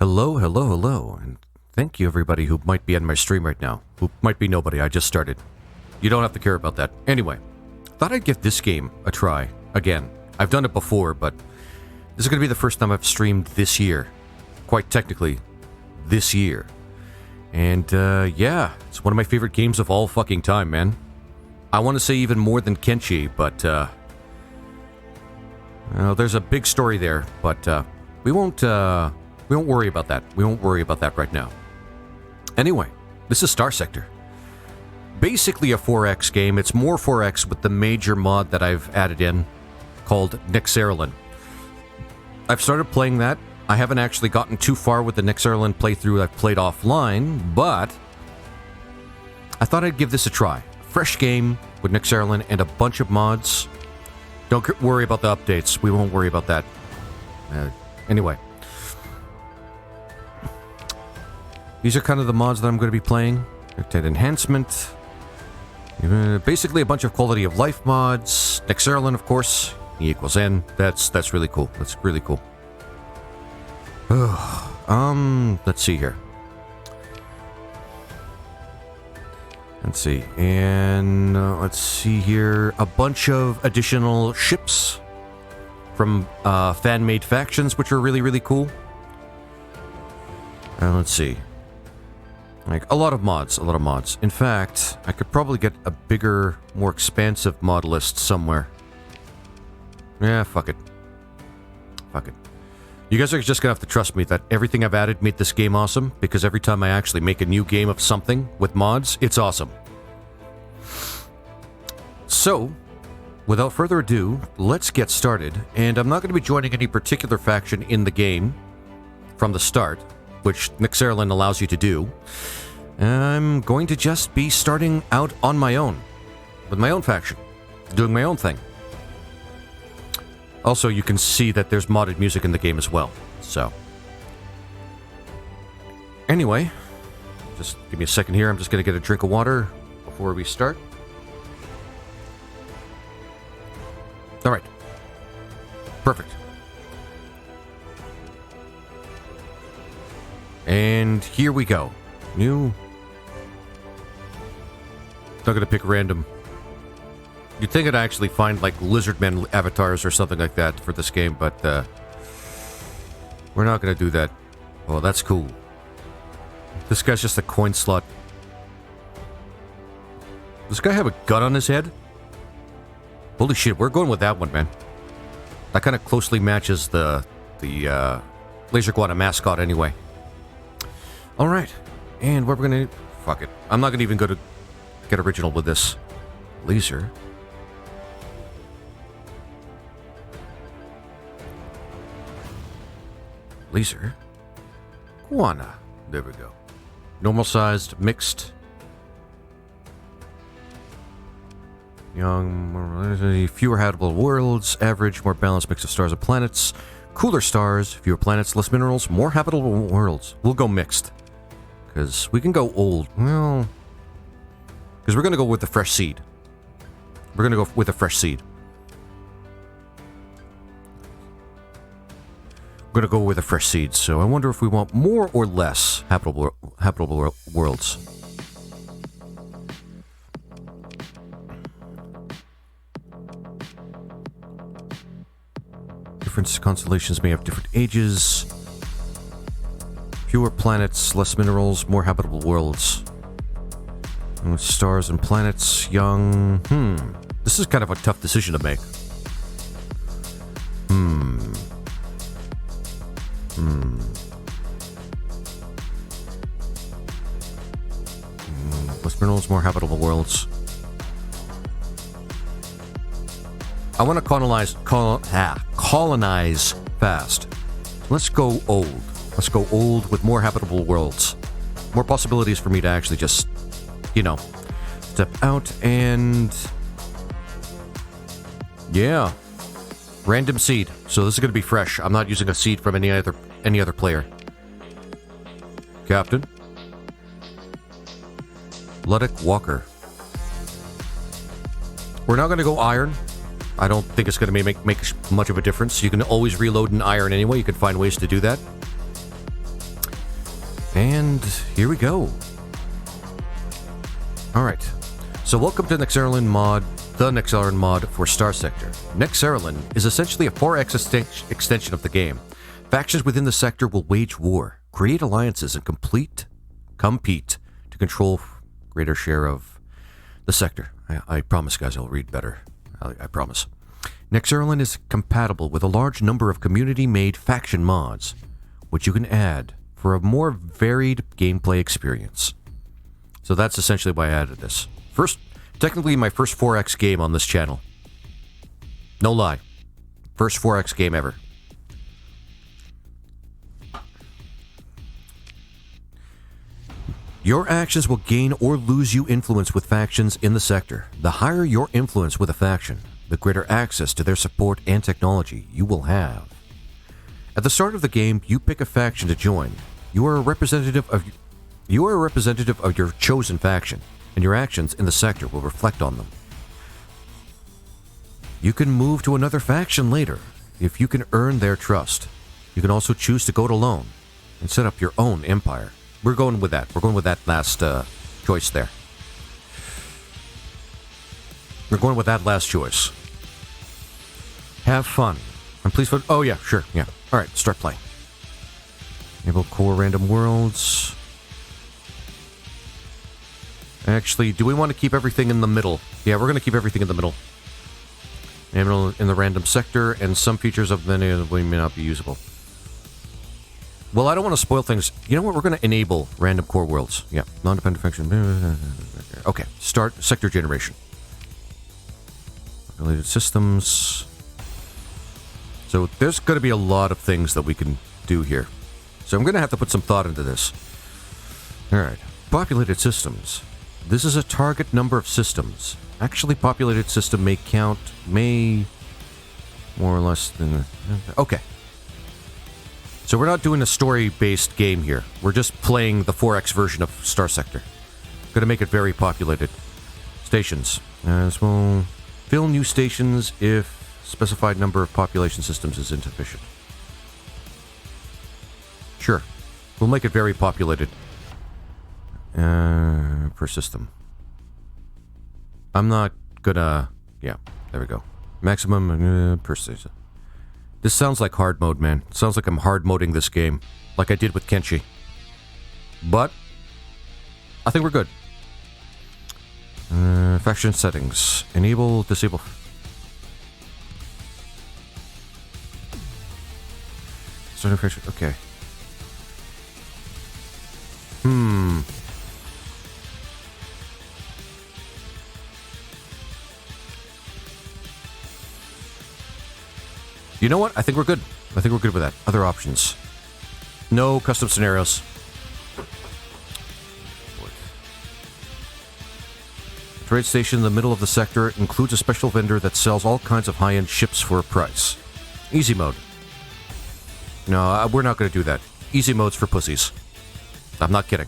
Hello, hello, hello, and thank you everybody who might be on my stream right now, who might be nobody, I just started. You don't have to care about that. Anyway, thought I'd give this game a try, again. I've done it before, but this is going to be the first time I've streamed this year. Quite technically, this year. And, yeah, it's one of my favorite games of all fucking time, man. I want to say even more than Kenshi, but, well, there's a big story there, but, we won't worry about that. We won't worry about that right now. Anyway, this is Starsector. Basically a 4X game. It's more 4X with the major mod that I've added in called Nexerelin. I've started playing that. I haven't actually gotten too far with the Nexerelin playthrough. I've played offline, but I thought I'd give this a try. Fresh game with Nexerelin and a bunch of mods. Don't worry about the updates. We won't worry about that. Anyway. These are kind of the mods that I'm going to be playing. Content enhancement. Basically a bunch of quality of life mods. Nexerelin, of course. E equals N. That's really cool. That's really cool. Let's see here. Let's see. And let's see here. A bunch of additional ships from fan-made factions, which are really, really cool. Let's see. Like, a lot of mods. In fact, I could probably get a bigger, more expansive mod list somewhere. Yeah, fuck it. Fuck it. You guys are just gonna have to trust me that everything I've added made this game awesome, because every time I actually make a new game of something with mods, it's awesome. So, without further ado, let's get started. And I'm not going to be joining any particular faction in the game from the start, which Nexerelin allows you to do. I'm going to just be starting out on my own, with my own faction, doing my own thing. Also, you can see that there's modded music in the game as well, so. Anyway, just give me a second here. I'm just going to get a drink of water before we start. Alright. Perfect. And here we go. New. Not gonna pick random. You'd think I'd actually find like lizardmen avatars or something like that for this game, but we're not gonna do that. Oh, that's cool. This guy's just a coin slot. Does this guy have a gun on his head? Holy shit, we're going with that one, man. That kind of closely matches the Laser Guana mascot anyway. Alright, and what we're gonna... Fuck it. I'm not gonna even go to get original with this. Laser. Laser. Guana. There we go. Normal sized, mixed. Young, fewer habitable worlds, average, more balanced mix of stars and planets. Cooler stars, fewer planets, less minerals, more habitable worlds. We'll go mixed. Because we can go old. Well, because we're going to go with the fresh seed. We're going to go with a fresh seed. We're going to go with a fresh seed. So I wonder if we want more or less habitable worlds. Different constellations may have different ages. Fewer planets, less minerals, more habitable worlds. And stars and planets, young... This is kind of a tough decision to make. Less minerals, more habitable worlds. I want to colonize fast. Let's go old. Let's go old with more habitable worlds. More possibilities for me to actually just, you know, step out and... Yeah. Random seed. So this is going to be fresh. I'm not using a seed from any other player. Captain. Luddick Walker. We're not going to go iron. I don't think it's going to make much of a difference. You can always reload an iron anyway. You can find ways to do that. And here we go. Alright, so welcome to Nexerelin mod, the Nexerelin mod for Starsector. Nexerelin is essentially a 4X extension of the game. Factions within the sector will wage war, create alliances, and compete to control greater share of the sector. I promise, guys, I'll read better. I promise. Nexerelin is compatible with a large number of community-made faction mods, which you can add for a more varied gameplay experience. So that's essentially why I added this. Technically my first 4X game on this channel. No lie. First 4X game ever. Your actions will gain or lose you influence with factions in the sector. The higher your influence with a faction, the greater access to their support and technology you will have. At the start of the game, you pick a faction to join. You are a representative of your chosen faction, and your actions in the sector will reflect on them. You can move to another faction later if you can earn their trust. You can also choose to go it alone and set up your own empire. We're going with that. We're going with that last choice there. We're going with that last choice. Have fun. And please vote. Oh, yeah, sure. Yeah. All right, start play. Enable core random worlds. Actually, do we want to keep everything in the middle? Yeah, we're going to keep everything in the middle. Enable in the random sector, and some features of the may not be usable. Well, I don't want to spoil things. You know what? We're going to enable random core worlds. Yeah, non-dependent function. Okay, start sector generation. Related systems. So there's going to be a lot of things that we can do here. So I'm going to have to put some thought into this. All right, populated systems. This is a target number of systems. Actually, populated system may more or less than... Okay. So we're not doing a story-based game here. We're just playing the 4X version of Starsector. Going to make it very populated. Stations. As well, fill new stations if specified number of population systems is insufficient. Sure. We'll make it very populated. Per system. I'm not gonna... Yeah, there we go. Maximum per station. This sounds like hard mode, man. It sounds like I'm hard moding this game, like I did with Kenshi. But I think we're good. Faction settings. Enable, disable. Starting faction. Okay. You know what? I think we're good. I think we're good with that. Other options. No custom scenarios. Trade station in the middle of the sector includes a special vendor that sells all kinds of high-end ships for a price. Easy mode. No, we're not going to do that. Easy mode's for pussies. I'm not kidding.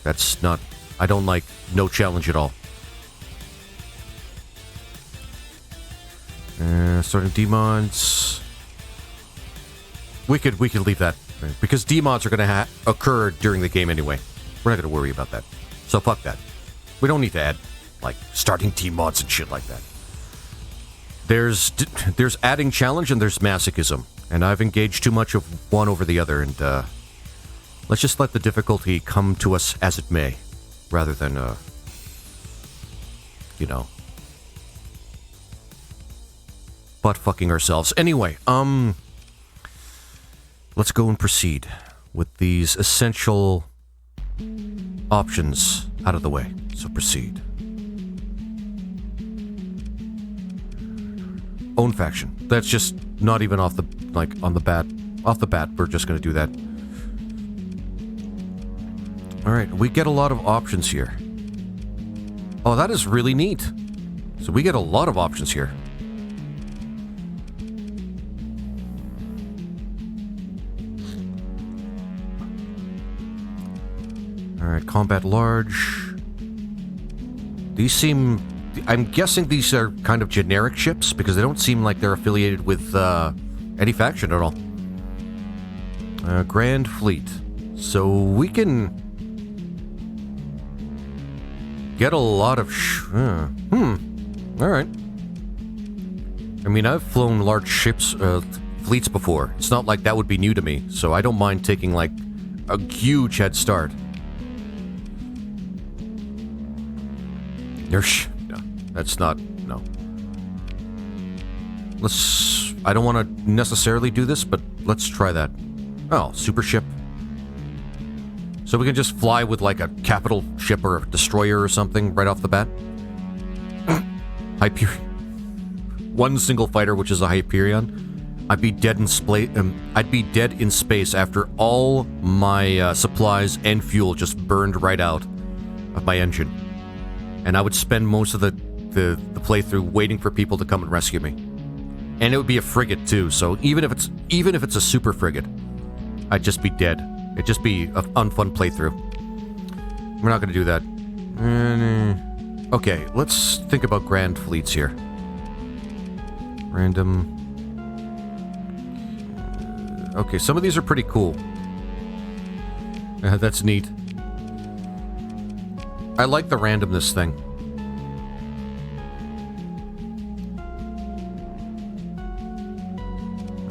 That's not... I don't like no challenge at all. Starting D-mods... We could leave that, because D-mods are going to occur during the game anyway. We're not going to worry about that. So fuck that. We don't need to add, like, starting D-mods and shit like that. There's adding challenge and there's masochism. And I've engaged too much of one over the other, and let's just let the difficulty come to us as it may, rather than, you know, butt-fucking ourselves. Anyway, let's go and proceed with these essential options out of the way. So proceed. Own faction. That's just not even off the, like, on the bat. Off the bat, we're just going to do that. Alright, we get a lot of options here. Oh, that is really neat. So we get a lot of options here. Alright, combat large. These seem... I'm guessing these are kind of generic ships, because they don't seem like they're affiliated with any faction at all. Grand Fleet. So we can get a lot of alright. I mean, I've flown large ships, fleets before. It's not like that would be new to me, so I don't mind taking, like, a huge head start. No, that's not... no. I don't want to necessarily do this, but let's try that. Oh, super ship. So we can just fly with, like, a capital ship or a destroyer or something right off the bat? Hyperion. One single fighter, which is a Hyperion. I'd be dead in space after all my supplies and fuel just burned right out of my engine. And I would spend most of the playthrough waiting for people to come and rescue me. And it would be a frigate too, so even if it's a super frigate, I'd just be dead. It'd just be an unfun playthrough. We're not going to do that. Okay, let's think about grand fleets here. Random. Okay, some of these are pretty cool. That's neat. I like the randomness thing.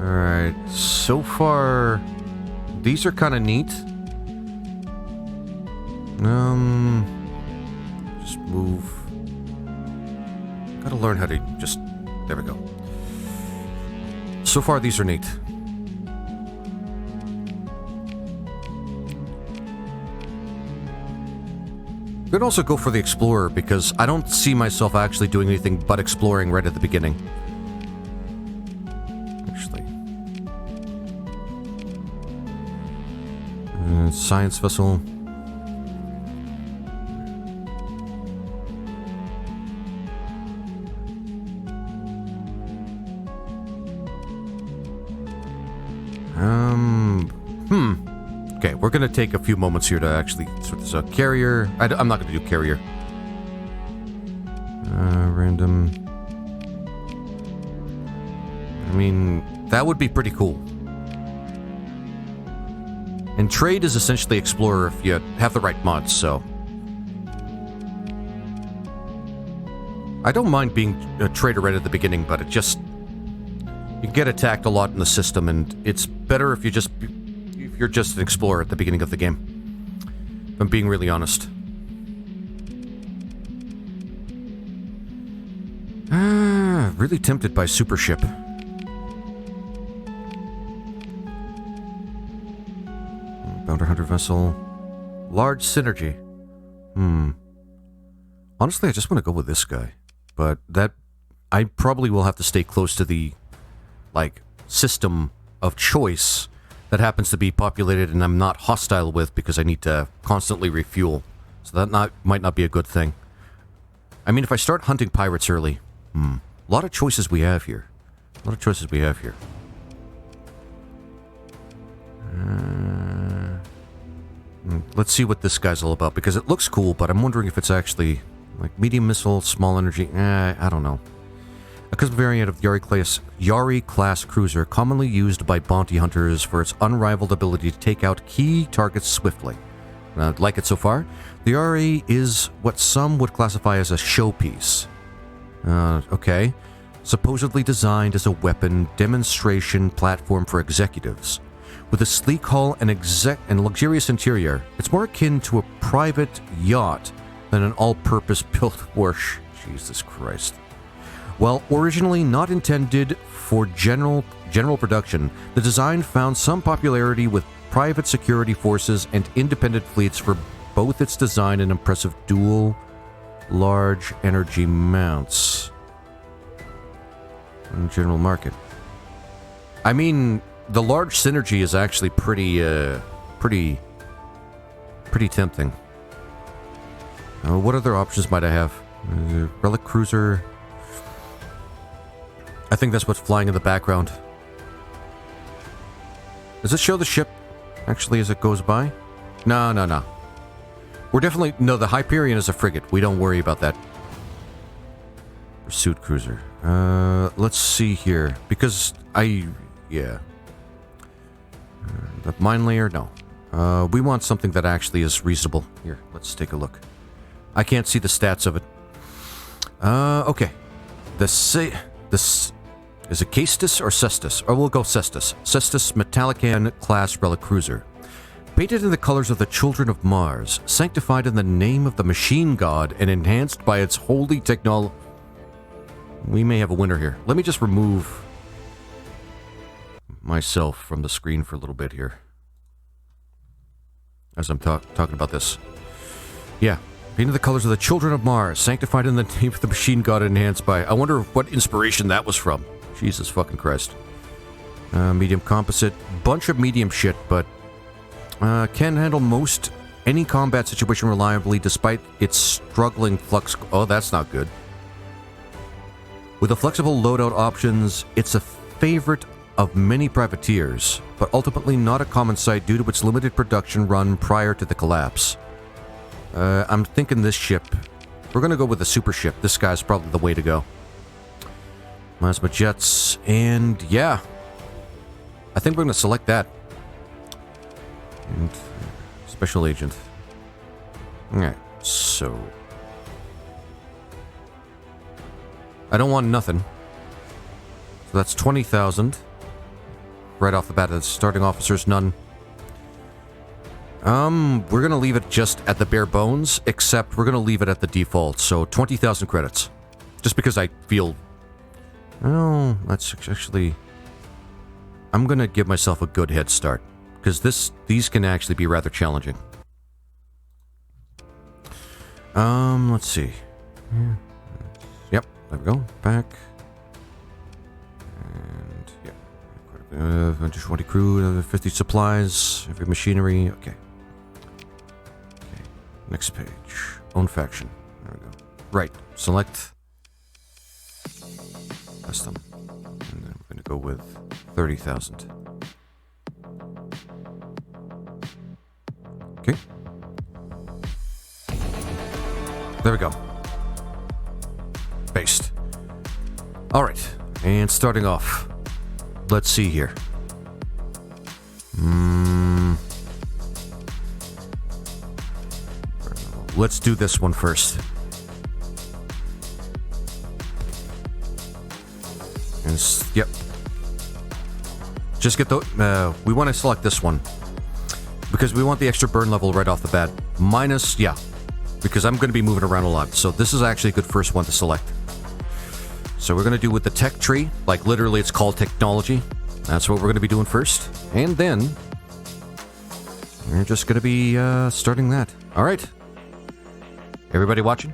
Alright, so far, these are kind of neat. Just move. Gotta learn how to just... there we go. So far, these are neat. Could also go for the Explorer, because I don't see myself actually doing anything but exploring right at the beginning. Science vessel. Okay, we're gonna take a few moments here to actually sort this out. Carrier. I'm not gonna do carrier. Random. I mean, that would be pretty cool. And trade is essentially Explorer if you have the right mods, so... I don't mind being a trader right at the beginning, but it just... you get attacked a lot in the system, and it's better if you're just an Explorer at the beginning of the game. If I'm being really honest. Really tempted by Super Ship. Bounty Hunter vessel. Large synergy. Honestly, I just want to go with this guy. But that... I probably will have to stay close to the, like, system of choice that happens to be populated and I'm not hostile with because I need to constantly refuel. So that might not be a good thing. I mean, if I start hunting pirates early... a lot of choices we have here. Let's see what this guy's all about, because it looks cool, but I'm wondering if it's actually, like, medium missile, small energy, I don't know. A custom variant of Yari class cruiser, commonly used by bounty hunters for its unrivaled ability to take out key targets swiftly. Like it so far? The Yari is what some would classify as a showpiece. Okay. Supposedly designed as a weapon demonstration platform for executives. With a sleek hull and luxurious interior, it's more akin to a private yacht than an all-purpose built warship. Jesus Christ. While originally not intended for general production, the design found some popularity with private security forces and independent fleets for both its design and impressive dual large energy mounts. In general market. I mean, the large synergy is actually pretty tempting. What other options might I have? Relic cruiser. I think that's what's flying in the background. Does it show the ship actually as it goes by? No. We're definitely... no, the Hyperion is a frigate. We don't worry about that. Pursuit cruiser. Let's see here. Because yeah. The mine layer? No. We want something that actually is reasonable. Here, let's take a look. I can't see the stats of it. Okay. This is it Castus or Cestus? Or we'll go Cestus. Cestus Metallican class relic cruiser. Painted in the colors of the children of Mars, sanctified in the name of the machine god, and enhanced by its holy technology. We may have a winner here. Let me just remove myself from the screen for a little bit here. As I'm talking about this. Yeah. Painted the colors of the children of Mars, sanctified in the name of the machine god, and enhanced by... I wonder what inspiration that was from. Jesus fucking Christ. Medium composite. Bunch of medium shit, but... can handle most any combat situation reliably despite its struggling flux... Oh, that's not good. With the flexible loadout options, it's a favorite of many privateers, but ultimately not a common sight due to its limited production run prior to the collapse. I'm thinking this ship. We're going to go with the super ship. This guy's probably the way to go. Plasma jets, and yeah. I think we're going to select that. And special agent. Alright, so... I don't want nothing. So that's 20,000. Right off the bat, as starting officers, none. We're gonna leave it just at the bare bones, except we're gonna leave it at the default, so 20,000 credits. Just because I feel... Oh, that's actually... I'm gonna give myself a good head start. Because these can actually be rather challenging. Let's see. Yep, there we go. Back. And, yeah. 120 crew, 50 supplies, every machinery. Okay. Next page. Own faction. There we go. Right. Select. Custom. And then we're going to go with 30,000. Okay. There we go. Based. Alright. And starting off. Let's see here. Let's do this one first. And yep. Just get the... we want to select this one. Because we want the extra burn level right off the bat. Minus, yeah. Because I'm going to be moving around a lot. So this is actually a good first one to select. So we're going to do with the tech tree. Like literally it's called technology. That's what we're going to be doing first. And then... we're just going to be starting that. Alright. Everybody watching?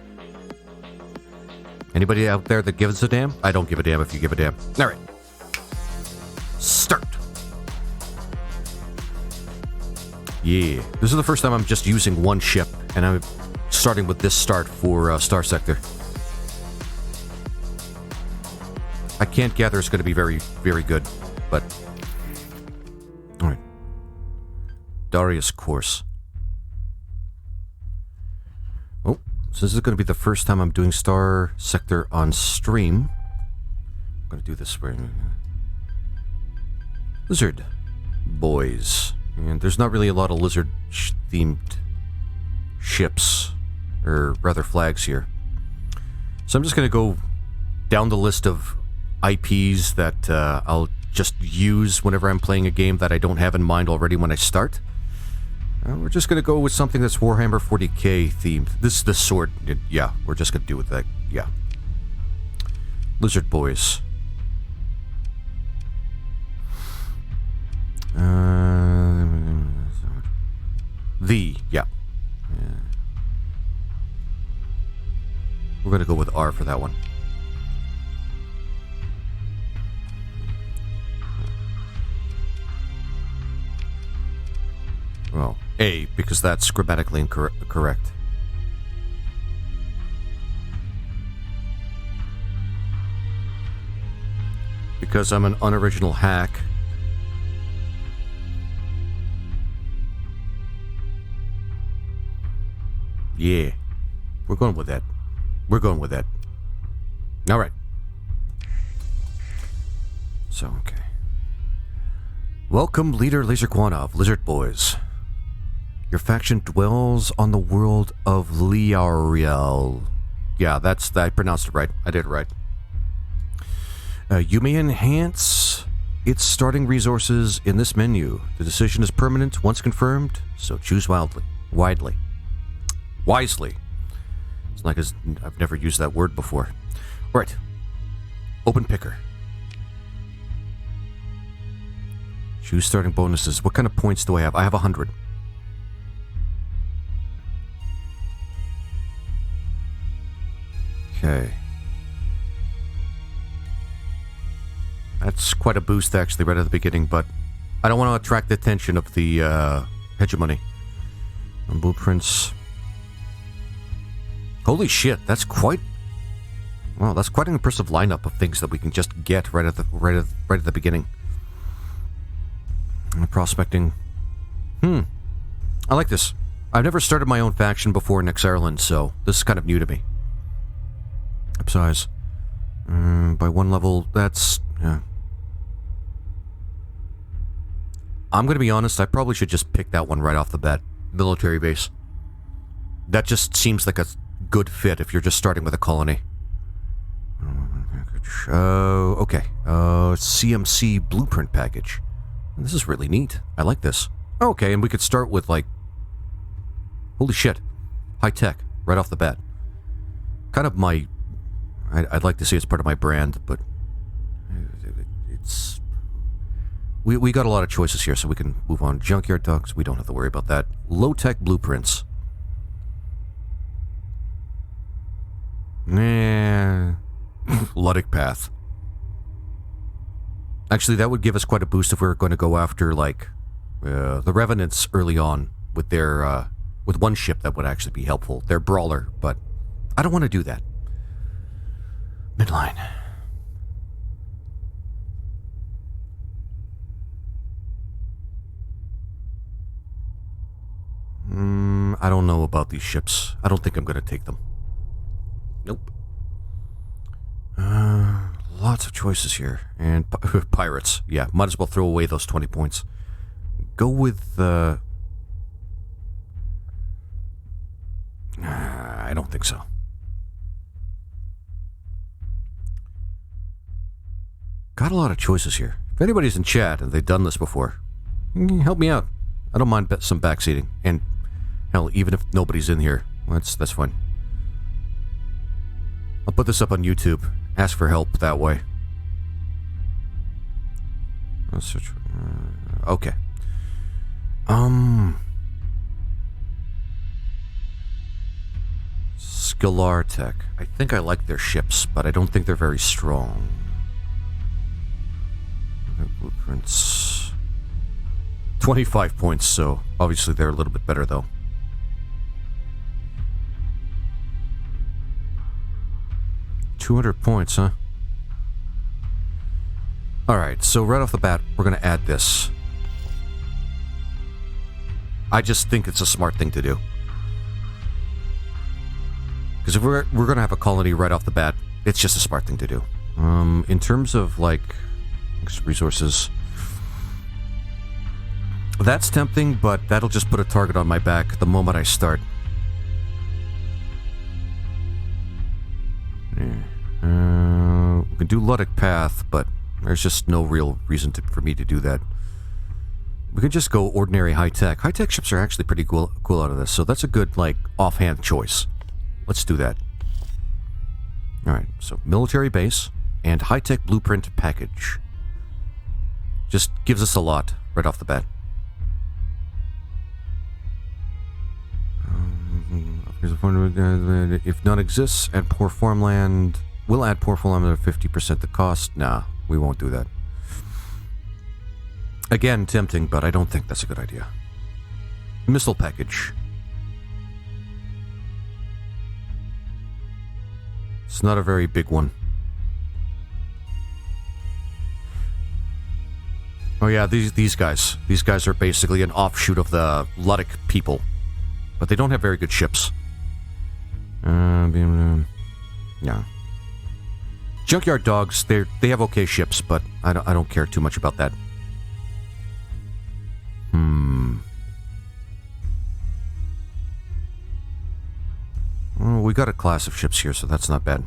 Anybody out there that gives a damn? I don't give a damn if you give a damn. Alright. Start. Yeah. This is the first time I'm just using one ship, and I'm starting with this start for Starsector. I can't gather it's going to be very, very good, but... Alright. Darius course. Oh, so this is going to be the first time I'm doing Starsector on stream. I'm going to do this way. Lizard boys. And there's not really a lot of lizard-themed ships, or rather flags here. So I'm just going to go down the list of IPs that I'll just use whenever I'm playing a game that I don't have in mind already when I start. We're just going to go with something that's Warhammer 40k themed. This is the sword. Yeah, we're just going to do with that. Yeah. Lizard boys. Yeah. We're going to go with R for that one. Well, A, because that's grammatically correct. Because I'm an unoriginal hack. Yeah. We're going with that. We're going with that. Alright. So, okay. Welcome, Leader Laserquana of Lizard Boys. Your faction dwells on the world of Liariel. Yeah, I pronounced it right. I did it right. You may enhance its starting resources in this menu. The decision is permanent once confirmed, so choose wisely. It's like I've never used that word before. Right. Open picker. Choose starting bonuses. What kind of points do I have? I have 100. Okay. That's quite a boost, actually, right at the beginning, but I don't want to attract the attention of the hegemony. And blueprints. Holy shit, that's quite... Wow, that's quite an impressive lineup of things that we can just get right at the beginning. And prospecting. I like this. I've never started my own faction before Nexerelin, so this is kind of new to me. Upsize. By one level, that's... Yeah. I'm going to be honest, I probably should just pick that one right off the bat. Military base. That just seems like a good fit if you're just starting with a colony. Okay. CMC blueprint package. This is really neat. I like this. Okay, and we could start with, like... Holy shit. High tech, right off the bat. Kind of my... I'd like to say it's part of my brand, but... It's... We got a lot of choices here, so we can move on. Junkyard dogs, we don't have to worry about that. Low-tech blueprints. Nah. Luddic path. Actually, that would give us quite a boost if we were going to go after, like, the Revenants early on with their, with one ship that would actually be helpful. Their brawler, but I don't want to do that. Midline. I don't know about these ships. I don't think I'm going to take them. Nope. Lots of choices here. And pirates. Yeah, might as well throw away those 20 points. Go with, I don't think so. Got a lot of choices here. If anybody's in chat and they've done this before, help me out. I don't mind some backseating. And, hell, even if nobody's in here, that's fine. I'll put this up on YouTube. Ask for help that way. Okay. Scalar Tech. I think I like their ships, but I don't think they're very strong. Blueprints. 25 points, so obviously they're a little bit better, though. $200 points, huh? Alright, so right off the bat, we're going to add this. I just think it's a smart thing to do. Because if we're going to have a colony right off the bat, it's just a smart thing to do. In terms of, like, resources... That's tempting, but that'll just put a target on my back the moment I start. We can do Luddic Path, but there's just no real reason for me to do that. We could just go ordinary high-tech. High-tech ships are actually pretty cool out of this, so that's a good, like, offhand choice. Let's do that. Alright, so military base and high-tech blueprint package. Just gives us a lot right off the bat. If none exists, add poor farmland. We'll add poor farmland at 50% the cost. Nah, we won't do that. Again, tempting, but I don't think that's a good idea. Missile package. It's not a very big one. Oh yeah, these guys. These guys are basically an offshoot of the Luddic people. But they don't have very good ships. Yeah. Junkyard dogs, they have okay ships, but I don't care too much about that. we got a class of ships here, so that's not bad.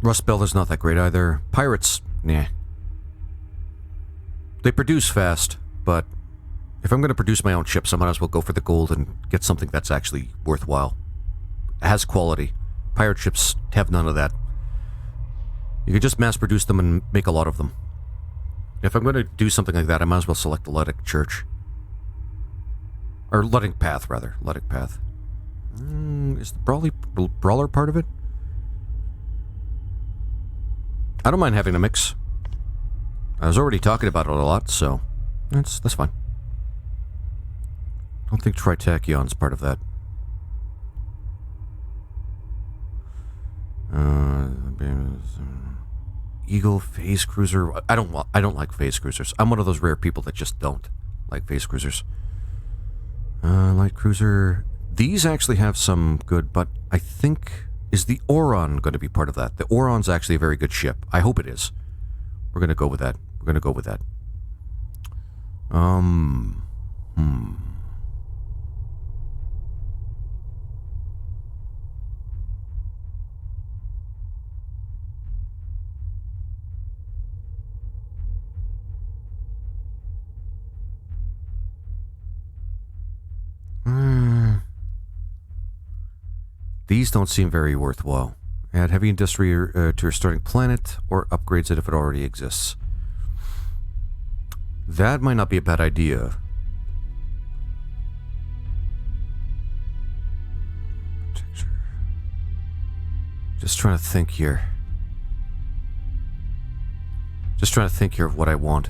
Rust Belt is not that great either. Pirates, nah. They produce fast, but if I'm going to produce my own ships, I might as well go for the gold and get something that's actually worthwhile. It has quality. Pirate ships have none of that. You could just mass produce them and make a lot of them. If I'm going to do something like that, I might as well select the Luddic Church. Or Luddic Path, rather. Luddic Path. Is the Brawler part of it? I don't mind having a mix. I was already talking about it a lot, so that's fine. I don't think Tritachion's part of that. Eagle, phase cruiser. I don't like phase cruisers. I'm one of those rare people that just don't like phase cruisers. Light cruiser. These actually have some good, but I think, is the Oron going to be part of that? The Oron's actually a very good ship. I hope it is. We're going to go with that. We're going to go with that. These don't seem very worthwhile. Add heavy industry to your starting planet, or upgrades it if it already exists. That might not be a bad idea. Just trying to think here. Just trying to think here of what I want.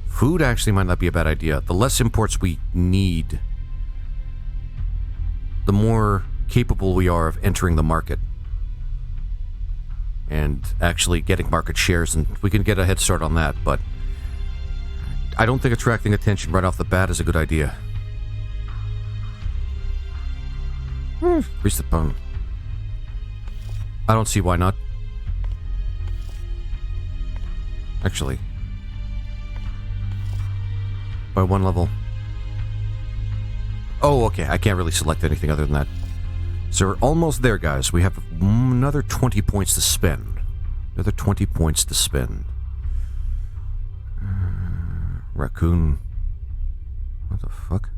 Food actually might not be a bad idea. The less imports we need, the more capable we are of entering the market and actually getting market shares, and we can get a head start on that, but I don't think attracting attention right off the bat is a good idea. Increase the bone. I don't see why not. Actually, by one level. Oh, okay. I can't really select anything other than that. So we're almost there, guys. We have another 20 points to spend. Another 20 points to spend. Raccoon. What the fuck?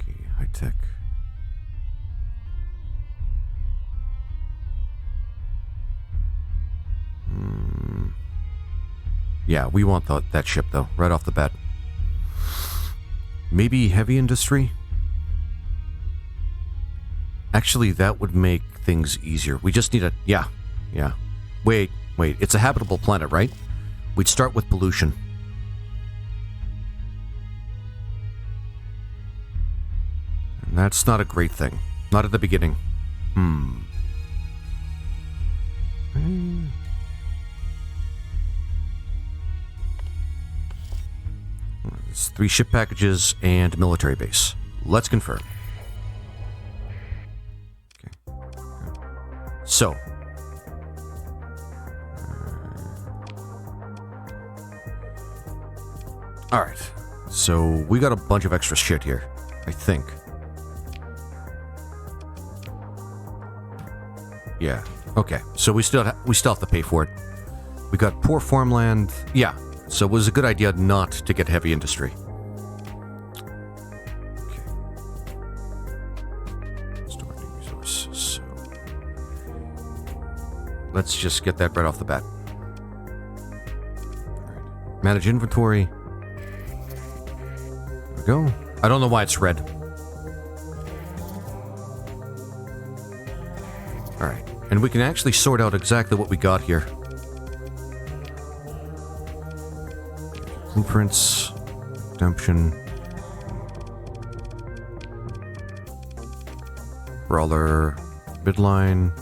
Okay, high tech. Yeah, we want that ship, though, right off the bat. Maybe heavy industry? Actually, that would make things easier. We just need a... Yeah. Wait. It's a habitable planet, right? We'd start with pollution. And that's not a great thing. Not at the beginning. It's 3 ship packages and military base. Let's confirm. Okay. So. Alright. So, we got a bunch of extra shit here, I think. Yeah. Okay. So we still have to pay for it. We got poor farmland. Yeah. So it was a good idea not to get heavy industry. Okay. Storing resources. So let's just get that right off the bat. Alright. Manage inventory. There we go. I don't know why it's red. Alright. And we can actually sort out exactly what we got here. Blueprints, redemption, brawler, midline,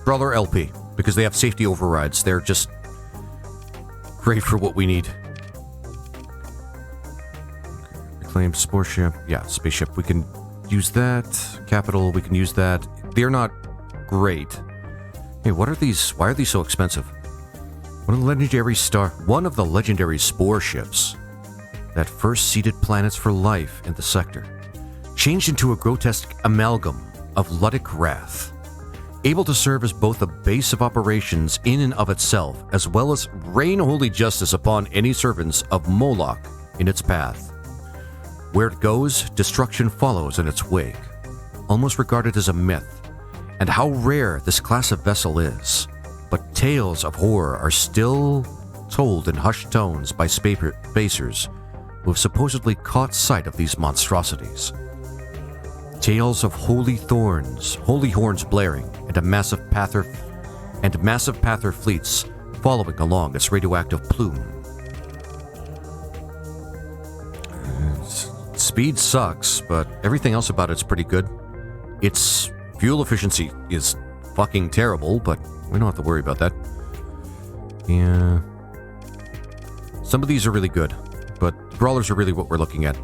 Brawler LP, because they have safety overrides. They're just great for what we need. Reclaimed spore ship. Yeah, spaceship. We can use that. Capital, we can use that. They're not great. Hey, what are these? Why are these so expensive? One of the legendary spore ships that first seeded planets for life in the sector, changed into a grotesque amalgam of Ludic wrath, able to serve as both a base of operations in and of itself, as well as rain holy justice upon any servants of Moloch in its path. Where it goes, destruction follows in its wake, almost regarded as a myth. And how rare this class of vessel is, but tales of horror are still told in hushed tones by spacers who have supposedly caught sight of these monstrosities. Tales of holy horns blaring, and massive pather fleets following along its radioactive plume. Speed sucks, but everything else about it's pretty good. Its fuel efficiency is fucking terrible, but we don't have to worry about that. Yeah. Some of these are really good, but brawlers are really what we're looking at.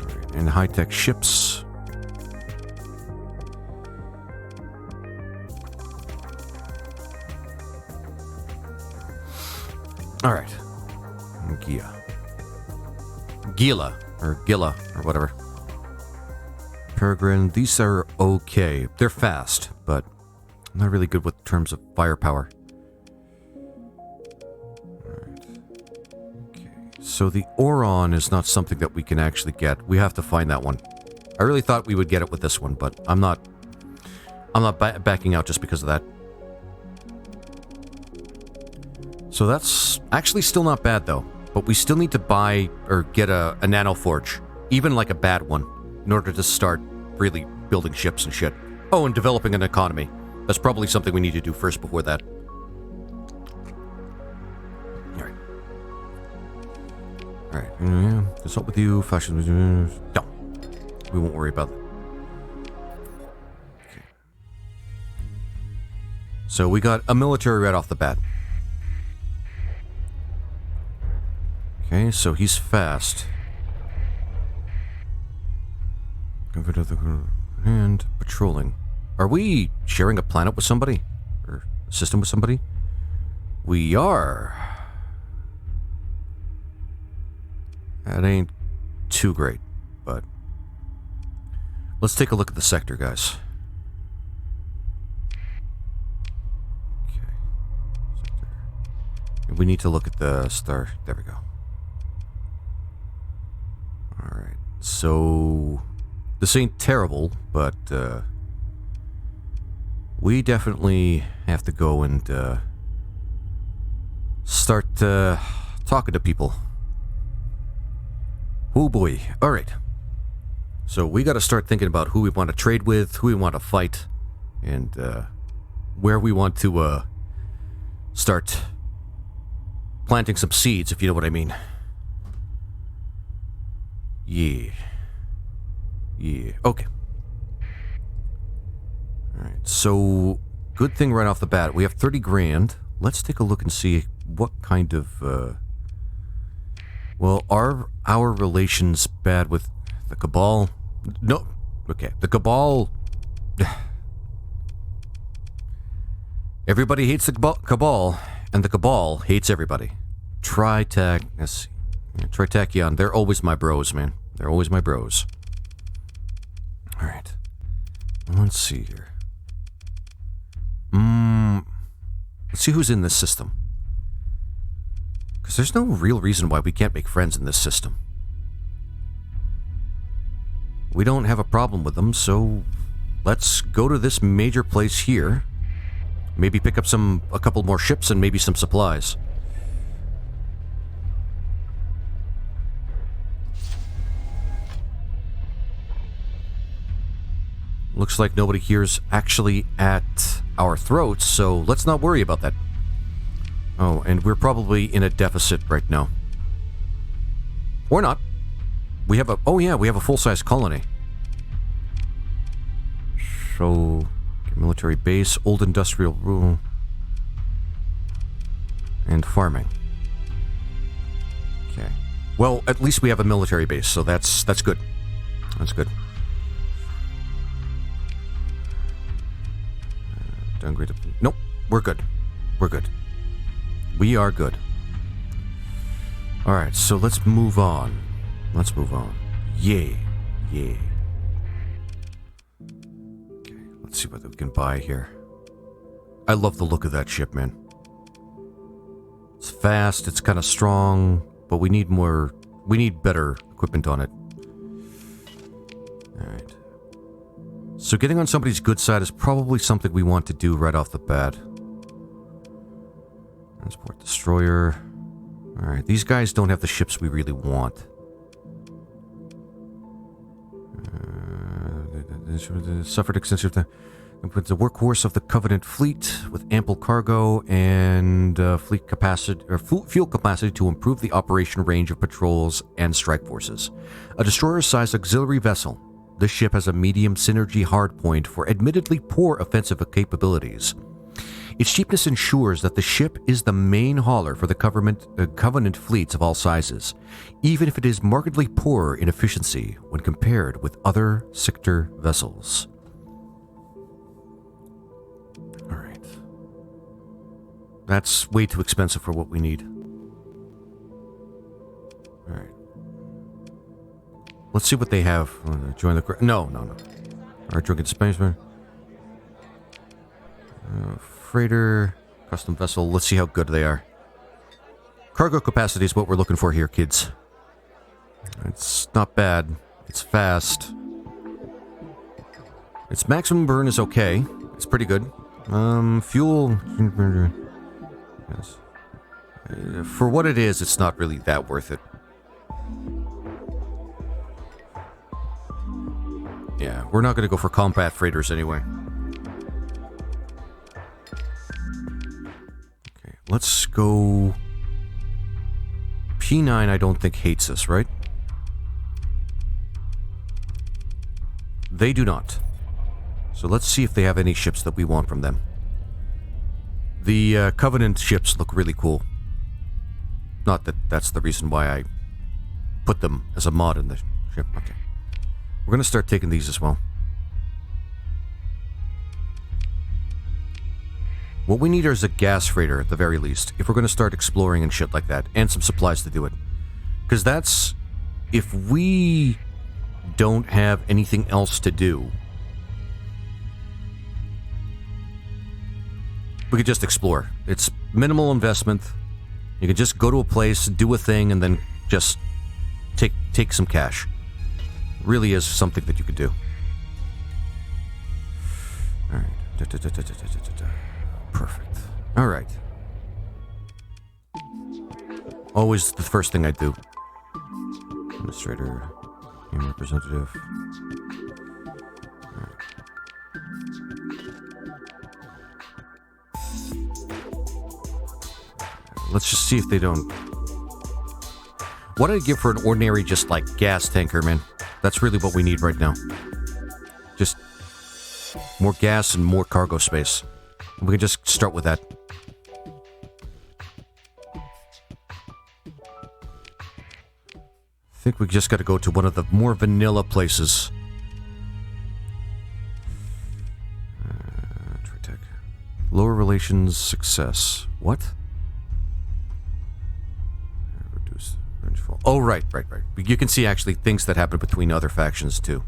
Right, and high-tech ships. Alright. Gila, or whatever. Peregrine, these are okay. They're fast, but I'm not really good with terms of firepower. Alright. Okay. So the Oron is not something that we can actually get. We have to find that one. I really thought we would get it with this one, but I'm not backing out just because of that. So that's actually still not bad though, but we still need to buy or get a nano forge, even like a bad one, in order to start really building ships and shit. Oh, and developing an economy. That's probably something we need to do first before that. Alright. Alright. Yeah. Consult with you. Fashion. No. We won't worry about that. Okay. So we got a military right off the bat. Okay, so he's fast. And patrolling. Are we sharing a planet with somebody? Or a system with somebody? We are. That ain't too great, but let's take a look at the sector, guys. Okay. Sector. We need to look at the star. There we go. Alright, so this ain't terrible, but we definitely have to go and start talking to people. Oh boy. Alright. So we got to start thinking about who we want to trade with, who we want to fight, and where we want to start planting some seeds, if you know what I mean. Yeah. Okay. Alright, so good thing right off the bat. We have 30 grand. Let's take a look and see what kind of, well, are our relations bad with the Cabal? No. Okay, the Cabal... Everybody hates the Cabal, and the Cabal hates everybody. Tritachyon, they're always my bros, man. They're always my bros. Alright. Let's see here. Let's see who's in this system. Because there's no real reason why we can't make friends in this system. We don't have a problem with them, so let's go to this major place here. Maybe pick up a couple more ships and maybe some supplies. Looks like nobody here's actually at our throats, so let's not worry about that. Oh, and we're probably in a deficit right now. Or not. We have a... Oh yeah, we have a full-size colony. So, military base, old industrial rule, and farming. Okay. Well, at least we have a military base, so that's good. That's good. Downgrade. Nope, we're good. We're good. We are good. All right, so let's move on. Let's move on. Yay. Yay. Okay, let's see what we can buy here. I love the look of that ship, man. It's fast, it's kind of strong, but we need more... We need better equipment on it. Alright. So getting on somebody's good side is probably something we want to do right off the bat. Transport destroyer. Alright, these guys don't have the ships we really want. Suffered extensive... The workhorse of the Covenant fleet with ample cargo and fleet capacity or fuel capacity to improve the operation range of patrols and strike forces. A destroyer-sized auxiliary vessel, this ship has a medium synergy hardpoint for admittedly poor offensive capabilities. Its cheapness ensures that the ship is the main hauler for the Covenant fleets of all sizes, even if it is markedly poorer in efficiency when compared with other sector vessels. Alright. That's way too expensive for what we need. Alright. Let's see what they have. Join the... No. Alright, drunken spaceman. Freighter, custom vessel. Let's see how good they are. Cargo capacity is what we're looking for here, kids. It's not bad. It's fast. Its maximum burn is okay. It's pretty good. Fuel... Yes. For what it is, it's not really that worth it. Yeah, we're not going to go for combat freighters anyway. Let's go... P9 I don't think hates us, right? They do not. So let's see if they have any ships that we want from them. The Covenant ships look really cool. Not that that's the reason why I put them as a mod in the ship. Okay. We're going to start taking these as well. What we need is a gas freighter, at the very least, if we're going to start exploring and shit like that, and some supplies to do it. Because that's... If we don't have anything else to do, we could just explore. It's minimal investment. You can just go to a place, do a thing, and then just take some cash. It really is something that you could do. Alright. Perfect. Alright. Always the first thing I do. Administrator. Human representative. Alright. Let's just see if they don't... What I'd give for an ordinary, just like, gas tanker, man. That's really what we need right now. Just more gas and more cargo space. We can just start with that. I think we just got to go to one of the more vanilla places. Tritech. Lower relations success. What? Reduce vengeful. Oh, right. You can see actually things that happen between other factions too.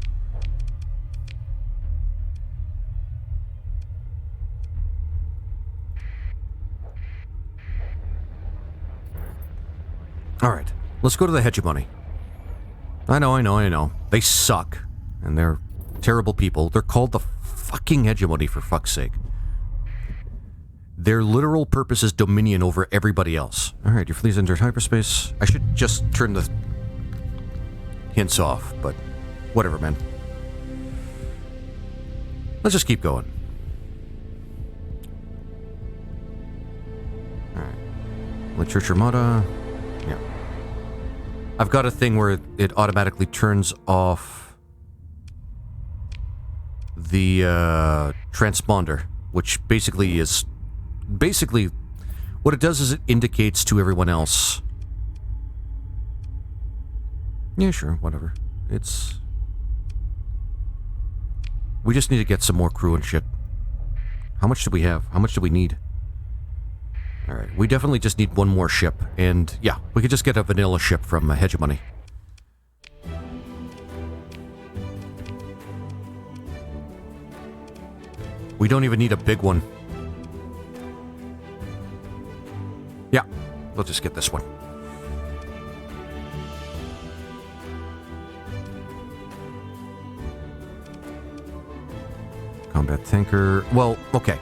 Alright, let's go to the hegemony. I know. They suck. And they're terrible people. They're called the fucking hegemony, for fuck's sake. Their literal purpose is dominion over everybody else. Alright, your fleet's entered hyperspace. I should just turn the hints off, but whatever, man. Let's just keep going. Alright. Church Armada. Yeah. I've got a thing where it automatically turns off the transponder, which basically what it does is it indicates to everyone else. Yeah, sure, whatever. We just need to get some more crew and shit. How much do we have? How much do we need? Alright, we definitely just need one more ship, and yeah, we could just get a vanilla ship from Hegemony. We don't even need a big one. Yeah, we'll just get this one. Combat tanker. Well, okay.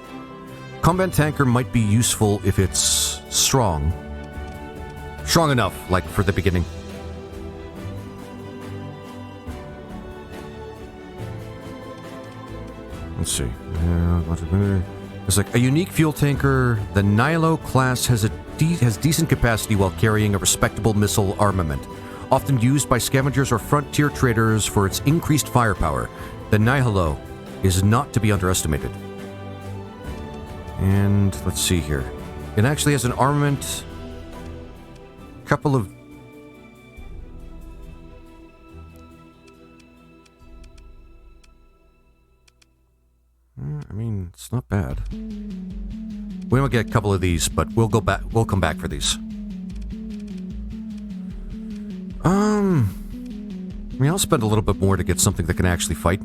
Combat tanker might be useful if it's strong. Strong enough, like for the beginning. Let's see. It's like a unique fuel tanker. The Nilo class has decent capacity while carrying a respectable missile armament. Often used by scavengers or frontier traders for its increased firepower. The Nihilo is not to be underestimated. And let's see here. It actually has an armament. Couple of. I mean, it's not bad. We might get a couple of these, but we'll go back. We'll come back for these. I mean, I'll spend a little bit more to get something that can actually fight.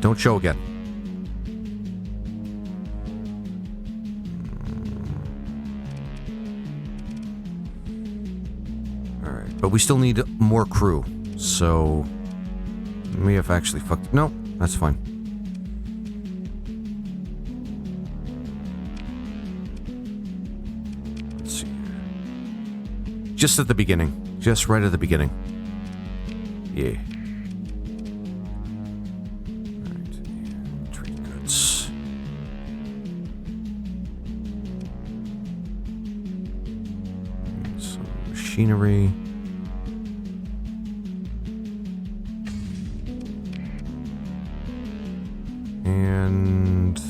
Don't show again. Alright, but we still need more crew. So, we have actually fucked. No, that's fine. Let's see here. Just at the beginning. Just right at the beginning. Yeah. Machinery. And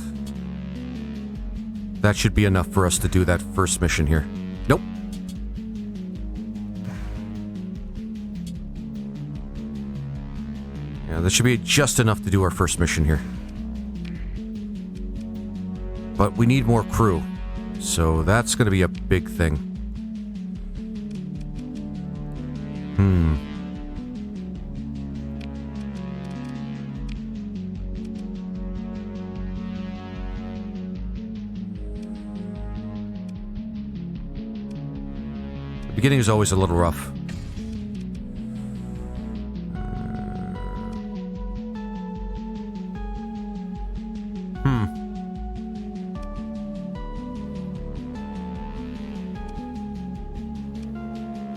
that should be enough for us to do that first mission here. Nope. Yeah, that should be just enough to do our first mission here. But we need more crew. So that's going to be a big thing. The beginning is always a little rough.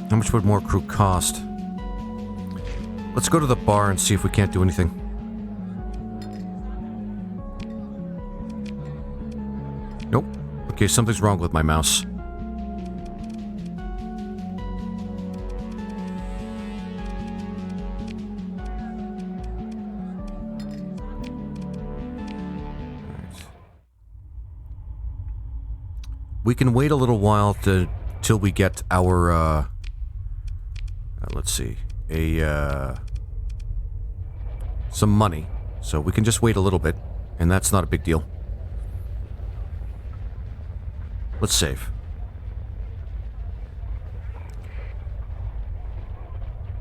How much would more crew cost? Let's go to the bar and see if we can't do anything. Nope. Okay, something's wrong with my mouse. We can wait a little while till we get our, let's see, some money. So we can just wait a little bit, and that's not a big deal. Let's save.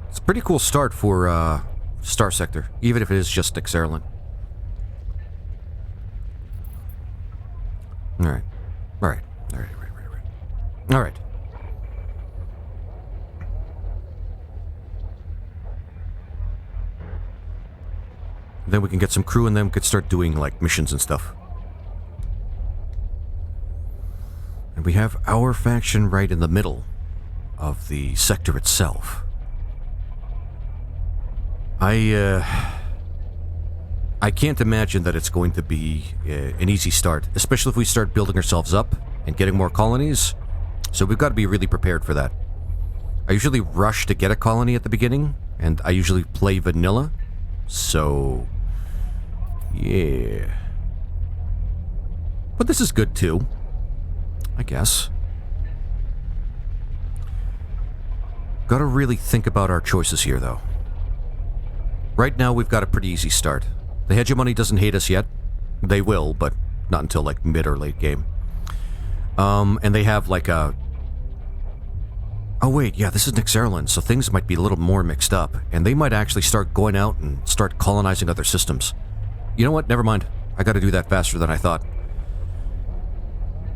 It's a pretty cool start for Starsector, even if it is just Nexerelin. Alright. Alright. Alright. Then we can get some crew and then we could start doing, like, missions and stuff. And we have our faction right in the middle of the sector itself. I can't imagine that it's going to be an easy start, especially if we start building ourselves up and getting more colonies. So we've got to be really prepared for that. I usually rush to get a colony at the beginning, And I usually play vanilla. So, yeah. But this is good too, I guess. Gotta really think about our choices here, though. Right now, we've got a pretty easy start. The hegemony doesn't hate us yet. They will, but not until, like, mid or late game. And they have, like, a... Oh, wait, yeah, this is Nexerelin, so things might be a little more mixed up. And they might actually start going out and start colonizing other systems. You know what? Never mind. I gotta do that faster than I thought.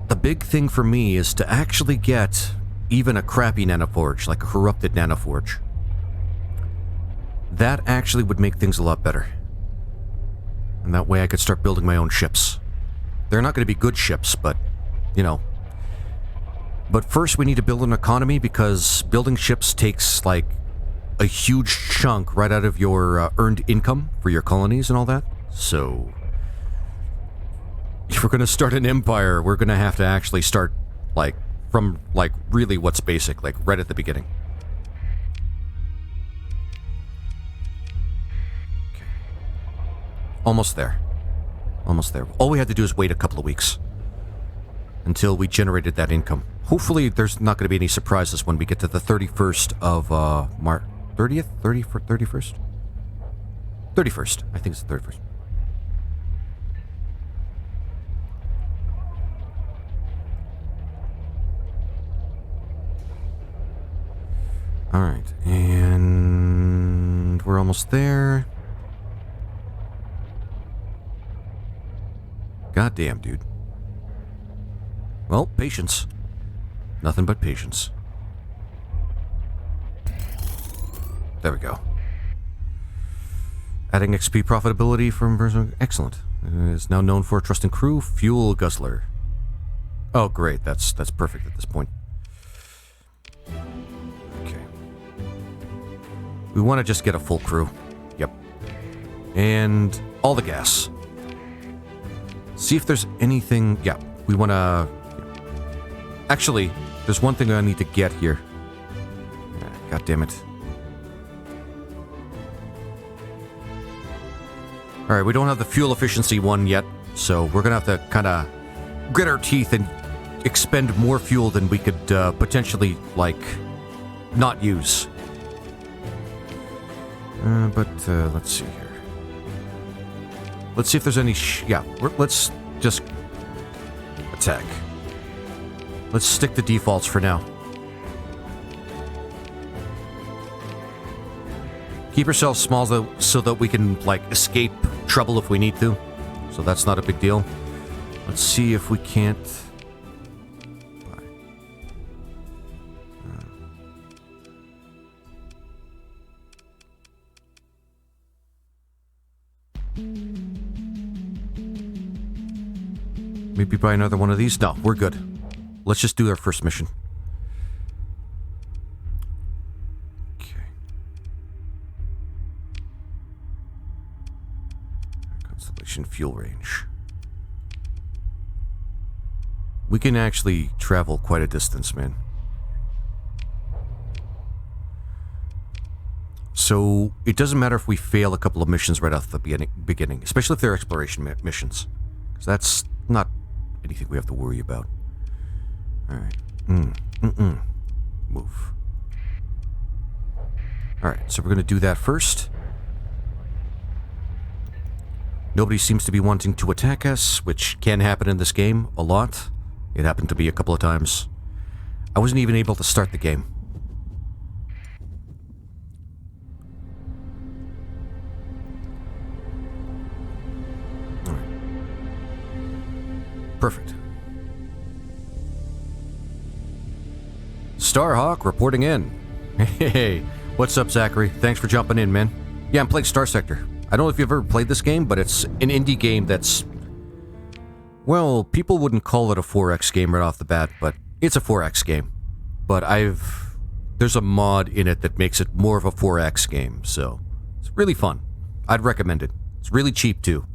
The big thing for me is to actually get even a crappy nanoforge, like a corrupted nanoforge. That actually would make things a lot better. And that way I could start building my own ships. They're not going to be good ships, but, you know. But first we need to build an economy, because building ships takes, like, a huge chunk right out of your earned income for your colonies and all that. So, if we're going to start an empire, we're going to have to actually start, like, from, like, really what's basic, like, right at the beginning. Okay. Almost there. Almost there. All we had to do is wait a couple of weeks until we generated that income. Hopefully there's not going to be any surprises when we get to the 31st of March. 30th? 31st? 31st. I think it's the 31st. Alright, and we're almost there. Goddamn, dude. Well, patience. Nothing but patience. There we go. Adding XP profitability from... Excellent. Is now known for a trusting crew. Fuel guzzler. Oh, great. That's perfect at this point. Okay. We want to just get a full crew. Yep. And all the gas. See if there's anything... Yeah, we want to... Actually, there's one thing I need to get here. God damn it. Alright, we don't have the fuel efficiency one yet, so we're going to have to kind of grit our teeth and expend more fuel than we could potentially, like, not use. But let's see here. Let's see if there's any... let's just attack. Let's stick to defaults for now. Keep ourselves small so that we can, like, escape trouble if we need to. So that's not a big deal. Let's see if we can't... Maybe buy another one of these? No, we're good. Let's just do our first mission. Okay. Constellation fuel range. We can actually travel quite a distance, man. So, it doesn't matter if we fail a couple of missions right off the beginning, especially if they're exploration missions. Because that's not anything we have to worry about. Alright. Move. Alright, so we're going to do that first. Nobody seems to be wanting to attack us, which can happen in this game a lot. It happened to me a couple of times. I wasn't even able to start the game. Alright. Perfect. Starhawk reporting in. Hey, what's up, Zachary? Thanks for jumping in, man. Yeah, I'm playing Starsector. I don't know if you've ever played this game, but it's an indie game that's... Well, people wouldn't call it a 4X game right off the bat, but it's a 4X game. But there's a mod in it that makes it more of a 4X game, so... It's really fun. I'd recommend it. It's really cheap, too.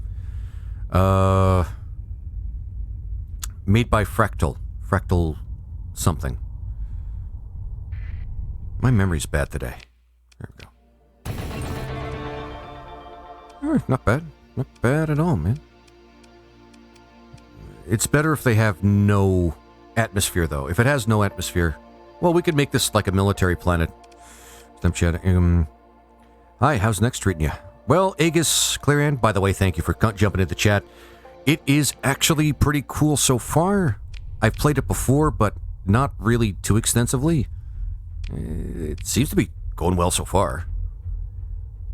Made by Fractal. Fractal something. My memory's bad today. There we go. Not bad. Not bad at all, man. It's better if they have no atmosphere, though. If it has no atmosphere, well, we could make this like a military planet. Snapchat. Hi, how's Next treating you? Well, Aegis, Clarion, by the way, thank you for jumping into the chat. It is actually pretty cool so far. I've played it before, but not really too extensively. It seems to be going well so far.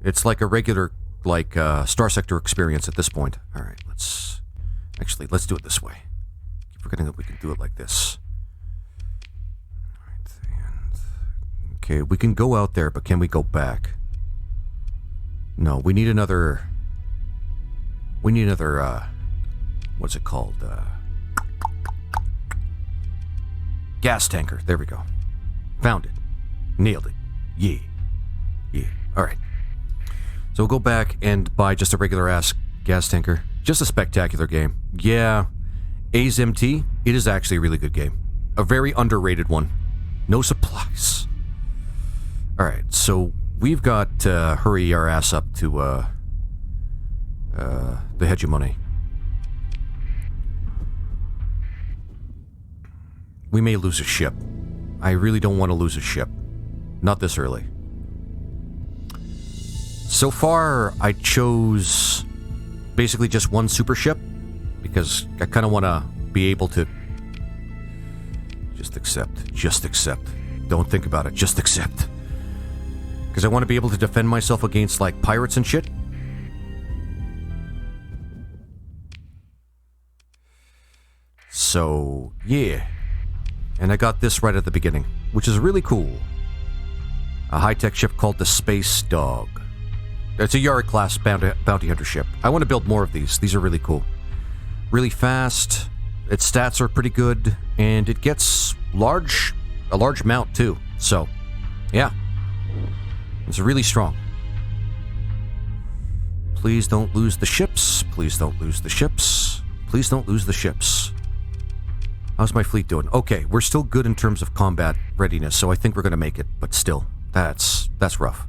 It's like a regular, like, Starsector experience at this point. All right, let's do it this way. Keep forgetting that we can do it like this. All right, and okay, we can go out there, but can we go back? No, we need another. What's it called? Gas tanker. There we go. Found it. Nailed it. Yeah. All right. So we'll go back and buy just a regular ass gas tanker. Just a spectacular game. Yeah. A's MT. It is actually a really good game. A very underrated one. No supplies. All right. So we've got to hurry our ass up to the hegemony. We may lose a ship. I really don't want to lose a ship. Not this early. So far, I chose basically just one super ship because I kind of want to be able to just accept. Just accept. Don't think about it. Just accept. Because I want to be able to defend myself against, like, pirates and shit. So, yeah. And I got this right at the beginning, which is really cool. A high-tech ship called the Space Dog. It's a Yari-class bounty hunter ship. I want to build more of these. These are really cool. Really fast. Its stats are pretty good. And it gets a large mount, too. So, yeah. It's really strong. Please don't lose the ships. Please don't lose the ships. Please don't lose the ships. How's my fleet doing? Okay, we're still good in terms of combat readiness, so I think we're going to make it, but still, that's rough.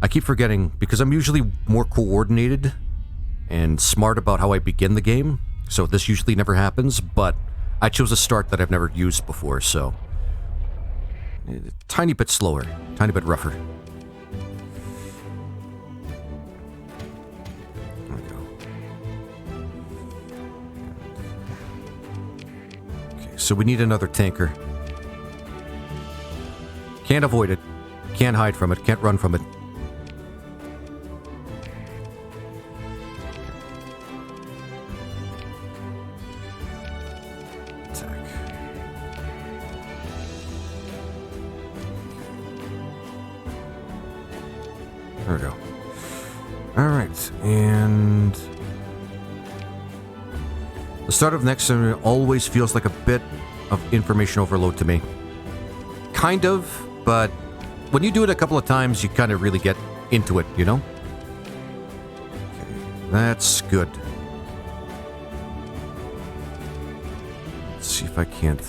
I keep forgetting, because I'm usually more coordinated and smart about how I begin the game, so this usually never happens, but I chose a start that I've never used before, so a tiny bit slower, tiny bit rougher. So we need another tanker. Can't avoid it. Can't hide from it. Can't run from it. Attack. There we go. Alright, and the start of Nexerelin always feels like a bit of information overload to me. Kind of, but when you do it a couple of times, you kind of really get into it, you know? Okay, that's good. Let's see if I can't...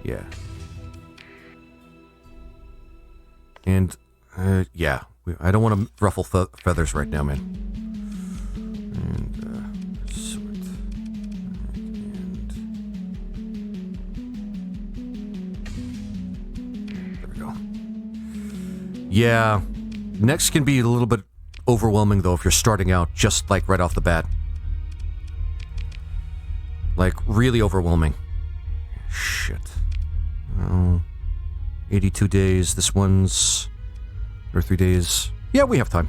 Yeah. And, yeah. I don't want to ruffle feathers right now, man. Yeah, next can be a little bit overwhelming, though, if you're starting out just, like, right off the bat. Like, really overwhelming. Shit. Oh, 82 days. This one's... or 3 days. Yeah, we have time.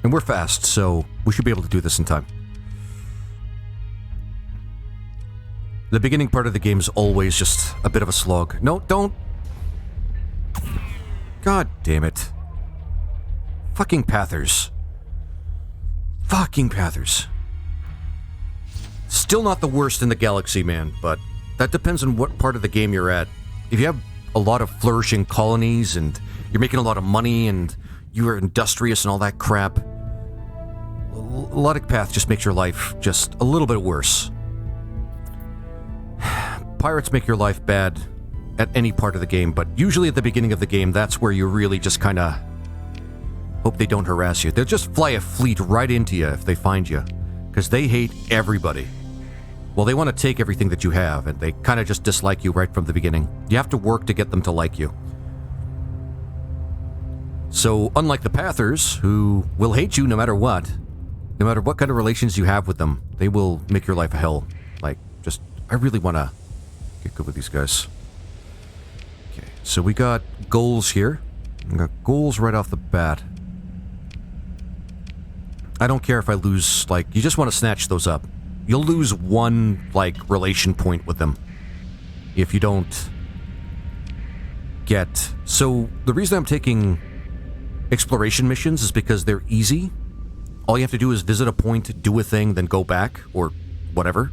And we're fast, so we should be able to do this in time. The beginning part of the game is always just a bit of a slog. No, don't... God damn it. Fucking Pathers. Fucking Pathers. Still not the worst in the galaxy, man, but that depends on what part of the game you're at. If you have a lot of flourishing colonies and you're making a lot of money and you're industrious and all that crap, Luddic Path just makes your life just a little bit worse. Pirates make your life bad at any part of the game, but usually at the beginning of the game, that's where you really just kind of Hope they don't harass you. They'll just fly a fleet right into you if they find you. Because they hate everybody. Well, they want to take everything that you have, and they kind of just dislike you right from the beginning. You have to work to get them to like you. So, unlike the Pathers, who will hate you no matter what kind of relations you have with them, they will make your life a hell. Like, just, I really want to get good with these guys. Okay, so we got goals here. We got goals right off the bat. I don't care if I lose, like, you just want to snatch those up. You'll lose one, like, relation point with them if you don't get... So, the reason I'm taking exploration missions is because they're easy. All you have to do is visit a point, do a thing, then go back, or whatever.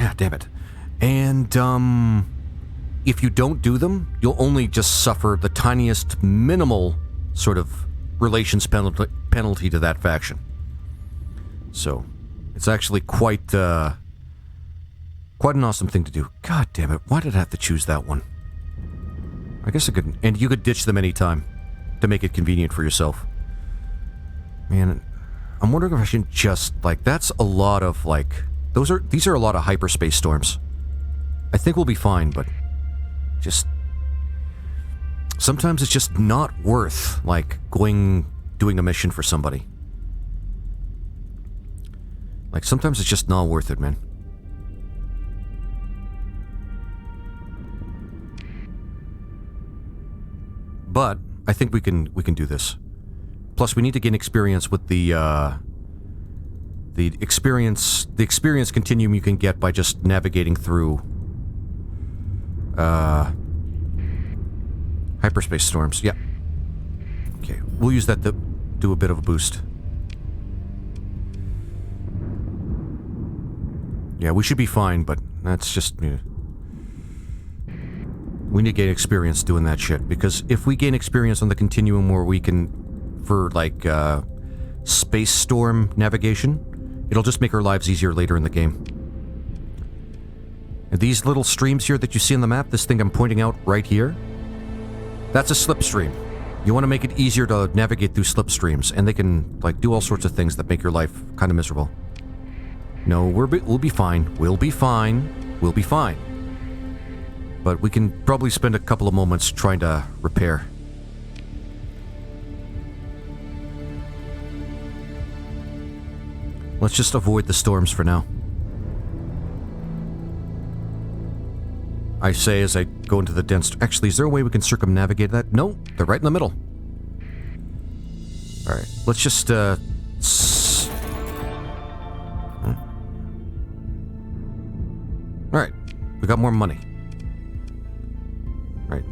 Ah, damn it. And, if you don't do them, you'll only just suffer the tiniest, minimal sort of relations penalty to that faction. So... It's actually quite an awesome thing to do. God damn it, why did I have to choose that one? I guess I could... And you could ditch them anytime to make it convenient for yourself. Man, I'm wondering if I should just... Like, that's a lot of, like... These are a lot of hyperspace storms. I think we'll be fine, but... Just... Sometimes it's just not worth, like, doing a mission for somebody. Like, sometimes it's just not worth it, man. But I think we can do this. Plus, we need to gain experience with the experience continuum you can get by just navigating through hyperspace storms. Yeah. Okay, we'll use that to do a bit of a boost. Yeah, we should be fine, but that's just... we need to gain experience doing that shit, because if we gain experience on the continuum where we can... For, like, space storm navigation, it'll just make our lives easier later in the game. And these little streams here that you see on the map, this thing I'm pointing out right here, that's a slipstream. You want to make it easier to navigate through slipstreams, and they can, like, do all sorts of things that make your life kind of miserable. No, we'll be fine. We'll be fine. We'll be fine. But we can probably spend a couple of moments trying to repair. Let's just avoid the storms for now. I say as I go into the dense... Actually, is there a way we can circumnavigate that? No, they're right in the middle. Alright, let's just, Alright, we got more money. Alright,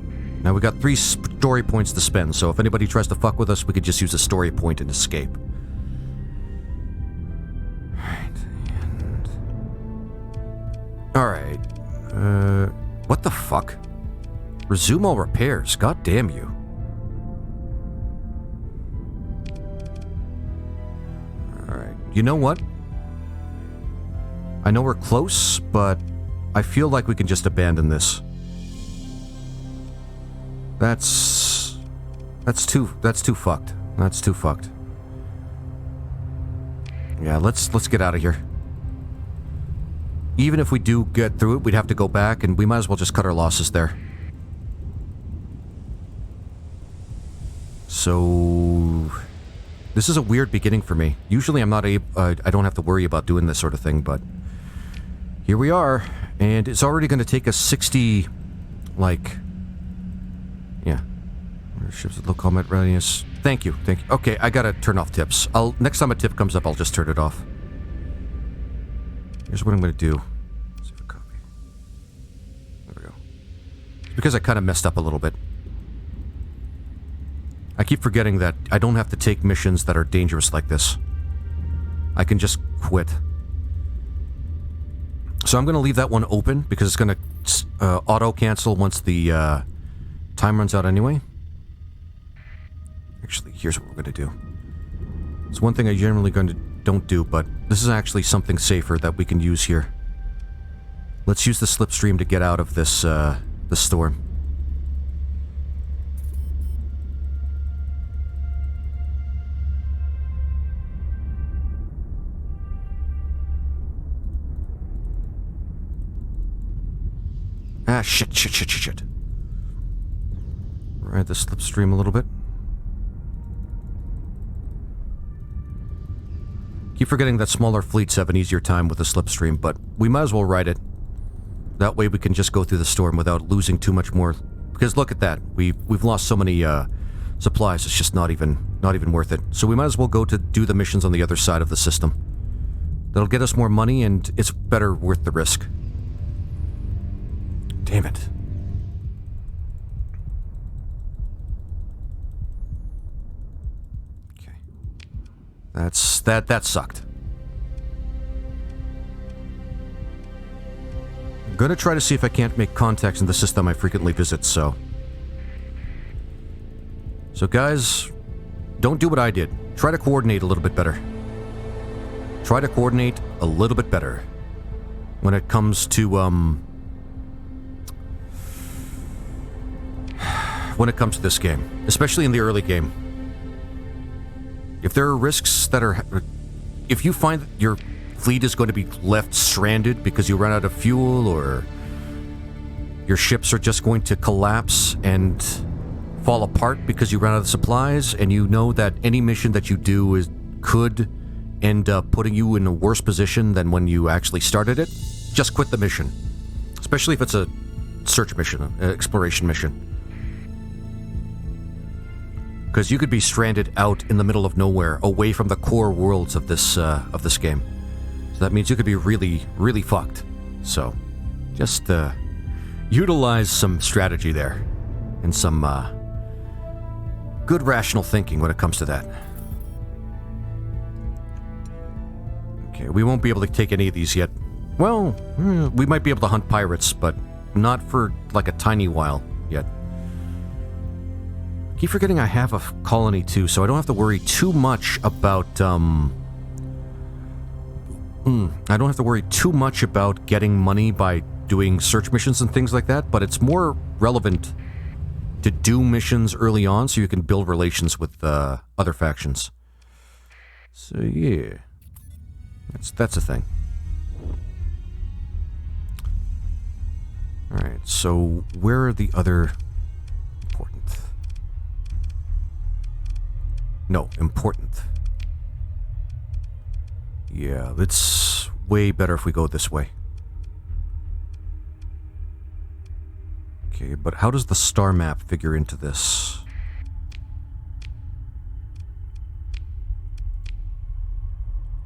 now we got 3 story points to spend, so if anybody tries to fuck with us, we could just use a story point and escape. Alright, what the fuck? Resume all repairs, god damn you. Alright, you know what? I know we're close, but I feel like we can just abandon this. That's too fucked. That's too fucked. Yeah, let's get out of here. Even if we do get through it, we'd have to go back, and we might as well just cut our losses there. So... This is a weird beginning for me. Usually I'm not I don't have to worry about doing this sort of thing, but... Here we are, and it's already going to take us 60... Like... Yeah. Ships with low combat readiness. Thank you. Okay, I gotta turn off tips. Next time a tip comes up, I'll just turn it off. Here's what I'm going to do. Save a copy. There we go. It's because I kind of messed up a little bit. I keep forgetting that I don't have to take missions that are dangerous like this. I can just quit. So I'm going to leave that one open because it's going to auto-cancel once the time runs out anyway. Actually, here's what we're going to do. It's one thing I generally don't do, but this is actually something safer that we can use here. Let's use the slipstream to get out of this storm. Ah, shit. Ride the slipstream a little bit. Keep forgetting that smaller fleets have an easier time with the slipstream, but we might as well ride it. That way we can just go through the storm without losing too much more. Because look at that, we've lost so many supplies. It's just not even worth it. So we might as well go to do the missions on the other side of the system. That'll get us more money, and it's better worth the risk. Damn it. Okay. That sucked. I'm gonna try to see if I can't make contacts in the system I frequently visit, so guys, don't do what I did. Try to coordinate a little bit better. Try to coordinate a little bit better when it comes to this game, especially in the early game. If there are risks that are... If you find that your fleet is going to be left stranded because you run out of fuel, or your ships are just going to collapse and fall apart because you run out of supplies, and you know that any mission that you do could end up putting you in a worse position than when you actually started it, just quit the mission. Especially if it's a search mission, an exploration mission. Because you could be stranded out in the middle of nowhere, away from the core worlds of this game. So that means you could be really, really fucked. So, just utilize some strategy there, and some good rational thinking when it comes to that. Okay, we won't be able to take any of these yet. Well, we might be able to hunt pirates, but not for like a tiny while yet. Keep forgetting I have a colony too, so I don't have to worry too much about I don't have to worry too much about getting money by doing search missions and things like that, but it's more relevant to do missions early on so you can build relations with other factions. So yeah, that's a thing. Alright, so where are the other important? No, important. Yeah, it's way better if we go this way. Okay, but how does the star map figure into this?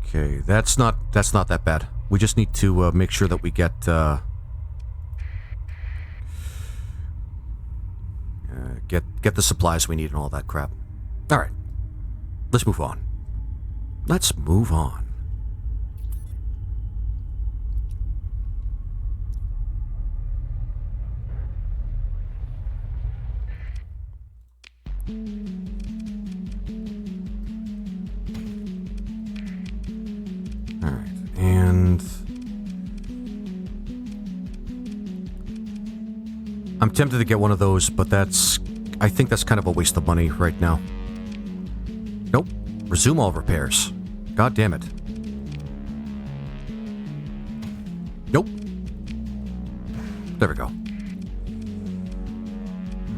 Okay, that's not that bad. We just need to make sure that we get the supplies we need and all that crap. All right, let's move on. Let's move on. Alright, and I'm tempted to get one of those, but I think that's kind of a waste of money right now. Nope. Resume all repairs. God damn it. Nope. There we go.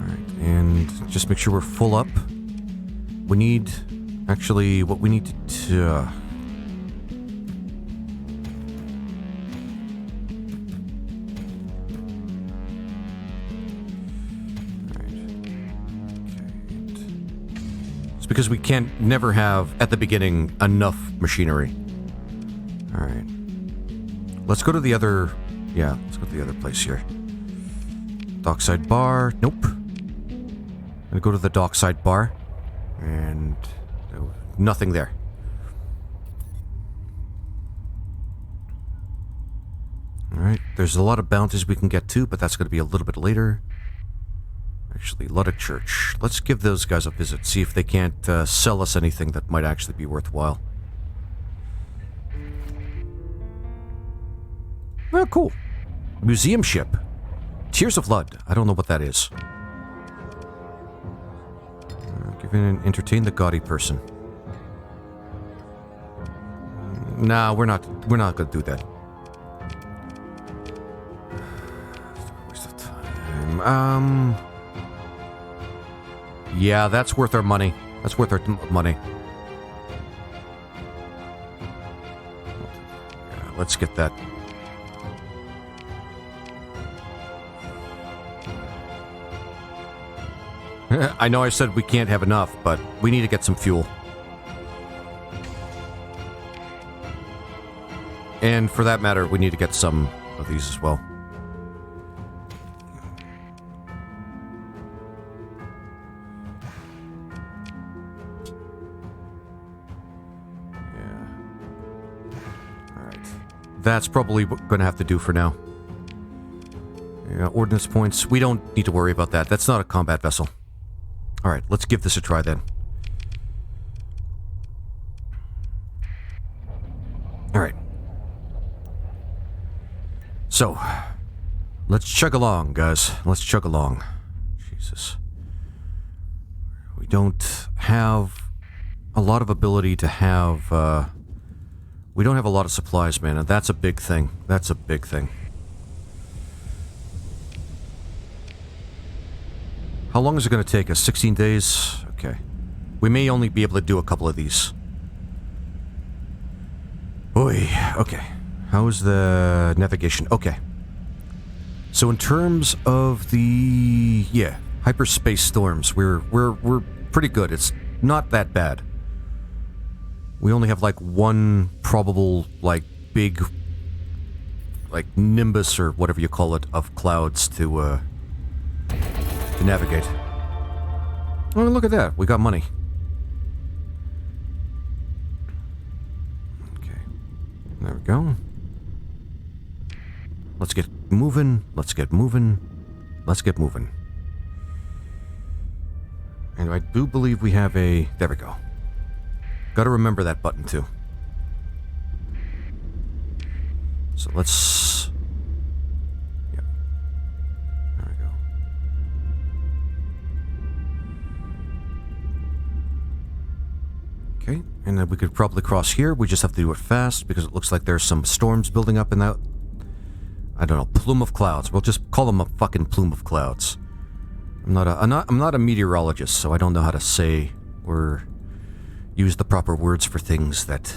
Alright, and just make sure we're full up. We need... Actually, what we need to... because we can't never have at the beginning enough machinery. All right, let's go to the other. Yeah, let's go to the other place here. Dockside bar. Nope. I'm gonna go to the dockside bar, and nothing there. All right, there's a lot of bounties we can get to, but that's gonna be a little bit later. Actually, Luddick Church. Let's give those guys a visit, see if they can't sell us anything that might actually be worthwhile. Oh, cool. Museum ship. Tears of Blood. I don't know what that is. Give in and entertain the gaudy person. Nah, we're not gonna do that. Waste of Yeah, that's worth our money. That's worth our money. Yeah, let's get that. I know I said we can't have enough, but we need to get some fuel. And for that matter, we need to get some of these as well. Yeah. Alright. That's probably going to have to do for now. Yeah, ordnance points. We don't need to worry about that. That's not a combat vessel. Alright, let's give this a try then. Alright. So, let's chug along, guys. Let's chug along. Jesus. We don't have a lot of ability to have, we don't have a lot of supplies, man, and that's a big thing. That's a big thing. How long is it going to take us? 16 days? Okay. We may only be able to do a couple of these. Oy, okay. How's the navigation? Okay. So in terms of the... yeah, hyperspace storms, we're pretty good. It's not that bad. We only have like one probable, like, big, like, nimbus or whatever you call it, of clouds to navigate. Oh, look at that. We got money. Okay. There we go. Let's get moving. Let's get moving. Let's get moving. And I do believe we have a... there we go. Gotta remember that button, too. So let's... yeah. There we go. Okay, and then we could probably cross here. We just have to do it fast, because it looks like there's some storms building up in that... I don't know, plume of clouds. We'll just call them a fucking plume of clouds. I'm not a meteorologist, so I don't know how to say or use the proper words for things that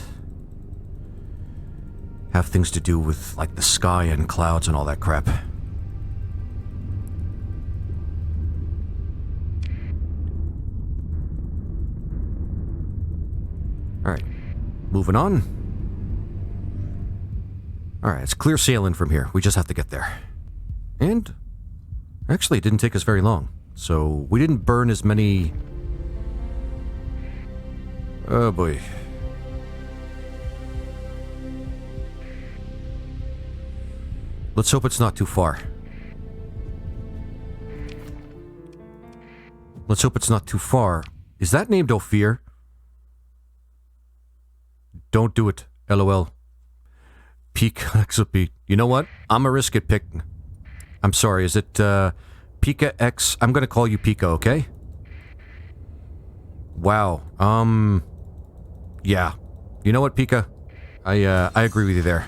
have things to do with, like, the sky and clouds and all that crap. Alright, moving on. Alright, it's clear sailing from here. We just have to get there. And actually, it didn't take us very long. So, we didn't burn as many... oh boy. Let's hope it's not too far. Let's hope it's not too far. Is that named Ophir? Don't do it. LOL. Peak Exopete. You know what? I'm a risk it pick. I'm sorry, is it Pika X? I'm gonna call you Pika, okay? Wow. Yeah. You know what, Pika? I agree with you there.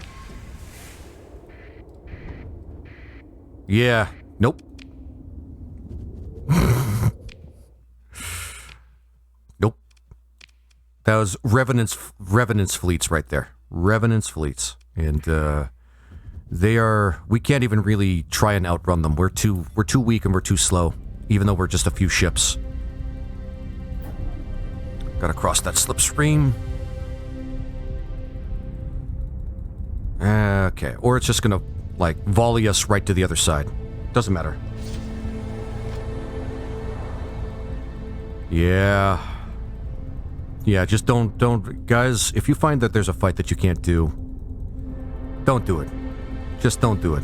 Yeah. Nope. Nope. That was Revenant's fleets right there. Revenant's fleets. And, we can't even really try and outrun them. We're too weak and we're too slow, even though we're just a few ships. Gotta cross that slipstream. Okay, or it's just gonna, like, volley us right to the other side. Doesn't matter. Yeah. Yeah, just don't, guys, if you find that there's a fight that you can't do, don't do it. Just don't do it.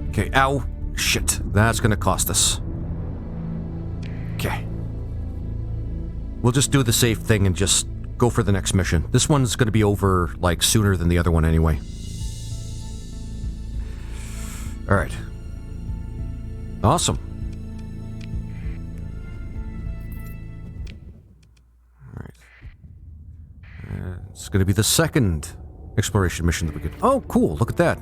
Okay, ow. Shit, that's gonna cost us. Okay. We'll just do the safe thing and just go for the next mission. This one's gonna be over, like, sooner than the other one anyway. Alright. Awesome. Alright. It's going to be the second exploration mission that we get. Oh, cool. Look at that.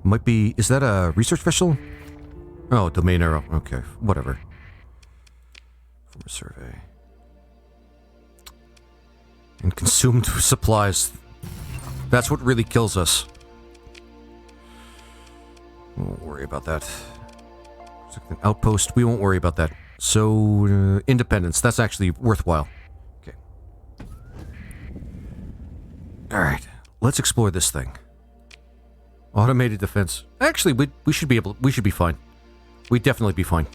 Might be... Is that a research vessel? Oh, domain arrow. Okay, whatever. From a survey. And consumed supplies. That's what really kills us. We won't worry about that. Outpost, we won't worry about that. So, independence, that's actually worthwhile. Okay. Alright, let's explore this thing. Automated defense. Actually, we should be able... We should be fine. We'd definitely be fine.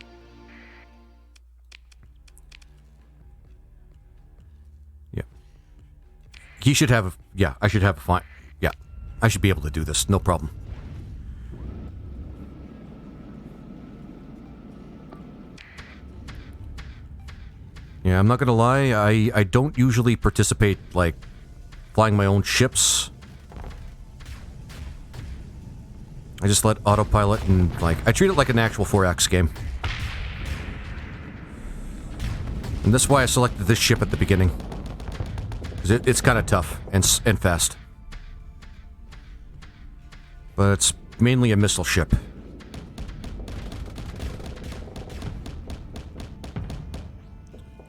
Yeah. He should have... Yeah, I should have a fine... Yeah. I should be able to do this. No problem. Yeah, I'm not gonna lie. I don't usually participate, like, flying my own ships. I just let autopilot and, like, I treat it like an actual 4X game. And that's why I selected this ship at the beginning. Because it's kind of tough and fast. But it's mainly a missile ship.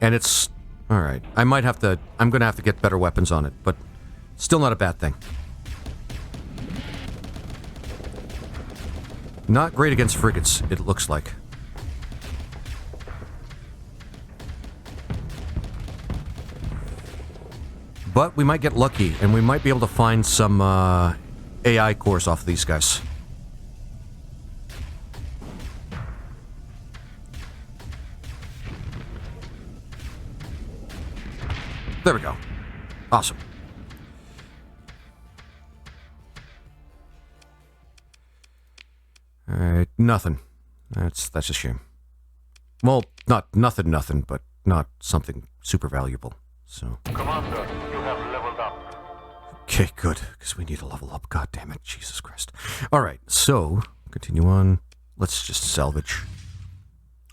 And it's... Alright. I'm gonna have to get better weapons on it, but still not a bad thing. Not great against frigates, it looks like. But we might get lucky, and we might be able to find some AI cores off these guys. There we go. Awesome. Alright, nothing. That's a shame. Well, not nothing, but not something super valuable. So. Commander, you have leveled up. Okay, good, because we need to level up. God damn it, Jesus Christ. Alright, so, continue on. Let's just salvage.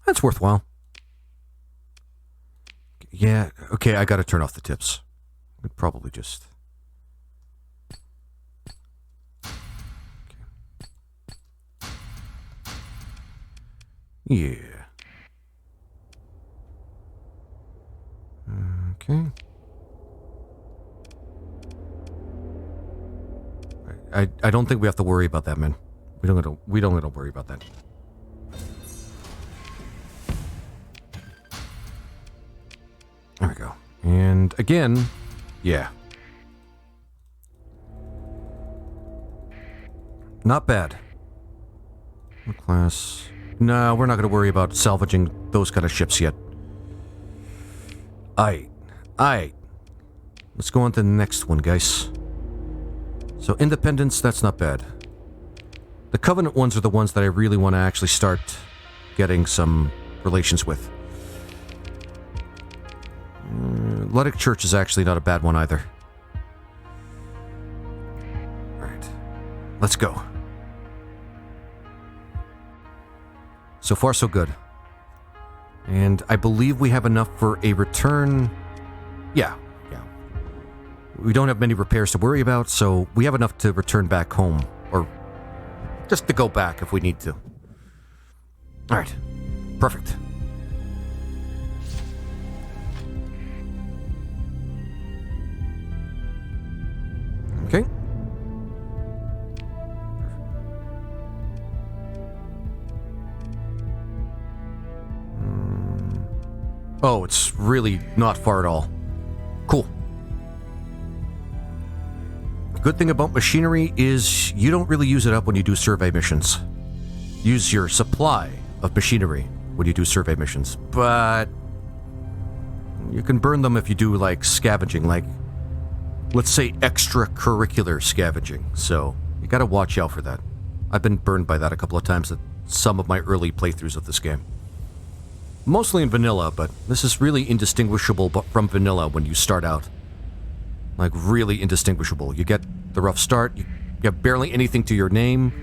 That's worthwhile. Yeah, okay, I gotta turn off the tips. I'd probably just... Yeah. Okay. I don't think we have to worry about that, man. We don't gotta worry about that. There we go. And again, yeah. Not bad. What class? No, we're not going to worry about salvaging those kind of ships yet. Aight. Let's go on to the next one, guys. So, Independence, that's not bad. The Covenant ones are the ones that I really want to actually start getting some relations with. Luddic Church is actually not a bad one either. Alright. Let's go. So far, so good. And I believe we have enough for a return. Yeah. We don't have many repairs to worry about, so we have enough to return back home. Or just to go back if we need to. Alright. Perfect. Okay. Oh, it's really not far at all. Cool. Good thing about machinery is you don't really use it up when you do survey missions. Use your supply of machinery when you do survey missions, but you can burn them if you do, like, scavenging, like, let's say extracurricular scavenging, so you gotta watch out for that. I've been burned by that a couple of times at some of my early playthroughs of this game. Mostly in vanilla, but this is really indistinguishable from vanilla when you start out. Like, really indistinguishable. You get the rough start, you have barely anything to your name.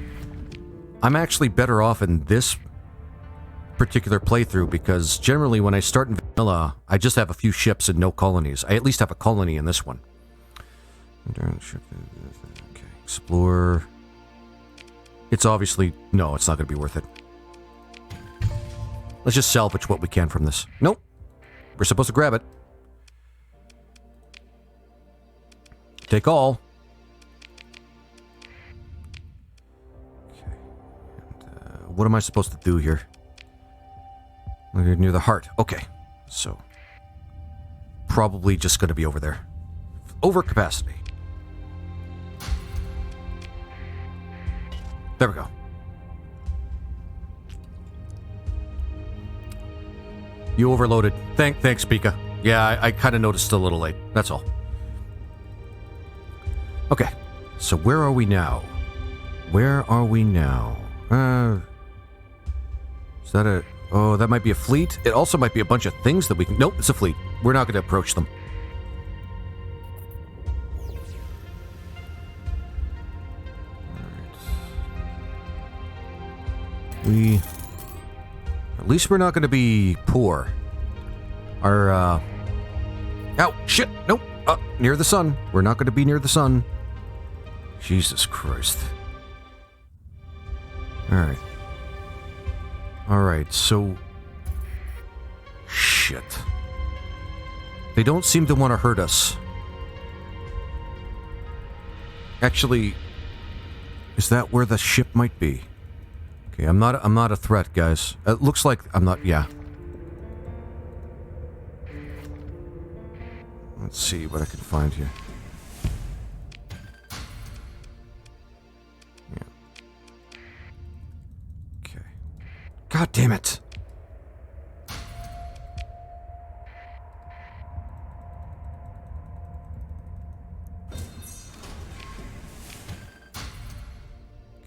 I'm actually better off in this particular playthrough because generally when I start in vanilla, I just have a few ships and no colonies. I at least have a colony in this one. Okay, explore. It's obviously... No, it's not going to be worth it. Let's just salvage what we can from this. Nope. We're supposed to grab it. Take all. Okay. And, what am I supposed to do here? Near the heart. Okay. So... probably just going to be over there. Over capacity. There we go. You overloaded. Thanks, Pika. Yeah, I kind of noticed a little late. That's all. Okay. So where are we now? Where are we now? Is that a... Oh, that might be a fleet. It also might be a bunch of things that we can... Nope, it's a fleet. We're not going to approach them. Alright. At least we're not going to be poor. Our, Oh, shit! Nope! Near the sun. We're not going to be near the sun. Jesus Christ. Alright. Alright, so... Shit. They don't seem to want to hurt us. Actually, is that where the ship might be? Okay, I'm not a threat, guys. It looks like I'm not... Yeah. Let's see what I can find here. Yeah. Okay. God damn it!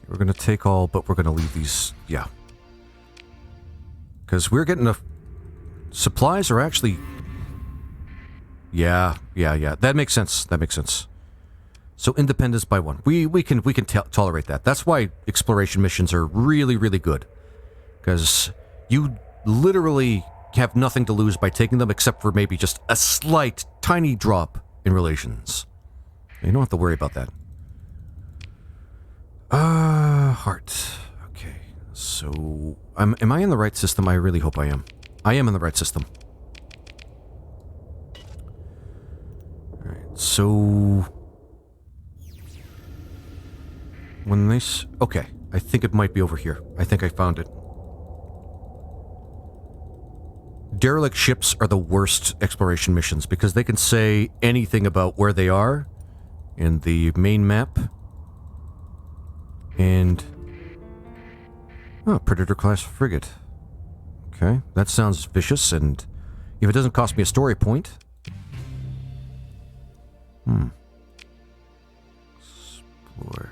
We're gonna take all, but we're gonna leave these... Yeah. Because we're getting a... Supplies are actually... Yeah. That makes sense. That makes sense. So independence by one. We can tolerate that. That's why exploration missions are really, really good. Because you literally have nothing to lose by taking them except for maybe just a slight, tiny drop in relations. You don't have to worry about that. Heart. Okay. So, am I in the right system? I really hope I am. I am in the right system. Alright, so... When this... Okay, I think it might be over here. I think I found it. Derelict ships are the worst exploration missions because they can say anything about where they are in the main map. And... Oh, Predator-class frigate. Okay, that sounds vicious, and if it doesn't cost me a story point... Explore.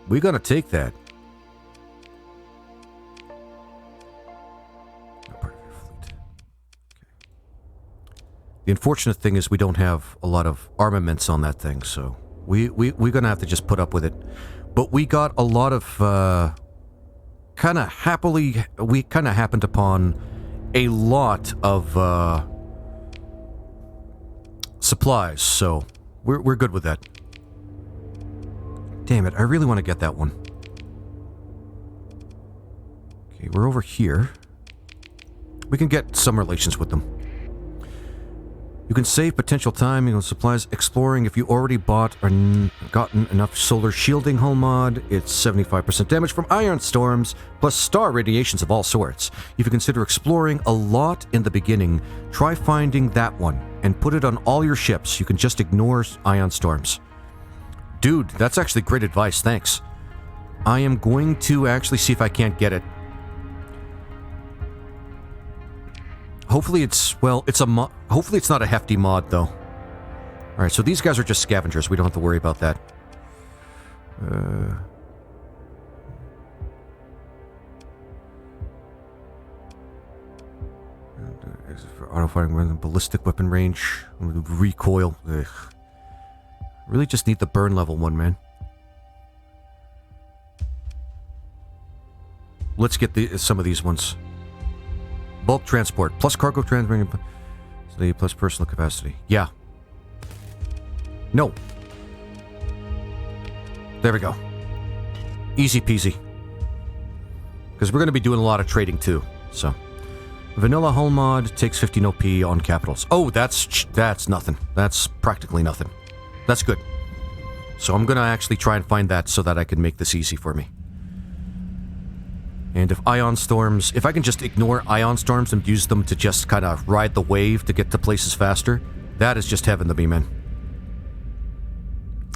We gotta take that. Not part of your fleet. Okay. The unfortunate thing is we don't have a lot of armaments on that thing, so... We're gonna have to just put up with it. But we got a lot of, we kinda happened upon a lot of, supplies, so we're good with that. Damn it, I really want to get that one. Okay, we're over here. We can get some relations with them. You can save potential time and supplies exploring if you already bought or gotten enough solar shielding hull mod. It's 75% damage from iron storms, plus star radiations of all sorts. If you consider exploring a lot in the beginning, try finding that one and put it on all your ships. You can just ignore ion storms. Dude, that's actually great advice, thanks. I am going to actually see if I can't get it. Hopefully it's, well, it's a mod. Hopefully it's not a hefty mod, though. Alright, so these guys are just scavengers. We don't have to worry about that. For auto-firing, ballistic weapon range, recoil. Ugh. Really just need the burn level one, man. Let's get some of these ones. Bulk transport, plus cargo transport, plus personal capacity. Yeah. No. There we go. Easy peasy. Because we're going to be doing a lot of trading too, so. Vanilla hull mod takes 15 OP on capitals. Oh, that's nothing. That's practically nothing. That's good. So I'm going to actually try and find that so that I can make this easy for me. And if ion storms... If I can just ignore ion storms and use them to just kind of ride the wave to get to places faster, that is just heaven to me, man.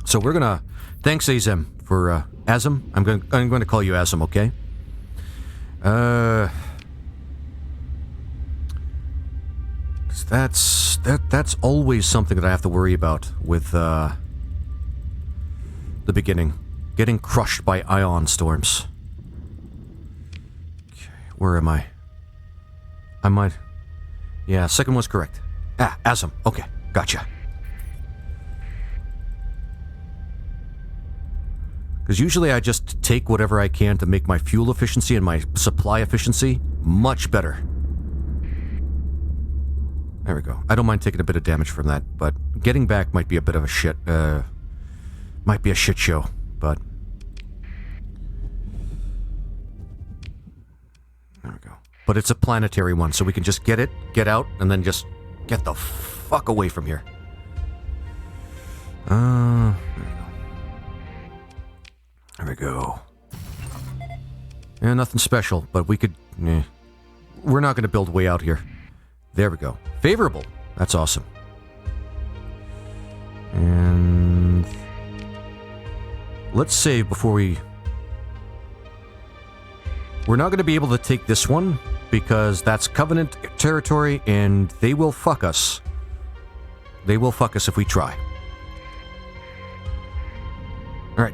So we're going to... Thanks, Azem, for... Azem? I'm going to call you Azem, okay? That's always something that I have to worry about with the beginning. Getting crushed by ion storms. Okay, where am I? I might... Yeah, second one's correct. Ah, Azem. Okay, gotcha. Because usually I just take whatever I can to make my fuel efficiency and my supply efficiency much better. There we go. I don't mind taking a bit of damage from that, but getting back might be a bit of a shit, might be a shit show, but... There we go. But it's a planetary one, so we can just get it, get out, and then just get the fuck away from here. There we go. Yeah, nothing special, but we could... We're not going to build way out here. There we go. Favorable. That's awesome. And... Let's save before we... We're not going to be able to take this one, because that's Covenant territory, and they will fuck us. They will fuck us if we try. Alright.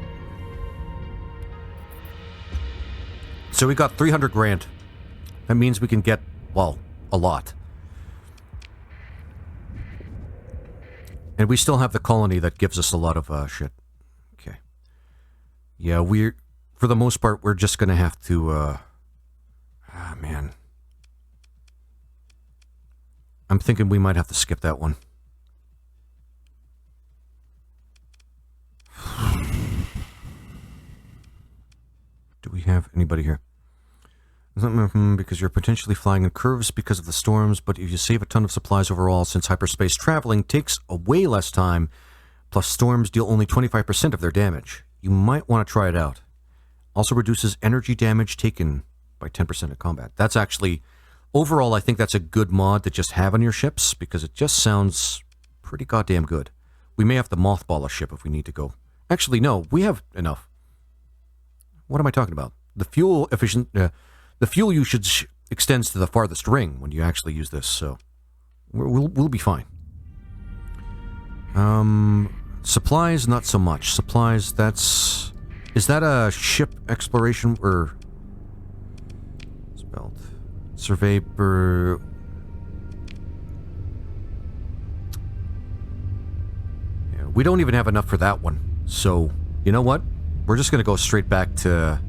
So we got 300 grand. That means we can get, well, a lot. And we still have the colony that gives us a lot of shit. Okay. Yeah, we're... For the most part, we're just gonna have to, Ah, man. I'm thinking we might have to skip that one. Do we have anybody here? Because you're potentially flying in curves because of the storms, but if you save a ton of supplies overall, since hyperspace traveling takes way less time, plus storms deal only 25% of their damage, you might want to try it out. Also reduces energy damage taken by 10% in combat. That's actually, overall, I think that's a good mod to just have on your ships, because it just sounds pretty goddamn good. We may have to mothball a ship if we need to go. Actually, no, we have enough. What am I talking about? The fuel efficient... the fuel usage extends to the farthest ring when you actually use this, so we'll be fine. Supplies, not so much. Supplies, that's... Is that a ship exploration or... Spelled... Survey per... Yeah, we don't even have enough for that one. So, you know what? We're just gonna go straight back to...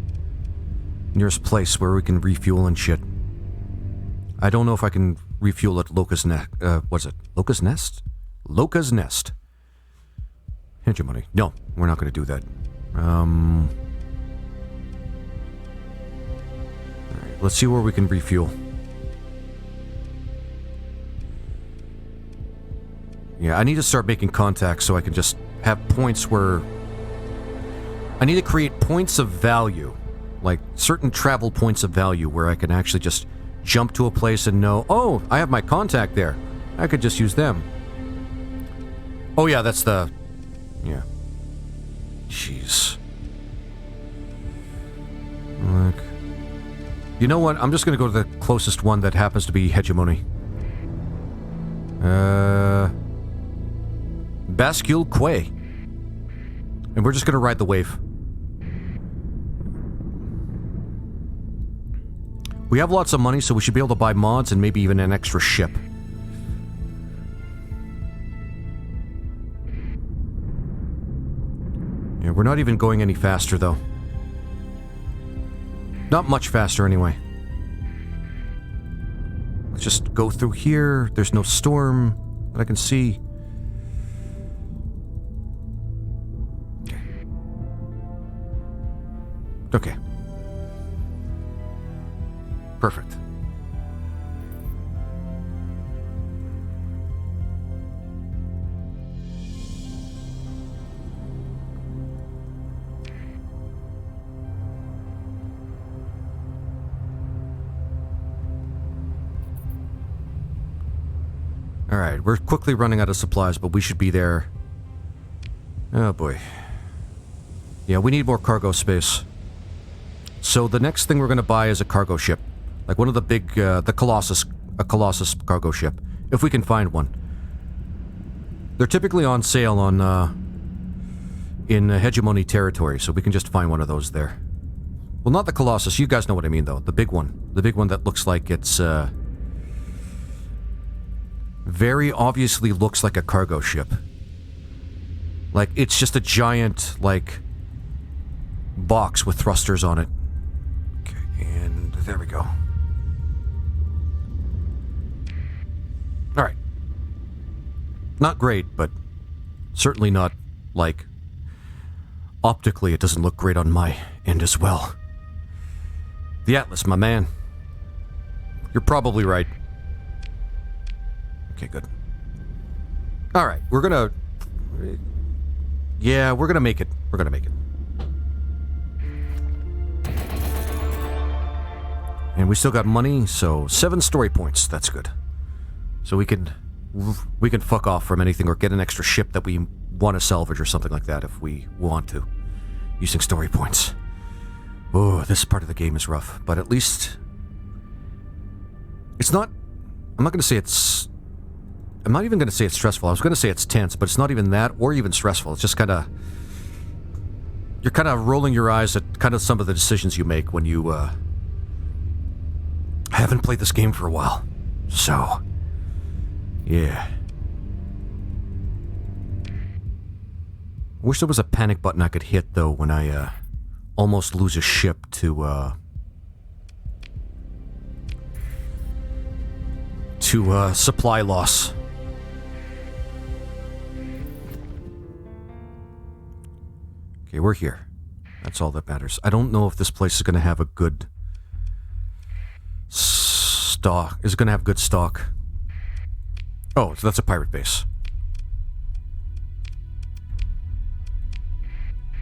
nearest place where we can refuel and shit. I don't know if I can refuel at Locust Nest. What's it? Locust Nest? Locust Nest. Hegemony. No, we're not going to do that. Alright, let's see where we can refuel. Yeah, I need to start making contacts so I can just have points where... I need to create points of value. Like, certain travel points of value where I can actually just jump to a place and know, oh, I have my contact there. I could just use them. Oh, yeah, that's the... Yeah. Jeez. Look. You know what? I'm just going to go to the closest one that happens to be Hegemony. Bascule Quay. And we're just going to ride the wave. We have lots of money, so we should be able to buy mods and maybe even an extra ship. Yeah, we're not even going any faster, though. Not much faster, anyway. Let's just go through here. There's no storm that I can see. Okay. Perfect. Alright, we're quickly running out of supplies, but we should be there. Oh boy. Yeah, we need more cargo space. So the next thing we're going to buy is a cargo ship. Like one of the big, the Colossus, a Colossus cargo ship. If we can find one. They're typically on sale on, in hegemony territory, so we can just find one of those there. Well, not the Colossus, you guys know what I mean though. The big one. The big one that looks like it's, very obviously looks like a cargo ship. Like, it's just a giant, like, box with thrusters on it. Okay, and there we go. Alright. Not great, but certainly not, like, optically it doesn't look great on my end as well. The Atlas, my man. You're probably right. Okay, good. Alright, we're gonna... Yeah, we're gonna make it. We're gonna make it. And we still got money, so 7 story points. That's good. So we can fuck off from anything or get an extra ship that we want to salvage or something like that if we want to. Using story points. Oh, this part of the game is rough. But at least... It's not... I'm not gonna say it's... I'm not even going to say it's stressful. I was going to say it's tense, but it's not even that or even stressful. It's just kind of... You're kind of rolling your eyes at kind of some of the decisions you make when you, haven't played this game for a while. So... Yeah. I wish there was a panic button I could hit, though, when I, almost lose a ship to, supply loss. Okay, we're here. That's all that matters. I don't know if this place is going to have a good stock. Is it going to have good stock? Oh, so that's a pirate base.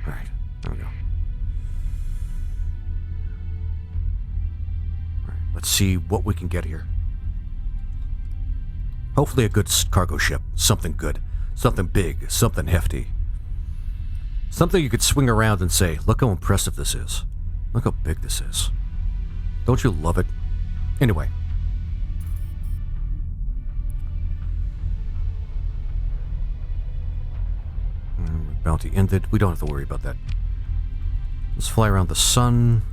Alright, there we go. Alright, let's see what we can get here. Hopefully a good cargo ship. Something good. Something big. Something hefty. Something you could swing around and say, look how impressive this is. Look how big this is. Don't you love it? Anyway. Bounty ended. We don't have to worry about that. Let's fly around the sun.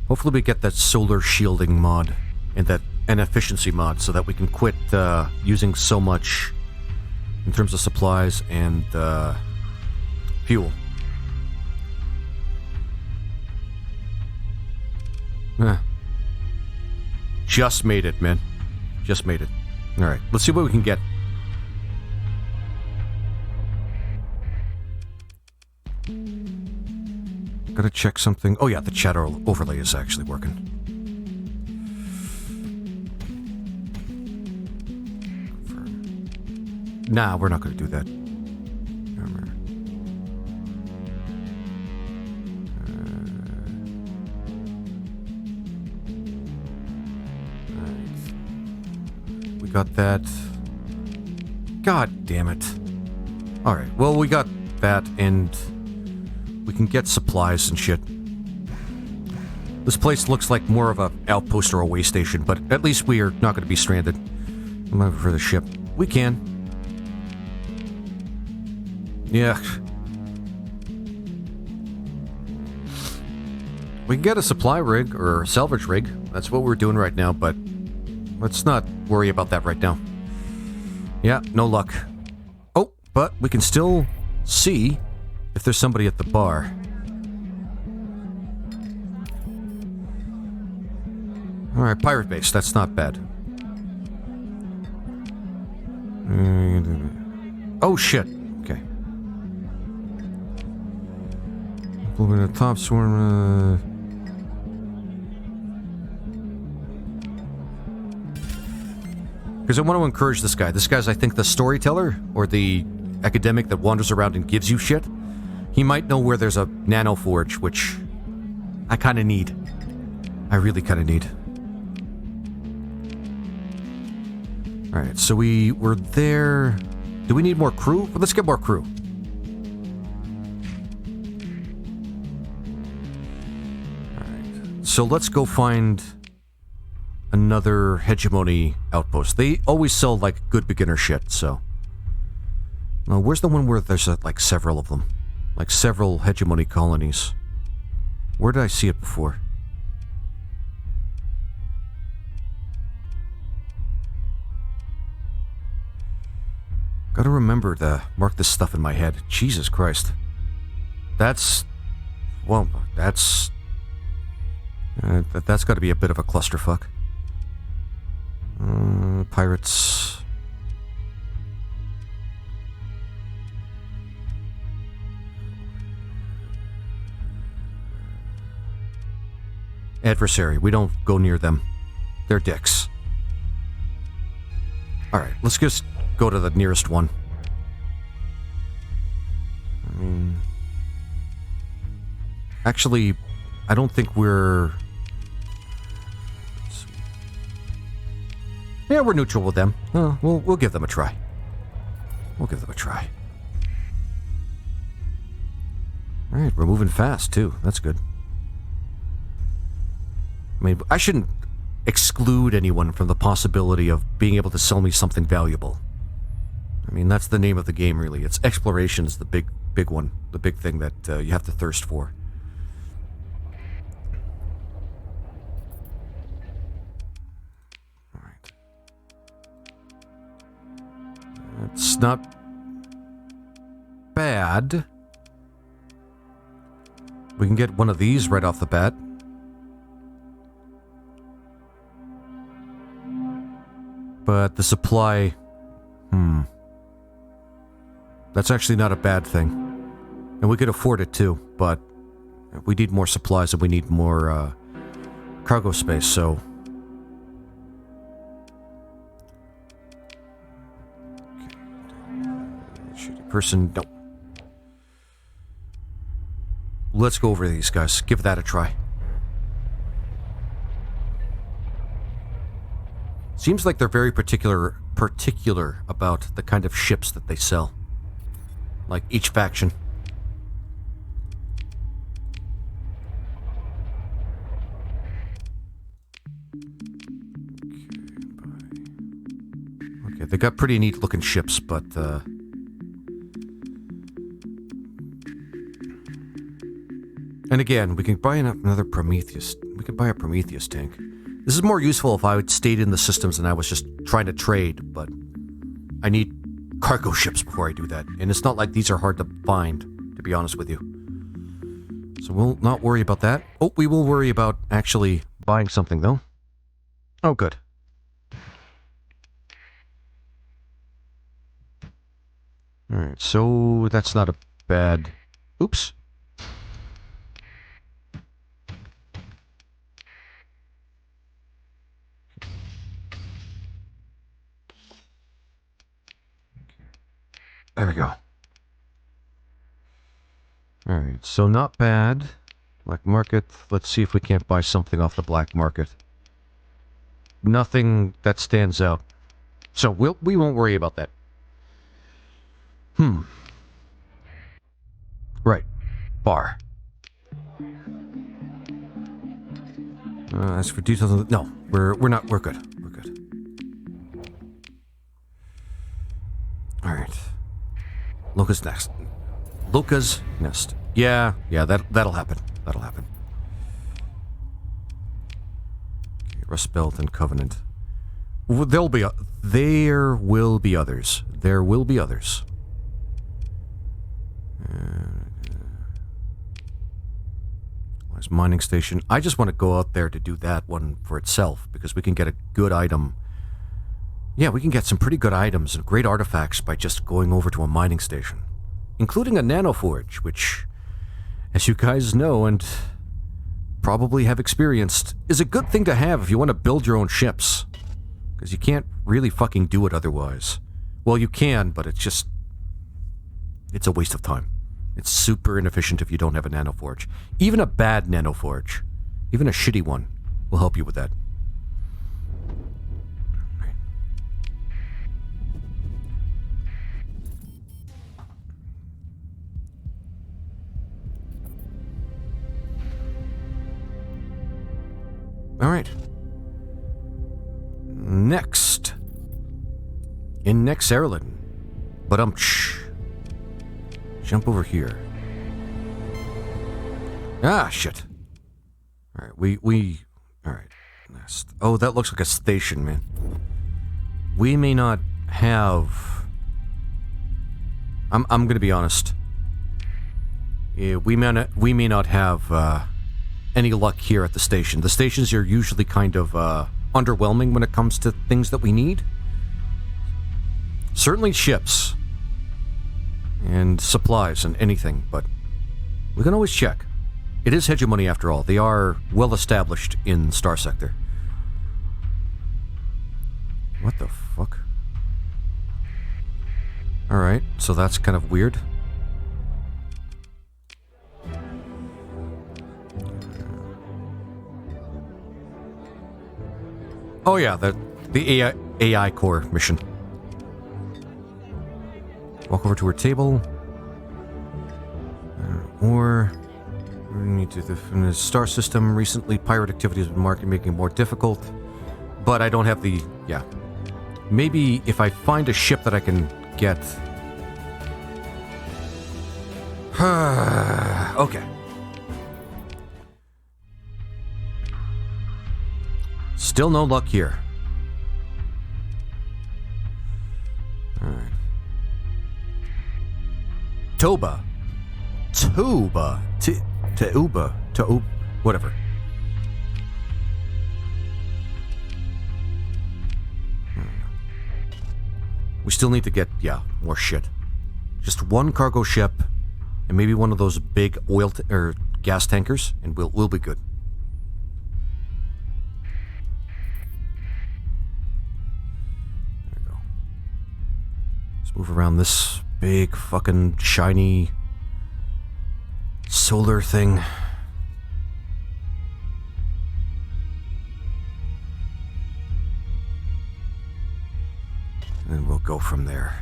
Hopefully we get that solar shielding mod and that an efficiency mod so that we can quit using so much in terms of supplies and fuel. Just made it, man. Just made it. Alright, let's see what we can get. Gotta check something. Oh yeah, the chat overlay is actually working. Nah, we're not gonna do that. We got that. God damn it. Alright, well, we got that, and we can get supplies and shit. This place looks like more of a outpost or a way station, but at least we are not going to be stranded. I'm looking for the ship. We can. Yeah. We can get a supply rig or a salvage rig. That's what we're doing right now, but let's not worry about that right now. Yeah, no luck. Oh, but we can still see if there's somebody at the bar. Alright, pirate base. That's not bad. Oh, shit. Okay. Moving the top swarm. Because I want to encourage this guy. This guy's, I think, the storyteller or the academic that wanders around and gives you shit. He might know where there's a nanoforge, which I kind of need. I really kind of need. Alright, so we were there. Do we need more crew? Well, let's get more crew. Alright, so let's go find another hegemony outpost. They always sell, like, good beginner shit, so... No, where's the one where there's, like, several of them? Like, several hegemony colonies. Where did I see it before? Gotta remember to mark this stuff in my head. Jesus Christ. That's... Well, that's... that's gotta be a bit of a clusterfuck. Pirates... Adversary. We don't go near them. They're dicks. Alright, let's just go to the nearest one. I mean... Actually, I don't think we're... Let's see. Yeah, we're neutral with them. We'll give them a try. We'll give them a try. Alright, we're moving fast, too. That's good. I mean, I shouldn't exclude anyone from the possibility of being able to sell me something valuable. I mean, that's the name of the game, really. It's exploration is the big one. The big thing that you have to thirst for. Alright. It's not bad. We can get one of these right off the bat. But the supply... That's actually not a bad thing. And we could afford it too, but we need more supplies and we need more cargo space, so... Okay. Shitty person, no. Let's go over these guys. Give that a try. Seems like they're very particular about the kind of ships that they sell. Like each faction. Okay, they got pretty neat looking ships, but and again, we can buy another Prometheus. We could buy a Prometheus tank. This is more useful if I had stayed in the systems and I was just trying to trade, but I need cargo ships before I do that. And it's not like these are hard to find, to be honest with you. So we'll not worry about that. Oh, we will worry about actually buying something, though. Oh, good. Alright, so that's not a bad... Oops. There we go. Alright, so not bad. Black market. Let's see if we can't buy something off the black market. Nothing that stands out. So we won't worry about that. Right. Bar. As for details on the... No, we're not... We're good. We're good. Alright. Luca's Nest. Luca's Nest. Yeah, that'll happen. That'll happen. Okay, Rust Belt and Covenant. There will be others. There will be others. Where's mining station? I just want to go out there to do that one for itself because we can get a good item. Yeah, we can get some pretty good items and great artifacts by just going over to a mining station. Including a nanoforge, which as you guys know and probably have experienced, is a good thing to have if you want to build your own ships. Because you can't really fucking do it otherwise. Well, you can, but it's a waste of time. It's super inefficient if you don't have a nanoforge. Even a bad nanoforge, even a shitty one, will help you with that. All right. Next. In Nexerelin. But jump over here. Ah, shit. All right, we all right. Next. Oh, that looks like a station, man. We may not have. I'm gonna be honest. Yeah, we may not have any luck here at the station. The stations are usually kind of underwhelming when it comes to things that we need. Certainly ships and supplies and anything, but we can always check. It is hegemony after all. They are well established in Starsector. What the fuck? Alright, so that's kind of weird. Oh yeah, the AI core mission. Walk over to her table. Or we need to defend the star system. Recently, pirate activity has been making it more difficult. But I don't have the Maybe if I find a ship that I can get. Okay. Still no luck here. Alright. Toba. Whatever. We still need to get, more shit. Just one cargo ship, and maybe one of those big oil or gas tankers, and we'll be good. There we go. Let's move around this big fucking shiny solar thing. And we'll go from there.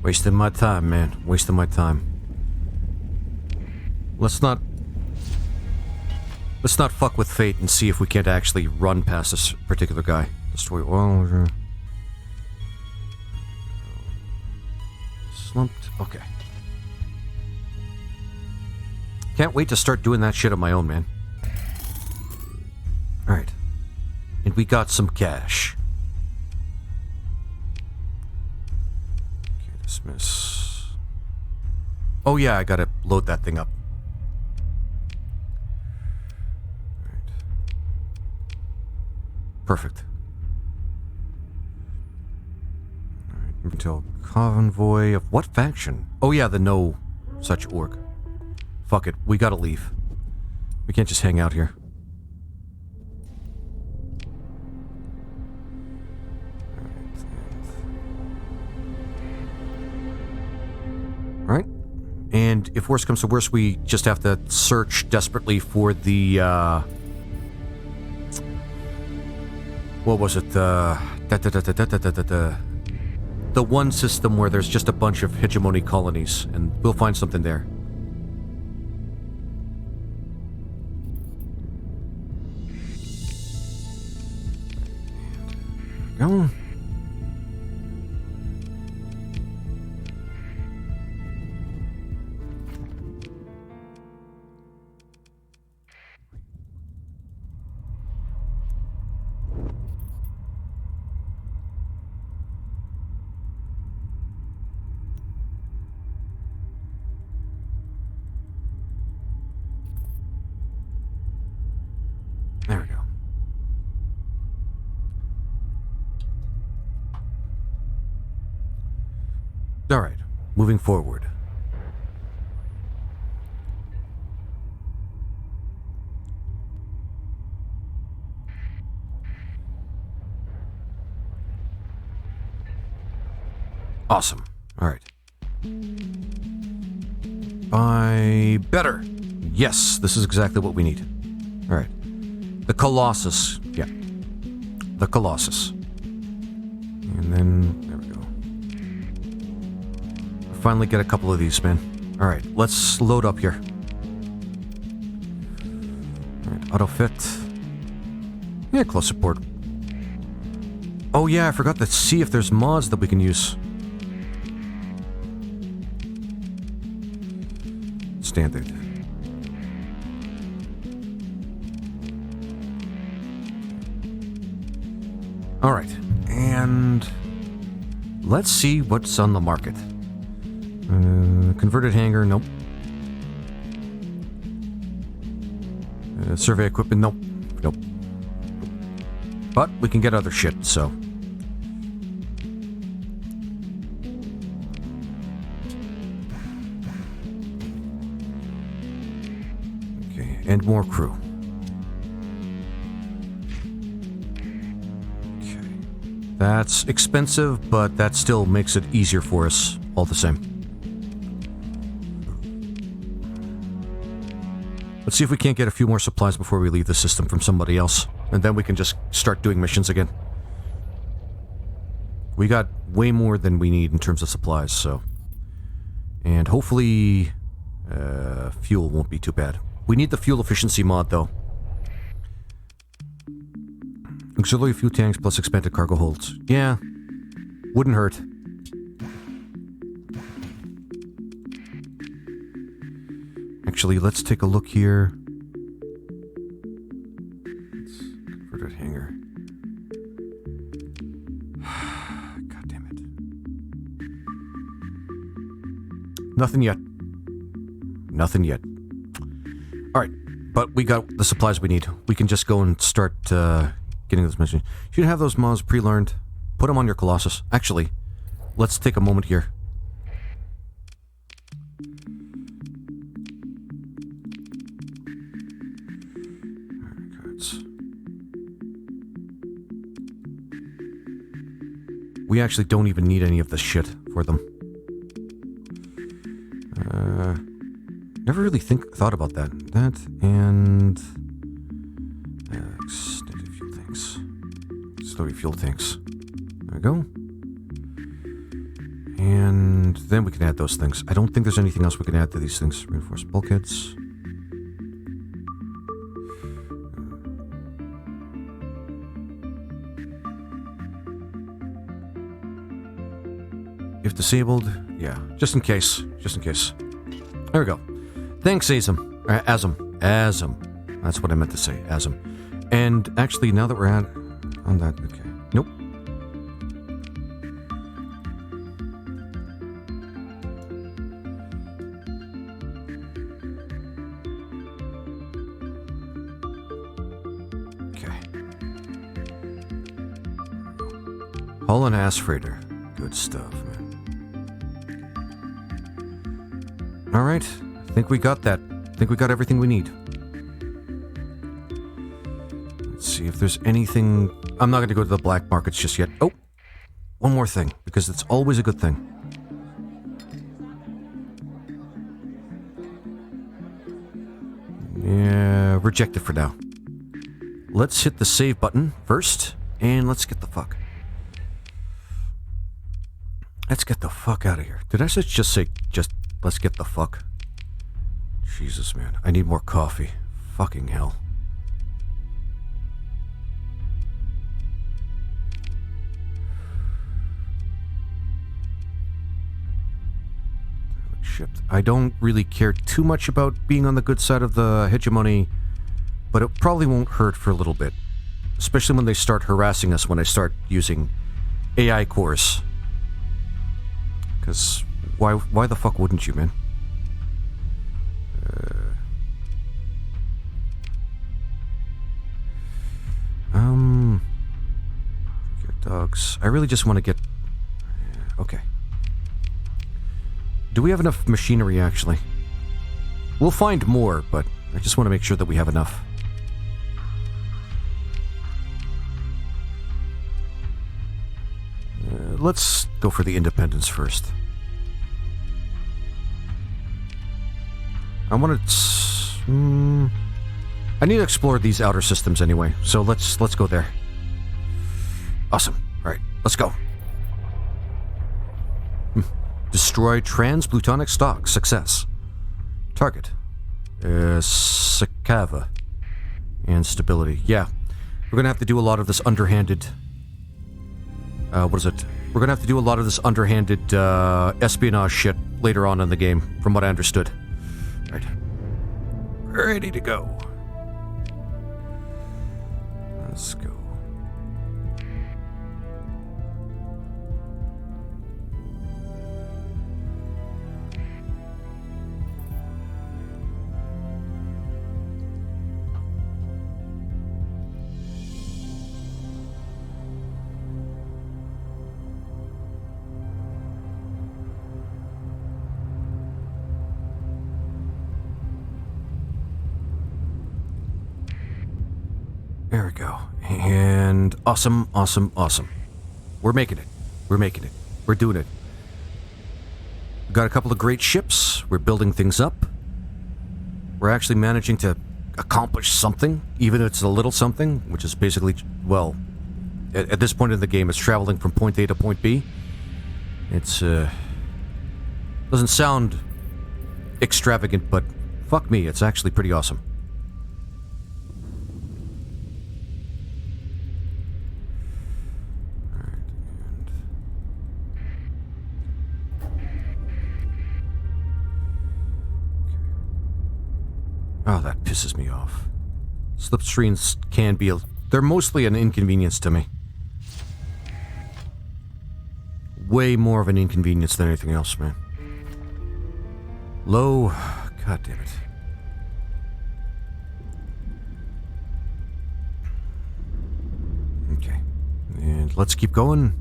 Wasting my time, man. Wasting my time. Let's not fuck with fate and see if we can't actually run past this particular guy. Destroy oil. Slumped. Okay. Can't wait to start doing that shit on my own, man. Alright. And we got some cash. Okay, dismiss. Oh yeah, I gotta load that thing up. Alright. Perfect. Until convoy of what faction? Oh yeah, the no such org. Fuck it, we gotta leave. We can't just hang out here. Alright. And if worse comes to worse, we just have to search desperately for the, what was it? The one system where there's just a bunch of hegemony colonies, and we'll find something there. Go. moving forward. Awesome. All right. Buy better. Yes, this is exactly what we need. All right. The Colossus. Yeah. The Colossus. And then, there we go. Finally get a couple of these, man. All right, let's load up here. All right, auto fit. Yeah, close support. Oh yeah, I forgot to see if there's mods that we can use. Standard. All right, and let's see what's on the market. Converted hangar, nope. Survey equipment, nope. Nope. But we can get other shit, so. Okay, and more crew. Okay. That's expensive, but that still makes it easier for us all the same. Let's see if we can't get a few more supplies before we leave the system from somebody else. And then we can just start doing missions again. We got way more than we need in terms of supplies, so. And hopefully, fuel won't be too bad. We need the fuel efficiency mod, though. Auxiliary fuel tanks plus expanded cargo holds. Yeah, wouldn't hurt. Actually, let's take a look here. Converted hangar. God damn it. Nothing yet. Nothing yet. Alright, but we got the supplies we need. We can just go and start getting those missions. You should have those mods pre-learned. Put them on your Colossus. Actually, let's take a moment here. We actually don't even need any of this shit for them. Never really thought about that. That and extended fuel tanks. Slowly fuel tanks. There we go. And then we can add those things. I don't think there's anything else we can add to these things. Reinforced bulkheads. If disabled, yeah, just in case. Just in case. There we go. Thanks, Azum. Azum. That's what I meant to say, Azum. And actually, now that we're on that, okay. Nope. Okay. Hull and ass freighter. Good stuff, man. All right. I think we got that. I think we got everything we need. Let's see if there's anything. I'm not going to go to the black markets just yet. Oh, one more thing, because it's always a good thing. Yeah, reject it for now. Let's hit the save button first, and let's get the fuck. Let's get the fuck out of here. Did I just say, let's get the fuck? Jesus, man. I need more coffee. Fucking hell. Shipped. I don't really care too much about being on the good side of the hegemony, but it probably won't hurt for a little bit. Especially when they start harassing us when I start using AI cores. Because why the fuck wouldn't you, man? Your dogs. I really just want to get. Okay. Do we have enough machinery, actually? We'll find more, but I just want to make sure that we have enough. Let's go for the Independence first. I want to... I need to explore these outer systems anyway, so let's go there. Awesome. Alright, let's go. Destroy transplutonic stock. Success. Target. Sakava. And stability. Yeah. We're gonna have to do a lot of this underhanded... what is it? We're gonna have to do a lot of this underhanded espionage shit later on in the game, from what I understood. Alright. Ready to go. Let's go. There we go. And awesome, awesome, awesome. We're making it. We're making it. We're doing it. We've got a couple of great ships. We're building things up. We're actually managing to accomplish something, even if it's a little something, which is basically, well, at this point in the game, it's traveling from point A to point B. It's, doesn't sound extravagant, but fuck me, it's actually pretty awesome. Oh, that pisses me off. Slipstreams can be they're mostly an inconvenience to me. Way more of an inconvenience than anything else, man. Low... God damn it. Okay. And let's keep going.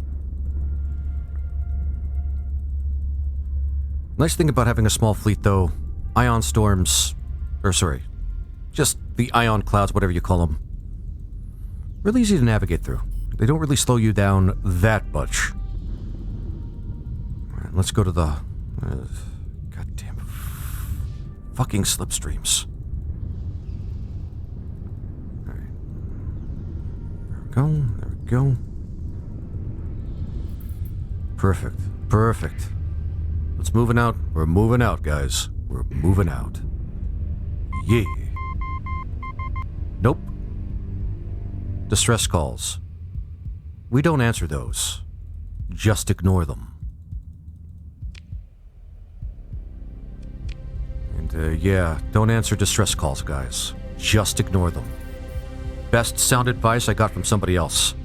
Nice thing about having a small fleet, though, ion storms... Or sorry, just the ion clouds, whatever you call them. Really easy to navigate through. They don't really slow you down that much. Alright, let's go to the... goddamn... fucking slipstreams. Alright. There we go, there we go. Perfect, perfect. Let's moving out. We're moving out, guys. We're moving out. Yeah. Nope. Distress calls. We don't answer those. Just ignore them. And, yeah, don't answer distress calls, guys. Just ignore them. Best sound advice I got from somebody else.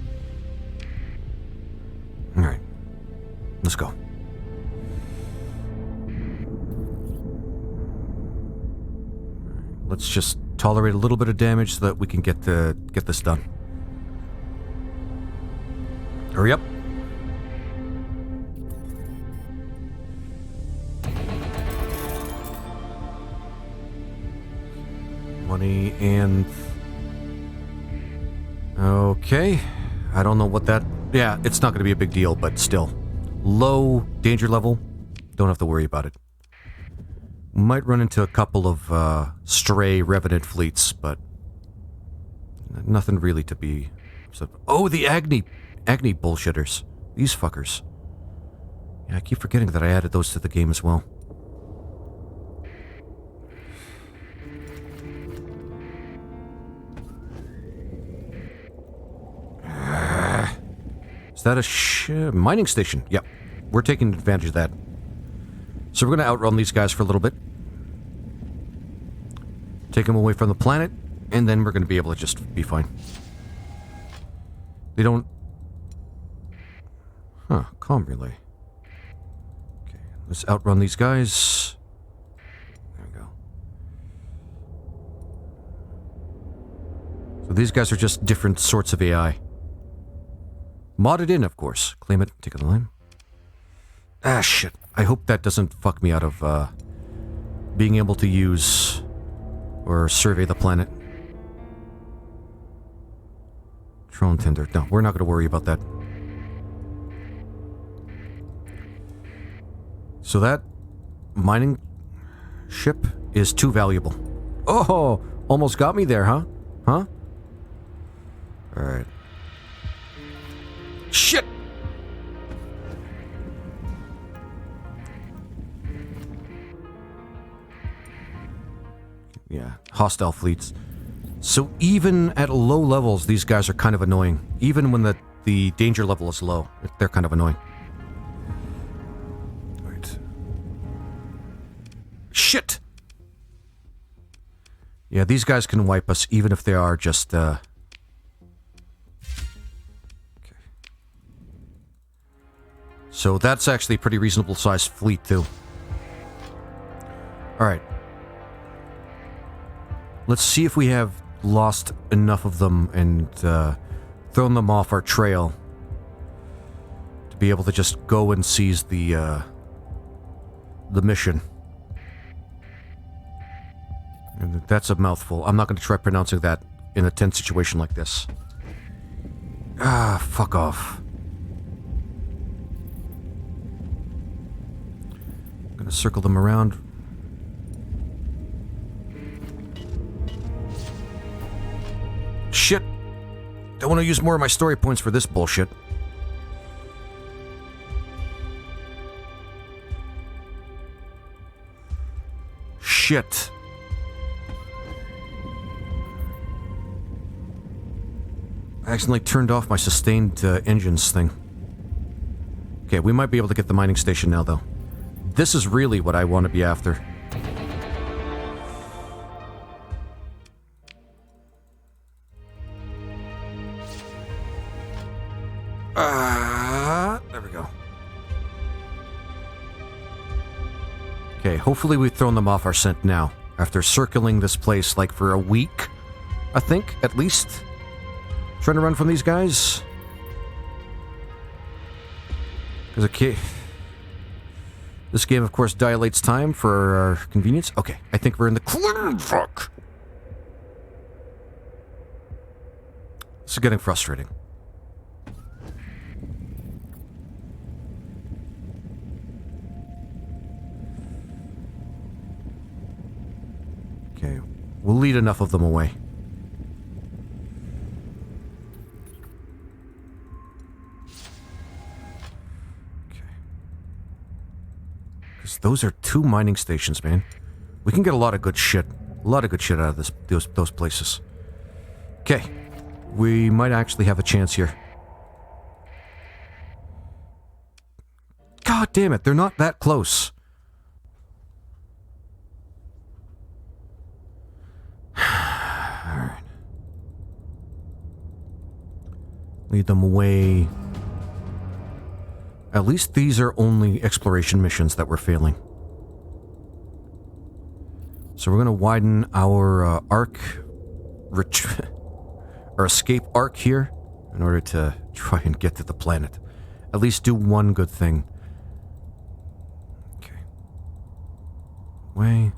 Alright. Let's go. Let's just tolerate a little bit of damage so that we can get this done. Hurry up. Money and... Okay. I don't know what that... Yeah, it's not going to be a big deal, but still. Low danger level. Don't have to worry about it. Might run into a couple of stray Revenant fleets, but nothing really to be... Oh, the Agni bullshitters. These fuckers. Yeah, I keep forgetting that I added those to the game as well. Is that a mining station? Yep. We're taking advantage of that. So we're going to outrun these guys for a little bit. Take them away from the planet, and then we're going to be able to just be fine. They don't... Huh, comm relay. Okay, let's outrun these guys. There we go. So these guys are just different sorts of AI. Modded in, of course. Claim it, take it the line. Ah, shit. I hope that doesn't fuck me out of being able to use or survey the planet. Drone tender. No, we're not going to worry about that. So that mining ship is too valuable. Oh, almost got me there, huh? Huh? Alright. Shit! Yeah, hostile fleets. So even at low levels, these guys are kind of annoying. Even when the danger level is low, they're kind of annoying. Right. Shit! Yeah, these guys can wipe us even if they are just, Okay. So that's actually a pretty reasonable sized fleet, too. Alright. Let's see if we have lost enough of them and thrown them off our trail to be able to just go and seize the mission. And that's a mouthful. I'm not going to try pronouncing that in a tense situation like this. Ah, fuck off. I'm going to circle them around. Shit! Don't want to use more of my story points for this bullshit. Shit. I accidentally turned off my sustained engines thing. Okay, we might be able to get the mining station now, though. This is really what I want to be after. There we go. Okay, hopefully we've thrown them off our scent now. After circling this place like for a week, I think, at least. Trying to run from these guys. Because this game, of course, dilates time for our convenience. Okay, I think we're in the clear. Fuck. This is getting frustrating. Okay, we'll lead enough of them away. Okay. Because those are 2 mining stations, man. We can get a lot of good shit. A lot of good shit out of those places. Okay. We might actually have a chance here. God damn it, they're not that close. Alright. Lead them away. At least these are only exploration missions that we're failing. So we're going to widen our arc, our escape arc here in order to try and get to the planet. At least do one good thing. Okay. Way.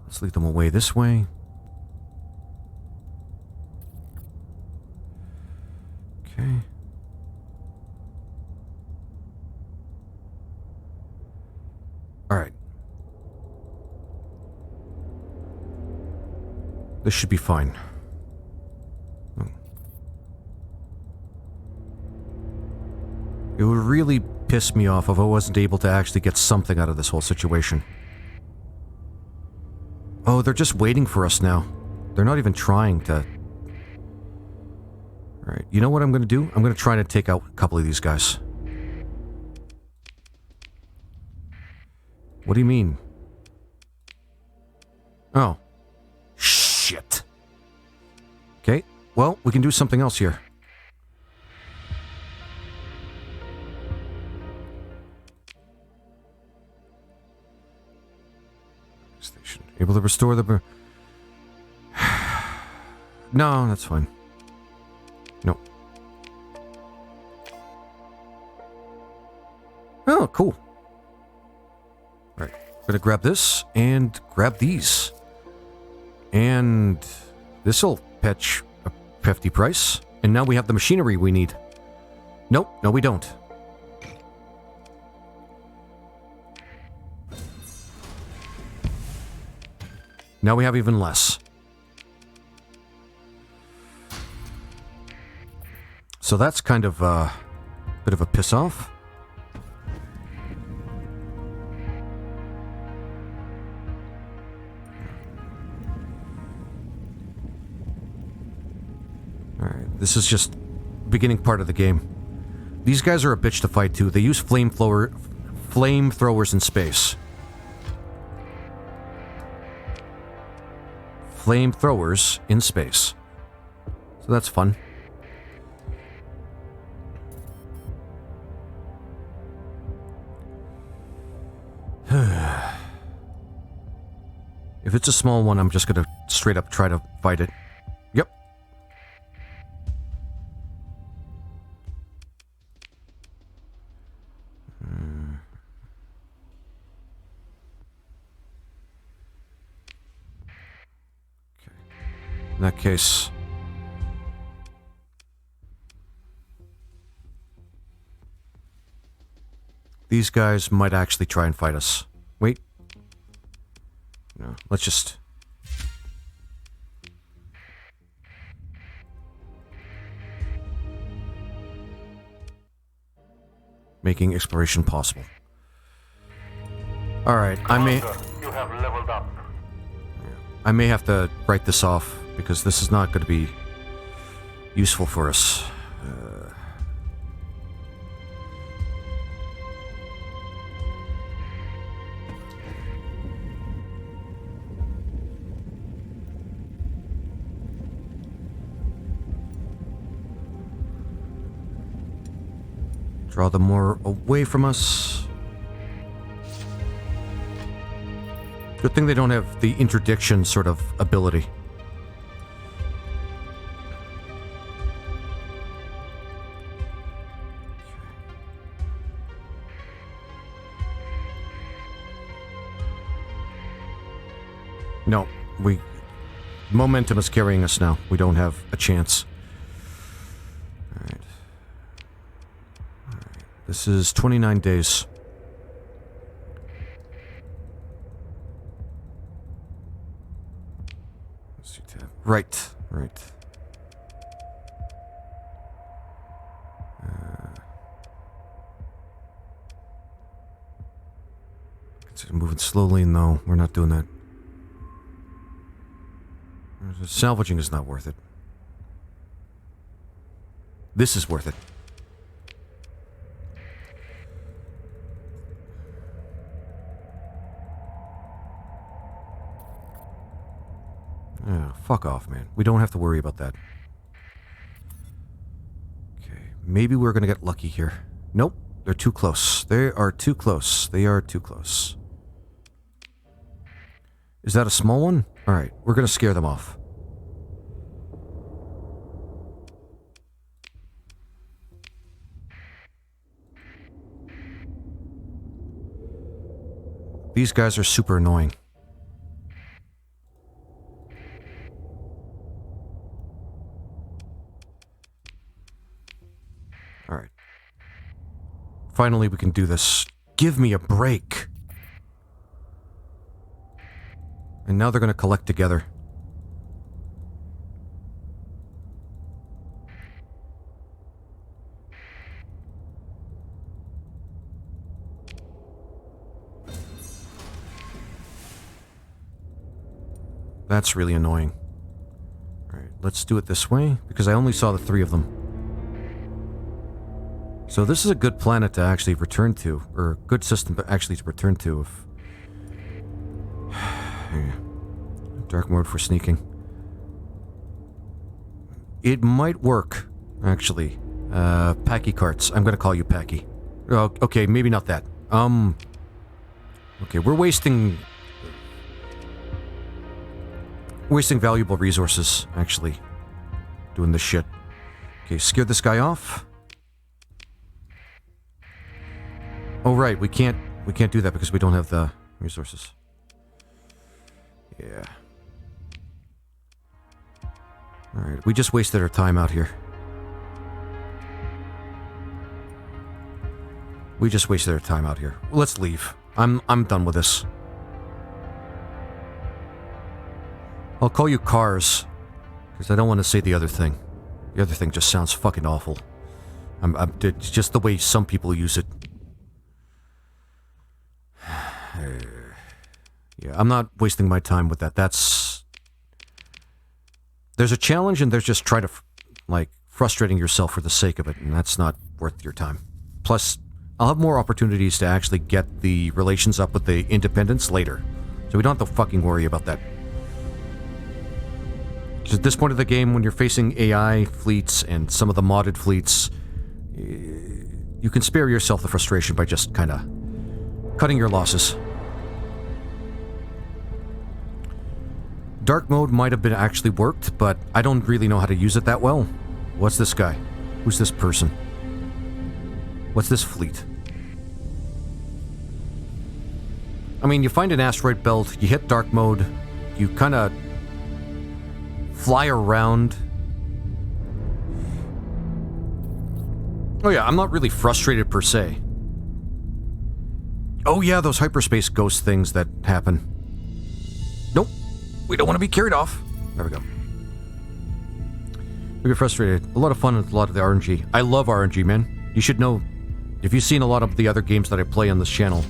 Let's lead them away this way. Okay. Alright. This should be fine. It would really piss me off if I wasn't able to actually get something out of this whole situation. Oh, they're just waiting for us now. They're not even trying to... Alright, you know what I'm going to do? I'm going to try to take out a couple of these guys. What do you mean? Oh. Shit. Okay, well, we can do something else here. Station. Able to restore the... No, that's fine. No. Oh, cool. Alright, gonna grab this and grab these. And this'll fetch a hefty price. And now we have the machinery we need. Nope, no we don't. Now we have even less. So that's kind of a bit of a piss off. Alright, this is just beginning part of the game. These guys are a bitch to fight too. They use flamethrowers in space. Flamethrowers in space. So that's fun. If it's a small one, I'm just gonna straight up try to fight it. Yep. In that case... these guys might actually try and fight us. Wait. No, let's just... making exploration possible. Alright, I may... You have leveled up. I may have to write this off, because this is not going to be useful for us. Draw them more away from us. Good thing they don't have the interdiction sort of ability. No, momentum is carrying us now. We don't have a chance. Alright. This is 29 days. Right. It's moving slowly. No, we're not doing that. Salvaging is not worth it. This is worth it. Yeah, fuck off, man. We don't have to worry about that. Okay, maybe we're gonna get lucky here. Nope, they're too close. They are too close. They are too close. Is that a small one? Alright, we're gonna scare them off. These guys are super annoying. Alright. Finally, we can do this. Give me a break. And now they're going to collect together. That's really annoying. Alright, let's do it this way, because I only saw the 3 of them. So this is a good planet to actually return to, or a good system actually to return to if... Dark mode for sneaking. It might work, actually. Packy carts. I'm gonna call you Packy. Oh, okay, maybe not that. Okay, we're wasting valuable resources, actually, doing this shit. Okay, scare this guy off. Oh, right, we can't do that because we don't have the resources. Yeah. Alright, we just wasted our time out here. We just wasted our time out here. Let's leave. I'm done with this. I'll call you Cars, because I don't want to say the other thing. The other thing just sounds fucking awful. It's just the way some people use it. Yeah, I'm not wasting my time with that. There's a challenge, and there's just try to, like, frustrating yourself for the sake of it, and that's not worth your time. Plus, I'll have more opportunities to actually get the relations up with the independents later. So we don't have to fucking worry about that. Because at this point of the game, when you're facing AI fleets and some of the modded fleets, you can spare yourself the frustration by just kind of cutting your losses. Dark mode might have been actually worked, but I don't really know how to use it that well. What's this guy? Who's this person? What's this fleet? I mean, you find an asteroid belt, you hit dark mode, you kind of fly around. Oh yeah, I'm not really frustrated per se. Oh yeah, those hyperspace ghost things that happen. Nope. We don't want to be carried off. There we go. We get frustrated. A lot of fun with a lot of the RNG. I love RNG, man. You should know, if you've seen a lot of the other games that I play on this channel,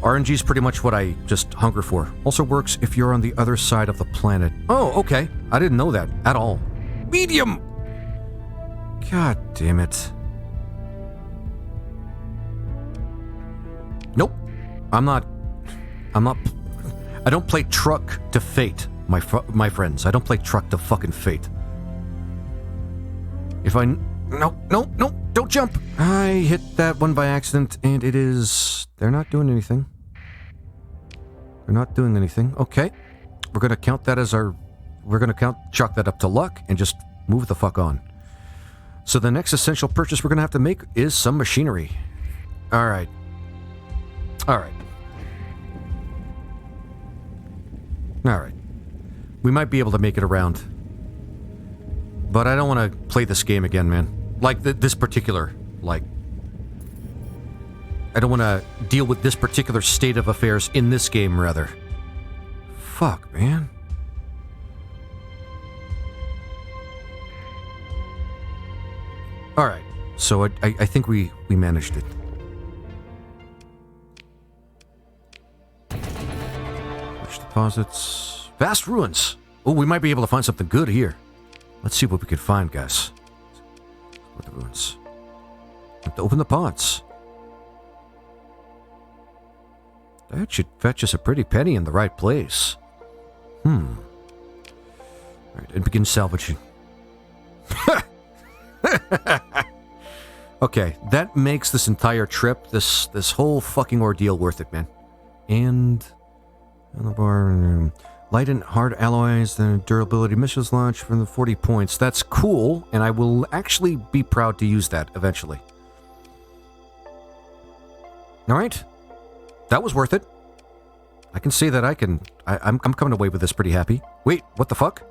RNG is pretty much what I just hunger for. Also works if you're on the other side of the planet. Oh, okay. I didn't know that at all. Medium! God damn it. Nope. I don't play truck to fate, my friends. I don't play truck to fucking fate. If I... No, don't jump! I hit that one by accident, and it is... They're not doing anything. They're not doing anything. Okay. We're gonna count that as our... We're gonna chalk that up to luck, and just move the fuck on. So the next essential purchase we're gonna have to make is some machinery. Alright. Alright. Alright. We might be able to make it around. But I don't want to play this game again, man. Like, this particular, like... I don't want to deal with this particular state of affairs in this game, rather. Fuck, man. Alright. So I think we managed it. Deposits. Vast ruins. Oh, we might be able to find something good here. Let's see what we can find, guys. What the ruins? Have to open the pods. That should fetch us a pretty penny in the right place. Alright, and begin salvaging. Okay, that makes this entire trip, this whole fucking ordeal worth it, man. And... on the bar, light and hard alloys, then durability missiles launch from the 40 points. That's cool, and I will actually be proud to use that eventually. Alright. That was worth it. I can say that I'm coming away with this pretty happy. Wait, what the fuck?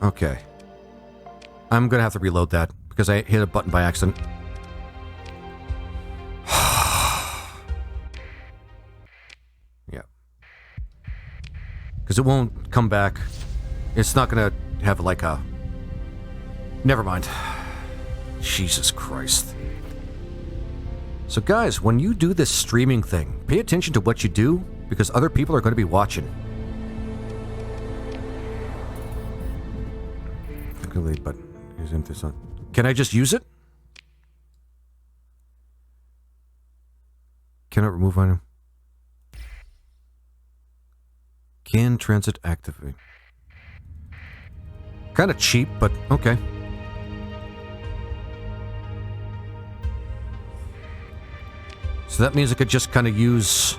Okay. I'm gonna have to reload that, because I hit a button by accident. Yeah. Because it won't come back. It's not gonna have like a... Never mind. Jesus Christ. So guys, when you do this streaming thing, pay attention to what you do, because other people are going to be watching. But can I just use it? Cannot remove item. Can transit activate. Kind of cheap, but okay. So that means I could just kind of use...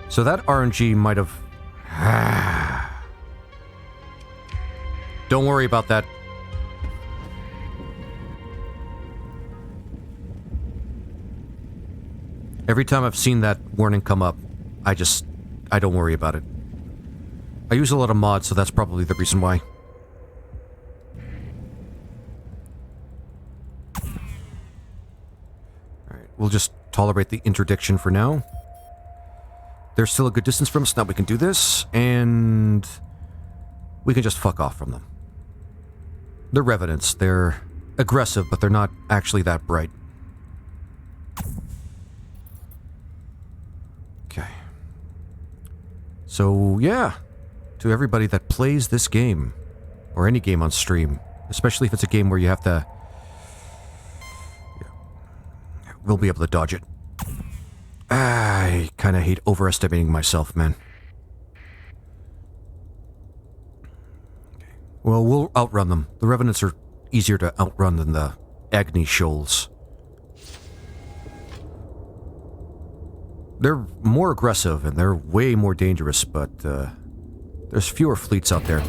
So that RNG might have... Don't worry about that. Every time I've seen that warning come up, I don't worry about it. I use a lot of mods, so that's probably the reason why. Alright, we'll just tolerate the interdiction for now. They're still a good distance from us, now we can do this, and we can just fuck off from them. They're revenants, they're aggressive, but they're not actually that bright. Okay. So, yeah. To everybody that plays this game, or any game on stream, especially if it's a game where you have to... Yeah, we'll be able to dodge it. I kind of hate overestimating myself, man. Okay. Well, we'll outrun them. The Revenants are easier to outrun than the Agni Shoals. They're more aggressive, and they're way more dangerous, but, there's fewer fleets out there.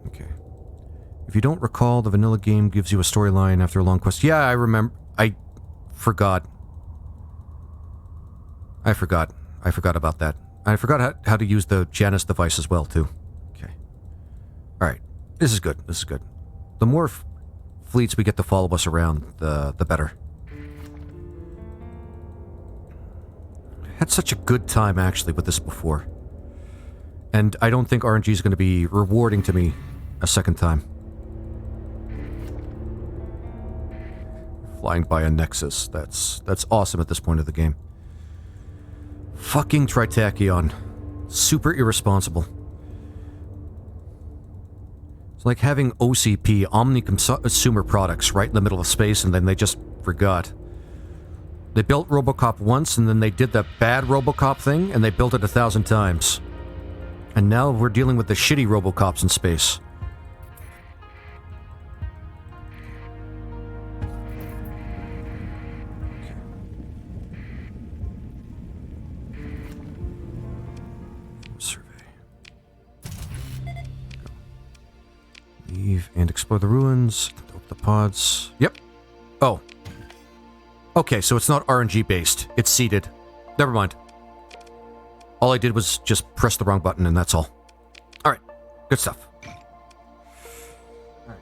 Okay. If you don't recall, the vanilla game gives you a storyline after a long quest. Yeah, I remember. I forgot. I forgot about that. I forgot how to use the Janus device as well, too. Okay. Alright. This is good. This is good. The more fleets we get to follow us around, the better. Had such a good time, actually, with this before. And I don't think RNG is going to be rewarding to me a second time. Flying by a Nexus. That's awesome at this point of the game. Fucking Tritachyon. Super irresponsible. It's like having OCP, Omni-Consumer Products, right in the middle of space, and then they just forgot. They built RoboCop once, and then they did the bad RoboCop thing, and they built it 1,000 times. And now we're dealing with the shitty RoboCops in space. Survey. Leave and explore the ruins. Open the pods. Yep. Oh. Okay, so it's not RNG based. It's seeded. Never mind. All I did was just press the wrong button and that's all. Alright. Good stuff. Alright.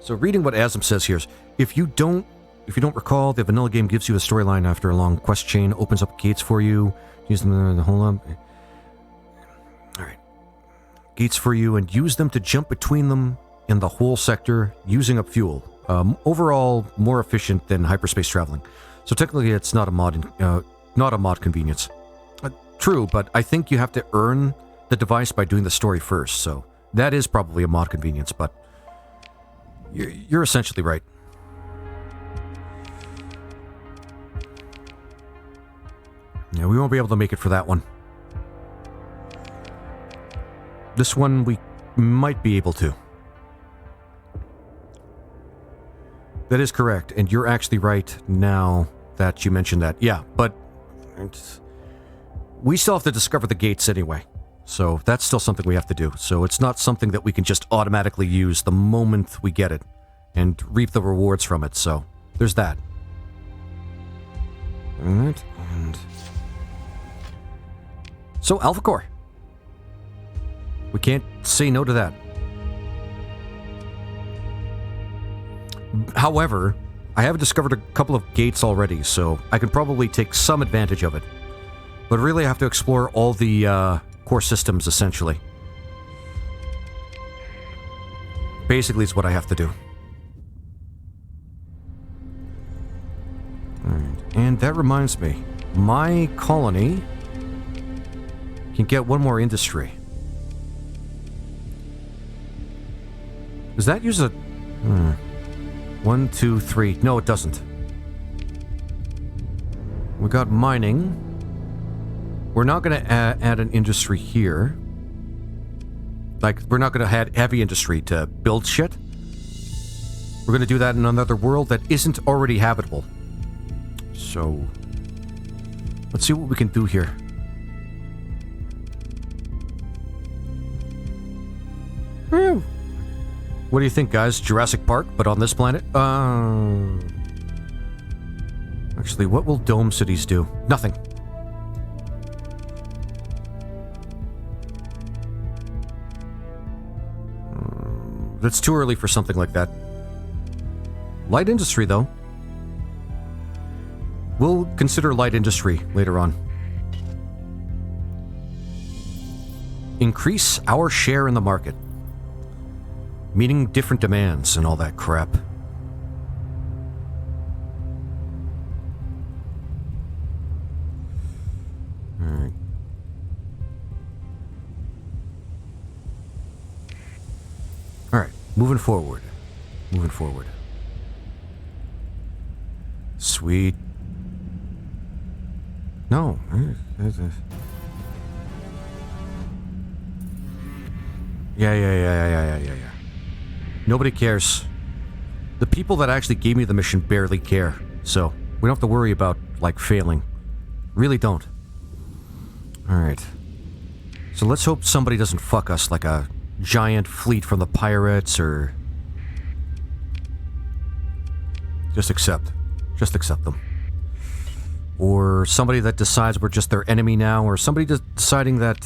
So reading what Asm says here is, if you don't recall, the vanilla game gives you a storyline after a long quest chain, opens up gates for you, use them in the whole Alright. Gates for you and use them to jump between them in the whole sector using up fuel. Overall, more efficient than hyperspace traveling. So technically, it's not a mod convenience. True, but I think you have to earn the device by doing the story first. So that is probably a mod convenience, but you're essentially right. Yeah, we won't be able to make it for that one. This one we might be able to. That is correct, and you're actually right now that you mentioned that. Yeah, but we still have to discover the gates anyway, so that's still something we have to do. So it's not something that we can just automatically use the moment we get it and reap the rewards from it, so there's that. Alright, and... So, Alpha Core. We can't say no to that. However, I have discovered a couple of gates already, so I can probably take some advantage of it. But really I have to explore all the core systems, essentially. Basically, is what I have to do. Alright, and that reminds me. My colony can get one more industry. Does that use a... 1, 2, 3. No, it doesn't. We got mining. We're not going to add an industry here. Like, we're not going to add heavy industry to build shit. We're going to do that in another world that isn't already habitable. So, let's see what we can do here. Whew. What do you think, guys? Jurassic Park, but on this planet? Actually, what will dome cities do? Nothing. It's too early for something like that. Light industry, though. We'll consider light industry later on. Increase our share in the market. Meeting different demands and all that crap. Alright. Alright, moving forward. Moving forward. Sweet. No. Yeah. Nobody cares. The people that actually gave me the mission barely care, so we don't have to worry about, like, failing. Really don't. Alright. So let's hope somebody doesn't fuck us like a giant fleet from the pirates, or... Just accept. Just accept them. Or somebody that decides we're just their enemy now, or somebody just deciding that,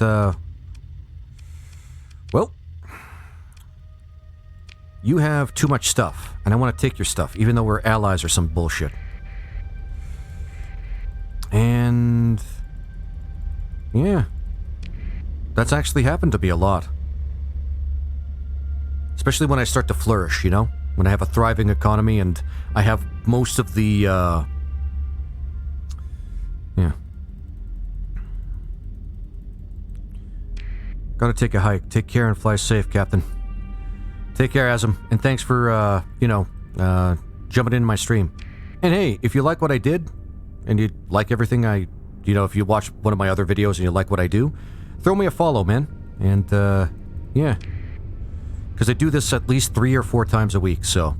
well, you have too much stuff, and I want to take your stuff, even though we're allies or some bullshit. And... yeah. That's actually happened to me a lot. Especially when I start to flourish, you know? When I have a thriving economy and I have most of the, yeah. Gotta take a hike. Take care and fly safe, Captain. Take care, Asm. And thanks for, jumping in my stream. And hey, if you like what I did, and you like everything if you watch one of my other videos and you like what I do, throw me a follow, man. And, yeah. Because I do this at least 3 or 4 times a week, so,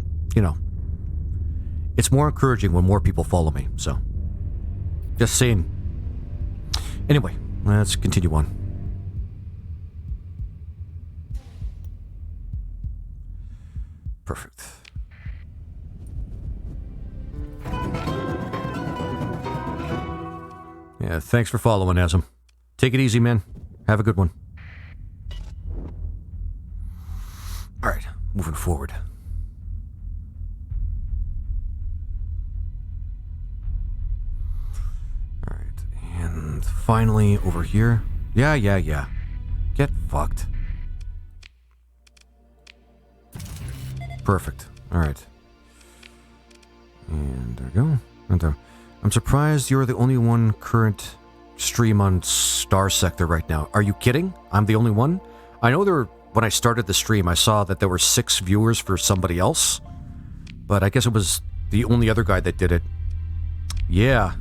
it's more encouraging when more people follow me, so. Just saying. Anyway, let's continue on. Perfect. Yeah, thanks for following, Asm. Take it easy, man. Have a good one. Alright, moving forward. Alright, and finally over here. Yeah. Get fucked. Perfect. Alright. And there we go. And there. I'm surprised you're the only one current stream on Starsector right now. Are you kidding? I'm the only one? I know when I started the stream, I saw that there were 6 viewers for somebody else. But I guess it was the only other guy that did it. Yeah.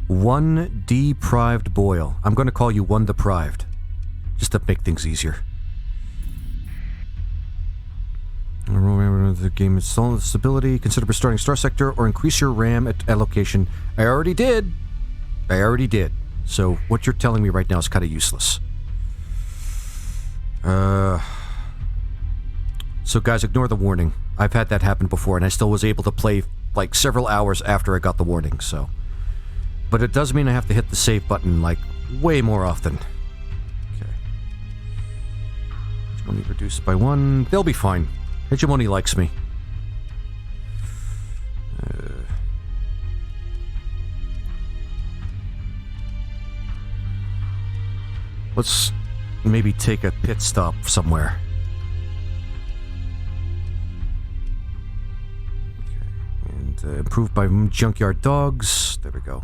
One deprived boil. I'm going to call you one deprived. Just to make things easier. Remember the game install stability. Consider restarting Starsector or increase your RAM allocation. I already did. So what you're telling me right now is kind of useless. So guys, ignore the warning. I've had that happen before, and I still was able to play like several hours after I got the warning, so. But it does mean I have to hit the save button like way more often. Okay. Hegemony reduced by 1. They'll be fine. Hegemony likes me. Let's maybe take a pit stop somewhere. Okay. And improved by junkyard dogs. There we go.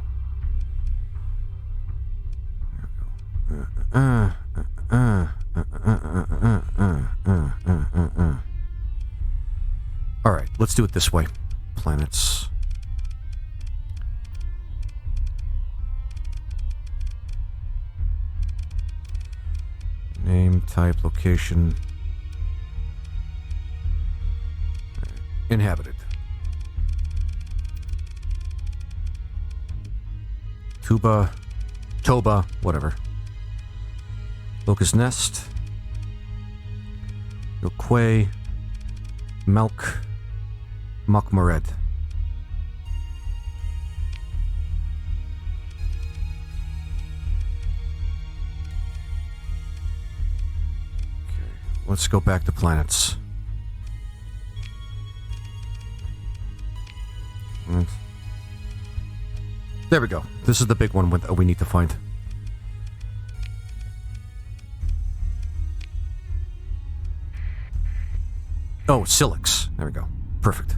Alright, let's do it this way. Planets. Name, type, location. Inhabited. Toba, whatever. Locust nest. Quay. Malk. Makmared. Let's go back to planets. There we go. This is the big one we need to find. Oh, Silix. There we go. Perfect.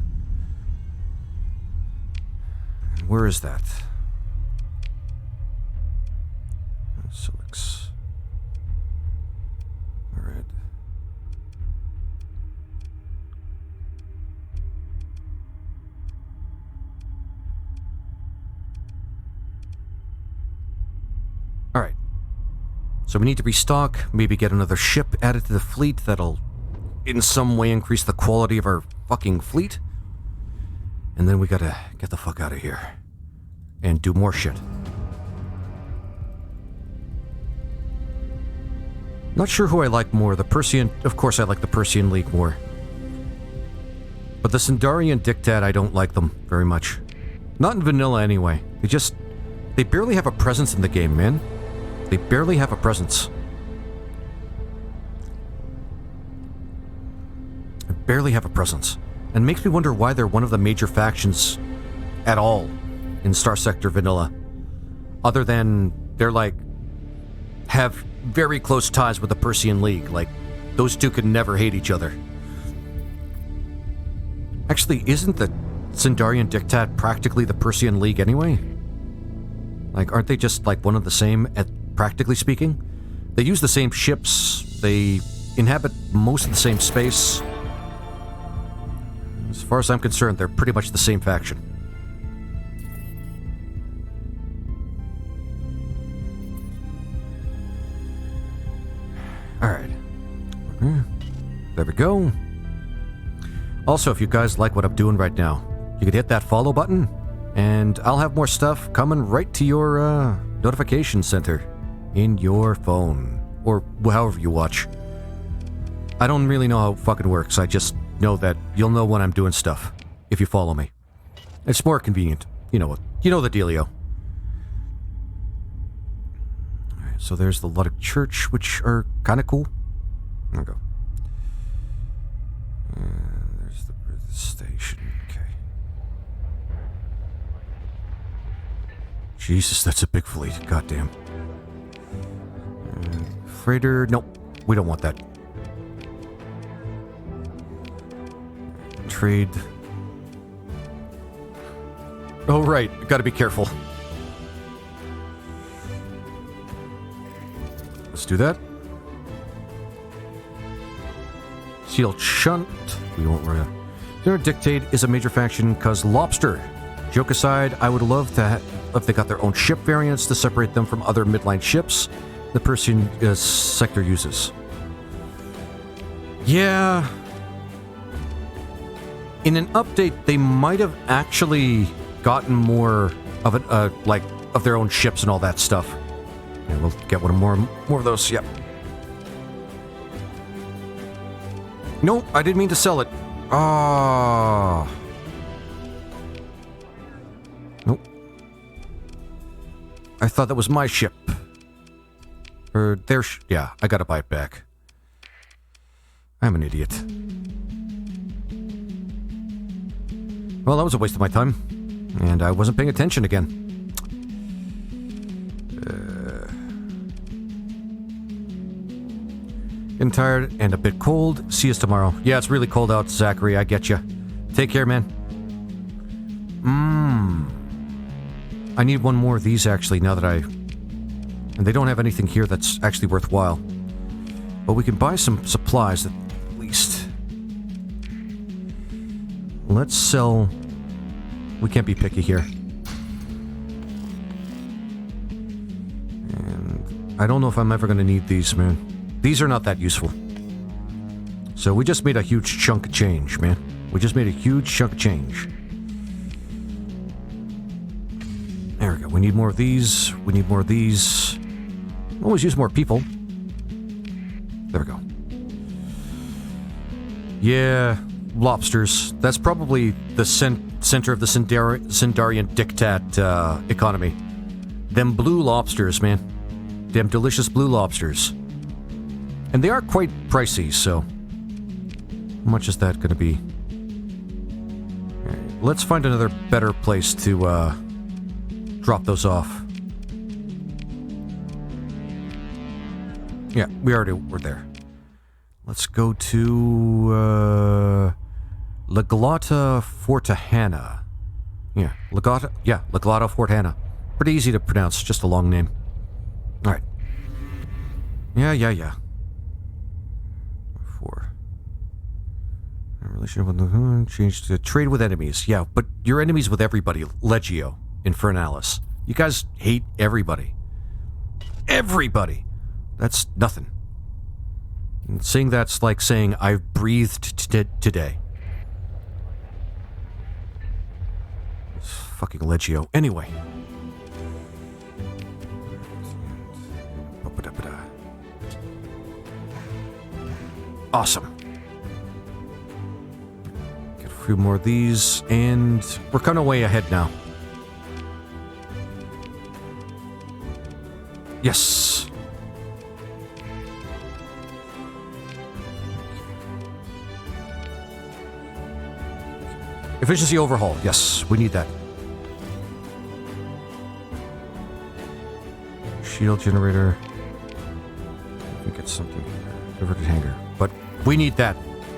And where is that? Silix. Red. Alright. So we need to restock, maybe get another ship added to the fleet that'll in some way increase the quality of our fucking fleet. And then we gotta get the fuck out of here. And do more shit. Not sure who I like more, the Persian... Of course I like the Persian League more. But the Sindarian Diktat, I don't like them very much. Not in vanilla anyway. They barely have a presence in the game, man. They barely have a presence. Barely have a presence. And makes me wonder why they're one of the major factions at all in Starsector Vanilla. Other than they're like... have very close ties with the Persian League. Like, those two could never hate each other. Actually, isn't the Sindarian Diktat practically the Persian League anyway? Like, aren't they just like one of the same, practically speaking? They use the same ships. They inhabit most of the same space. As far as I'm concerned, they're pretty much the same faction. Alright. There we go. Also, if you guys like what I'm doing right now, you could hit that follow button, and I'll have more stuff coming right to your notification center in your phone, or however you watch. I don't really know how it fucking works. I just know that you'll know when I'm doing stuff if you follow me. It's more convenient. You know what? You know the dealio. Alright, so there's the Luddic Church, which are kind of cool. There we go. There's the station. Okay. Jesus, that's a big fleet. Goddamn. Freighter. Nope. We don't want that. Trade. Oh, right. Gotta be careful. Let's do that. Sealed Shunt. We won't worry. Their Dictate is a major faction because Lobster. Joke aside, I would love to if they got their own ship variants to separate them from other midline ships the Persian sector uses. Yeah. In an update, they might have actually gotten more of it, like of their own ships and all that stuff. Yeah, we'll get one more of those. Yep. No, I didn't mean to sell it. Ah. Nope. I thought that was my ship. Or their yeah, I gotta buy it back. I'm an idiot. Well, that was a waste of my time. And I wasn't paying attention again. Getting tired and a bit cold. See us tomorrow. Yeah, it's really cold out, Zachary. I get you. Take care, man. I need one more of these, actually, now that And they don't have anything here that's actually worthwhile. But we can buy some supplies at least. Let's sell... We can't be picky here. And I don't know if I'm ever going to need these, man. These are not that useful. So we just made a huge chunk of change, man. We just made a huge chunk of change. There we go. We need more of these. We need more of these. Always use more people. There we go. Yeah, lobsters. That's probably the center of the Sindarian diktat economy. Them blue lobsters, man. Them delicious blue lobsters. And they are quite pricey, so... How much is that going to be? Right, let's find another better place to drop those off. Yeah, we already were there. Let's go to La Glata Fortahana. Yeah, La Glata Fortahana. Pretty easy to pronounce, just a long name. Alright. Yeah. 4. Relationship with the change to trade with enemies. Yeah, but you're enemies with everybody. Legio, Infernalis. You guys hate everybody. Everybody. That's nothing. And saying that's like saying I've breathed today. It's fucking Legio. Anyway. Awesome. Get a few more of these, and we're kind of way ahead now. Yes. Efficiency overhaul. Yes, we need that. Shield generator. I think it's something. Diverted hanger. But we need that.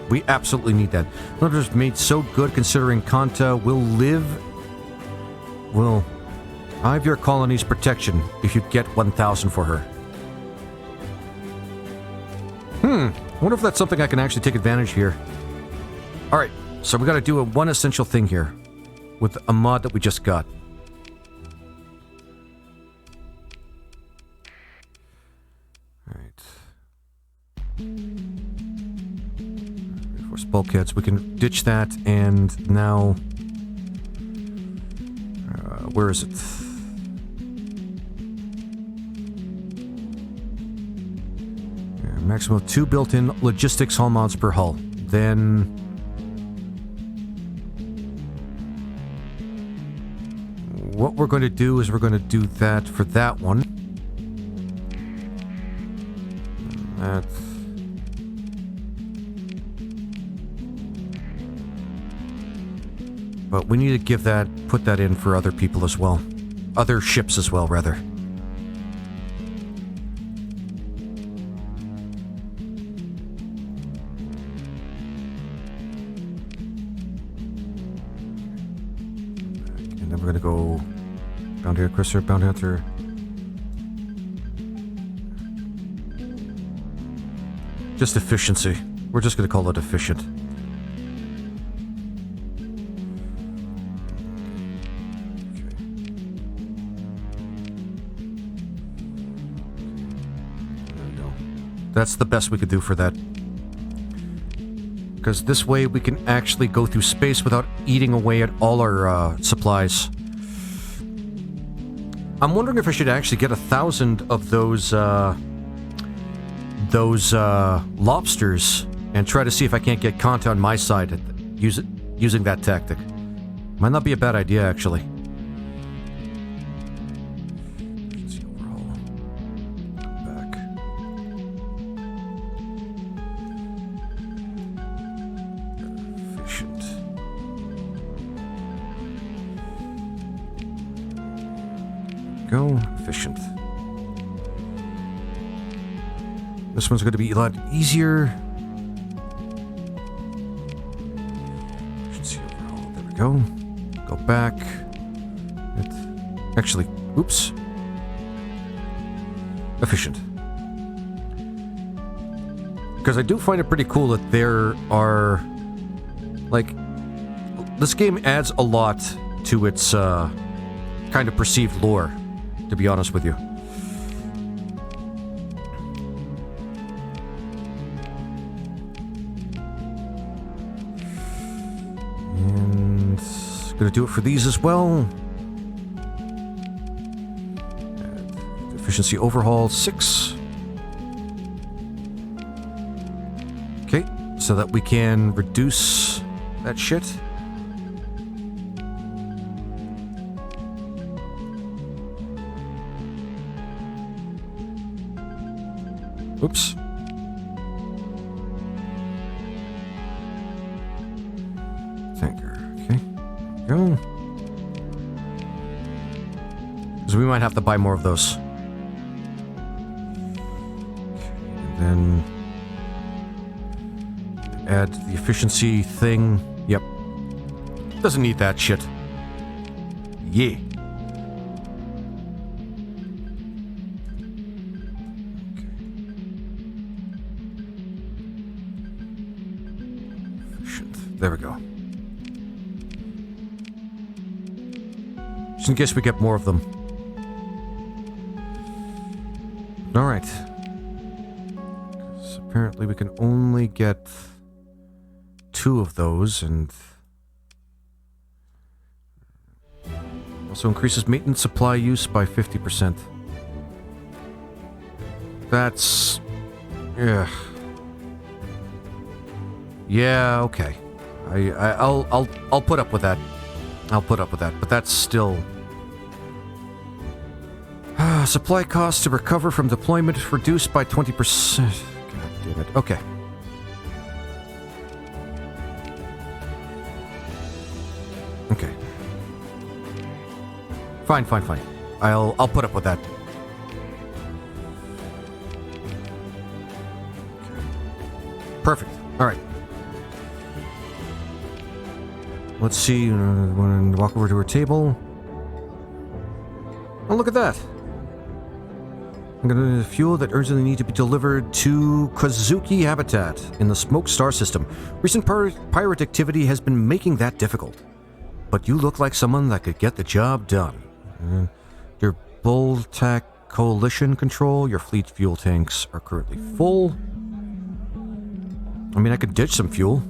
We absolutely need that. Lumbers made so good considering Kanta will live. Will I have your colony's protection if you get 1,000 for her. I wonder if that's something I can actually take advantage here. Alright, so we gotta do one essential thing here with a mod that we just got. Alright. Reinforce bulkheads, we can ditch that, and now... where is it? Maximum of 2 built-in logistics hull mods per hull. Then... what we're going to do is we're going to do that for that one. That... but we need to put that in for other people as well. Other ships as well, rather. And then we're gonna go Bounty Hunter, Bounty Hunter. Just efficiency. We're just gonna call it efficient. That's the best we could do for that. Because this way we can actually go through space without eating away at all our supplies. I'm wondering if I should actually get 1,000 of those lobsters and try to see if I can't get Kanta on my side using that tactic. Might not be a bad idea, actually. Go efficient. This one's going to be a lot easier. Efficiency overall. There we go. Go back. Actually, oops. Efficient. Because I do find it pretty cool that there are, like, this game adds a lot to its kind of perceived lore, to be honest with you. And gonna do it for these as well. Efficiency overhaul 6. Okay, so that we can reduce that shit. Oops. Tanker. Okay. Go. Because we might have to buy more of those. Okay. And then add the efficiency thing. Yep. Doesn't need that shit. Yeah. There we go. Just in case we get more of them. Alright. Because apparently we can only get 2 of those, and also increases maintenance supply use by 50%. That's... yeah. Yeah, okay. I'll put up with that. I'll put up with that, but that's still... supply costs to recover from deployment reduced by 20%. God damn it. Okay. Okay. Fine. I'll put up with that. Okay. Perfect. All right. Let's see. Want to walk over to her table. Oh, look at that. I'm gonna fuel that urgently need to be delivered to Kazuki Habitat in the Smoke Star system. Recent pirate activity has been making that difficult. But you look like someone that could get the job done. Your Bulltac Coalition control, your fleet fuel tanks are currently full. I mean, I could ditch some fuel.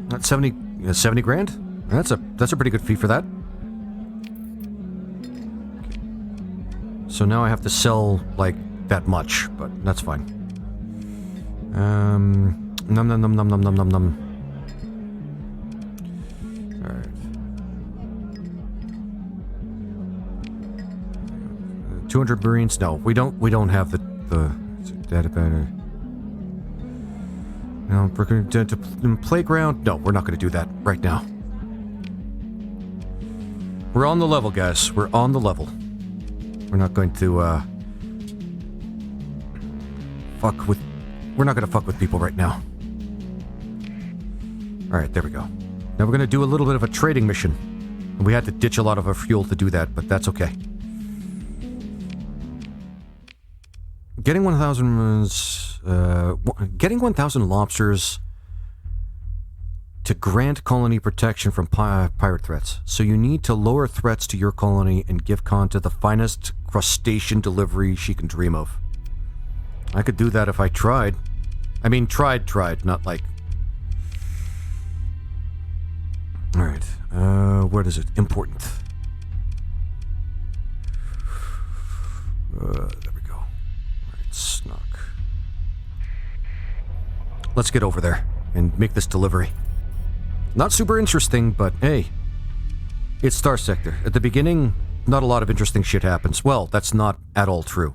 That's 70 grand? That's a pretty good fee for that. So now I have to sell, like, that much, but that's fine. Num. Alright. 200 Marines? No, we don't have the data better. No, we're going to playground? No, we're not going to do that right now. We're on the level, guys. We're on the level. We're not going to, we're not going to fuck with people right now. Alright, there we go. Now we're going to do a little bit of a trading mission. We had to ditch a lot of our fuel to do that, but that's okay. Getting 1,000 lobsters to grant colony protection from pirate threats. So you need to lower threats to your colony and give Kanta the finest crustacean delivery she can dream of. I could do that if I tried. I mean, tried, not like... Alright, what is it? Important. There we go. Alright, snuck. Let's get over there and make this delivery. Not super interesting, but hey, it's Starsector. At the beginning, not a lot of interesting shit happens. Well, that's not at all true.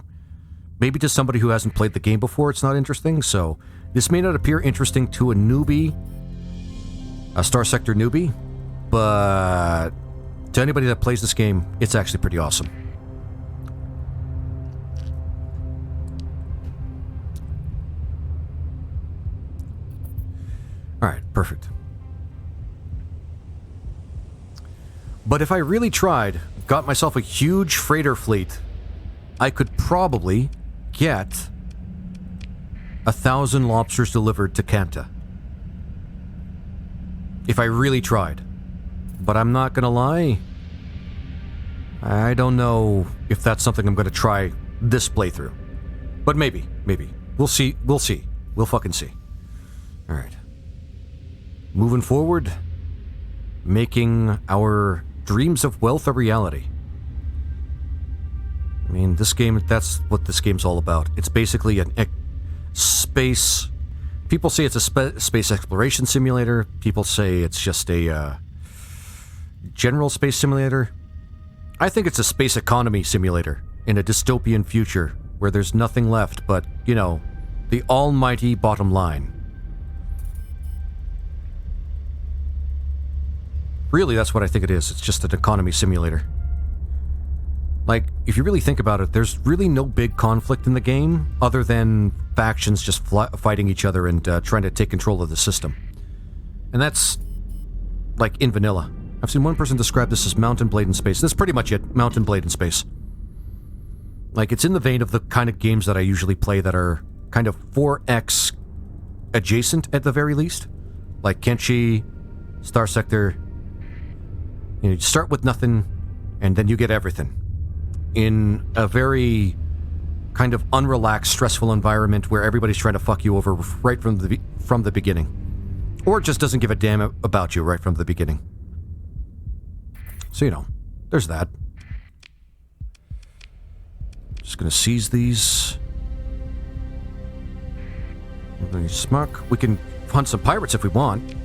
Maybe to somebody who hasn't played the game before, it's not interesting, so this may not appear interesting to a newbie, a Starsector newbie, but to anybody that plays this game, it's actually pretty awesome. Alright, perfect. But if I really tried, got myself a huge freighter fleet, I could probably get 1,000 lobsters delivered to Kanta. If I really tried. But I'm not gonna lie, I don't know if that's something I'm gonna try this playthrough. But maybe. We'll see. We'll fucking see. Alright. Moving forward, making our dreams of wealth a reality. I mean, this game, that's what this game's all about. It's basically space. People say it's a space exploration simulator. People say it's just a general space simulator. I think it's a space economy simulator in a dystopian future where there's nothing left but, you know, the almighty bottom line. Really, that's what I think it is. It's just an economy simulator. Like, if you really think about it, there's really no big conflict in the game other than factions just fighting each other and trying to take control of the system. And that's, like, in vanilla. I've seen one person describe this as Mountain Blade in space. That's pretty much it. Mountain Blade in space. Like, it's in the vein of the kind of games that I usually play that are kind of 4X adjacent at the very least. Like Kenshi, Starsector. You know, you start with nothing, and then you get everything. In a very kind of unrelaxed, stressful environment where everybody's trying to fuck you over right from the beginning. Or just doesn't give a damn about you right from the beginning. So, you know, there's that. Just gonna seize these. Smuck. We can hunt some pirates if we want.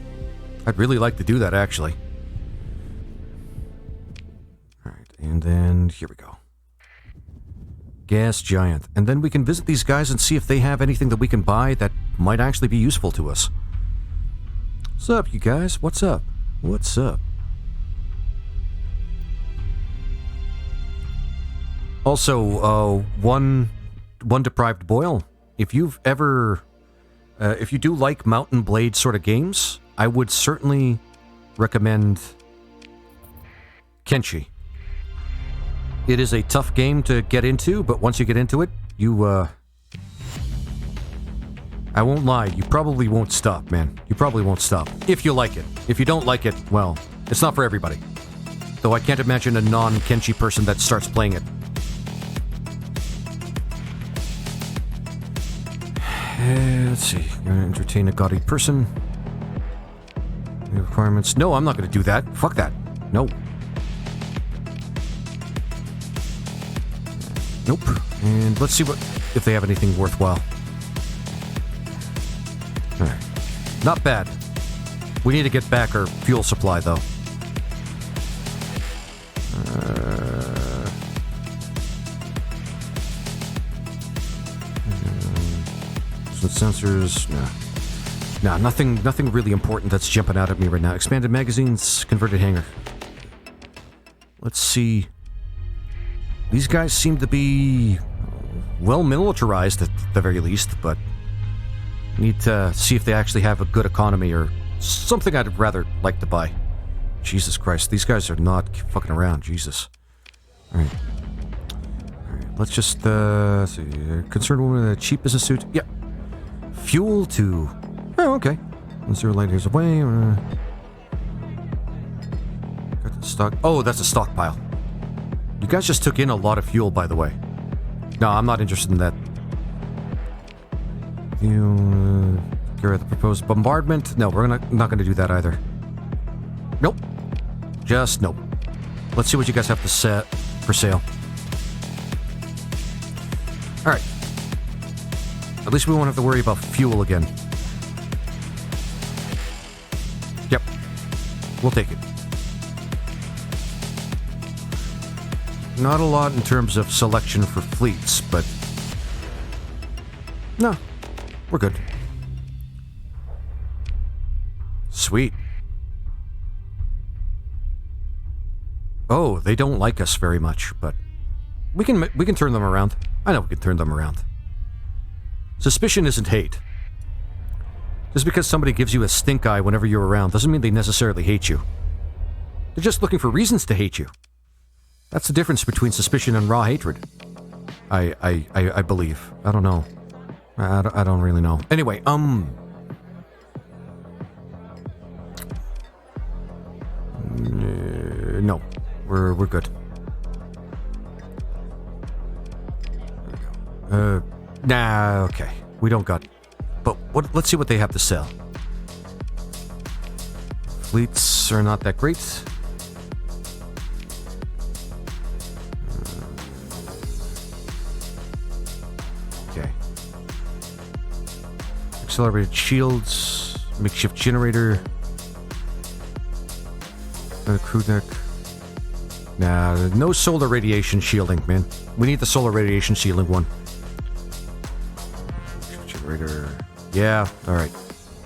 I'd really like to do that, actually. Alright, and then here we go. Gas giant. And then we can visit these guys and see if they have anything that we can buy that might actually be useful to us. What's up, you guys? What's up? What's up? Also, one deprived boil. If you've ever, if you do like Mountain Blade sort of games, I would certainly recommend Kenshi. It is a tough game to get into, but once you get into it, I won't lie, you probably won't stop, man. You probably won't stop. If you like it. If you don't like it, well, it's not for everybody. Though I can't imagine a non-Kenshi person that starts playing it. Let's see. Gonna entertain a gaudy person. Requirements. No, I'm not gonna do that. Fuck that. No. Nope. And let's see if they have anything worthwhile. Alright. Not bad. We need to get back our fuel supply, though. Sensors. Nah, nothing really important that's jumping out at me right now. Expanded magazines, converted hangar. Let's see. These guys seem to be well militarized at the very least, but need to see if they actually have a good economy or something I'd rather like to buy. Jesus Christ, these guys are not fucking around. Jesus. Alright. Let's just see. Concerned woman in a cheap business suit. Yeah. Fuel to... Oh, okay. 0 light years away. Got the stock... Oh, that's a stockpile. You guys just took in a lot of fuel, by the way. No, I'm not interested in that. You carry out the proposed bombardment? No, we're not going to do that either. Nope. Just nope. Let's see what you guys have to set for sale. Alright. At least we won't have to worry about fuel again. Yep. We'll take it. Not a lot in terms of selection for fleets, but... No. We're good. Sweet. Oh, they don't like us very much, but... We can turn them around. I know we can turn them around. Suspicion isn't hate. Just because somebody gives you a stink eye whenever you're around doesn't mean they necessarily hate you. They're just looking for reasons to hate you. That's the difference between suspicion and raw hatred. I believe. I don't know. I don't really know. Anyway, no. We're good. Nah, okay. We don't got... But let's see what they have to sell. Fleets are not that great. Okay. accelerated shields, makeshift generator, another crew deck. Nah, no solar radiation shielding, man. We need the solar radiation shielding one. Generator. Yeah, alright.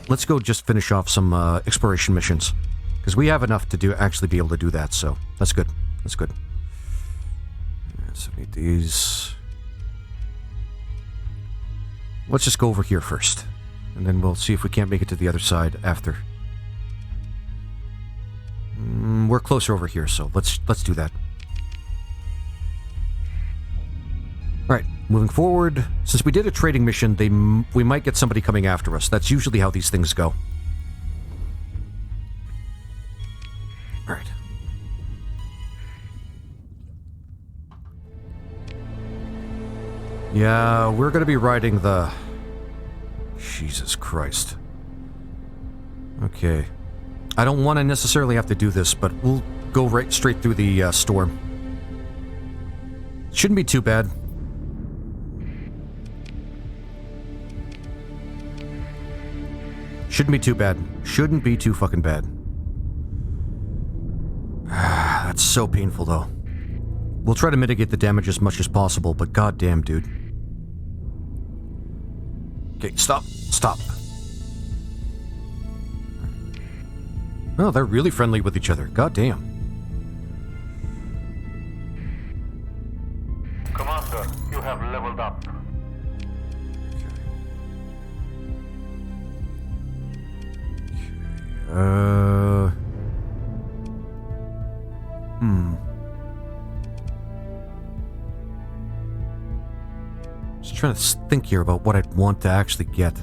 Let's go just finish off some exploration missions. Because we have enough to actually be able to do that, so that's good. That's good. So we need these. Let's just go over here first. And then we'll see if we can't make it to the other side after. We're closer over here, so let's do that. Alright, moving forward. Since we did a trading mission, we might get somebody coming after us. That's usually how these things go. Alright. Yeah, we're gonna be riding the... Jesus Christ. Okay. I don't want to necessarily have to do this, but we'll go right straight through the storm. Shouldn't be too bad. Shouldn't be too bad. Shouldn't be too fucking bad. That's so painful, though. We'll try to mitigate the damage as much as possible, but goddamn, dude. Okay, stop. Stop. Oh, they're really friendly with each other. Goddamn. Commander, you have leveled up. Just trying to think here about what I'd want to actually get.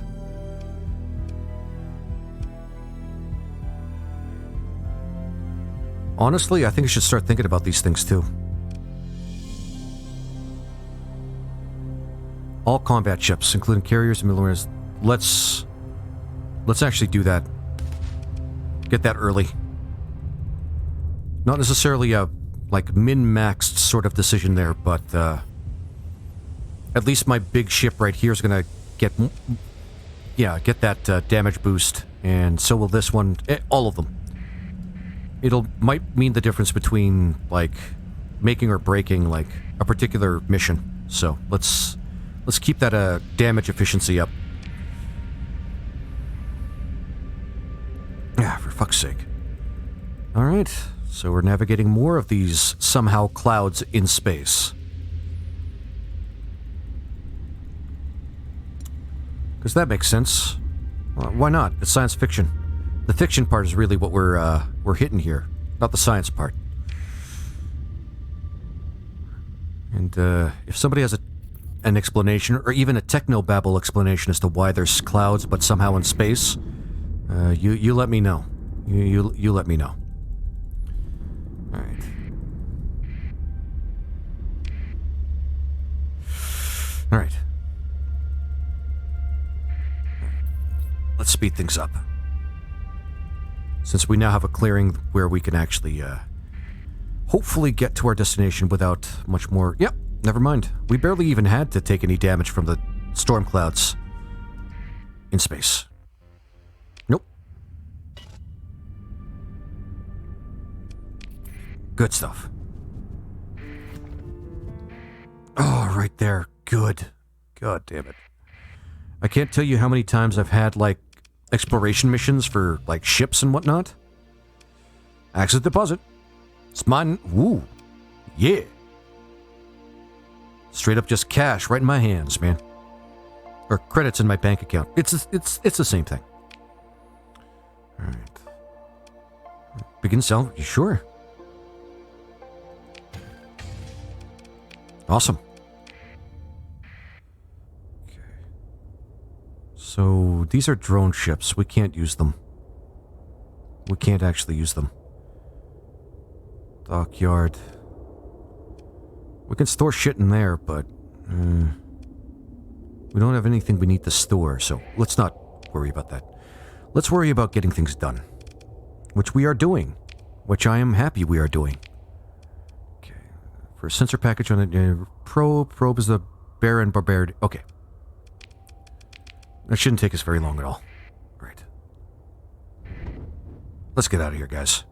Honestly, I think I should start thinking about these things too. All combat ships, including carriers and militaries. Let's actually do that. Get that early. Not necessarily a like min-maxed sort of decision there, but at least my big ship right here is gonna get that damage boost, and so will this one. All of them. Might mean the difference between like making or breaking like a particular mission. So let's keep that damage efficiency up. Yeah, for fuck's sake. All right, so we're navigating more of these somehow clouds in space. Because that makes sense. Well, why not? It's science fiction. The fiction part is really what we're hitting here, not the science part. And if somebody has an explanation, or even a technobabble explanation as to why there's clouds but somehow in space, you let me know. You let me know. All right. All right. Let's speed things up. Since we now have a clearing where we can actually, hopefully get to our destination without much more... Yep, never mind. We barely even had to take any damage from the storm clouds in space. Nope. Good stuff. Oh, right there. Good. God damn it. I can't tell you how many times I've had, like, exploration missions for, like, ships and whatnot. Access deposit. It's mine. Ooh. Yeah. Straight up just cash right in my hands, man. Or credits in my bank account. It's the same thing. Alright. Begin selling. You sure? Awesome. So, these are drone ships. We can't use them. We can't actually use them. Dockyard. We can store shit in there, but... we don't have anything we need to store, so let's not worry about that. Let's worry about getting things done. Which we are doing. Which I am happy we are doing. Okay. For a sensor package on it, probe is the Baron Barbarian. Okay. That shouldn't take us very long at all. Right. Let's get out of here, guys.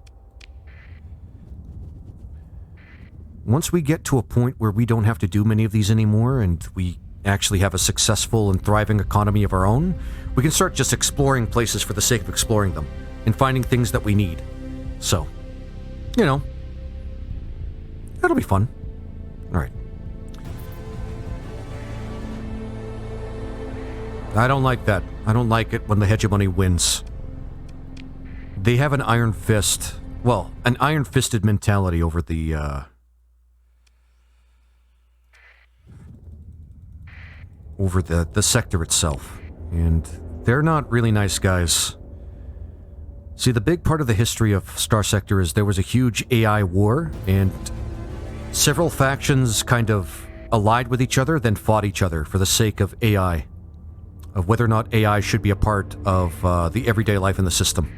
Once we get to a point where we don't have to do many of these anymore and we actually have a successful and thriving economy of our own, we can start just exploring places for the sake of exploring them and finding things that we need. So, you know, that'll be fun. All right. I don't like that. I don't like it when the hegemony wins. They have an iron fist, well, an iron-fisted mentality over the sector itself. And they're not really nice guys. See, the big part of the history of Starsector is there was a huge AI war, and several factions kind of allied with each other, then fought each other for the sake of AI. Of whether or not AI should be a part of the everyday life in the system.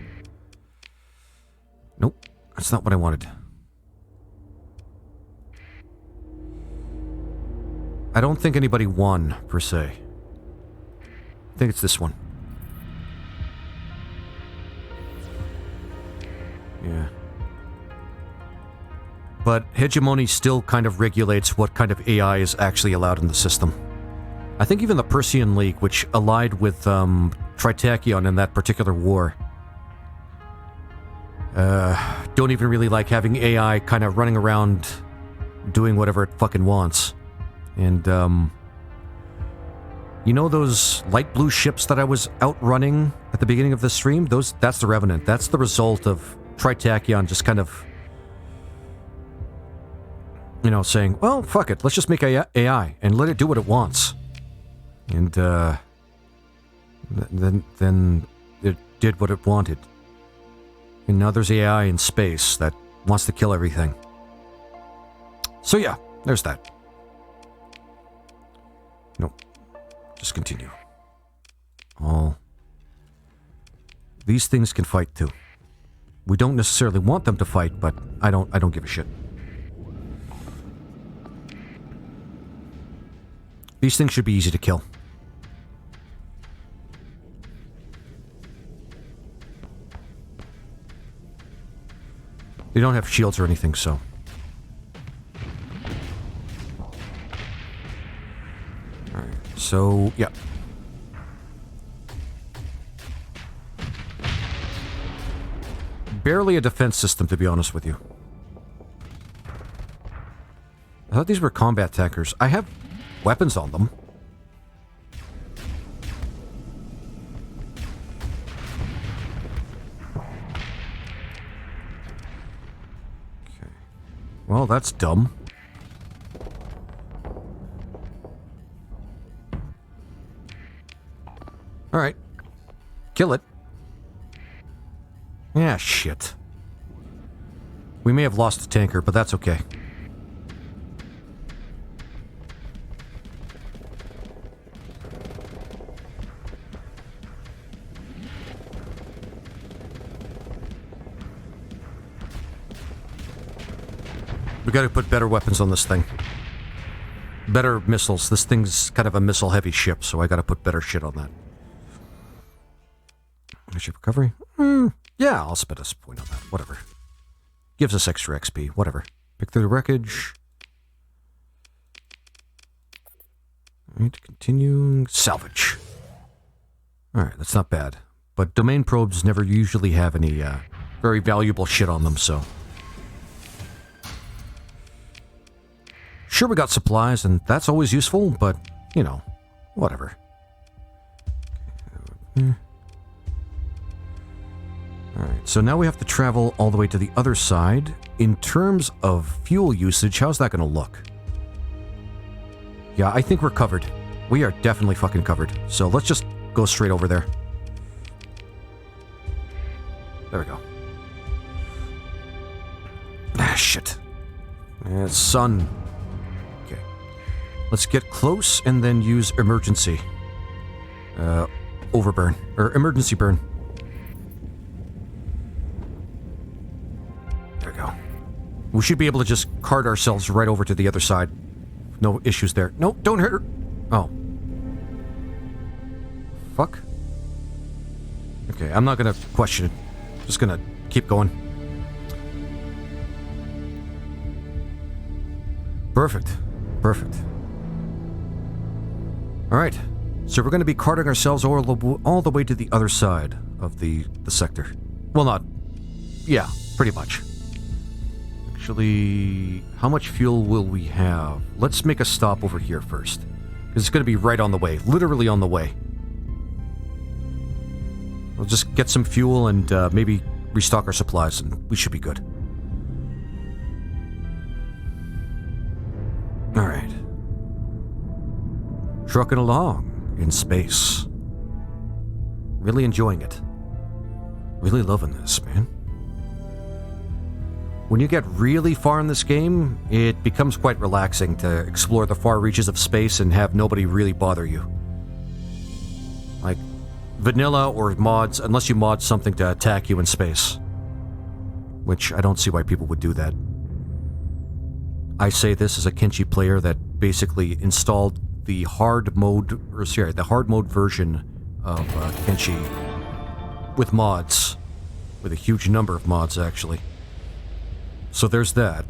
Nope, that's not what I wanted. I don't think anybody won, per se. I think it's this one. Yeah. But hegemony still kind of regulates what kind of AI is actually allowed in the system. I think even the Persian League, which allied with Tritachyon in that particular war, don't even really like having AI kind of running around doing whatever it fucking wants. And, you know those light blue ships that I was outrunning at the beginning of the stream? That's the Revenant. That's the result of Tritachyon just kind of, you know, saying, well, fuck it, let's just make AI and let it do what it wants. And, then it did what it wanted. And now there's AI in space that wants to kill everything. So yeah, there's that. Nope. Just continue. These things can fight too. We don't necessarily want them to fight, but I don't give a shit. These things should be easy to kill. They don't have shields or anything, so... Alright, so, yeah. Barely a defense system, to be honest with you. I thought these were combat tankers. I have weapons on them. Well, that's dumb. Alright. Kill it. Yeah, shit. We may have lost the tanker, but that's okay. We gotta put better weapons on this thing. Better missiles. This thing's kind of a missile-heavy ship, so I gotta put better shit on that. Ship recovery? Yeah, I'll spend a point on that. Whatever. Gives us extra XP. Whatever. Pick through the wreckage. Alright, continue. Salvage. Alright, that's not bad. But domain probes never usually have any very valuable shit on them, so... Sure, we got supplies, and that's always useful, but, you know, whatever. Alright, so now we have to travel all the way to the other side. In terms of fuel usage, how's that going to look? Yeah, I think we're covered. We are definitely fucking covered. So let's just go straight over there. There we go. Ah, shit. Sun. Okay. Let's get close and then use emergency. Overburn. Or emergency burn. There we go. We should be able to just cart ourselves right over to the other side. No issues there. No, don't hurt her. Oh. fuck? Okay, I'm not gonna question it. Just gonna keep going. Perfect. Perfect. Alright. So we're gonna be carting ourselves all the way to the other side of the sector. Well, not... Yeah, pretty much. Actually, how much fuel will we have? Let's make a stop over here first. Because it's gonna be right on the way. Literally on the way. We'll just get some fuel and maybe restock our supplies and we should be good. Alright. Trucking along in space. Really enjoying it. Really loving this, man. When you get really far in this game, it becomes quite relaxing to explore the far reaches of space and have nobody really bother you. Like, vanilla or mods, unless you mod something to attack you in space. Which I don't see why people would do that. I say this as a Kenshi player that basically installed the hard mode version of Kenshi with mods. With a huge number of mods, actually. So there's that.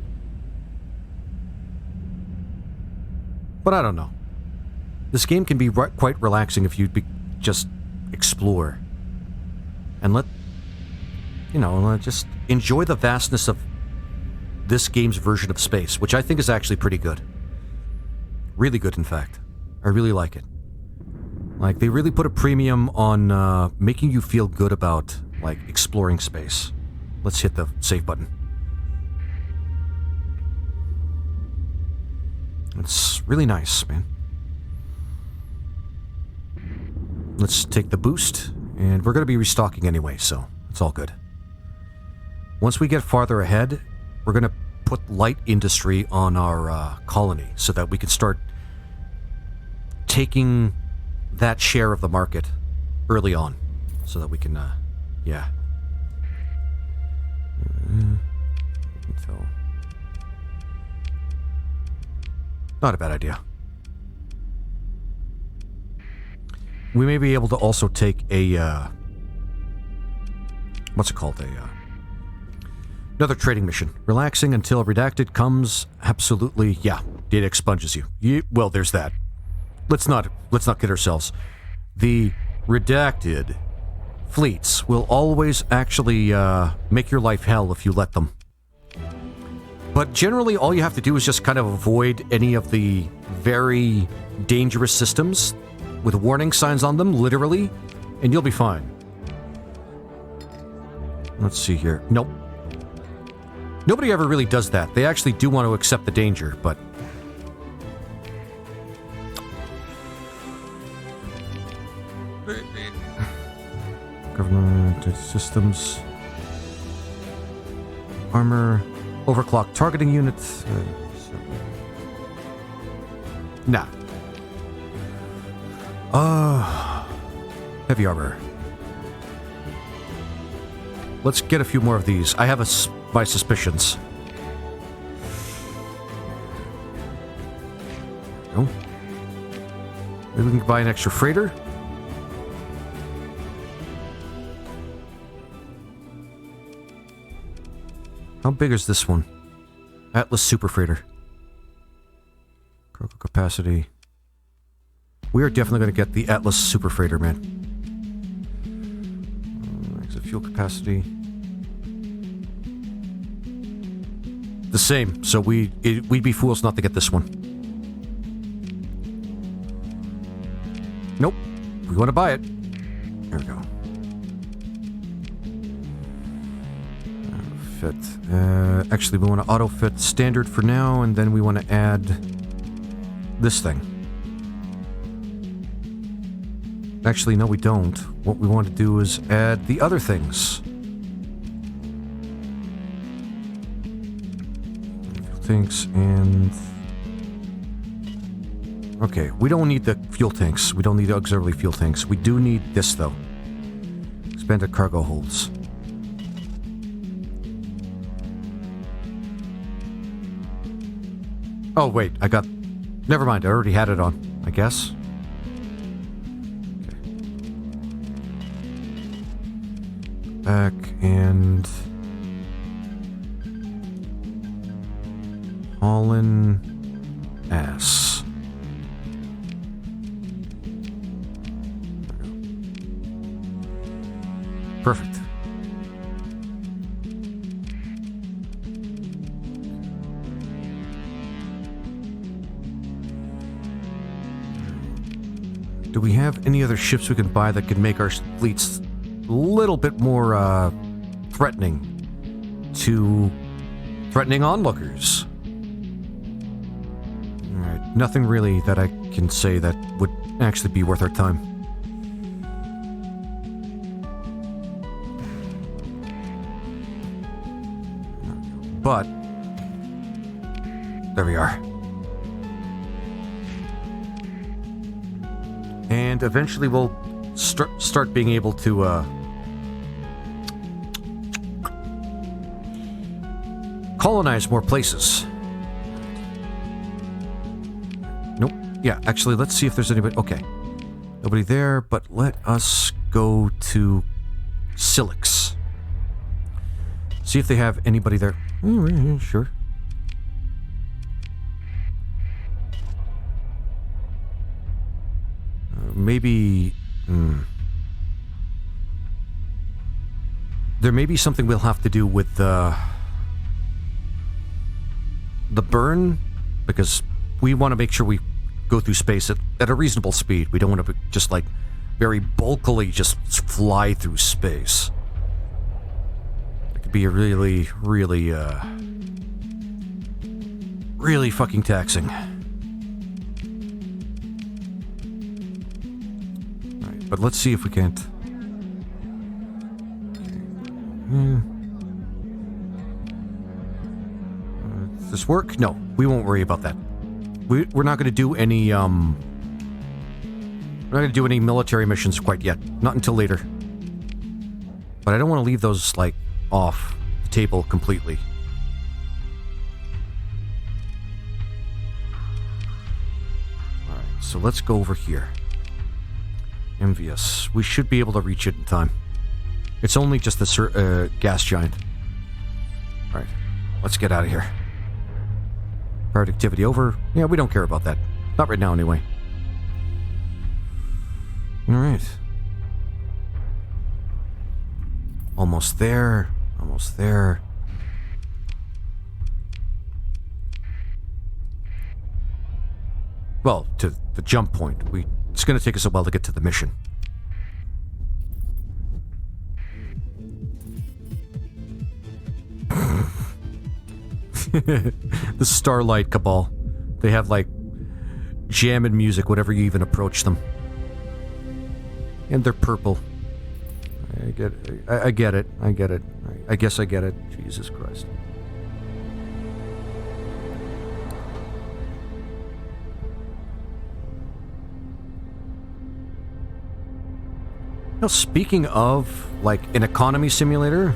But I don't know. This game can be quite relaxing if you just explore. And just enjoy the vastness of this game's version of space, which I think is actually pretty good. Really good, in fact. I really like it. Like, they really put a premium on making you feel good about, like, exploring space. Let's hit the save button. It's really nice, man. Let's take the boost, and we're going to be restocking anyway, so it's all good. Once we get farther ahead, we're going to put light industry on our colony so that we can start taking that share of the market early on. So that we can, yeah. Not a bad idea. We may be able to also take a, what's it called? Another trading mission. Relaxing until redacted comes. Absolutely, yeah. Data expunges you. Well, there's that. Let's not kid ourselves. The redacted fleets will always actually make your life hell if you let them. But generally, all you have to do is just kind of avoid any of the very dangerous systems with warning signs on them, literally, and you'll be fine. Let's see here. Nope. Nobody ever really does that. They actually do want to accept the danger, but... Government systems... Armor... Overclock targeting units... Nah. Heavy armor. Let's get a few more of these. I have my suspicions. No. Maybe we can buy an extra freighter. How big is this one? Atlas Super Freighter. Cargo capacity. We are definitely going to get the Atlas Super Freighter, man. Exit fuel capacity. The same, so we'd be fools not to get this one. Nope. We want to buy it. There we go. Fit. Actually, we want to auto-fit standard for now, and then we want to add this thing. Actually, no, we don't. What we want to do is add the other things. Fuel tanks and... Okay, we don't need the fuel tanks. We don't need the auxiliary fuel tanks. We do need this, though. Expanded cargo holds. Oh, wait, I got... Never mind, I already had it on, I guess. Okay. back and hauling ass. Perfect. Do we have any other ships we can buy that could make our fleets a little bit more threatening to threatening onlookers? Alright, nothing really that I can say that would actually be worth our time. But there we are. And eventually we'll start being able to colonize more places. Nope. Yeah, actually, let's see if there's anybody. Okay. Nobody there, but let us go to Silix. See if they have anybody there. Sure. Maybe... There may be something we'll have to do with the burn, because we want to make sure we go through space at a reasonable speed. We don't want to just, like, very bulkily just fly through space. It could be a really, really, really fucking taxing. Alright, but let's see if we can't... Does this work? No, we won't worry about that. We're not going to do any, we're not going to do any military missions quite yet. Not until later. But I don't want to leave those, like, off the table completely. Alright, so let's go over here. Envious. We should be able to reach it in time. It's only just the gas giant. Alright, let's get out of here. Pirate activity over. Yeah, we don't care about that. Not right now, anyway. Alright. Almost there. Almost there. Well, to the jump point. It's going to take us a while to get to the mission. The Starlight Cabal. They have, like, jamming music whenever you even approach them. And they're purple. I get it. I get it. I get it. I guess I get it. Jesus Christ. Now, speaking of, like, an economy simulator...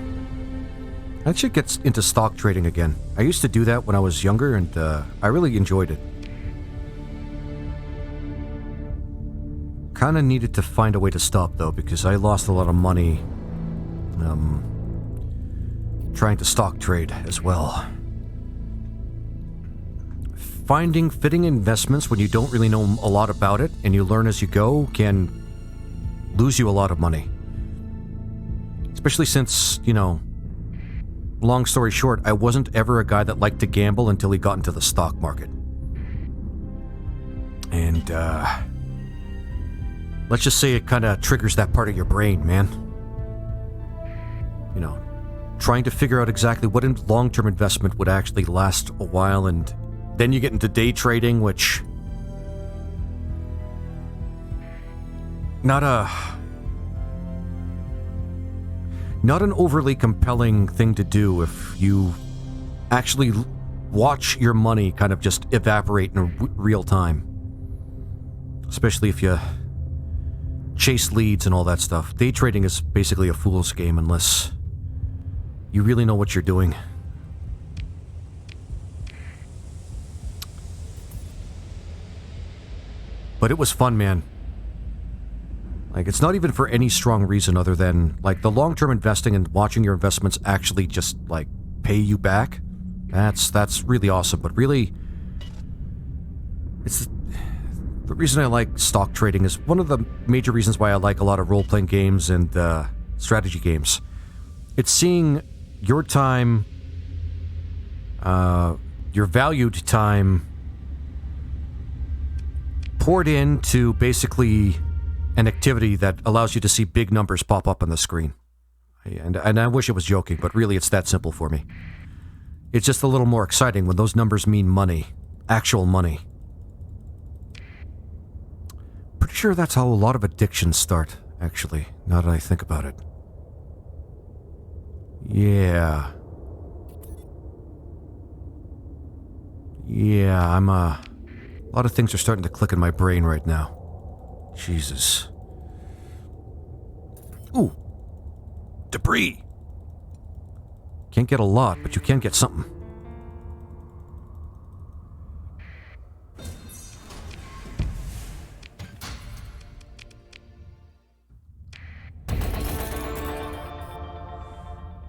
I should get into stock trading again. I used to do that when I was younger, and I really enjoyed it. Kinda needed to find a way to stop, though, because I lost a lot of money trying to stock trade as well. Finding fitting investments when you don't really know a lot about it, and you learn as you go, can lose you a lot of money. Especially since, you know... Long story short, I wasn't ever a guy that liked to gamble until he got into the stock market. And, let's just say it kind of triggers that part of your brain, man. You know, trying to figure out exactly what long-term investment would actually last a while, and then you get into day trading, which... Not an overly compelling thing to do if you actually watch your money kind of just evaporate in real time. Especially if you chase leads and all that stuff. Day trading is basically a fool's game unless you really know what you're doing. But it was fun, man. Like, it's not even for any strong reason other than, like, the long-term investing and watching your investments actually just, like, pay you back. That's really awesome. But really, it's the reason I like stock trading is one of the major reasons why I like a lot of role-playing games and strategy games. It's seeing your time, your valued time, poured into basically an activity that allows you to see big numbers pop up on the screen. And I wish it was joking, but really it's that simple for me. It's just a little more exciting when those numbers mean money. Actual money. Pretty sure that's how a lot of addictions start, actually, now that I think about it. Yeah. Yeah, a lot of things are starting to click in my brain right now. Jesus. Ooh. Debris. Can't get a lot, but you can get something.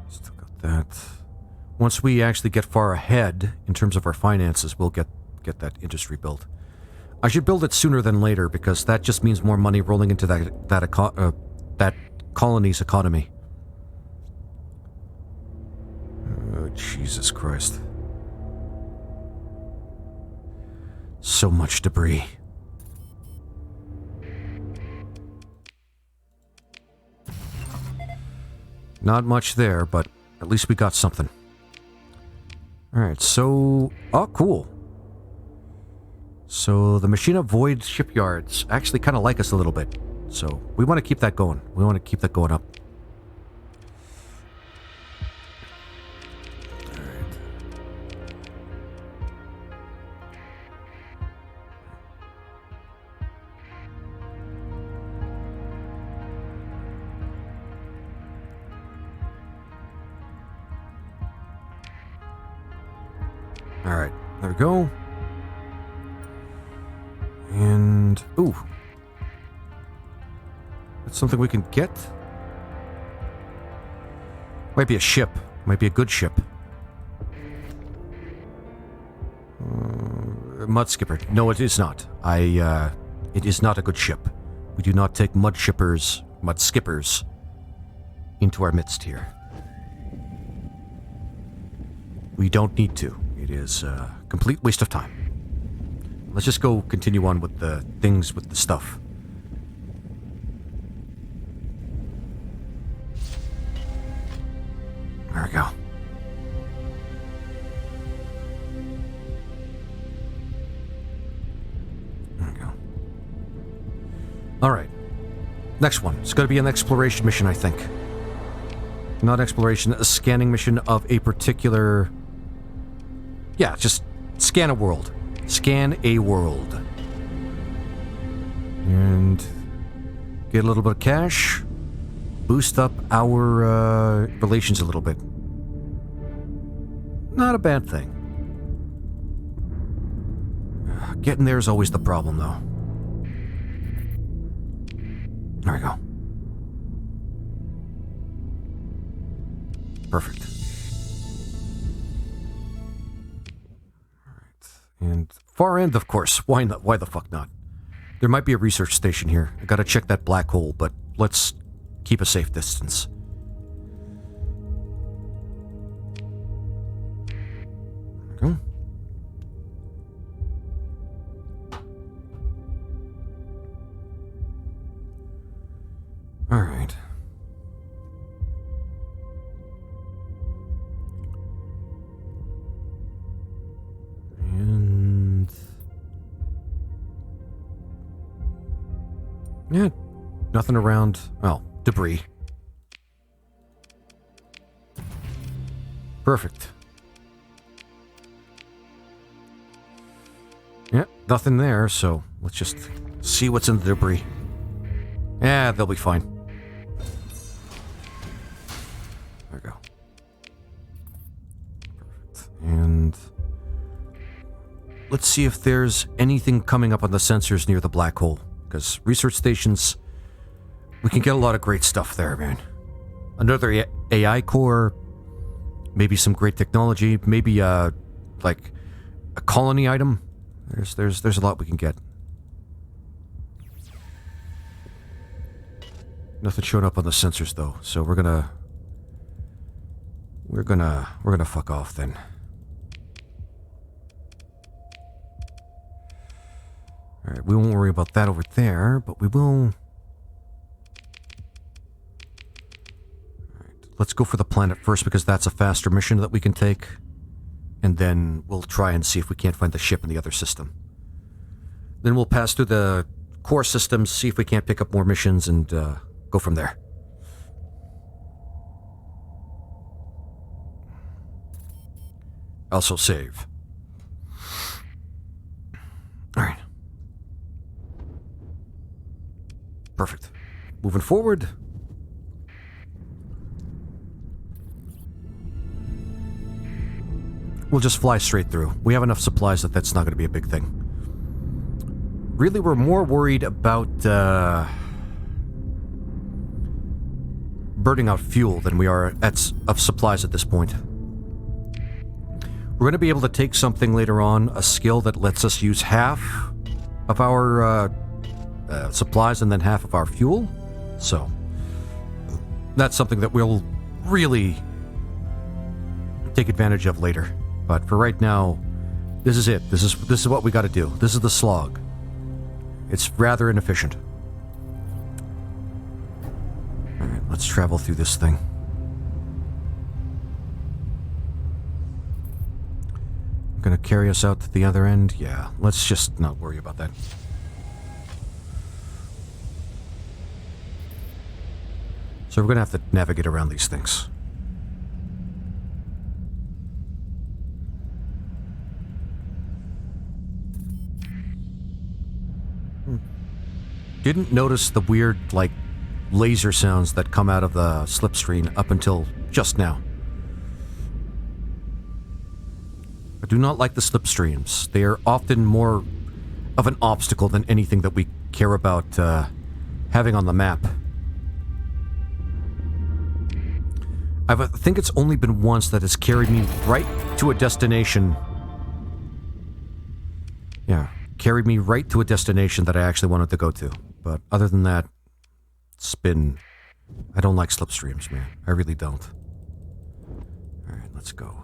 Still got that. Once we actually get far ahead in terms of our finances, we'll get that industry built. I should build it sooner than later because that just means more money rolling into that colony's economy. Oh, Jesus Christ. So much debris. Not much there, but at least we got something. Alright, so... Oh, cool. So the Machina Void shipyards actually kind of like us a little bit. So we want to keep that going. We want to keep that going up. Alright, there we go. And... ooh. That's something we can get? Might be a ship. Might be a good ship. Mud skipper. No, it is not. It is not a good ship. We do not take mud skippers into our midst here. We don't need to. It is a complete waste of time. Let's just go continue on with the things with the stuff. There we go. There we go. Alright. Next one. It's going to be an exploration mission, I think. Not exploration, a scanning mission of a particular... Yeah, just scan a world. Scan a world. And get a little bit of cash. Boost up our relations a little bit. Not a bad thing. Getting there is always the problem, though. There we go. Perfect. And far end, of course. Why not? Why the fuck not? There might be a research station here. I gotta check that black hole, but let's keep a safe distance. There we go. All right. And... yeah, nothing around. Well, debris. Perfect. Yeah, nothing there, so let's just see what's in the debris. Yeah, they'll be fine. There we go. Perfect. And... let's see if there's anything coming up on the sensors near the black hole. Because research stations We can get a lot of great stuff there, man. Another AI core, maybe some great technology, maybe like a colony item. There's a lot we can get. Nothing showing up on the sensors though, so we're gonna fuck off then. All right, we won't worry about that over there, but we will. Let's go for the planet first because that's a faster mission that we can take. And then we'll try and see if we can't find the ship in the other system. Then we'll pass through the core systems, see if we can't pick up more missions, and go from there. Also save. Alright. Perfect. Moving forward. We'll just fly straight through. We have enough supplies that that's not going to be a big thing. Really, we're more worried about burning out fuel than we are of supplies at this point. We're going to be able to take something later on, a skill that lets us use half of our supplies and then half of our fuel. So, that's something that we'll really take advantage of later. But for right now, this is it. This is what we got to do. This is the slog. It's rather inefficient. All right, let's travel through this thing. Gonna carry us out to the other end? Yeah, let's just not worry about that. So we're gonna have to navigate around these things. Didn't notice the weird, like, laser sounds that come out of the slipstream up until just now. I do not like the slipstreams. They are often more of an obstacle than anything that we care about having on the map. I think it's only been once that has carried me right to a destination. Yeah, carried me right to a destination that I actually wanted to go to. But other than that, it's been... I don't like slipstreams, man. I really don't. Alright, let's go.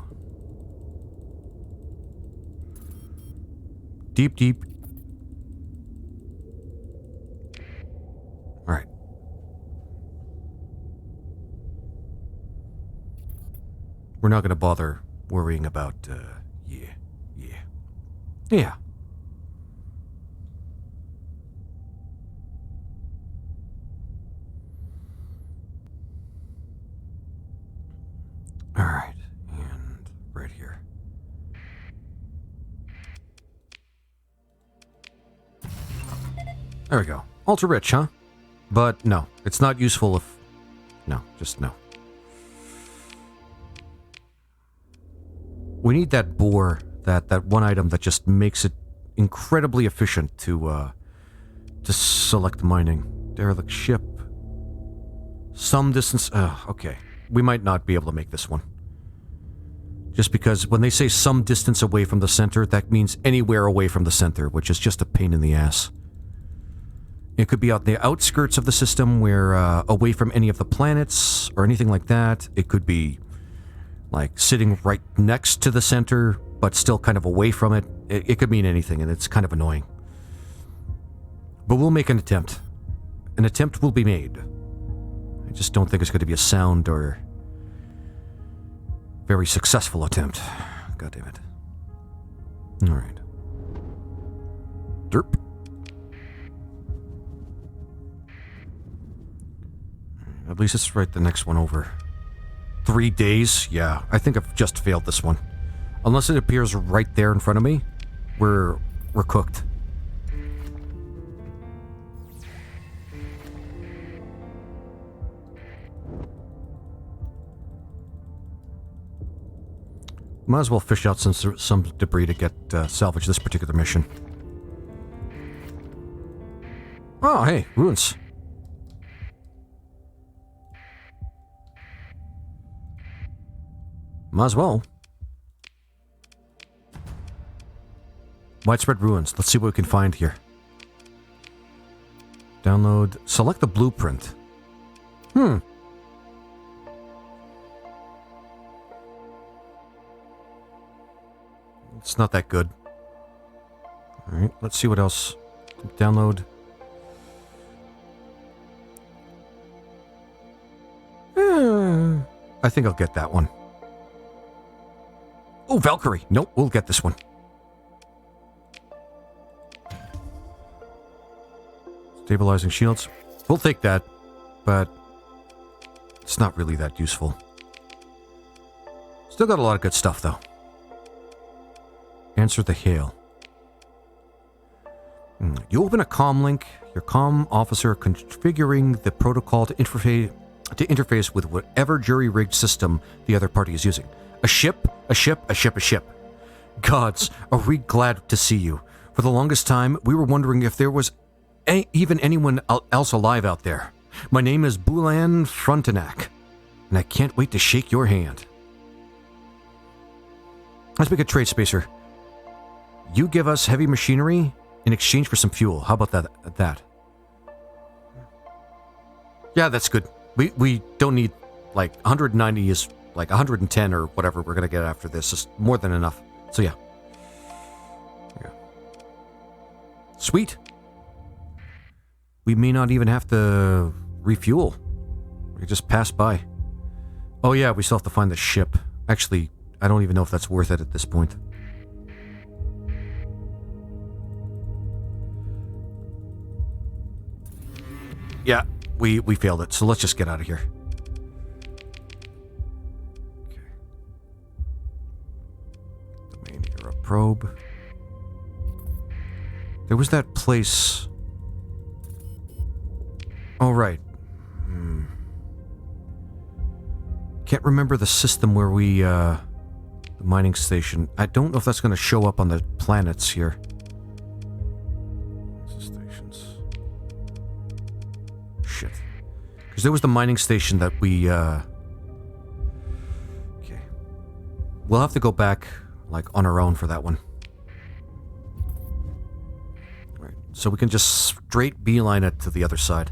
Deep, deep. Alright. We're not going to bother worrying about, Yeah. Alright, and right here. There we go. Ultra rich, huh? But no, it's not useful if... No, just no. We need that bore, that one item that just makes it incredibly efficient to select mining. Derelict ship. Some distance... okay. We might not be able to make this one. Just because when they say some distance away from the center, that means anywhere away from the center, which is just a pain in the ass. It could be out the outskirts of the system, where away from any of the planets or anything like that. It could be like sitting right next to the center, but still kind of away from it. It could mean anything, and it's kind of annoying. But we'll make an attempt. An attempt will be made. I just don't think it's going to be a sound or very successful attempt. God damn it. Alright. Derp. At least it's right the next one over. 3 days? Yeah, I think I've just failed this one. Unless it appears right there in front of me, we're cooked. Might as well fish out some debris to get salvage this particular mission. Oh, hey, ruins. Might as well. Widespread ruins. Let's see what we can find here. Download. Select the blueprint. It's not that good. Alright, let's see what else. Download. I think I'll get that one. Oh, Valkyrie. Nope, we'll get this one. Stabilizing shields. We'll take that, but it's not really that useful. Still got a lot of good stuff, though. Answer the hail. You open a comm link. Your comm officer configuring the protocol to interface with whatever jury-rigged system the other party is using. A ship, a ship, a ship, a ship. Gods, are we glad to see you. For the longest time, we were wondering if there was even anyone else alive out there. My name is Bulan Frontenac, and I can't wait to shake your hand. Let's make a trade, Spacer. You give us heavy machinery in exchange for some fuel. How about that? Yeah, that's good. We don't need, like, 190 is like 110 or whatever we're going to get after this. It's more than enough. So, yeah. Sweet. We may not even have to refuel. We can just pass by. Oh, yeah, we still have to find the ship. Actually, I don't even know if that's worth it at this point. Yeah, we failed it, so let's just get out of here. Okay. Domain era probe. There was that place. Oh, right. Can't remember the system where we, the mining station. I don't know if that's going to show up on the planets here. Shit. Because there was the mining station that we, okay. We'll have to go back, like, on our own for that one. Right. So we can just straight beeline it to the other side.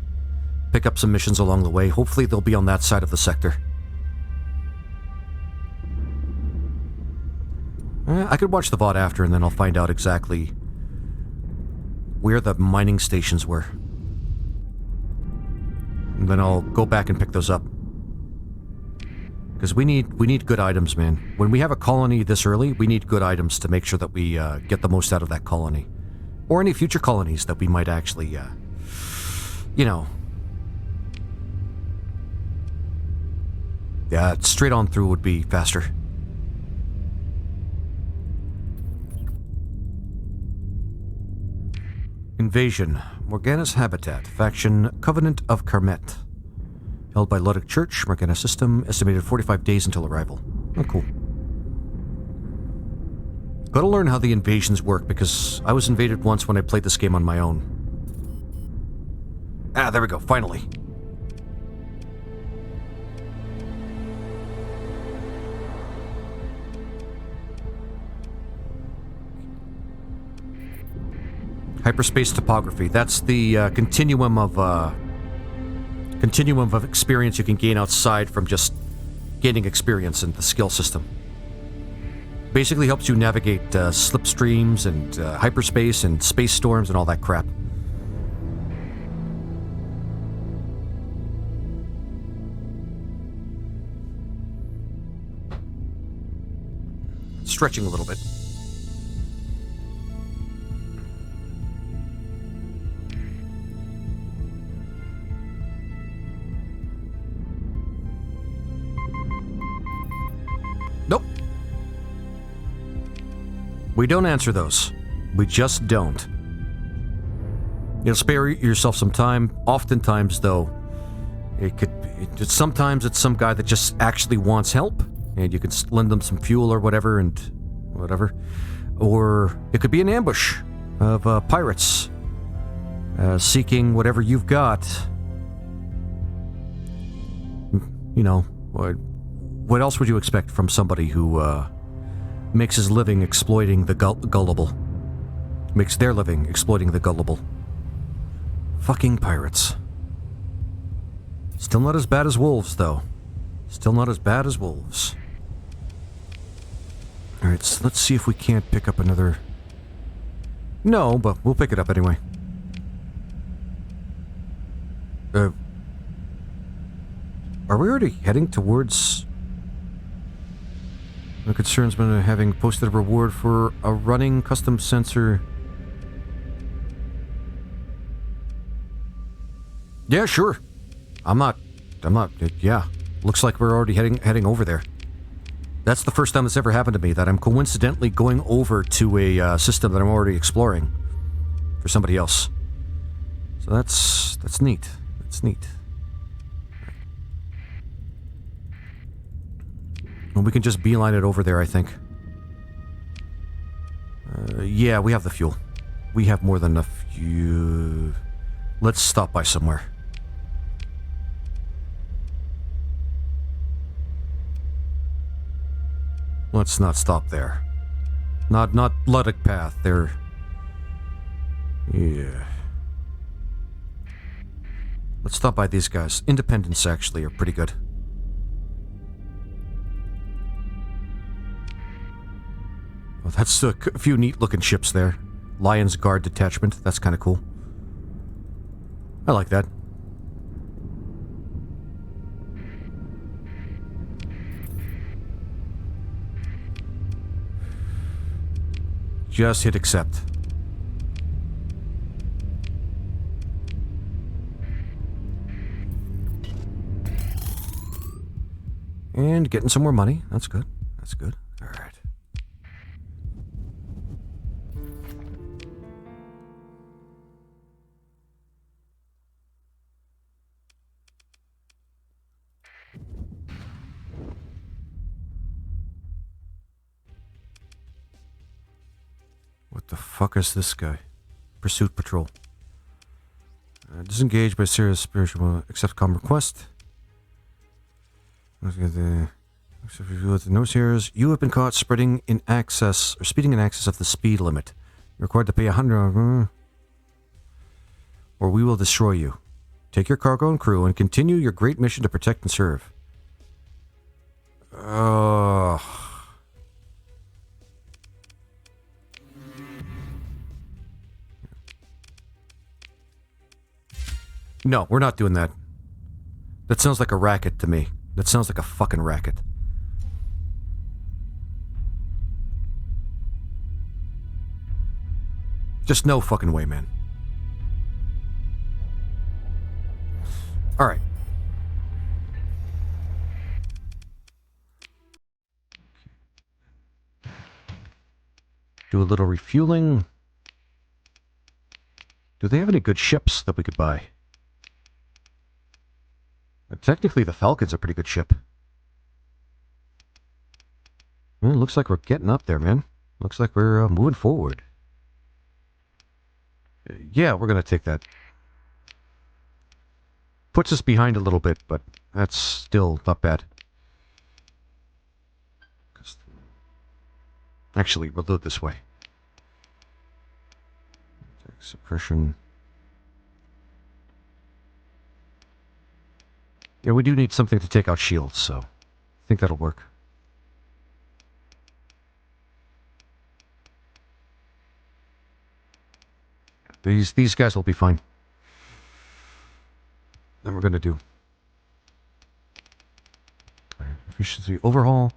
Pick up some missions along the way. Hopefully they'll be on that side of the sector. I could watch the VOD after, and then I'll find out exactly where the mining stations were. And then I'll go back and pick those up. Because we need good items, man. When we have a colony this early, we need good items to make sure that we get the most out of that colony. Or any future colonies that we might actually, you know. Yeah, straight on through would be faster. Invasion. Morgana's habitat. Faction Covenant of Carmet. Held by Luddic Church. Morgana system. Estimated 45 days until arrival. Oh, cool. Gotta learn how the invasions work, because I was invaded once when I played this game on my own. Ah, there we go. Finally. Hyperspace topography. That's the continuum of experience you can gain outside from just gaining experience in the skill system. Basically helps you navigate slipstreams and hyperspace and space storms and all that crap. Stretching a little bit. Nope. We don't answer those. We just don't. You'll spare yourself some time. Oftentimes, though, sometimes it's some guy that just actually wants help, and you can lend them some fuel or whatever, and whatever. Or it could be an ambush of pirates seeking whatever you've got. You know, what else would you expect from somebody who makes his living exploiting the gullible? Makes their living exploiting the gullible. Fucking pirates. Still not as bad as wolves, though. Still not as bad as wolves. Alright, so let's see if we can't pick up another... No, but we'll pick it up anyway. Are we already heading towards... No concerns been having posted a reward for a running custom sensor... Yeah, sure. I'm not, yeah. Looks like we're already heading over there. That's the first time this ever happened to me, that I'm coincidentally going over to a system that I'm already exploring for somebody else. So that's neat. That's neat. Well, we can just beeline it over there, I think. Yeah, we have the fuel. We have more than enough fuel. Let's stop by somewhere. Let's not stop there. Not Luddic Path. There. Yeah. Let's stop by these guys. Independents actually are pretty good. Well, that's a few neat looking ships there. Lion's Guard detachment. That's kind of cool. I like that. Just hit accept. And getting some more money. That's good. That's good. All right. What the fuck is this guy? Pursuit patrol. Disengaged by serious spiritual. Accept common request. Let's get the notes here. You have been caught speeding in excess of the speed limit. You're required to pay 100, or we will destroy you. Take your cargo and crew and continue your great mission to protect and serve. No, we're not doing that. That sounds like a racket to me. That sounds like a fucking racket. Just no fucking way, man. Alright. Do a little refueling. Do they have any good ships that we could buy? Technically, the Falcon's a pretty good ship. Well, it looks like we're getting up there, man. Looks like we're moving forward. Yeah, we're going to take that. Puts us behind a little bit, but that's still not bad. Actually, we'll do it this way. Suppression. Yeah, we do need something to take out shields, so I think that'll work. These guys will be fine. Then we're gonna do efficiency overhaul.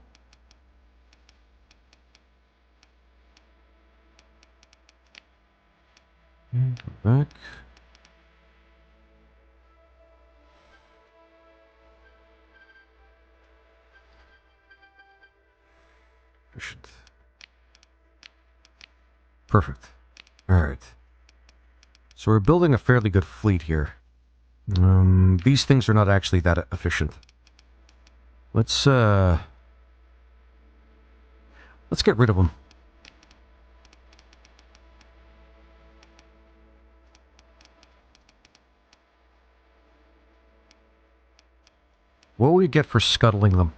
And go back. Efficient. Perfect. All right. So we're building a fairly good fleet here. These things are not actually that efficient. Let's get rid of them. What will we get for scuttling them?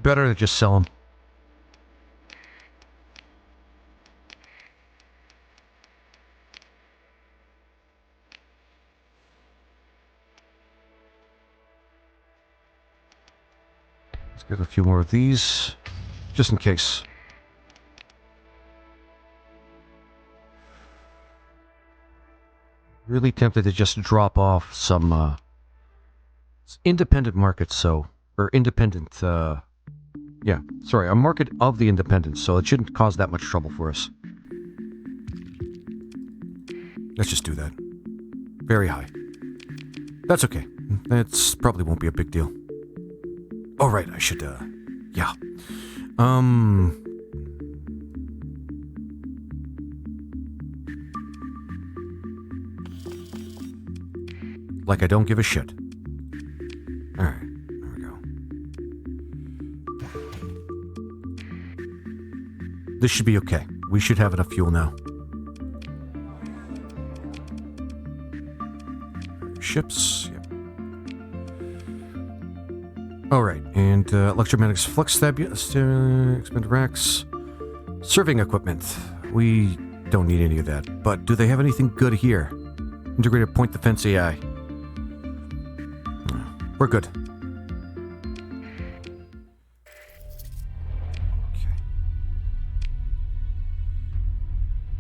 Better to just sell them. Let's get a few more of these, just in case. Really tempted to just drop off some independent markets, so... Or independent, yeah, sorry, a market of the independents, so it shouldn't cause that much trouble for us. Let's just do that. Very high. That's okay. That's probably won't be a big deal. Oh, right, I should, yeah. Like I don't give a shit. Alright, there we go. This should be okay. We should have enough fuel now. Ships, yep. Alright, and electromagnetics flux expanded racks. Serving equipment. We don't need any of that. But do they have anything good here? Integrated point defense AI. We're good. Okay.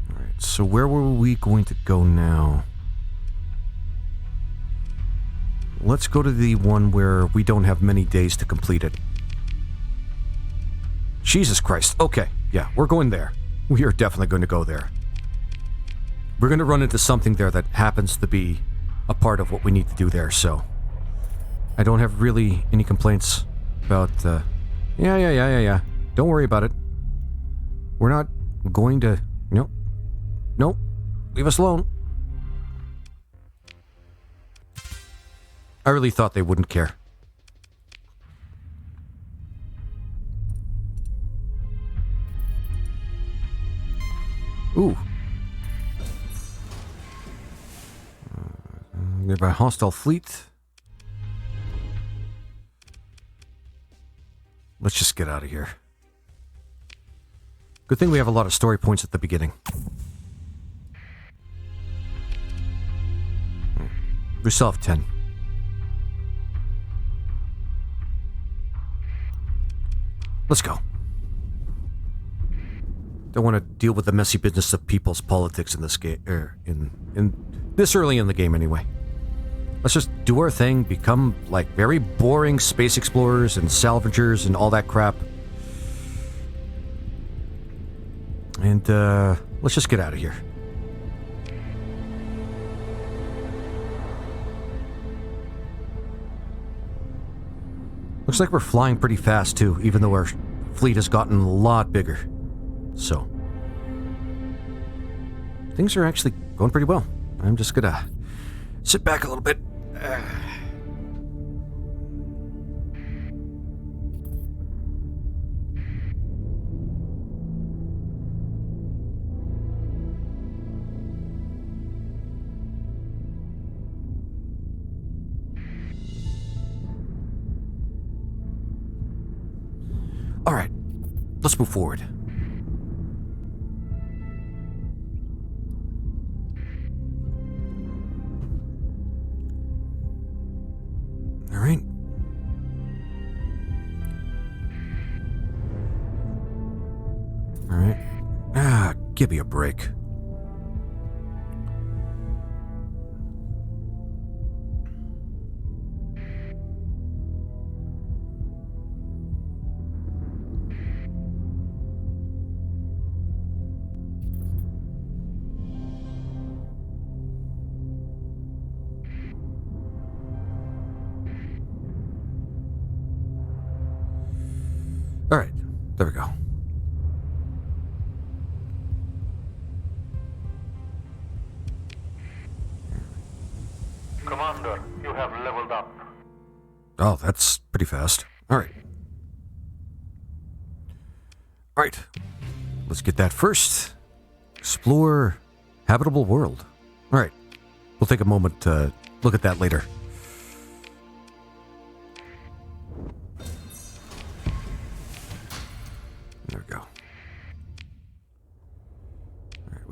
Alright, so where were we going to go now? Let's go to the one where we don't have many days to complete it. Jesus Christ. Okay, yeah, we're going there. We are definitely going to go there. We're going to run into something there that happens to be a part of what we need to do there, so... I don't have really any complaints about, yeah. Don't worry about it. We're not going to... Nope. Leave us alone. I really thought they wouldn't care. Ooh. Nearby hostile fleet. Let's just get out of here. Good thing we have a lot of story points at the beginning. We still have 10. Let's go. Don't want to deal with the messy business of people's politics in this game, in this early in the game anyway. Let's just do our thing, become, like, very boring space explorers and salvagers and all that crap. And, let's just get out of here. Looks like we're flying pretty fast, too, even though our fleet has gotten a lot bigger. So, things are actually going pretty well. I'm just gonna sit back a little bit. All right, let's move forward. All right. All right. Give me a break. All right, there we go. Commander, you have leveled up. Oh, that's pretty fast. All right. All right, let's get that first. Explore habitable world. All right, we'll take a moment to look at that later.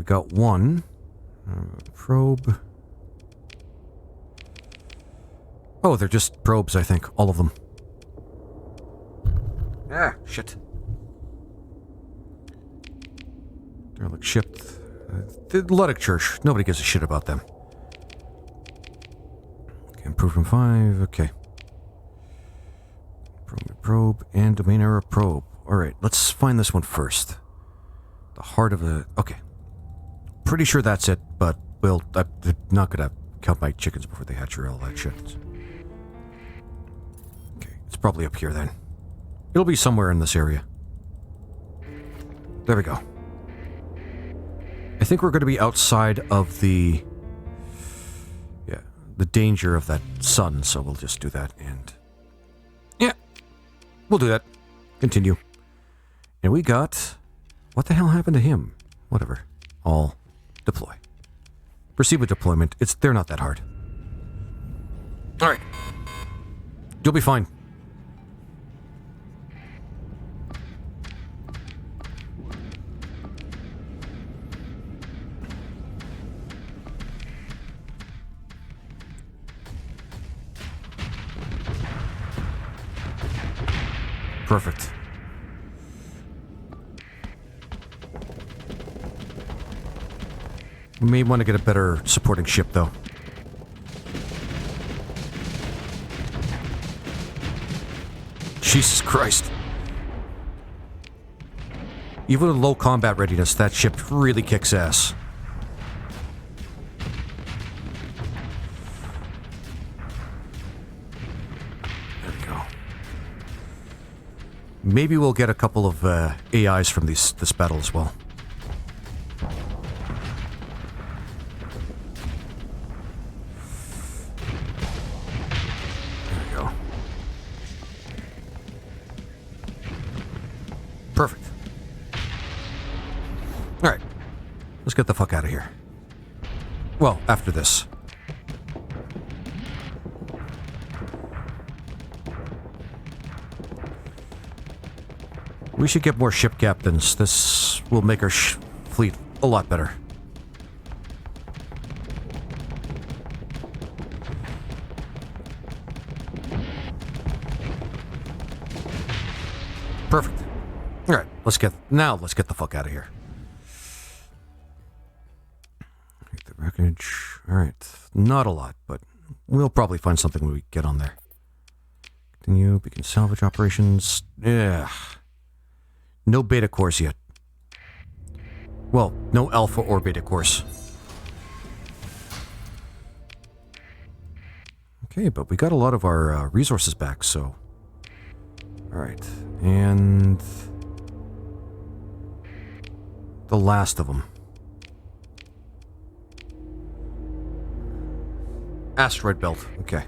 we got one. Probe. Oh, they're just probes, I think. All of them. Ah, shit. Derelict ship. The Luddic Church. Nobody gives a shit about them. Okay, improvement 5. Okay. Probe and domain error probe. Alright, let's find this one first. The heart of the... Okay. Pretty sure that's it, but I'm not gonna count my chickens before they hatch or all that shit. Okay, it's probably up here then. It'll be somewhere in this area. There we go. I think we're going to be outside of the... Yeah, the danger of that sun, so we'll just do that and... Yeah, we'll do that. Continue. And we got... What the hell happened to him? Whatever. All deploy. Proceed with deployment. They're not that hard. Alright. You'll be fine. Perfect. We may want to get a better supporting ship, though. Jesus Christ. Even with low combat readiness, that ship really kicks ass. There we go. Maybe we'll get a couple of AIs from this battle as well. Perfect. Alright. Let's get the fuck out of here. Well, after this. We should get more ship captains. This will make our fleet a lot better. Perfect. Alright, let's get the fuck out of here. Take the wreckage. Alright, not a lot, but we'll probably find something when we get on there. Continue, begin salvage operations. Yeah. No beta cores yet. Well, no alpha or beta cores. Okay, but we got a lot of our resources back, so... Alright, and... the last of them. Asteroid belt. Okay.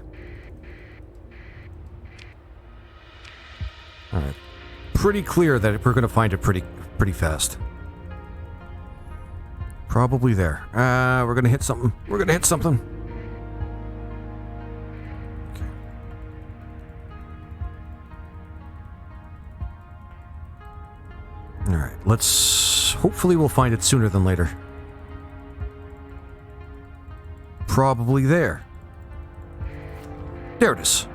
Alright. Pretty clear that we're going to find it pretty fast. Probably there. We're going to hit something. We're going to hit something. Okay. Alright, let's... Hopefully we'll find it sooner than later. Probably there. There it is.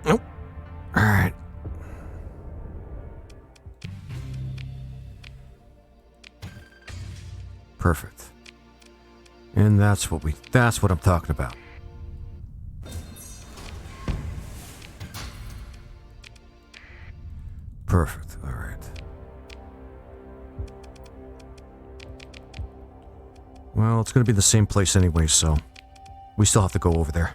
Nope. Alright. Perfect. And that's what I'm talking about. Perfect. All right. Well, it's going to be the same place anyway, so we still have to go over there.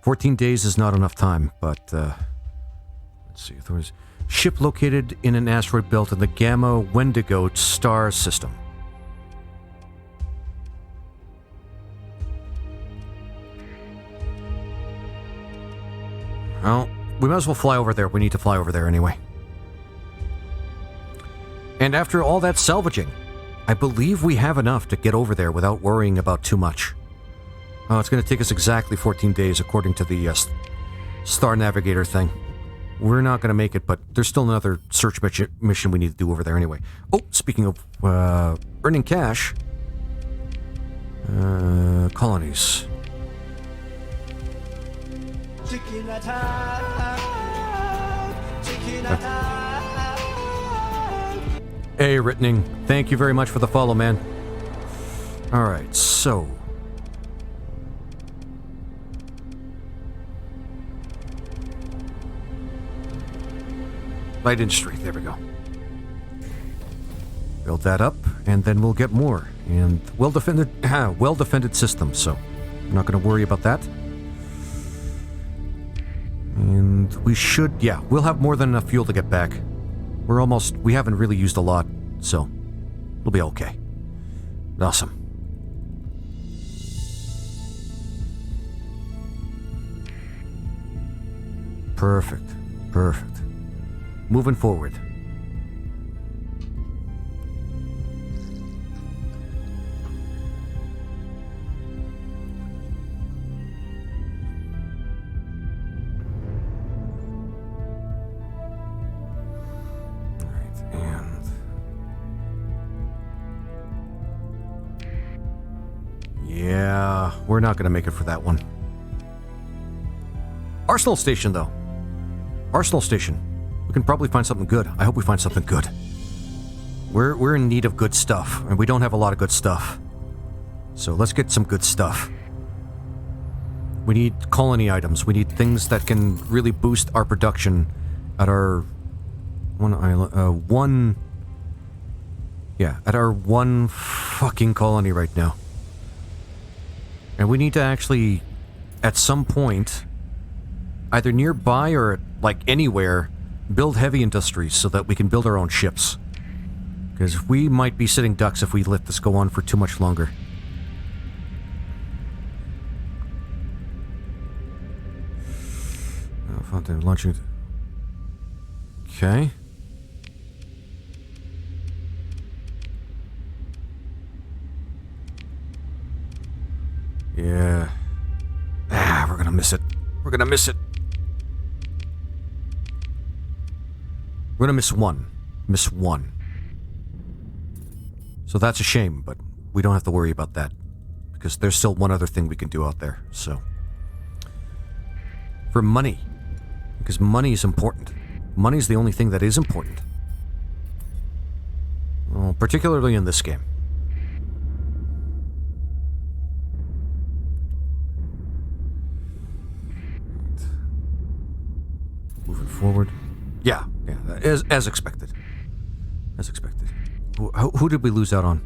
14 days is not enough time, but let's see. There was ship located in an asteroid belt in the Gamma Wendigo star system. Well, we might as well fly over there. We need to fly over there anyway. And after all that salvaging, I believe we have enough to get over there without worrying about too much. Oh, it's going to take us exactly 14 days according to the Star Navigator thing. we're not going to make it, but there's still another search mission we need to do over there anyway. Oh, speaking of earning cash, colonies. Chicken attack! Chicken attack! Hey, Ritning, thank you very much for the follow, man. Alright, so... light industry, there we go. Build that up, and then we'll get more. And well-defended system, so I'm not going to worry about that. And we should, yeah, we'll have more than enough fuel to get back. We haven't really used a lot, so we'll be okay. Awesome. Perfect. Moving forward. Yeah, we're not going to make it for that one. Arsenal Station, though. Arsenal Station. We can probably find something good. I hope we find something good. We're in need of good stuff, and we don't have a lot of good stuff. So let's get some good stuff. We need colony items. We need things that can really boost our production at our at our one fucking colony right now. And we need to actually, at some point, either nearby or like anywhere, build heavy industries so that we can build our own ships. Because we might be sitting ducks if we let this go on for too much longer. Fountain launching. Okay. Yeah. We're gonna miss it. We're gonna miss it. We're gonna miss one. Miss one. So that's a shame, but we don't have to worry about that. Because there's still one other thing we can do out there, so. For money. Because money is important. Money is the only thing that is important. Well, particularly in this game. Moving forward. Yeah, as expected. As expected. Who did we lose out on?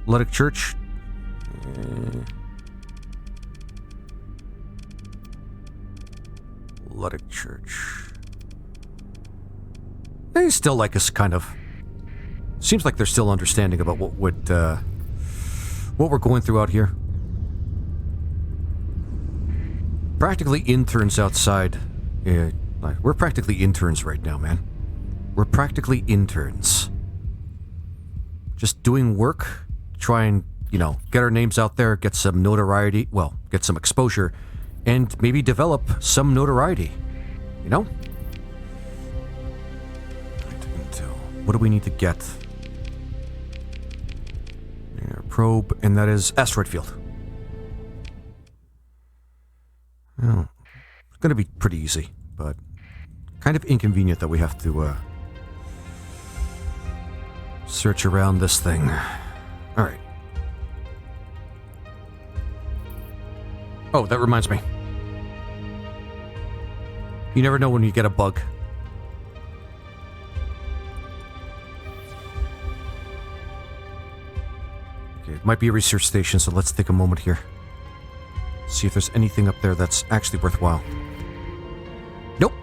Luddic Church? Luddic Church. They still like us, kind of. Seems like they're still understanding about what we're going through out here. Practically interns outside. Yeah, we're practically interns right now, man. We're practically interns. Just doing work, try and, get our names out there, get some notoriety, well, get some exposure, and maybe develop some notoriety, What do we need to get? Probe, and that is asteroid field. Oh, it's going to be pretty easy, but kind of inconvenient that we have to search around this thing. All right. Oh, that reminds me. You never know when you get a bug. Okay, it might be a research station, so let's take a moment here. See if there's anything up there that's actually worthwhile. Nope.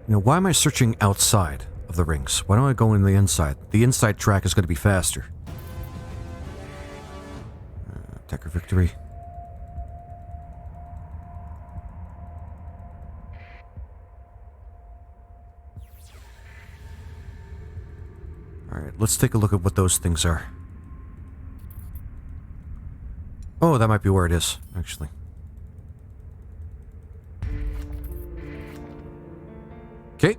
Why am I searching outside of the rings? Why don't I go in the inside? The inside track is going to be faster. Decker victory. Alright, let's take a look at what those things are. Oh, that might be where it is, actually. Okay,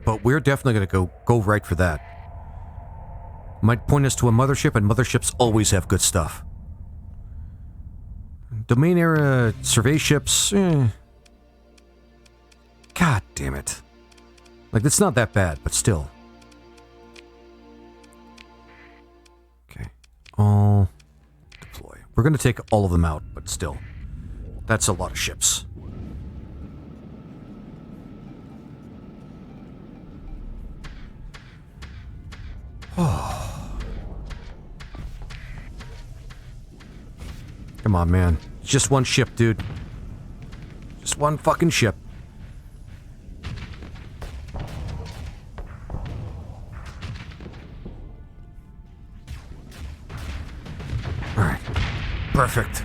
but we're definitely going to go right for that. Might point us to a mothership, and motherships always have good stuff. Domain era survey ships. God damn it. Like, it's not that bad, but still. Okay. All deploy. We're going to take all of them out, but still. That's a lot of ships. Come on, man. It's just one ship, dude. Just one fucking ship. Alright. Perfect.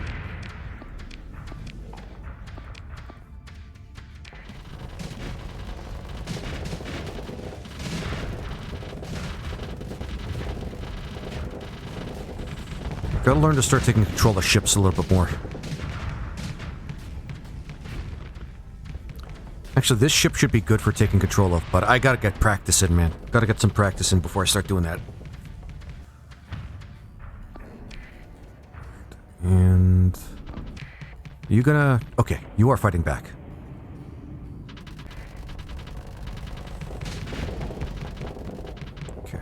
Gotta learn to start taking control of ships a little bit more. Actually, this ship should be good for taking control of, but I gotta get practice in, man. Gotta get some practice in before I start doing that. And... you gonna... okay, you are fighting back. Okay.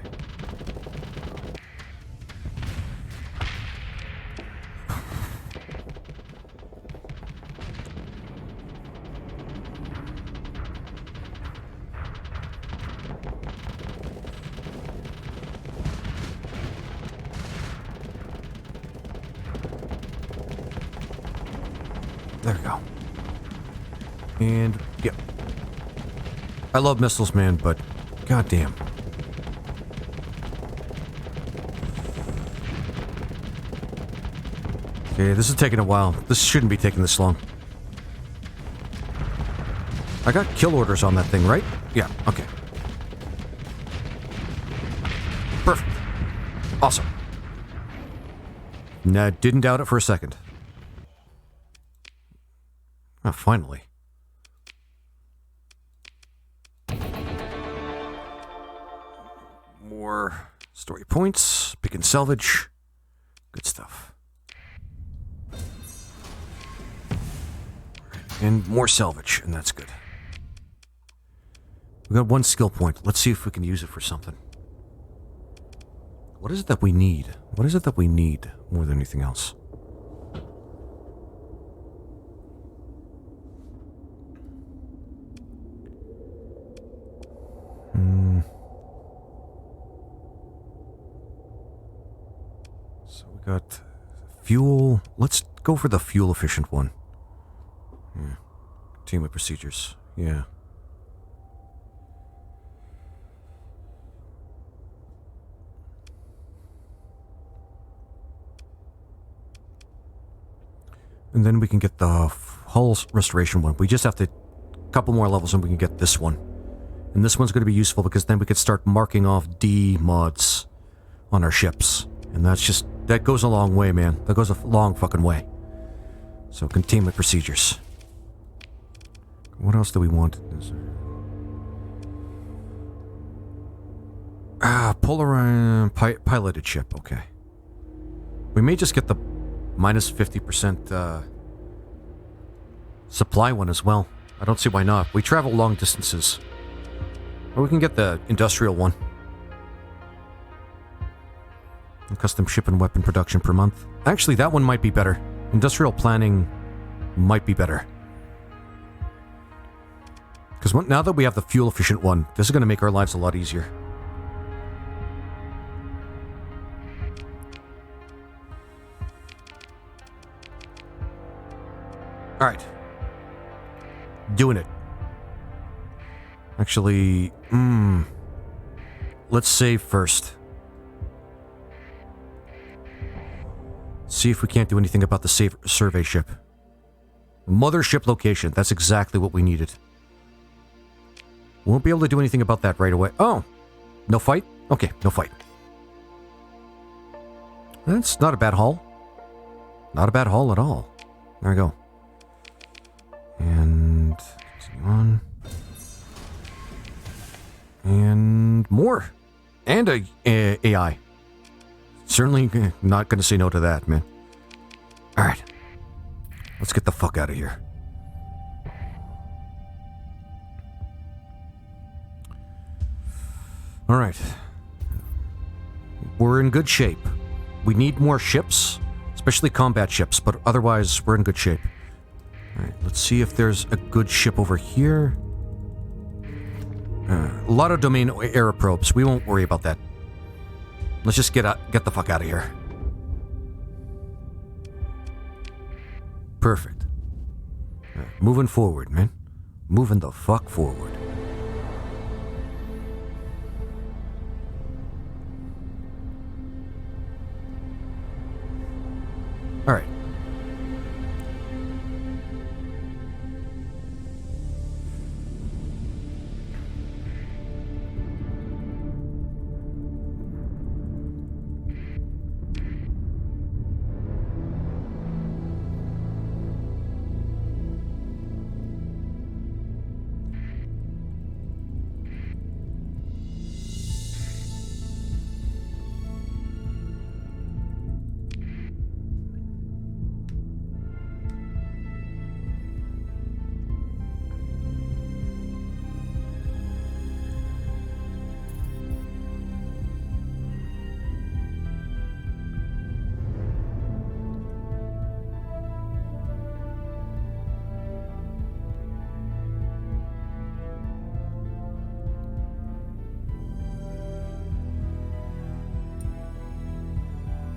There we go. And, yep. I love missiles, man, but goddamn. Okay, this is taking a while. This shouldn't be taking this long. I got kill orders on that thing, right? Yeah, okay. Perfect. Awesome. Nah, didn't doubt it for a second. Oh, finally. More story points. Pick and salvage. Good stuff. And more salvage, and that's good. We got one skill point. Let's see if we can use it for something. What is it that we need? What is it that we need more than anything else? So we got fuel. Let's go for the fuel efficient one. Yeah. Team of procedures. Yeah. And then we can get the hull restoration one. We just have to couple more levels and we can get this one. And this one's going to be useful because then we could start marking off D mods on our ships. And that's just, that goes a long way, man. That goes a long fucking way. So containment procedures. What else do we want? Piloted ship, okay. We may just get the minus 50% supply one as well. I don't see why not. We travel long distances. Or we can get the industrial one. And custom ship and weapon production per month. Actually, that one might be better. Industrial planning might be better. Because now that we have the fuel efficient one, this is going to make our lives a lot easier. Alright. Doing it. Actually, let's save first. See if we can't do anything about the survey ship. Mothership location. That's exactly what we needed. Won't be able to do anything about that right away. Oh! No fight? Okay, no fight. That's not a bad haul. Not a bad haul at all. There we go. And continue on. And more. And a AI. Certainly not going to say no to that, man. All right. Let's get the fuck out of here. All right. We're in good shape. We need more ships, especially combat ships, but otherwise we're in good shape. All right, let's see if there's a good ship over here. A lot of domain error probes. We won't worry about that. Let's just get the fuck out of here. Perfect. All right, moving forward, man. Moving the fuck forward.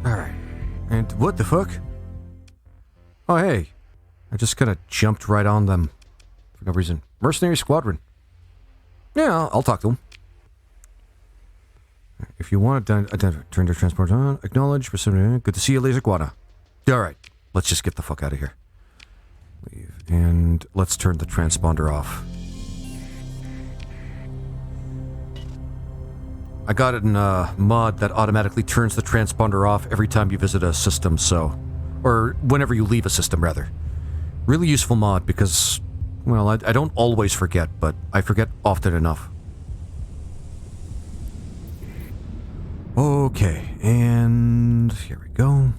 All right. And what the fuck? Oh, hey. I just kind of jumped right on them for no reason. Mercenary Squadron. Yeah, I'll talk to them. If you want to turn to transport on, acknowledge, good to see you, Laser Guana. Alright, let's just get the fuck out of here. Leave. And let's turn the transponder off. I got it in a mod that automatically turns the transponder off every time you visit a system, so... Or whenever you leave a system, rather. Really useful mod because, well, I don't always forget, but I forget often enough. Okay, and here we go.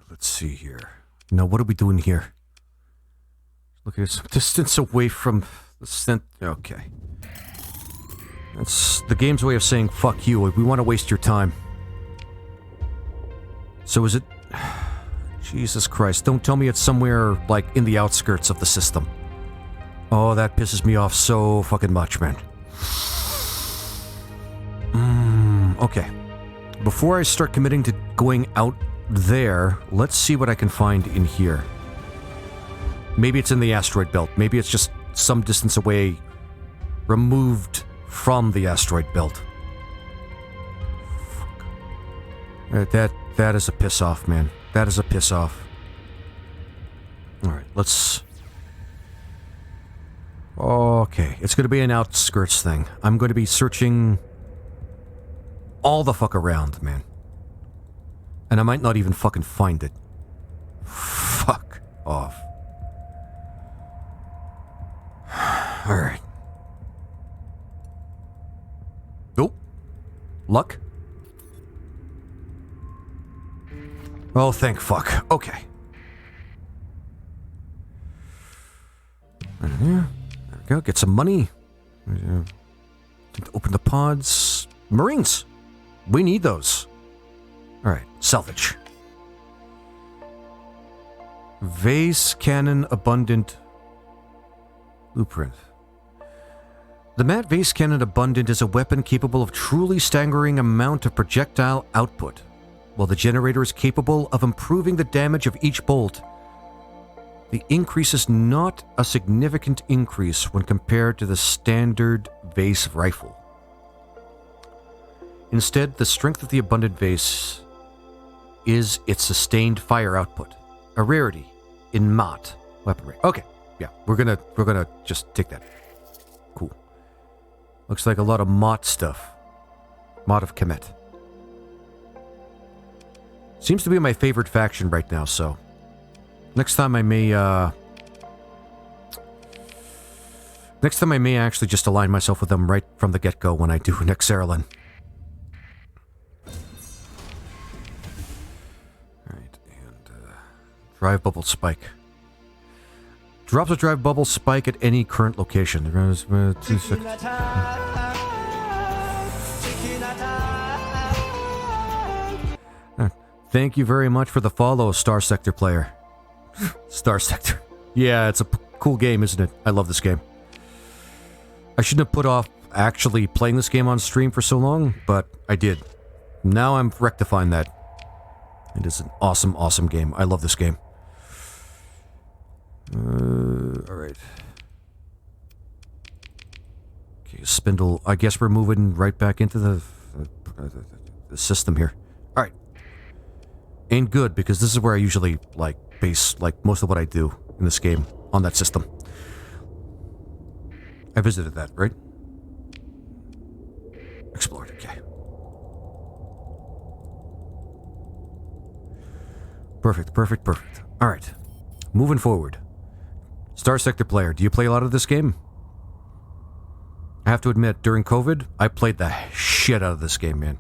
Let's see here. Now, what are we doing here? Look at some distance away from the center. Okay. That's the game's way of saying, fuck you, we want to waste your time. So is it... Jesus Christ, don't tell me it's somewhere, like, in the outskirts of the system. Oh, that pisses me off so fucking much, man. Okay. Before I start committing to going out there, let's see what I can find in here. Maybe it's in the asteroid belt. Maybe it's just some distance away, removed from the asteroid belt. Fuck. That is a piss off, man. That is a piss off. Alright, let's... Okay, it's going to be an outskirts thing. I'm going to be searching all the fuck around, man. And I might not even fucking find it. Fuck off. Alright. Oh. Luck? Oh, thank fuck. Okay. There we go. Get some money. Open the pods. Marines. We need those. Alright, salvage. Vase cannon abundant blueprint. The Matte Vase Cannon Abundant is a weapon capable of truly staggering amount of projectile output. While the generator is capable of improving the damage of each bolt, the increase is not a significant increase when compared to the standard vase rifle. Instead, the strength of the Abundant Vase is its sustained fire output, a rarity in Mott weaponry. Okay, yeah, we're gonna just take that. Cool. Looks like a lot of Mott stuff. Mott of Kemet. Seems to be my favorite faction right now, so next time I may actually just align myself with them right from the get-go when I do Nexerelin. Alright, and drive bubble spike. Drops a drive bubble spike at any current location. Chicken attack. Chicken attack. Thank you very much for the follow, Starsector player. Starsector. Yeah, it's a cool game, isn't it? I love this game. I shouldn't have put off actually playing this game on stream for so long, but I did. Now I'm rectifying that. It is an awesome, awesome game. I love this game. Alright. Okay, spindle. I guess we're moving right back into the system here. Alright. Ain't good, because this is where I usually, base, most of what I do in this game, on that system. I visited that, right? Explored, okay. Perfect, perfect, perfect. Alright. Moving forward. Starsector player, do you play a lot of this game? I have to admit, during COVID, I played the shit out of this game, man.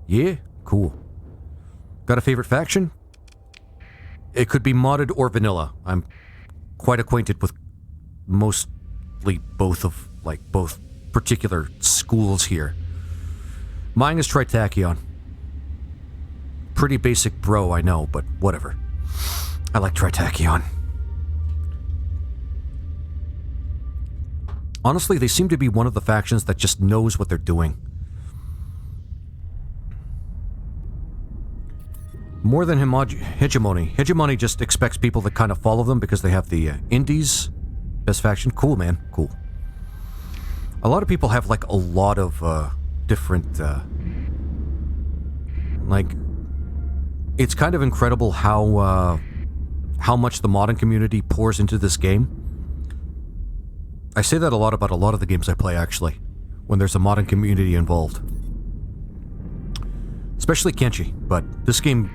Yeah? Cool. Got a favorite faction? It could be modded or vanilla. I'm quite acquainted with mostly both of, both particular schools here. Mine is Tritachyon. Pretty basic bro, I know, but whatever. I like Tritachyon. Honestly, they seem to be one of the factions that just knows what they're doing. More than hegemony. Hegemony just expects people to kind of follow them because they have the indies. Best faction. Cool, man. Cool. A lot of people have, a lot of different, it's kind of incredible how much the modding community pours into this game. I say that a lot about a lot of the games I play, actually, when there's a modding community involved. Especially Kenshi, but this game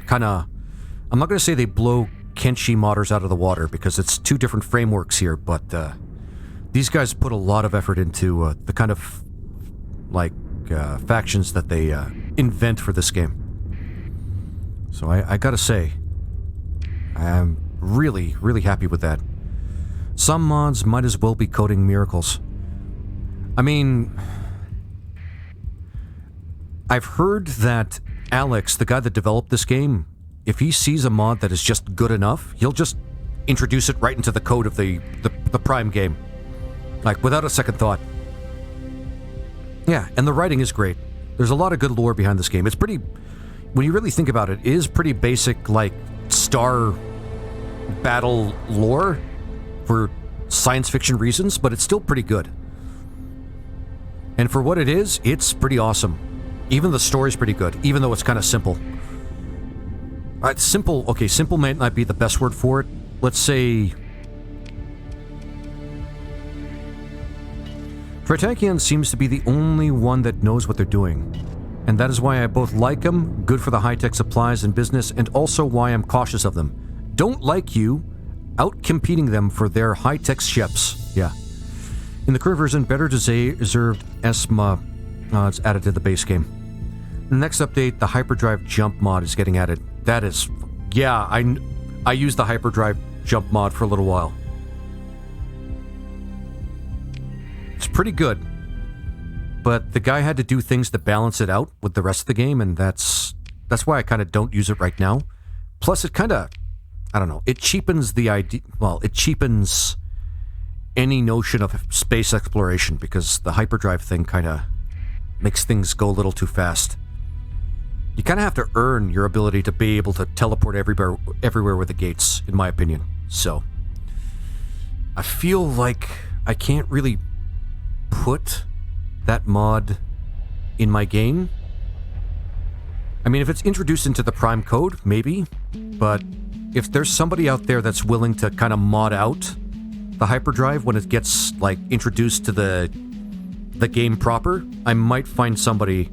kind of... I'm not going to say they blow Kenshi modders out of the water, because it's two different frameworks here, but these guys put a lot of effort into the kind of, factions that they invent for this game. So I gotta say, I'm really, really happy with that. Some mods might as well be coding miracles. I mean, I've heard that Alex, the guy that developed this game, if he sees a mod that is just good enough, he'll just introduce it right into the code of the Prime game. Without a second thought. Yeah, and the writing is great. There's a lot of good lore behind this game. It's pretty... When you really think about it, it is pretty basic, Star battle lore for science fiction reasons, but it's still pretty good. And for what it is, it's pretty awesome. Even the story's pretty good, even though it's kind of simple. Simple, okay, simple might not be the best word for it. Let's say... Tritachyon seems to be the only one that knows what they're doing. And that is why I both like them, good for the high-tech supplies and business, and also why I'm cautious of them. Don't like you, out-competing them for their high-tech ships. Yeah. In the current version, better deserved ESMA it's added to the base game. In the next update, the hyperdrive jump mod is getting added. That is... Yeah, I used the hyperdrive jump mod for a little while. It's pretty good. But the guy had to do things to balance it out with the rest of the game, and that's why I kind of don't use it right now. Plus, it kind of... I don't know. It cheapens the idea... Well, it cheapens any notion of space exploration, because the hyperdrive thing kind of makes things go a little too fast. You kind of have to earn your ability to be able to teleport everywhere with the gates, in my opinion. So, I feel like I can't really put that mod in my game I mean, if it's introduced into the Prime code, maybe. But if there's somebody out there that's willing to kind of mod out the hyperdrive when it gets, like, introduced to the game proper, I might find somebody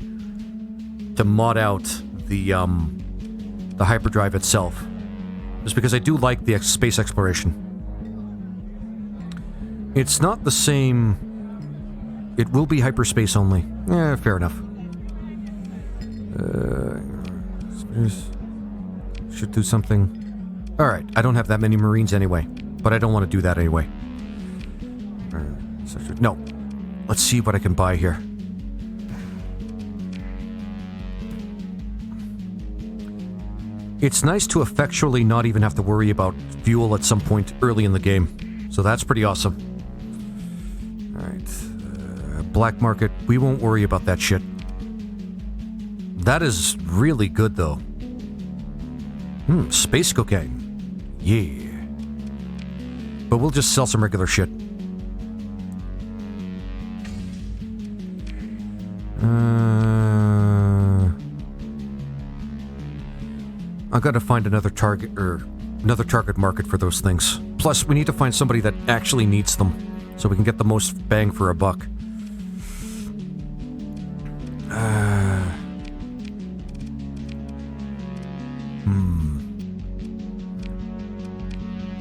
to mod out the hyperdrive itself. Just because I do like the space exploration. It's not the same... It will be hyperspace only. Fair enough. Should do something. Alright, I don't have that many Marines anyway. But I don't want to do that anyway. No. Let's see what I can buy here. It's nice to effectually not even have to worry about fuel at some point early in the game. So that's pretty awesome. Alright. Black market. We won't worry about that shit. That is really good, though. Space cocaine. Yeah. But we'll just sell some regular shit. I've got to find another target market for those things. Plus, we need to find somebody that actually needs them, so we can get the most bang for a buck.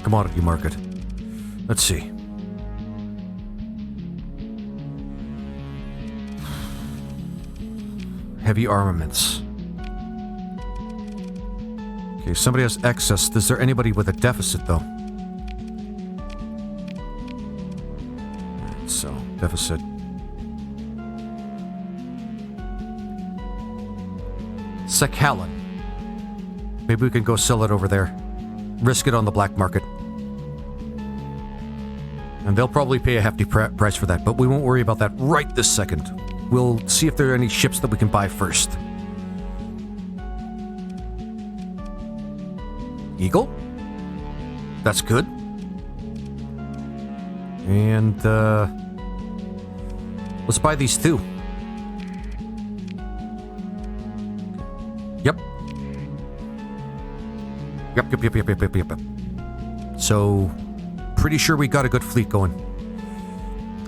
Commodity market. Let's see. Heavy armaments. Okay, somebody has excess. Is there anybody with a deficit, though? Alright, so, deficit. Sakhalin. Maybe we can go sell it over there. Risk it on the black market. And they'll probably pay a hefty price for that, but we won't worry about that right this second. We'll see if there are any ships that we can buy first. Eagle? That's good. And, let's buy these two. Yep. Yep. So, pretty sure we got a good fleet going.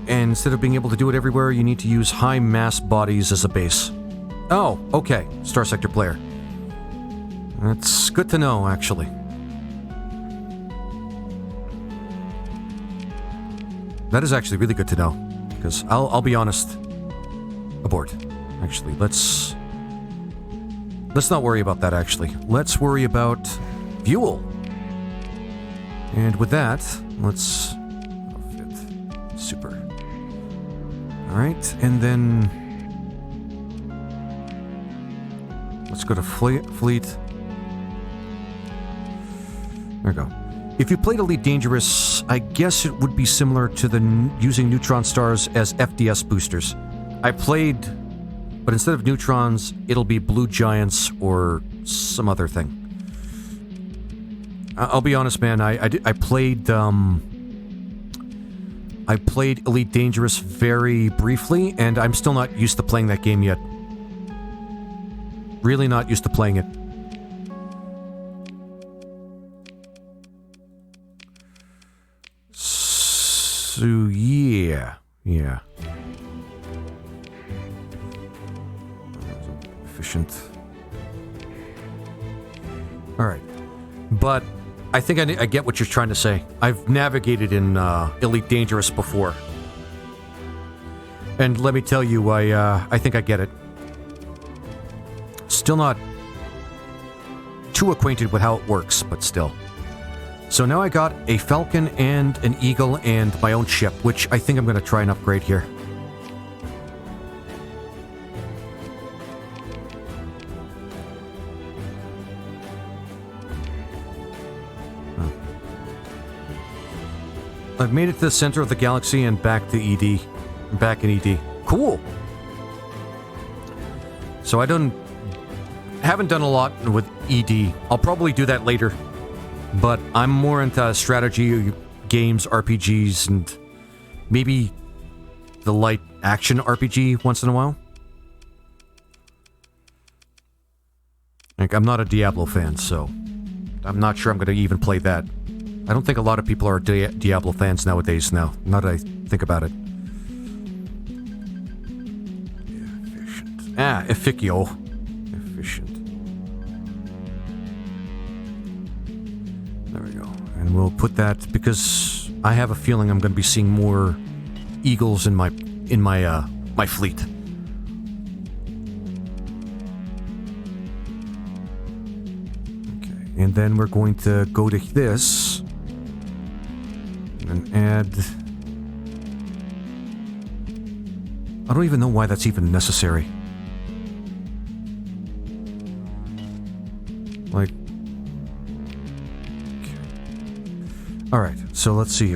And instead of being able to do it everywhere, you need to use high mass bodies as a base. Oh, okay. Starsector player. That's good to know, actually. That is actually really good to know. Because I'll be honest. Abort. Actually, let's not worry about that, actually. Let's worry about fuel. And with that, let's... outfit. Super. Alright, and then... let's go to fleet. There we go. If you played Elite Dangerous, I guess it would be similar to using neutron stars as FDS boosters. I played, but instead of neutrons, it'll be blue giants or some other thing. I'll be honest, man. I played Elite Dangerous very briefly, and I'm still not used to playing that game yet. Really not used to playing it. So, yeah. Efficient. Alright. But I think I get what you're trying to say. I've navigated in Elite Dangerous before. And let me tell you, I think I get it. Still not too acquainted with how it works, but still. So now I got a Falcon and an Eagle and my own ship, which I think I'm going to try and upgrade here. I've made it to the center of the galaxy and back to ED. Back in ED. Cool! So I haven't done a lot with ED. I'll probably do that later. But I'm more into strategy games, RPGs, and maybe the light action RPG once in a while. Like, I'm not a Diablo fan, so I'm not sure I'm going to even play that. I don't think a lot of people are Diablo fans nowadays now, now that I think about it. Efficient. Efficio. Efficient. There we go. And we'll put that, because I have a feeling I'm going to be seeing more eagles in my my fleet. Okay, and then we're going to go to this and add. I don't even know why that's even necessary. Like, okay. All right. So let's see.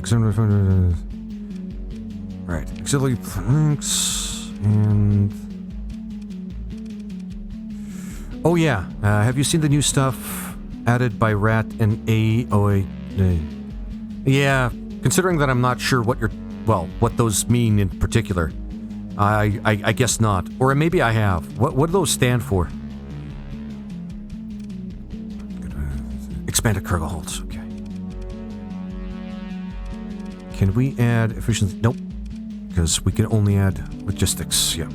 All right, auxiliary planks and. Oh yeah, have you seen the new stuff added by Rat and A? Yeah, considering that I'm not sure what what those mean in particular. I guess not. Or maybe I have. What do those stand for? Expanded cargo holds, okay. Can we add efficiency? Nope. Because we can only add logistics, yeah. Okay.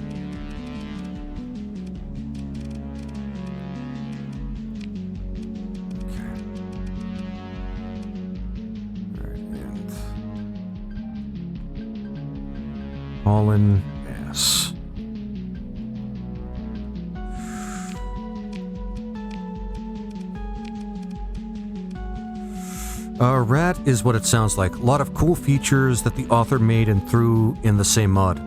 Alright, and Pollen. Yes. Rat is what it sounds like. A lot of cool features that the author made and threw in the same mod.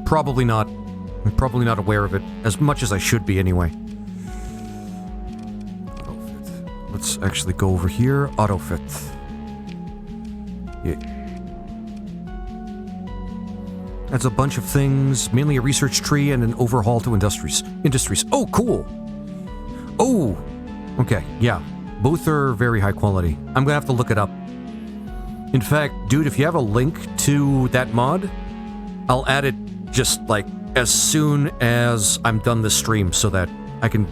Probably not. I'm probably not aware of it as much as I should be anyway. Autofit. Let's actually go over here. Autofit. Yeah. That's a bunch of things, mainly a research tree and an overhaul to industries. Oh, cool. Oh, okay, yeah. Both are very high quality. I'm gonna have to look it up. In fact, dude, if you have a link to that mod, I'll add it just like as soon as I'm done this stream so that I can,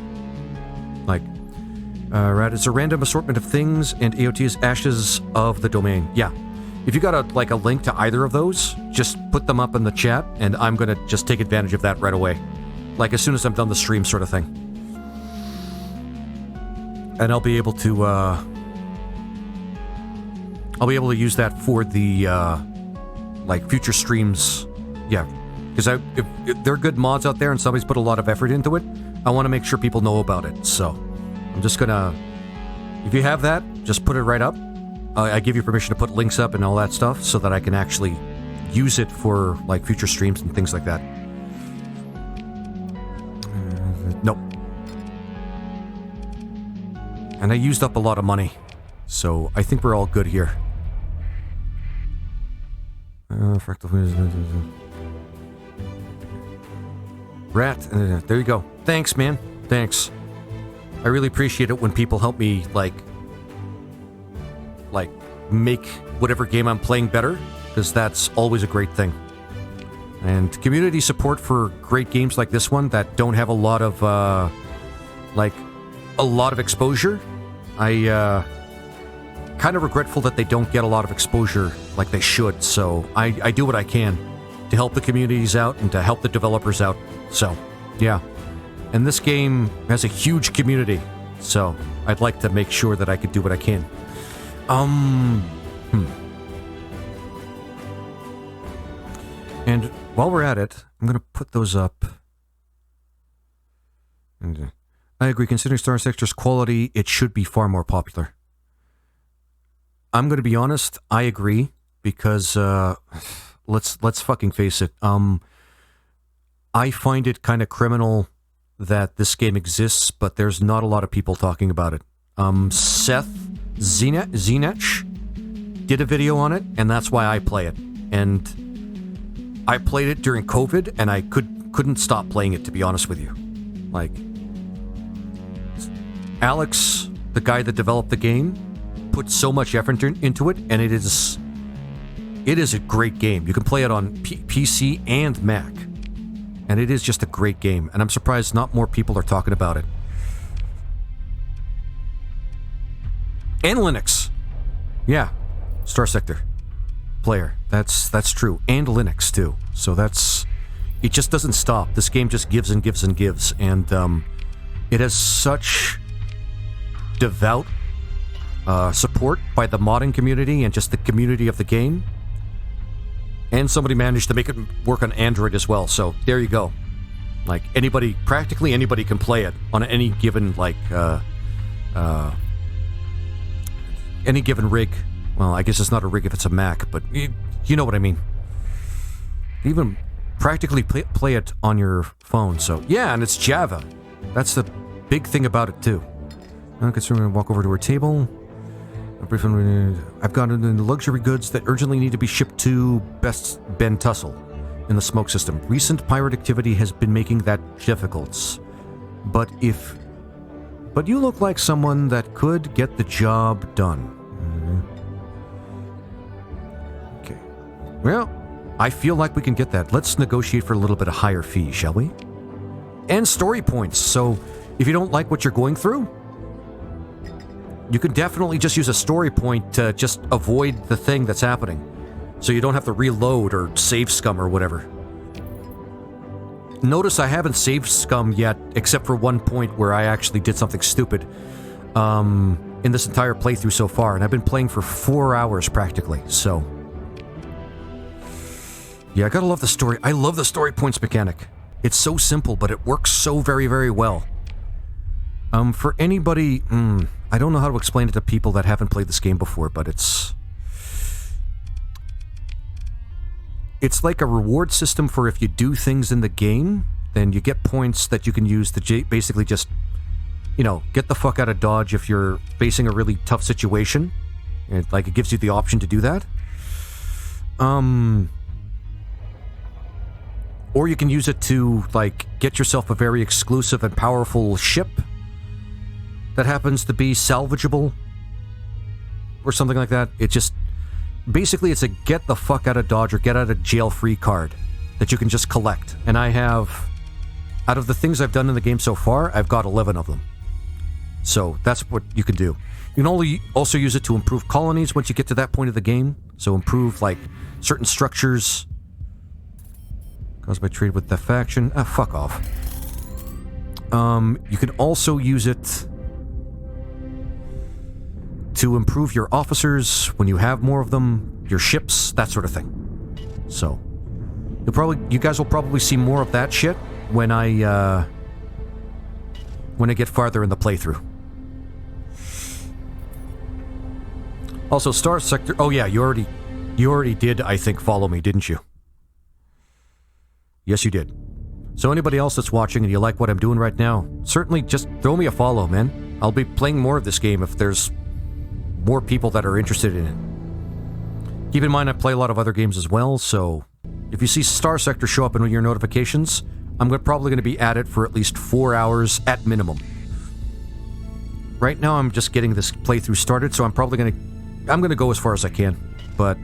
like, right, it's a random assortment of things and AOT is ashes of the domain. Yeah. If you got a link to either of those, just put them up in the chat and I'm gonna just take advantage of that right away. Like as soon as I'm done the stream sort of thing. And I'll be able to use that for the like future streams. Yeah, because if there are good mods out there and somebody's put a lot of effort into it, I want to make sure people know about it. So I'm just gonna, if you have that, just put it right up. I give you permission to put links up and all that stuff so that I can actually use it for like future streams and things like that. Nope. And I used up a lot of money, so I think we're all good here. Rat, there you go. Thanks, man. Thanks. I really appreciate it when people help me, like make whatever game I'm playing better, because that's always a great thing. And community support for great games like this one that don't have a lot of, exposure. I kind of regretful that they don't get a lot of exposure like they should, so I do what I can to help the communities out and to help the developers out. So, yeah. And this game has a huge community, so I'd like to make sure that I could do what I can. And while we're at it, I'm going to put those up. And, I agree, considering Starsector's quality, it should be far more popular. I'm going to be honest, I agree, because, let's fucking face it, I find it kind of criminal that this game exists, but there's not a lot of people talking about it. Seth Zenech did a video on it, and that's why I play it. And I played it during COVID, and I couldn't stop playing it, to be honest with you. Like, Alex, the guy that developed the game, put so much effort into it, and it is a great game. You can play it on PC and Mac. And it is just a great game, and I'm surprised not more people are talking about it. And Linux. Yeah, Starsector player. That's true. And Linux too. So it just doesn't stop. This game just gives and gives and gives, and it has such devout support by the modding community and just the community of the game. And somebody managed to make it work on Android as well, so there you go. Like, practically anybody can play it on any given, any given rig. Well, I guess it's not a rig if it's a Mac, but you know what I mean. Even practically play it on your phone, so yeah, and it's Java. That's the big thing about it, too. Okay, so we're going to walk over to our table. I've gotten into luxury goods that urgently need to be shipped to Best Ben Tussle in the smoke system. Recent pirate activity has been making that difficult. But you look like someone that could get the job done. Okay. Well, I feel like we can get that. Let's negotiate for a little bit of higher fee, shall we? And story points. So if you don't like what you're going through, you can definitely just use a story point to just avoid the thing that's happening. So you don't have to reload or save scum or whatever. Notice I haven't saved scum yet, except for one point where I actually did something stupid in this entire playthrough so far. And I've been playing for 4 hours practically, so... Yeah, I gotta love the story. I love the story points mechanic. It's so simple, but it works so very, very well. For anybody... I don't know how to explain it to people that haven't played this game before, but it's like a reward system for if you do things in the game, then you get points that you can use to basically just, get the fuck out of Dodge if you're facing a really tough situation. It gives you the option to do that. Or you can use it to, get yourself a very exclusive and powerful ship that happens to be salvageable or something like that. It just basically it's a get the fuck out of Dodge or get out of jail free card that you can just collect. And I have, out of the things I've done in the game so far, I've got 11 of them. So that's what you can do. You can also use it to improve colonies once you get to that point of the game. So improve certain structures caused by trade with the faction. Fuck off. You can also use it to improve your officers when you have more of them, your ships, that sort of thing. So, you guys will probably see more of that shit when I get farther in the playthrough. Also, Starsector. Oh yeah, you already did, I think, follow me, didn't you? Yes, you did. So anybody else that's watching and you like what I'm doing right now, certainly just throw me a follow, man. I'll be playing more of this game if there's more people that are interested in it. Keep in mind I play a lot of other games as well, so if you see Starsector show up in your notifications, I'm probably going to be at it for at least 4 hours at minimum. Right now I'm just getting this playthrough started, so I'm going to go as far as I can, but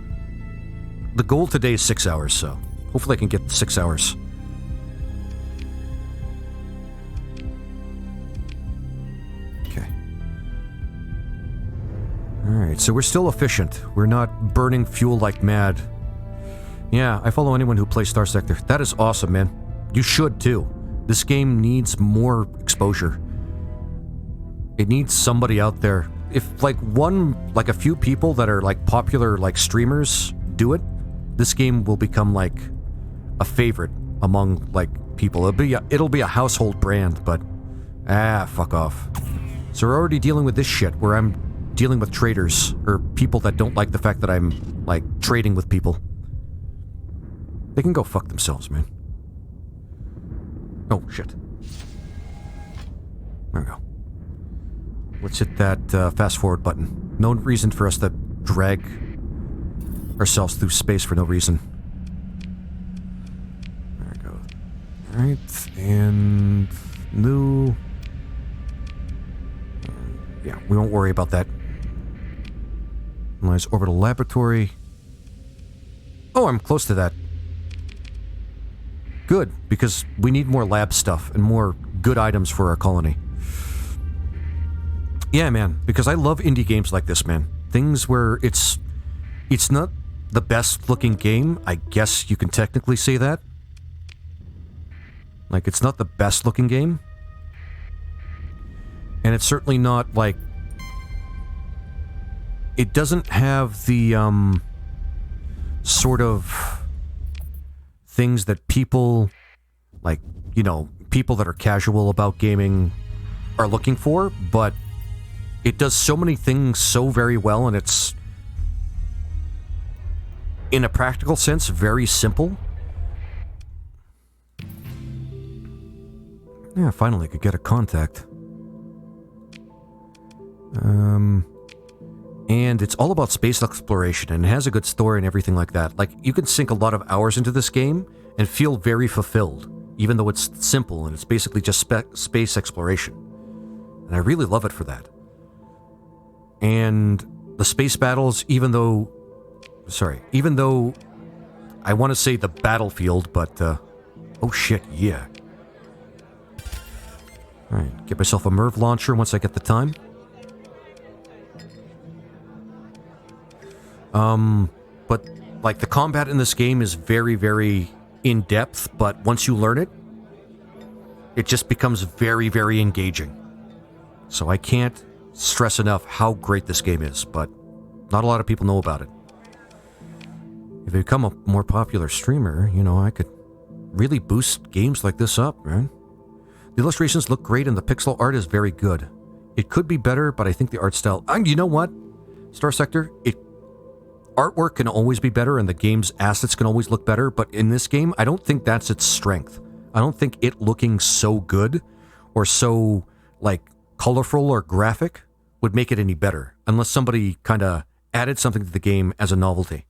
the goal today is 6 hours, so hopefully I can get 6 hours. Alright, so we're still efficient. We're not burning fuel like mad. Yeah, I follow anyone who plays Starsector. That is awesome, man. You should, too. This game needs more exposure. It needs somebody out there. If, a few people that are, popular, streamers do it, this game will become, a favorite among, people. It'll be a household brand, but... fuck off. So we're already dealing with this shit, where I'm dealing with traders, or people that don't like the fact that I'm, trading with people. They can go fuck themselves, man. Oh, shit. There we go. Let's hit that fast forward button. No reason for us to drag ourselves through space for no reason. There we go. Alright, and... new... Yeah, we won't worry about that. Analyze orbital laboratory. Oh, I'm close to that. good, because we need more lab stuff and more good items for our colony. Yeah, man, because I love indie games like this, man. Things where it's not the best looking game. I guess you can technically say that. Like, it's not the best looking game. And it's certainly not, like... It doesn't have the, sort of things that people, like, you know, people that are casual about gaming are looking for, but it does so many things so very well, and it's, in a practical sense, very simple. Yeah, finally I could get a contact. And it's all about space exploration, and it has a good story and everything like that. Like, you can sink a lot of hours into this game and feel very fulfilled, even though it's simple and it's basically just space exploration. And I really love it for that. And the space battles, even though I want to say the battlefield, but, oh shit, yeah. Alright, get myself a MIRV launcher once I get the time. But, like, the combat in this game is very, very in-depth, but once you learn it, it just becomes very, very engaging. So I can't stress enough how great this game is, but not a lot of people know about it. If I become a more popular streamer, you know, I could really boost games like this up, man. The illustrations look great and the pixel art is very good. It could be better, but I think the art style... you know what? Starsector, artwork can always be better and the game's assets can always look better, but in this game, I don't think that's its strength. I don't think it looking so good or so, like, colorful or graphic would make it any better, unless somebody kind of added something to the game as a novelty.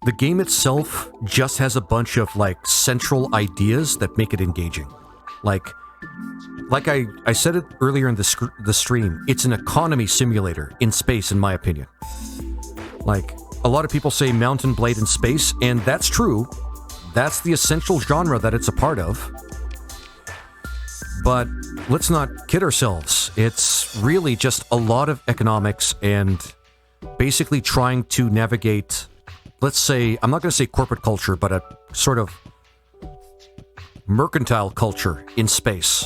The game itself just has a bunch of, like, central ideas that make it engaging. Like I said it earlier in the stream, it's an economy simulator in space, in my opinion. Like, a lot of people say Mountain Blade in space, and that's true. That's the essential genre that it's a part of. But let's not kid ourselves. It's really just a lot of economics and basically trying to navigate, let's say, I'm not going to say corporate culture, but a sort of mercantile culture in space,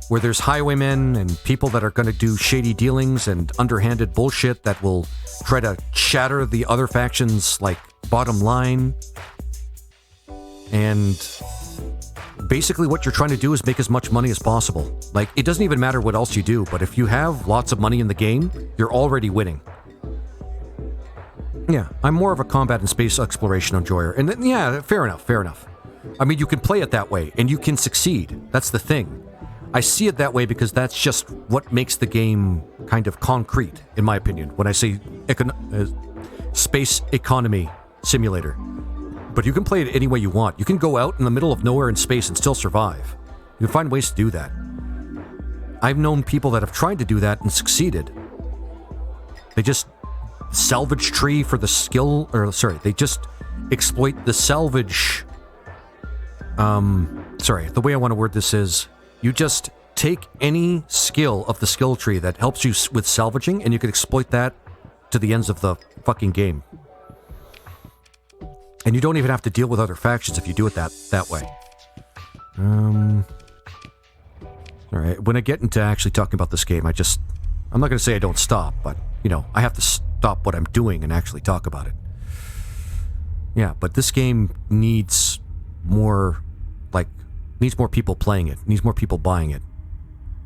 where there's highwaymen and people that are going to do shady dealings and underhanded bullshit that will try to shatter the other faction's, like, bottom line. And basically what you're trying to do is make as much money as possible. Like, it doesn't even matter what else you do, but if you have lots of money in the game, you're already winning. Yeah, I'm more of a combat and space exploration enjoyer. And then, yeah, fair enough. I mean, you can play it that way, and you can succeed. That's the thing. I see it that way because that's just what makes the game kind of concrete, in my opinion, when I say space economy simulator. But you can play it any way you want. You can go out in the middle of nowhere in space and still survive. You can find ways to do that. I've known people that have tried to do that and succeeded. They just salvage tree for the skill, they just exploit the salvage... the way I want to word this is, you just take any skill of the skill tree that helps you with salvaging, and you can exploit that to the ends of the fucking game. And you don't even have to deal with other factions if you do it that way. Alright, when I get into actually talking about this game, I'm not going to say I don't stop, but, you know, I have to stop what I'm doing and actually talk about it. Yeah, but this game needs more people playing it, needs more people buying it.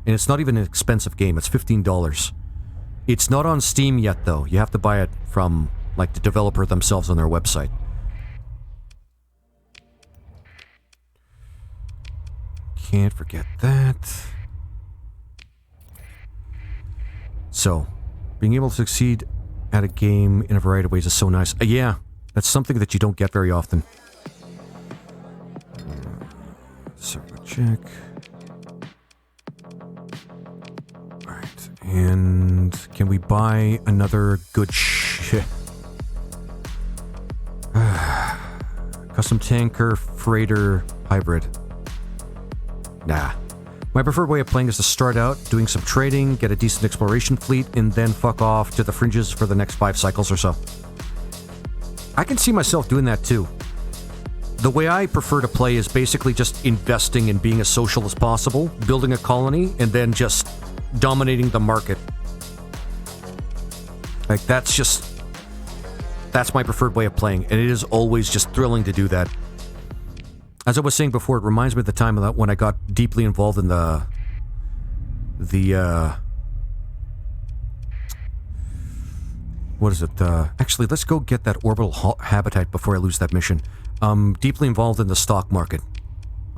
And it's not even an expensive game, it's $15. It's not on Steam yet, though. You have to buy it from, like, the developer themselves on their website. Can't forget that. So, being able to succeed at a game in a variety of ways is so nice. Yeah, that's something that you don't get very often. Server check. Alright, and can we buy another good shit? Custom tanker, freighter, hybrid. Nah. My preferred way of playing is to start out doing some trading, get a decent exploration fleet, and then fuck off to the fringes for the next 5 cycles or so. I can see myself doing that too. The way I prefer to play is basically just investing in being as social as possible, building a colony, and then just dominating the market. Like, that's my preferred way of playing, and it is always just thrilling to do that. As I was saying before, it reminds me of the time when I got deeply involved in what is it? Actually, let's go get that orbital habitat before I lose that mission. Deeply involved in the stock market.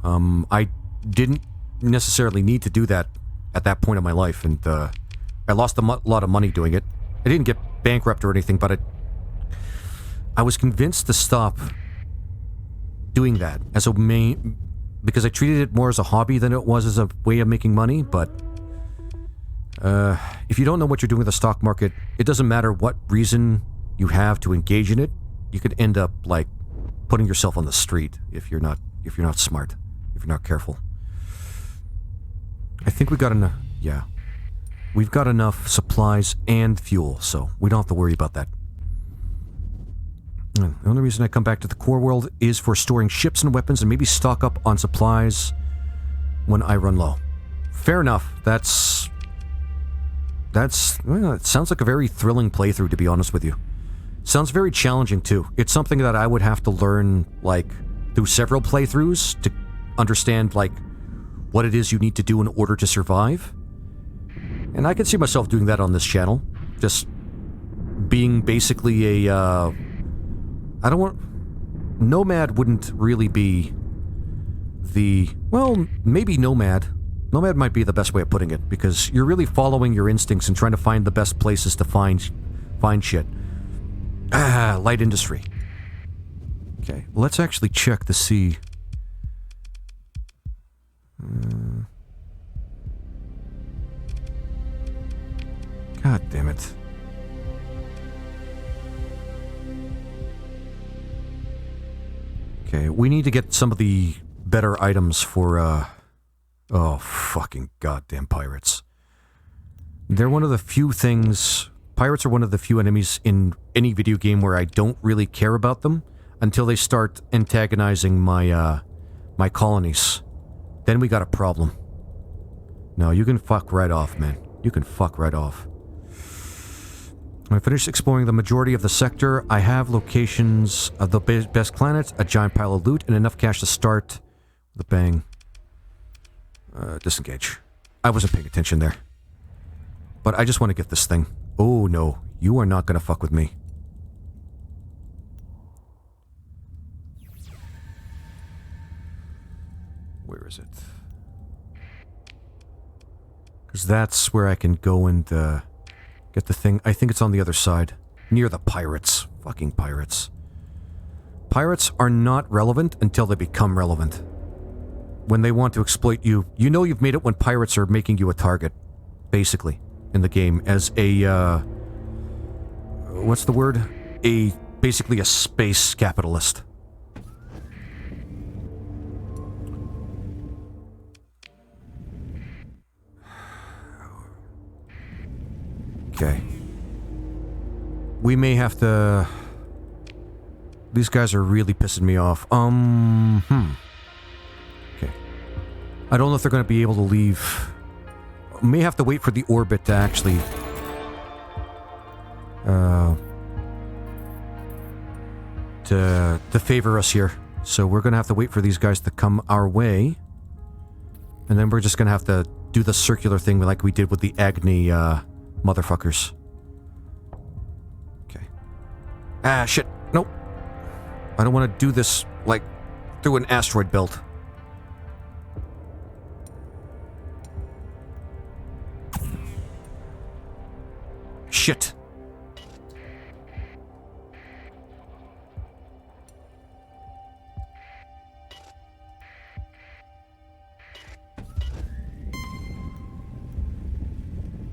I didn't necessarily need to do that at that point in my life, and I lost a lot of money doing it. I didn't get bankrupt or anything, but I was convinced to stop doing that as a because I treated it more as a hobby than it was as a way of making money. But if you don't know what you're doing with the stock market, it doesn't matter what reason you have to engage in it. You could end up like putting yourself on the street if you're not smart, if you're not careful. I think we got enough. Yeah, we've got enough supplies and fuel, so we don't have to worry about that. The only reason I come back to the core world is for storing ships and weapons and maybe stock up on supplies when I run low. Fair enough. Well, it sounds like a very thrilling playthrough, to be honest with you. Sounds very challenging, too. It's something that I would have to learn, like, through several playthroughs to understand, like, what it is you need to do in order to survive. And I can see myself doing that on this channel. Just being basically a, Nomad wouldn't really be well, maybe Nomad. Nomad might be the best way of putting it, because you're really following your instincts and trying to find the best places to find shit. Light industry. Okay, let's actually check to see. God damn it. Okay, we need to get some of the better items for, oh, fucking goddamn pirates. They're one of the few things... Pirates are one of the few enemies in any video game where I don't really care about them until they start antagonizing my, my colonies. Then we got a problem. No, you can fuck right off, man. You can fuck right off. When I finish exploring the majority of the sector, I have locations of the best planets, a giant pile of loot, and enough cash to start with a bang. Disengage. I wasn't paying attention there. But I just want to get this thing. Oh no, you are not gonna fuck with me. Where is it? Because that's where I can go and get the thing. I think it's on the other side. Near the pirates. Fucking pirates. Pirates are not relevant until they become relevant. When they want to exploit you, you know you've made it when pirates are making you a target. Basically. In the game. As a, what's the word? Basically a space capitalist. Okay. We may have to... These guys are really pissing me off. Okay. I don't know if they're going to be able to leave. May have to wait for the orbit to actually... to favor us here. So we're going to have to wait for these guys to come our way. And then we're just going to have to do the circular thing like we did with the Agni, motherfuckers. Okay. Ah, shit. Nope. I don't want to do this, like, through an asteroid belt. Shit.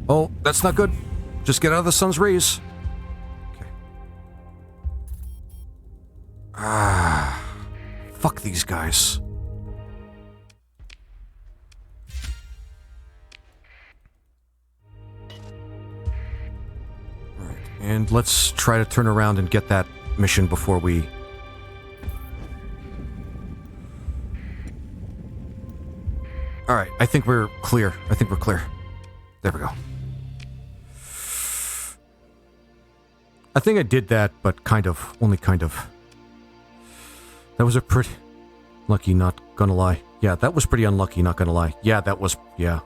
Oh, that's not good. Just get out of the sun's rays. Okay. these guys. Alright, and let's try to turn around and get that mission before we... Alright, I think we're clear. There we go. I think I did that, but kind of. Only kind of. That was a pretty... Lucky, not gonna lie. Yeah, that was pretty unlucky, not gonna lie. Yeah, that was... Yeah.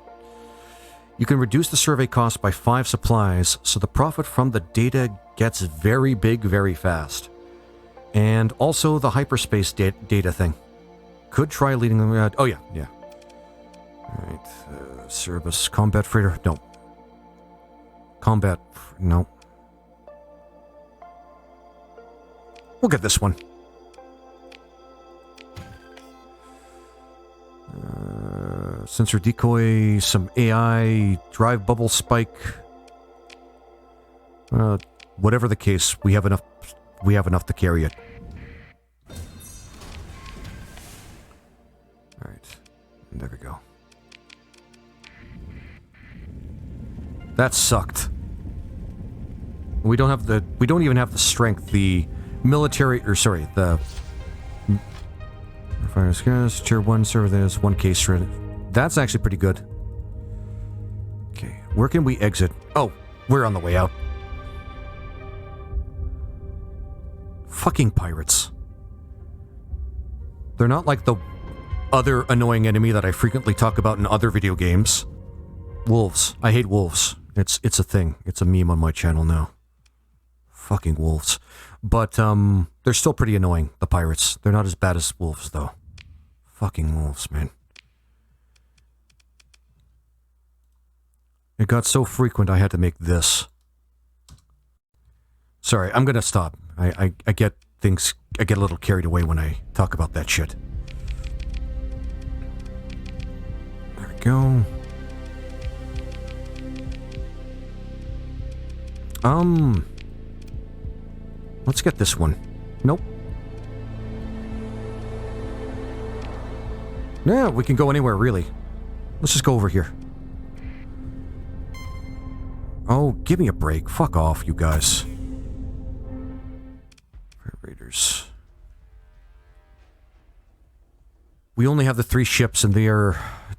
You can reduce the survey cost by 5 supplies, so the profit from the data gets very big very fast. And also the hyperspace data thing. Could try leading them... oh, yeah. Alright, service, combat freighter, no. Combat, no. We'll get this one. Sensor decoy, some AI, drive bubble spike. Whatever the case, we have enough to carry it. Alright, there we go. That sucked. We don't even have the strength, the military, or sorry, the fire scars, tier 1 server, there's 1 case shredded. That's actually pretty good. Okay, where can we exit? Oh, we're on the way out. Fucking pirates. They're not like the other annoying enemy that I frequently talk about in other video games. Wolves. I hate wolves. It's a thing. It's a meme on my channel now. Fucking wolves. But, they're still pretty annoying, the pirates. They're not as bad as wolves, though. Fucking wolves, man. It got so frequent I had to make this. Sorry, I'm gonna stop. I get things... I get a little carried away when I talk about that shit. There we go. Let's get this one. Nope. Yeah, we can go anywhere, really. Let's just go over here. Oh, give me a break. Fuck off, you guys. Raiders. We only have the 3 ships, and they are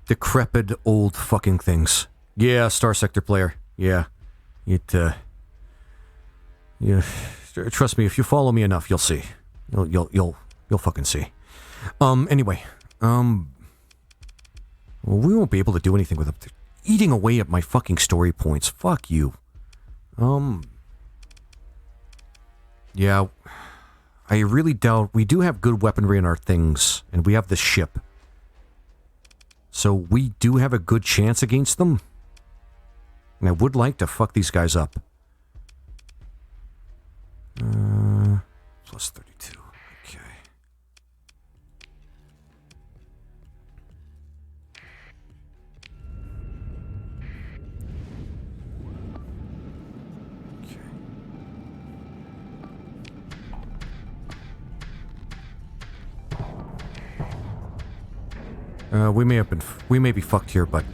decrepit old fucking things. Yeah, Starsector player. Yeah. Yeah. Trust me, if you follow me enough, you'll see. You'll fucking see. Anyway. Well, we won't be able to do anything with them. They're eating away at my fucking story points. Fuck you. Yeah. I really doubt... We do have good weaponry in our things, and we have the ship. So we do have a good chance against them. And I would like to fuck these guys up. Plus 32. Okay. We may be fucked here, but...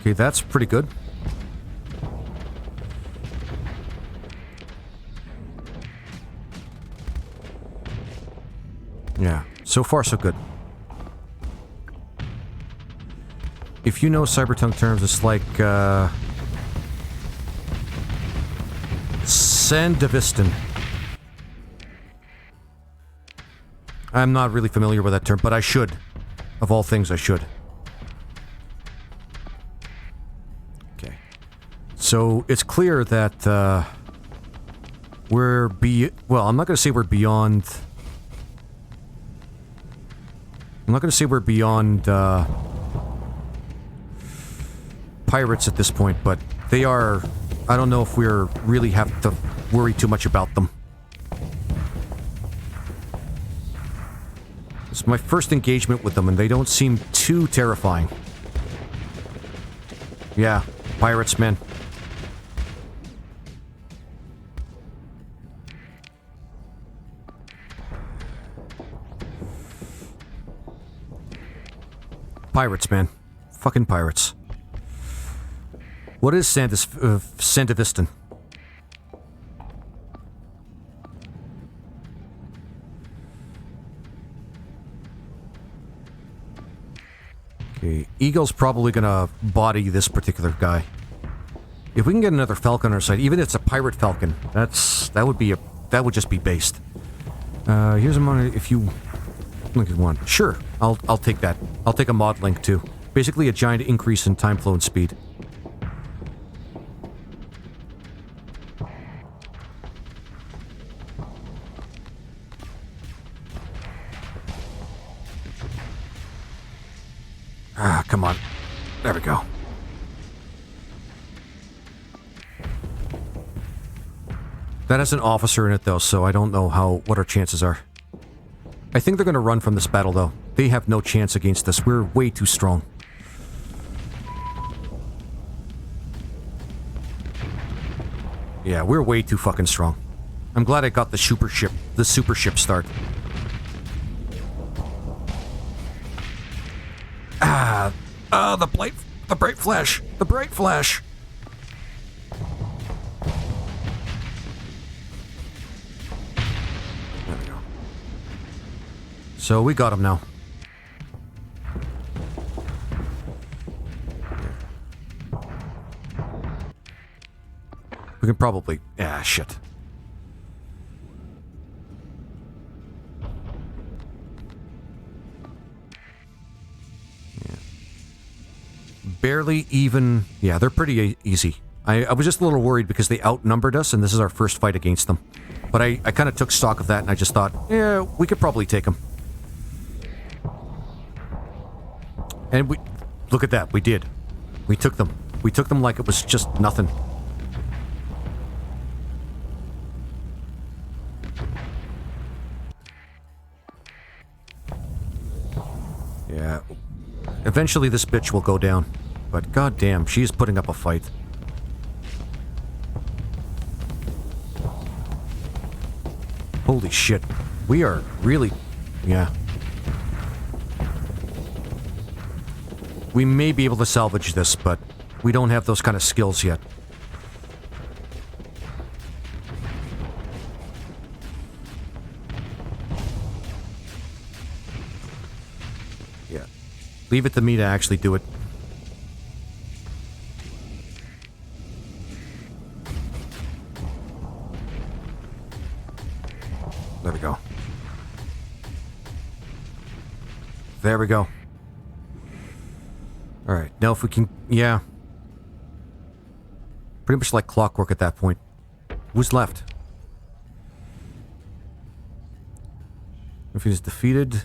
Okay, that's pretty good. Yeah, so far so good. If you know cyberpunk terms, it's like, Sandevistan. I'm not really familiar with that term, but I should. Of all things, I should. Okay. So, it's clear that, well, I'm not going to say we're beyond... I'm not going to say we're beyond, pirates at this point, but they are... I don't know if we're really have to worry too much about them. It's my first engagement with them, and they don't seem too terrifying. Yeah, pirates, man. Pirates, man. Fucking pirates. What is Santavistan? Okay, Eagle's probably gonna body this particular guy. If we can get another Falcon on our side, even if it's a pirate Falcon, that would just be based. Here's a money if you look at one. Sure, I'll take that. I'll take a mod link too. Basically a giant increase in time flow and speed. Ah, come on. There we go. That has an officer in it though, so I don't know what our chances are. I think they're going to run from this battle though. They have no chance against us. We're way too strong. Yeah, we're way too fucking strong. I'm glad I got the super ship start. The bright flash. The bright flash. There we go. So we got him now. We can probably... Ah, shit. Barely even... Yeah, they're pretty easy. I was just a little worried because they outnumbered us, and this is our first fight against them. But I kind of took stock of that, and I just thought, yeah, we could probably take them. And we... Look at that, we did. We took them. We took them like it was just nothing. Yeah. Eventually this bitch will go down. But goddamn, she's putting up a fight. Holy shit. We are really... Yeah. We may be able to salvage this, but we don't have those kind of skills yet. Yeah. Leave it to me to actually do it. There we go. There we go. Alright, now if we can... Yeah. Pretty much like clockwork at that point. Who's left? If he's defeated...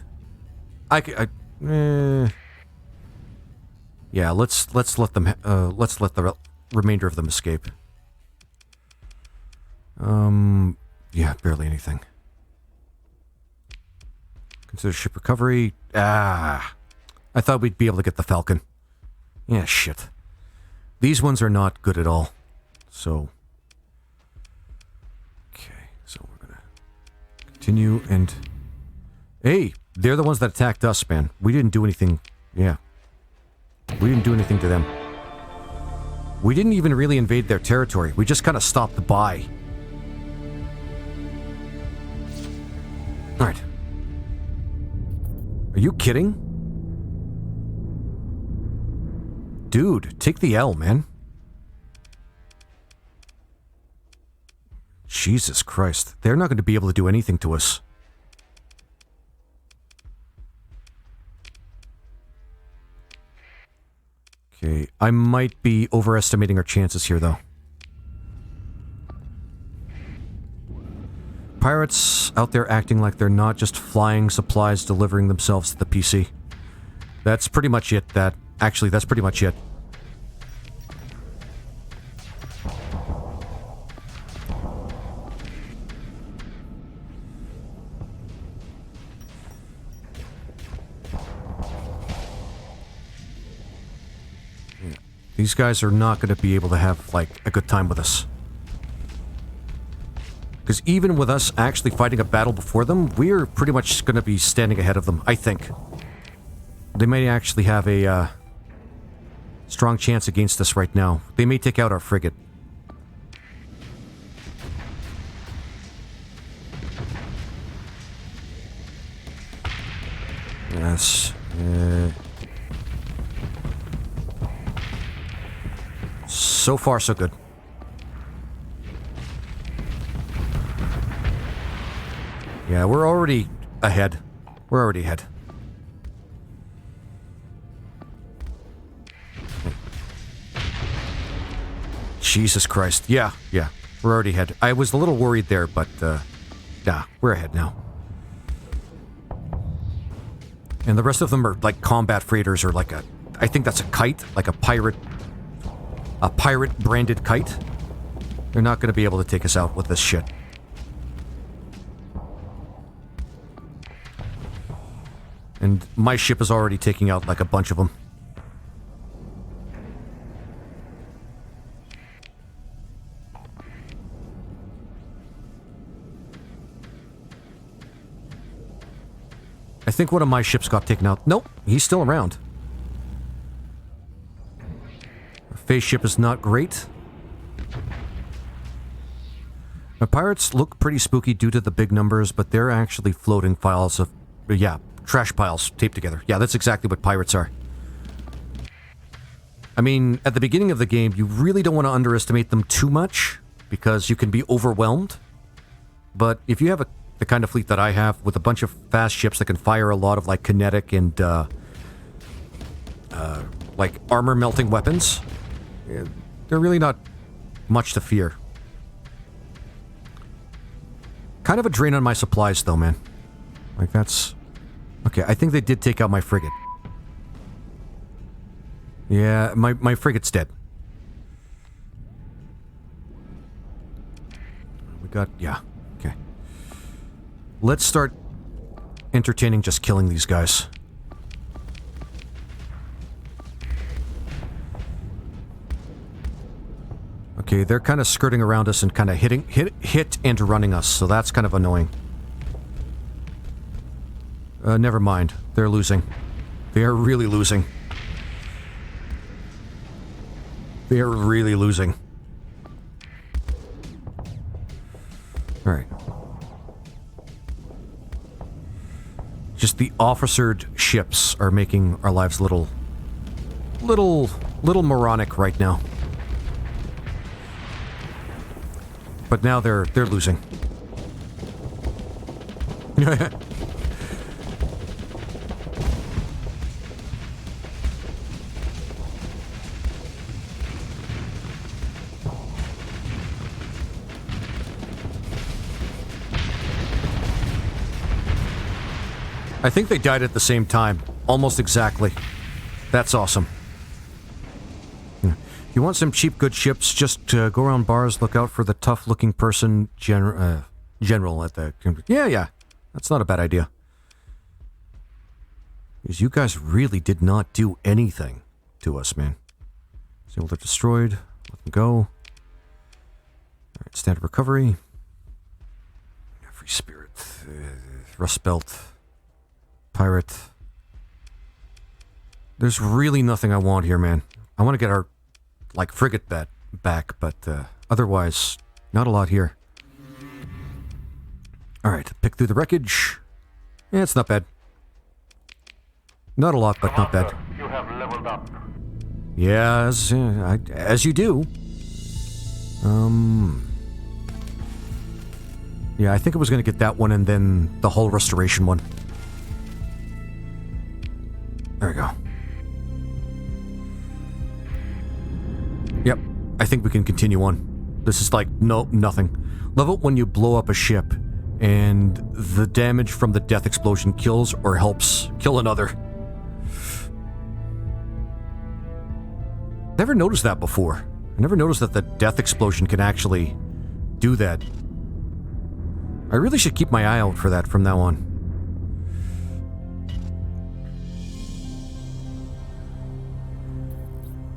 Yeah, let's let them... let's let the remainder of them escape. Yeah, barely anything. Consider ship recovery. Ah. I thought we'd be able to get the Falcon. Yeah, shit. These ones are not good at all. So. Okay, so we're gonna continue and... Hey, they're the ones that attacked us, man. We didn't do anything. Yeah. We didn't do anything to them. We didn't even really invade their territory. We just kind of stopped by. Alright. Are you kidding? Dude, take the L, man. Jesus Christ. They're not going to be able to do anything to us. Okay, I might be overestimating our chances here, though. Pirates out there acting like they're not just flying supplies delivering themselves to the PC. That's pretty much it, Actually, that's pretty much it. These guys are not going to be able to have, like, a good time with us. Because even with us actually fighting a battle before them, we're pretty much going to be standing ahead of them, I think. They may actually have a strong chance against us right now. They may take out our frigate. Yes. So far, so good. Yeah, we're already ahead. We're already ahead. Jesus Christ. Yeah. We're already ahead. I was a little worried there, but, yeah, we're ahead now. And the rest of them are, like, combat freighters or, like, I think that's a kite, like a pirate-branded kite. They're not going to be able to take us out with this shit. And my ship is already taking out, like, a bunch of them. I think one of my ships got taken out. Nope, he's still around. Our phase ship is not great. The pirates look pretty spooky due to the big numbers, but they're actually floating piles of... yeah, trash piles taped together. Yeah, that's exactly what pirates are. I mean, at the beginning of the game, you really don't want to underestimate them too much, because you can be overwhelmed. But if you have the kind of fleet that I have, with a bunch of fast ships that can fire a lot of, like, kinetic and, like, armor-melting weapons, they're really not much to fear. Kind of a drain on my supplies, though, man. Like, that's... okay, I think they did take out my frigate. Yeah, my frigate's dead. We got... yeah, okay. Let's start entertaining just killing these guys. Okay, they're kind of skirting around us and kind of hit and running us, so that's kind of annoying. Never mind. They're losing. They are really losing. They are really losing. Alright. Just the officered ships are making our lives little moronic right now. But now they're losing. I think they died at the same time. Almost exactly. That's awesome. If you want some cheap, good ships, just go around bars, look out for the tough-looking person general at the... yeah. That's not a bad idea. Because you guys really did not do anything to us, man. So they're destroyed. Let them go. Alright, standard recovery. Free spirit. Rust belt. Pirate. There's really nothing I want here, man. I want to get our, like, frigate back, but otherwise, not a lot here. Alright, pick through the wreckage. Yeah, it's not bad. Not a lot, but not bad. You have leveled up. Yeah, as you do. Yeah, I think I was going to get that one and then the whole restoration one. There we go. Yep, I think we can continue on. This is like, nothing. Love it when you blow up a ship and the damage from the death explosion kills or helps kill another. Never noticed that before. I never noticed that the death explosion can actually do that. I really should keep my eye out for that from now on.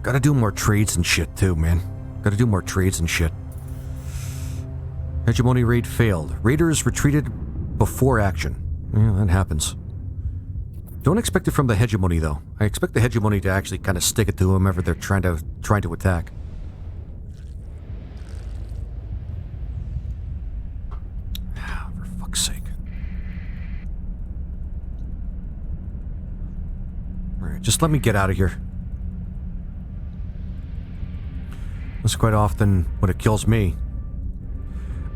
Gotta do more trades and shit too, man. Gotta do more trades and shit. Hegemony raid failed. Raiders retreated before action. Yeah, that happens. Don't expect it from the hegemony, though. I expect the hegemony to actually kind of stick it to whomever they're trying to attack. For fuck's sake. Alright, just let me get out of here. That's quite often when it kills me.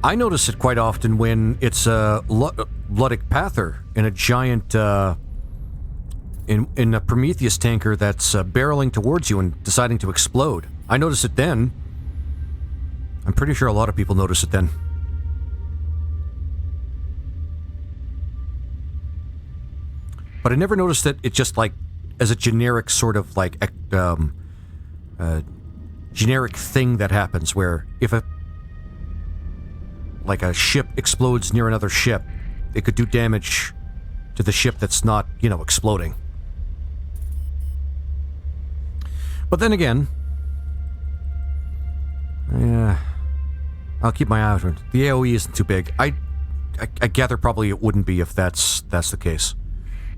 I notice it quite often when it's a Bloodic Pather in a giant, in a Prometheus tanker that's barreling towards you and deciding to explode. I notice it then. I'm pretty sure a lot of people notice it then. But I never noticed it just like as a generic sort of like generic thing that happens where if a ship explodes near another ship, it could do damage to the ship that's not, exploding. But then again, yeah, I'll keep my eye out. The AoE isn't too big. I gather probably it wouldn't be if that's the case.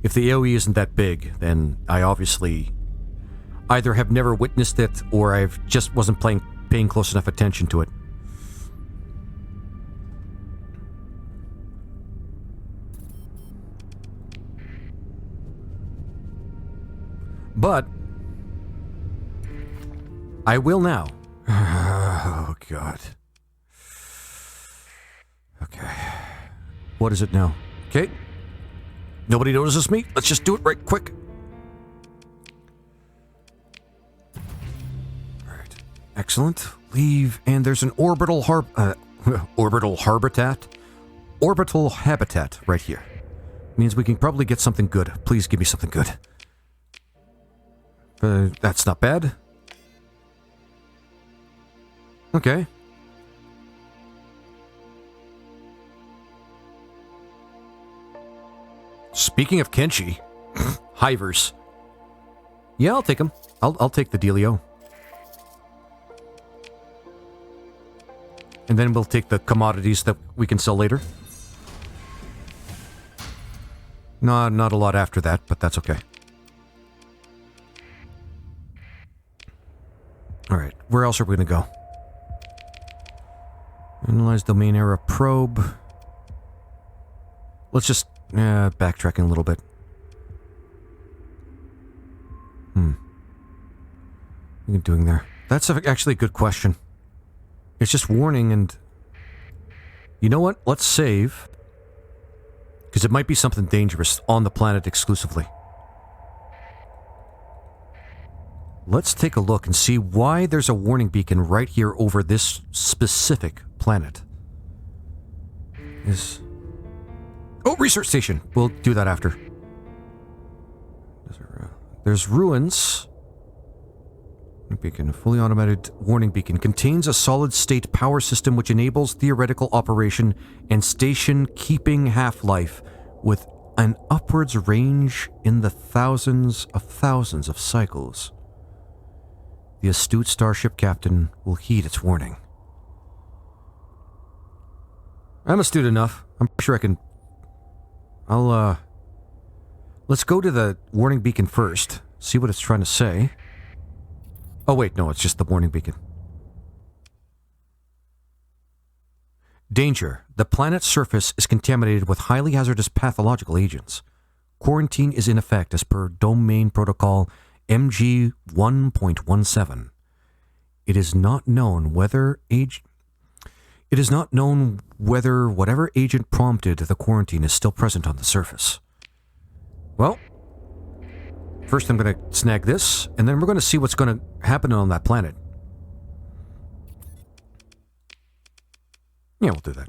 If the AoE isn't that big, then I obviously either have never witnessed it or I've just wasn't paying close enough attention to it. But I will now. Oh, God. Okay. What is it now? Okay. Nobody notices me. Let's just do it right quick. Alright. Excellent. Leave, and there's an orbital habitat. Orbital habitat right here. Means we can probably get something good. Please give me something good. That's not bad. Okay. Speaking of Kenshi, hivers. Yeah, I'll take them. I'll take the dealio. And then we'll take the commodities that we can sell later. No, not a lot after that, but that's okay. Alright, where else are we going to go? Analyze domain era probe. Let's just backtracking a little bit. What are you doing there? That's actually a good question. It's just warning and... You know what? Let's save. Because it might be something dangerous on the planet exclusively. Let's take a look and see why there's a warning beacon right here over this specific planet. Oh, research station. We'll do that after. There's ruins. Beacon, a fully automated warning beacon, contains a solid-state power system which enables theoretical operation and station-keeping half-life with an upwards range in the thousands of cycles. The astute starship captain will heed its warning. I'm astute enough. I'm sure I can... Let's go to the warning beacon first. See what it's trying to say. Oh wait, no, it's just the warning beacon. Danger. The planet's surface is contaminated with highly hazardous pathological agents. Quarantine is in effect as per Domain Protocol MG 1.17. It is not known whether whatever agent prompted the quarantine is still present on the surface. Well, first I'm going to snag this, and then we're going to see what's going to happen on that planet. Yeah, we'll do that.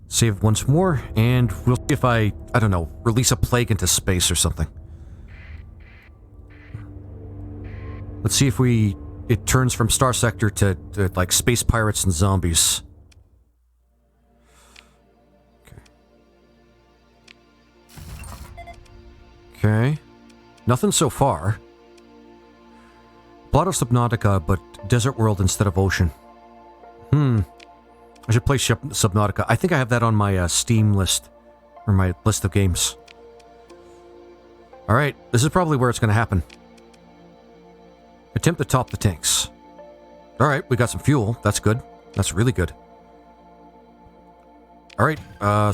Save once more, and we'll see if I don't know, release a plague into space or something. Let's see if it turns from Starsector to like space pirates and zombies. Okay. Nothing so far. Plot of Subnautica, but desert world instead of ocean. I should play Subnautica. I think I have that on my Steam list, or my list of games. Alright, this is probably where it's going to happen. Attempt to top the tanks. Alright, we got some fuel. That's good. That's really good. Alright,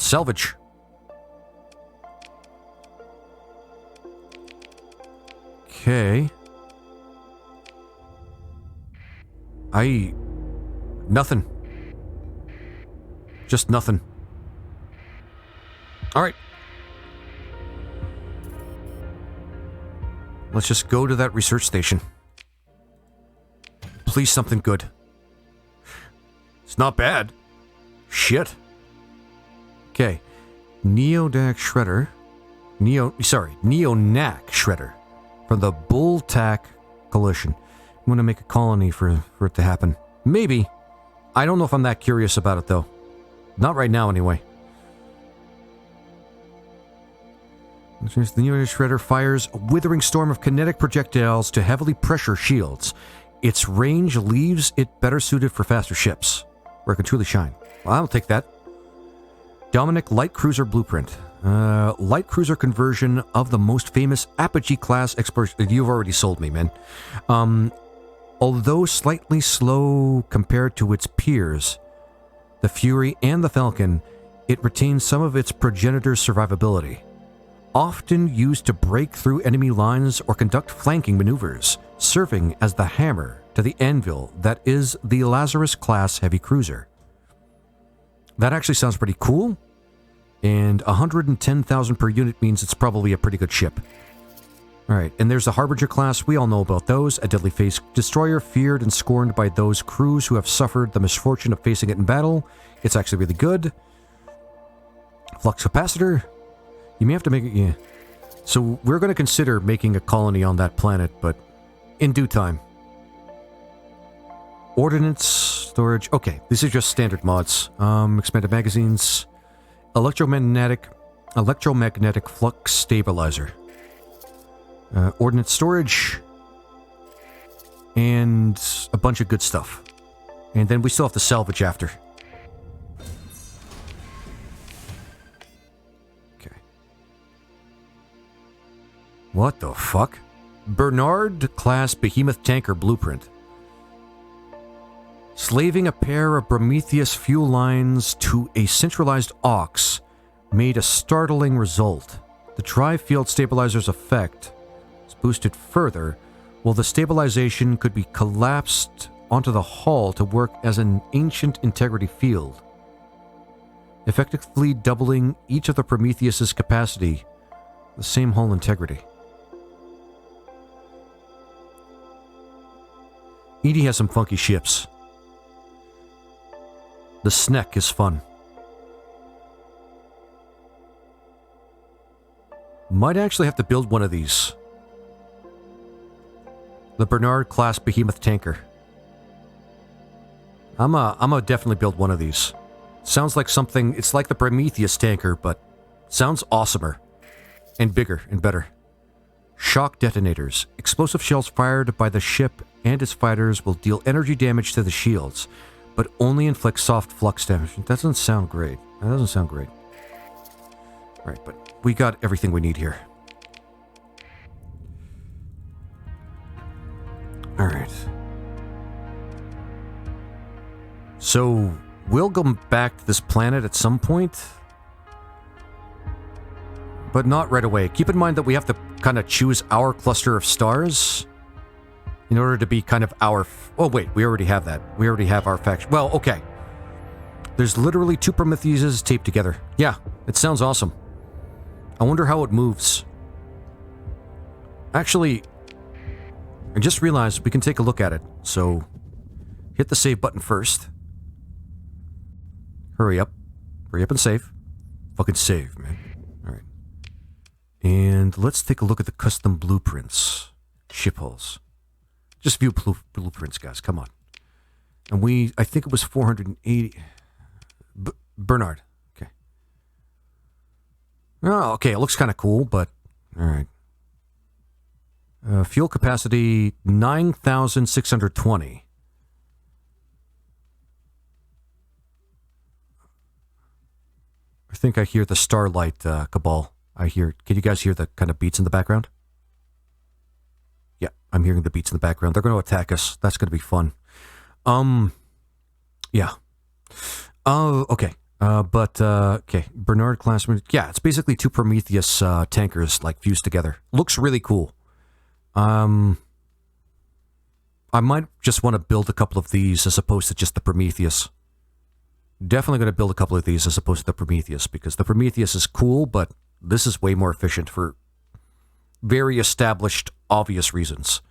salvage. Okay. Nothing. Just nothing. Alright. Let's just go to that research station. Please, something good. It's not bad. Shit. Okay. Neonac Shredder. Neonac Shredder. From the Bulltack Coalition. I'm going to make a colony for it to happen. Maybe. I don't know if I'm that curious about it, though. Not right now, anyway. The Neonac Shredder fires a withering storm of kinetic projectiles to heavily pressure shields. Its range leaves it better suited for faster ships, where it can truly shine. Well, I'll take that. Dominic Light Cruiser Blueprint. Light cruiser conversion of the most famous Apogee class exploration. You've already sold me, man. Although slightly slow compared to its peers, the Fury and the Falcon, it retains some of its progenitor's survivability. Often used to break through enemy lines or conduct flanking maneuvers, serving as the hammer to the anvil that is the Lazarus class heavy cruiser. That actually sounds pretty cool, and 110,000 per unit means it's probably a pretty good ship. Alright, and there's the Harbinger class. We all know about those. A deadly face destroyer, feared and scorned by those crews who have suffered the misfortune of facing it in battle. It's actually really good. Flux capacitor. You may have to make it, yeah. So we're going to consider making a colony on that planet, but in due time. Ordnance, storage. Okay, these are just standard mods. Expanded magazines. Electromagnetic flux stabilizer. Ordnance storage. And a bunch of good stuff. And then we still have to salvage after. What the fuck? Bernard-class behemoth tanker blueprint. Slaving a pair of Prometheus fuel lines to a centralized aux made a startling result. The tri-field stabilizer's effect is boosted further, while the stabilization could be collapsed onto the hull to work as an ancient integrity field, effectively doubling each of the Prometheus's capacity, the same hull integrity. Edie has some funky ships. The Sneck is fun. Might actually have to build one of these. The Bernard-class behemoth tanker. I'm a definitely build one of these. Sounds like something, it's like the Prometheus tanker, but sounds awesomer. And bigger and better. Shock detonators. Explosive shells fired by the ship and its fighters will deal energy damage to the shields, but only inflict soft flux damage. That doesn't sound great. That doesn't sound great. Alright, but we got everything we need here. Alright. So, we'll go back to this planet at some point, but not right away. Keep in mind that we have to kind of choose our cluster of stars in order to be kind of our... Oh, wait, we already have that. We already have our faction. Well, okay. There's literally two Prometheuses taped together. Yeah, it sounds awesome. I wonder how it moves. Actually, I just realized we can take a look at it. So, hit the save button first. Hurry up. Hurry up and save. Fucking save, man. Alright. And let's take a look at the custom blueprints. Ship hulls. Just view blueprints, guys. Come on. And I think it was 480. Bernard. Okay. Oh, okay. It looks kind of cool, but... Alright. Fuel capacity 9,620. I think I hear the Starlight Cabal. Can you guys hear the kind of beats in the background? Yeah, I'm hearing the beats in the background. They're going to attack us. That's going to be fun. Yeah. Oh, okay. Okay. Bernard class. Yeah, it's basically two Prometheus tankers like fused together. Looks really cool. I might just want to build a couple of these as opposed to just the Prometheus. Definitely going to build a couple of these as opposed to the Prometheus, because the Prometheus is cool, but this is way more efficient for very established, obvious reasons.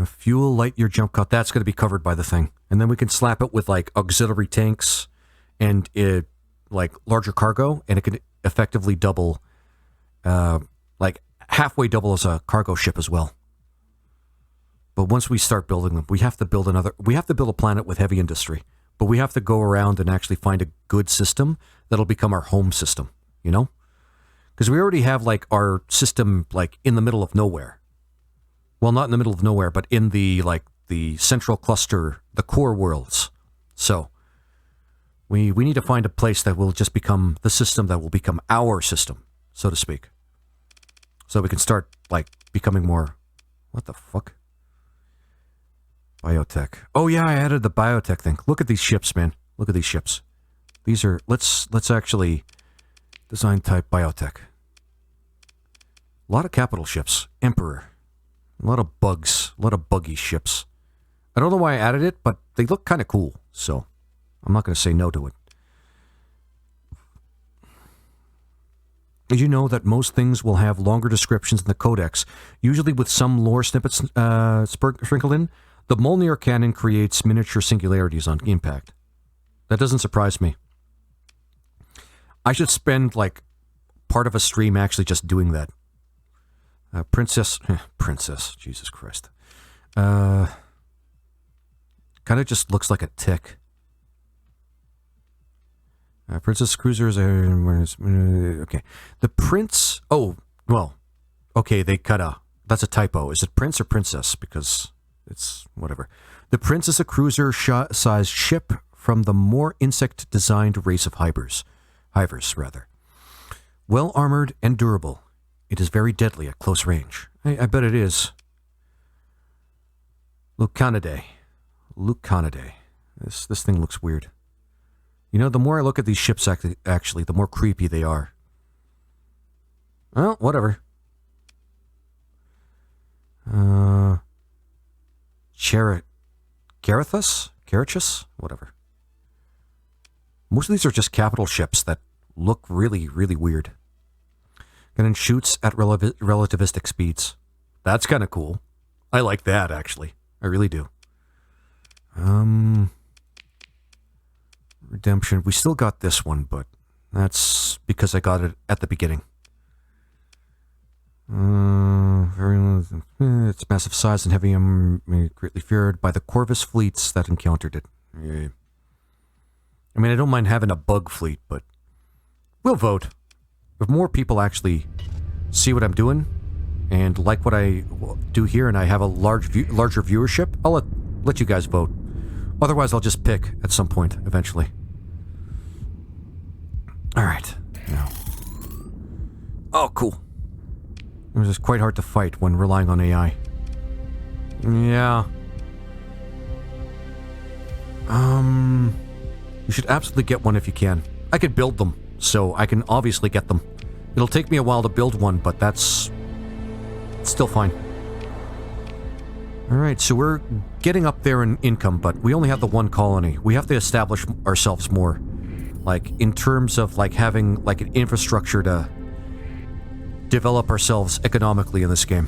Fuel, light year jump cut, that's going to be covered by the thing. And then we can slap it with like auxiliary tanks and like larger cargo, and it can effectively double, like halfway double as a cargo ship as well. But once we start building them, we have to build a planet with heavy industry. But we have to go around and actually find a good system that'll become our home system, you know? Because we already have like our system like in the middle of nowhere. Well, not in the middle of nowhere, but in the like the central cluster, the core worlds. So we need to find a place that will just become the system that will become our system, so to speak. So we can start like becoming more, what the fuck? Biotech. Oh yeah, I added the biotech thing. Look at these ships, man. Look at these ships. These are, let's actually design type biotech. A lot of capital ships. Emperor. A lot of bugs. A lot of buggy ships. I don't know why I added it, but they look kind of cool. So I'm not going to say no to it. Did you know that most things will have longer descriptions in the codex, usually with some lore snippets sprinkled in? The Molnir cannon creates miniature singularities on impact. That doesn't surprise me. I should spend, like, part of a stream actually just doing that. Princess, Jesus Christ. Kind of just looks like a tick. Princess Cruisers are... Okay. The Prince... Oh, well. Okay, they cut a... That's a typo. Is it Prince or Princess? Because... It's whatever. The Prince is a cruiser-sized ship from the more insect-designed race of hivers, rather. Well-armored and durable. It is very deadly at close range. I bet it is. Lucanidae. This thing looks weird. You know, the more I look at these ships, actually, the more creepy they are. Well, whatever. Carathus? Whatever. Most of these are just capital ships that look really, really weird. And then shoots at relativistic speeds. That's kind of cool. I like that, actually. I really do. Redemption. We still got this one, but that's because I got it at the beginning. Its massive size and heavy greatly feared by the Corvus fleets that encountered it. Yeah. I mean, I don't mind having a bug fleet, but we'll vote. If more people actually see what I'm doing and like what I do here, and I have a larger viewership, I'll let you guys vote. Otherwise, I'll just pick at some point eventually. All right. Now. Oh, cool. It was just quite hard to fight when relying on AI. Yeah. You should absolutely get one if you can. I could build them, so I can obviously get them. It'll take me a while to build one, but that's still fine. Alright, so we're getting up there in income, but we only have the one colony. We have to establish ourselves more. Like, in terms of, like, having, like, an infrastructure to develop ourselves economically in this game.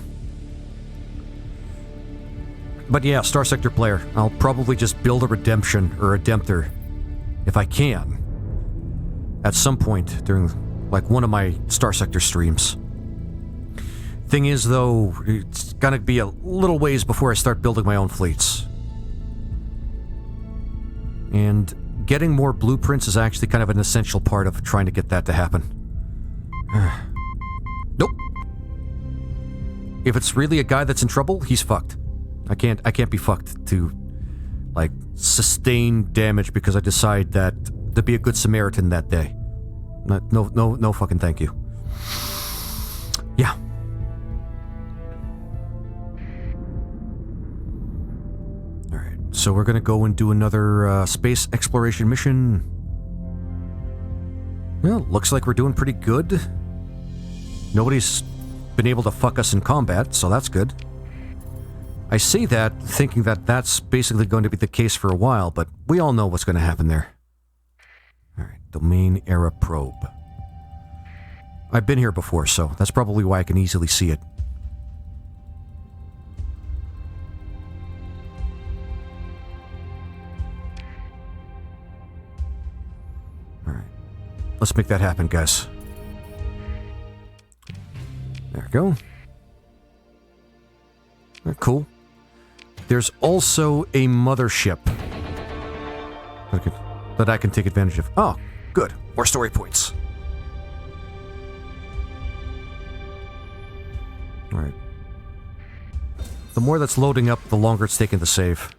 But yeah, Starsector player. I'll probably just build a redemption or a Redemptor, if I can, at some point during, like, one of my Starsector streams. Thing is, though, it's gonna be a little ways before I start building my own fleets. And getting more blueprints is actually kind of an essential part of trying to get that to happen. Nope. If it's really a guy that's in trouble, he's fucked. I can't be fucked to, like, sustain damage because I decide that to be a good Samaritan that day. No fucking thank you. Yeah. Alright, so we're gonna go and do another space exploration mission. Well, looks like we're doing pretty good. Nobody's been able to fuck us in combat, so that's good. I say that thinking that that's basically going to be the case for a while, but we all know what's going to happen there. Alright, Domain Era Probe. I've been here before, so that's probably why I can easily see it. Alright. Let's make that happen, guys. There we go. Cool. There's also a mothership that I can take advantage of. Oh, good. More story points. Alright. The more that's loading up, the longer it's taking to save.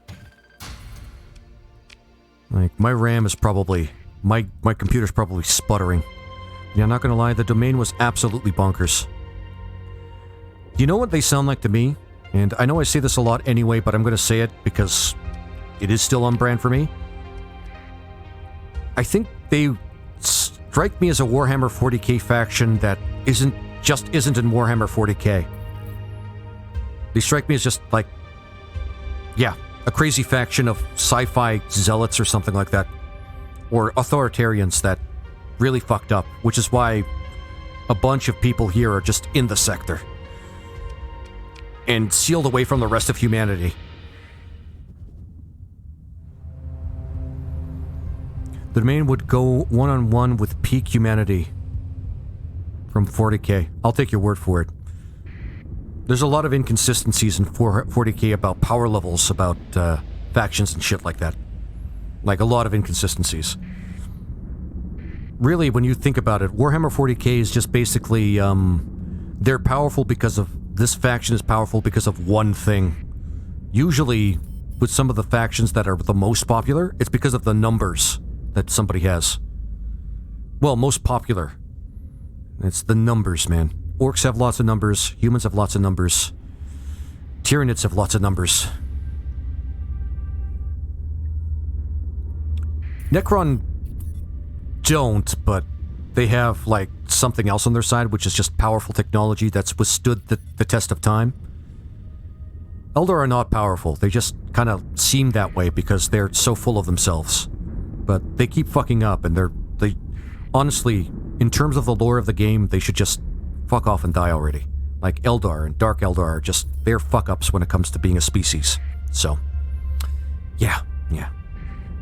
Like, my RAM is probably... My computer's probably sputtering. Yeah, I'm not gonna lie, the domain was absolutely bonkers. Do you know what they sound like to me? And I know I say this a lot anyway, but I'm going to say it because it is still on brand for me. I think they strike me as a Warhammer 40k faction that isn't in Warhammer 40k. They strike me as just like, yeah, a crazy faction of sci-fi zealots or something like that. Or authoritarians that really fucked up, which is why a bunch of people here are just in the sector. And sealed away from the rest of humanity. The domain would go one-on-one with peak humanity from 40k. I'll take your word for it. There's a lot of inconsistencies in 40k about power levels, about factions and shit like that. Like, a lot of inconsistencies. Really, when you think about it, Warhammer 40k is just basically, they're powerful because of... This faction is powerful because of one thing. Usually, with some of the factions that are the most popular, it's because of the numbers that somebody has. Well, most popular. It's the numbers, man. Orcs have lots of numbers, humans have lots of numbers, Tyranids have lots of numbers. Necron don't, but they have, like, something else on their side, which is just powerful technology that's withstood the test of time. Eldar are not powerful. They just kind of seem that way because they're so full of themselves. But they keep fucking up, and they honestly, in terms of the lore of the game, they should just fuck off and die already. Like Eldar and Dark Eldar are just, they're fuck-ups when it comes to being a species. So, yeah.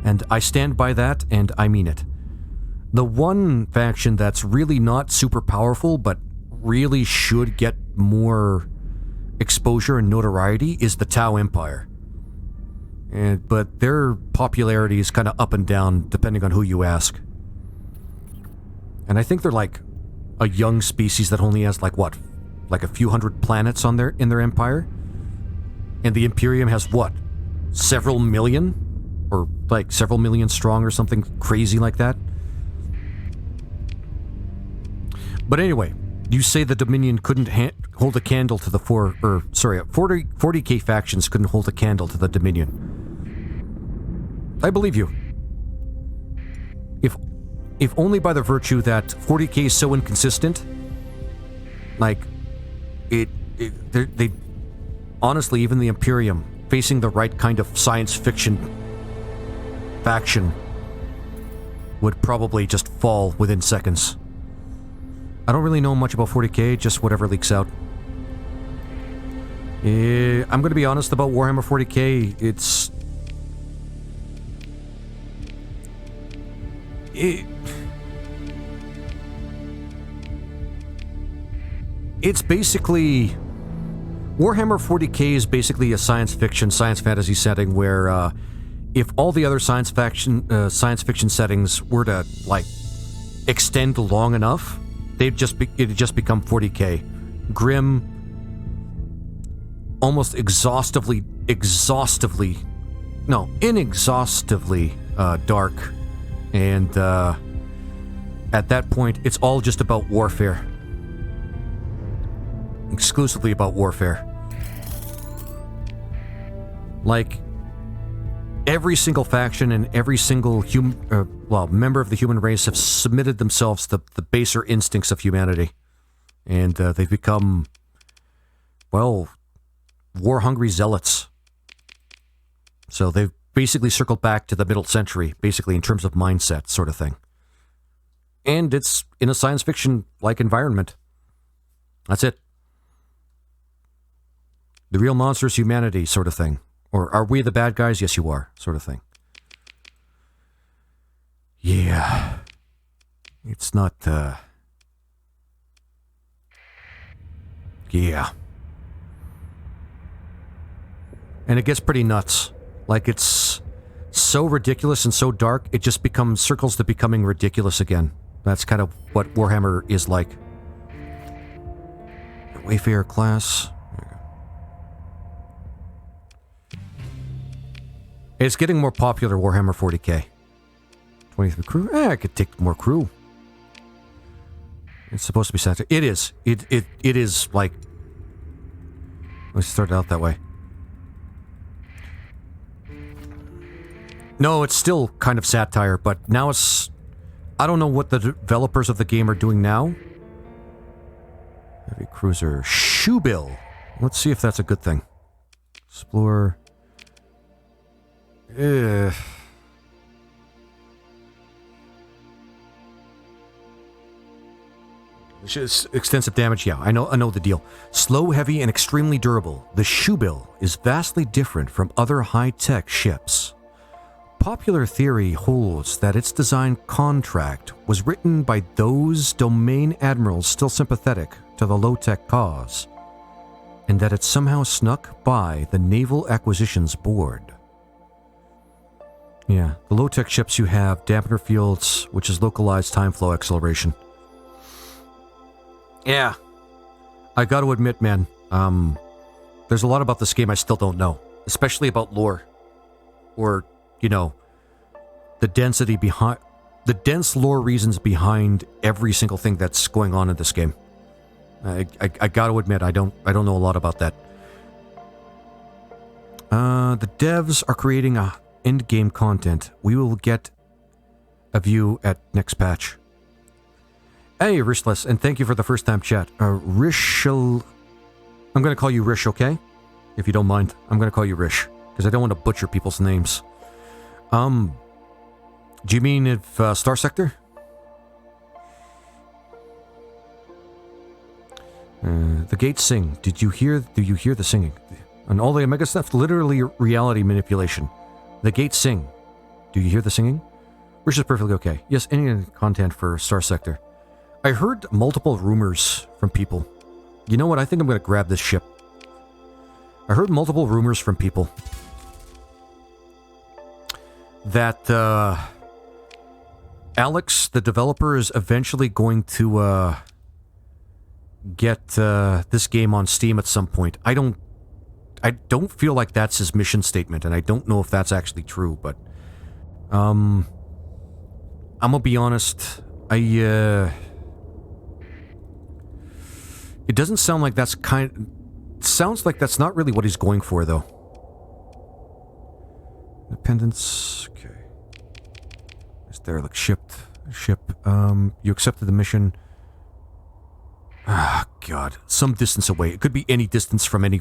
And I stand by that, and I mean it. The one faction that's really not super powerful, but really should get more exposure and notoriety is the Tau Empire. But their popularity is kind of up and down, depending on who you ask. And I think they're like a young species that only has like what? Like a few hundred planets on in their empire? And the Imperium has what? Several million? Or like several million strong or something crazy like that? But anyway, you say the Dominion couldn't hold a candle to the 40k factions couldn't hold a candle to the Dominion. I believe you. If only by the virtue that 40k is so inconsistent, like, they honestly, even the Imperium, facing the right kind of science fiction faction, would probably just fall within seconds. I don't really know much about 40k, just whatever leaks out. I'm going to be honest about Warhammer 40k. It's basically... Warhammer 40k is basically a science fantasy setting where if all the other science fiction settings were to, like, extend long enough, it'd just become 40k. Grim, almost inexhaustively dark. And at that point, it's all just about warfare. Exclusively about warfare. Like, every single faction and every single member of the human race have submitted themselves to the baser instincts of humanity. And they've become, well, war-hungry zealots. So they've basically circled back to the middle century, basically in terms of mindset, sort of thing. And it's in a science fiction-like environment. That's it. The real monster is humanity, sort of thing. Or are we the bad guys? Yes, you are, sort of thing. Yeah. It's not, yeah. And it gets pretty nuts. Like, it's so ridiculous and so dark, it just circles to becoming ridiculous again. That's kind of what Warhammer is like. Wayfarer class. It's getting more popular, Warhammer 40k. 23 crew? I could take more crew. It's supposed to be satire. It is. It is like... Let's start it out that way. No, it's still kind of satire, but now it's... I don't know what the developers of the game are doing now. Heavy cruiser. Shoebill. Let's see if that's a good thing. Explorer... Extensive damage, yeah, I know the deal. Slow, heavy, and extremely durable, the Shoebill is vastly different from other high-tech ships. Popular theory holds that its design contract was written by those domain admirals still sympathetic to the low-tech cause, and that it somehow snuck by the Naval Acquisitions Board. Yeah, the low-tech ships you have, dampener fields, which is localized time flow acceleration. Yeah. I gotta admit, man, there's a lot about this game I still don't know. Especially about lore. Or, you know, the density behind... the dense lore reasons behind every single thing that's going on in this game. I gotta admit, I don't know a lot about that. The devs are creating a end-game content. We will get a view at next patch. Hey, Rishless, and thank you for the first-time chat. Rishel... I'm going to call you Rish, okay? If you don't mind. I'm going to call you Rish, because I don't want to butcher people's names. Do you mean if Starsector? The gates sing. Do you hear the singing? And all the Omega stuff, literally reality manipulation. The gates sing. Do you hear the singing? Which is perfectly okay. Yes, any content for Starsector. I heard multiple rumors from people. You know what? I think I'm going to grab this ship. I heard multiple rumors from people that Alex, the developer, is eventually going to get this game on Steam at some point. I don't feel like that's his mission statement, and I don't know if that's actually true, but I'm gonna be honest, it doesn't sound like that's sounds like that's not really what he's going for, though. Independence, okay. Is there like ship, you accepted the mission. Ah, God. Some distance away. It could be any distance from in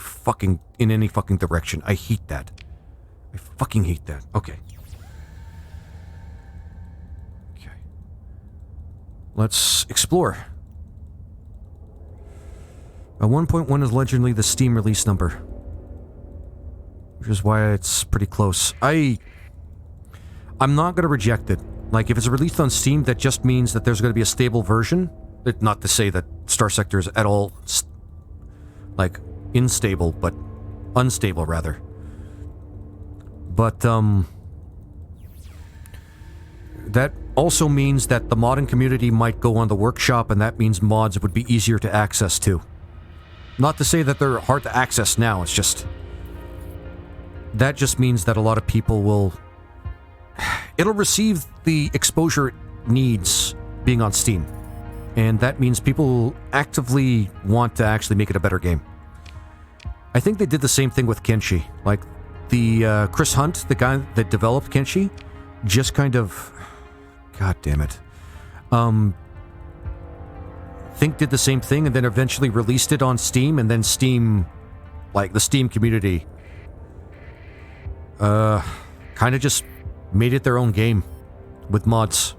any fucking direction. I hate that. I fucking hate that. Okay. Okay. Let's explore. 1.1 is legendly the Steam release number. Which is why it's pretty close. I'm not going to reject it. Like, if it's released on Steam, that just means that there's going to be a stable version. Not to say that Starsector is at all, like, unstable, but unstable, rather. But, that also means that the modding community might go on the workshop, and that means mods would be easier to access, too. Not to say that they're hard to access now, it's just... That just means that a lot of people will... It'll receive the exposure it needs being on Steam. And that means people actively want to actually make it a better game. I think they did the same thing with Kenshi. Like, the Chris Hunt, the guy that developed Kenshi, just kind of... God damn it. Think did the same thing and then eventually released it on Steam, and then Steam... Like, the Steam community... kind of just made it their own game. With mods.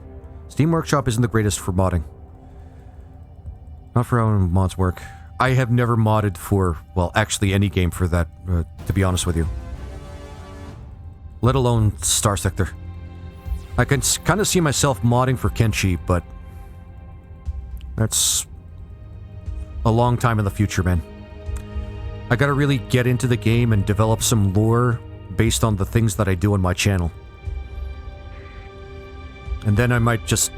Steam Workshop isn't the greatest for modding. Not for how mods work. I have never modded for, well, actually any game for that, to be honest with you. Let alone Starsector. I can kind of see myself modding for Kenshi, but... That's... a long time in the future, man. I gotta really get into the game and develop some lore based on the things that I do on my channel. And then I might just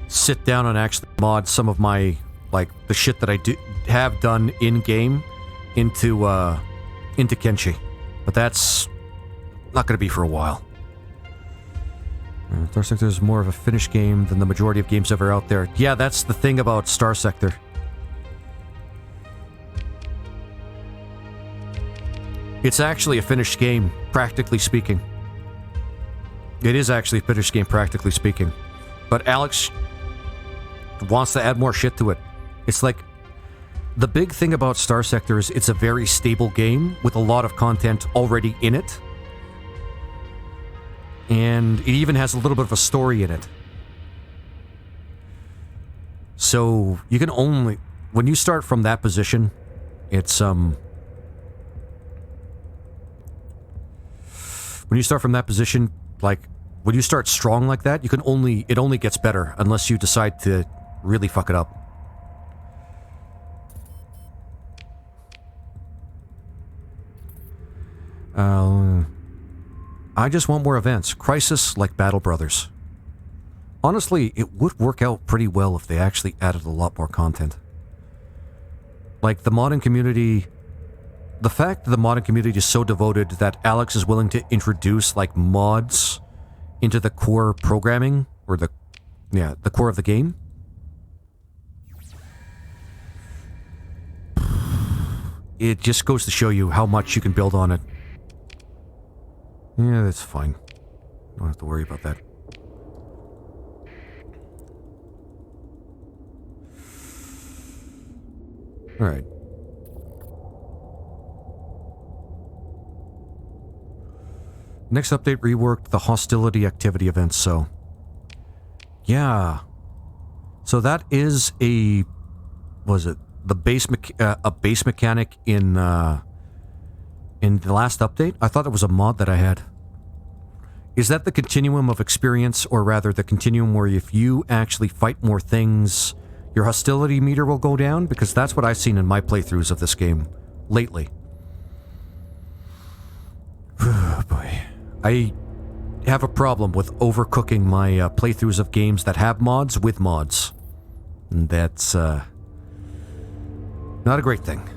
sit down and actually mod some of my, like, the shit that I have done in-game into Kenshi. But that's not going to be for a while. Starsector is more of a finished game than the majority of games ever out there. Yeah, that's the thing about Starsector. It's actually a finished game, practically speaking. It is actually a finished game, practically speaking. But Alex wants to add more shit to it. It's like... The big thing about Starsector is it's a very stable game with a lot of content already in it. And it even has a little bit of a story in it. So, you can only... When you start from that position, it's, When you start from that position, like... When you start strong like that, you can only... It only gets better unless you decide to really fuck it up. I just want more events. Crisis like Battle Brothers. Honestly, it would work out pretty well if they actually added a lot more content. Like, the modding community... The fact that the modding community is so devoted that Alex is willing to introduce, like, mods into the core programming, or the core of the game. It just goes to show you how much you can build on it. Yeah, that's fine. Don't have to worry about that. Alright. Next update reworked the hostility activity events, so... Yeah. So that is a... Was it? The base a base mechanic in the last update? I thought it was a mod that I had. Is that the continuum of experience, or rather the continuum where if you actually fight more things, your hostility meter will go down? Because that's what I've seen in my playthroughs of this game lately. Oh boy. I have a problem with overcooking my playthroughs of games that have mods with mods. And that's not a great thing.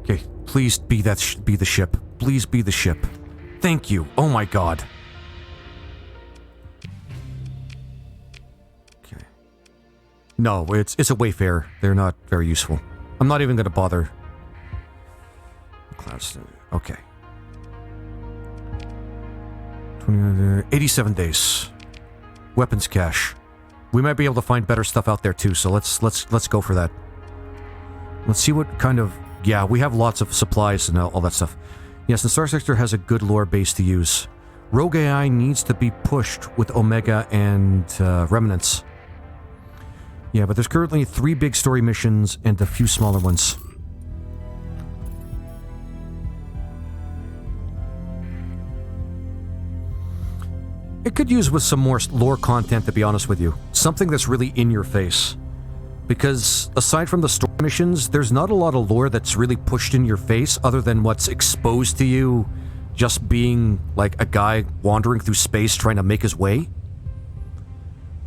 Okay, please be be the ship. Please be the ship. Thank you. Oh my god. Okay. No, it's a Wayfarer. They're not very useful. I'm not even going to bother. Clouds. Okay. 87 days. Weapons cache. We might be able to find better stuff out there too, so let's go for that. Let's see what kind of... Yeah, we have lots of supplies and all that stuff. Yes, the Starsector has a good lore base to use. Rogue AI needs to be pushed with Omega and Remnants. Yeah, but there's currently 3 big story missions and a few smaller ones. It could use with some more lore content, to be honest with you. Something that's really in your face. Because aside from the story missions, there's not a lot of lore that's really pushed in your face other than what's exposed to you just being like a guy wandering through space trying to make his way.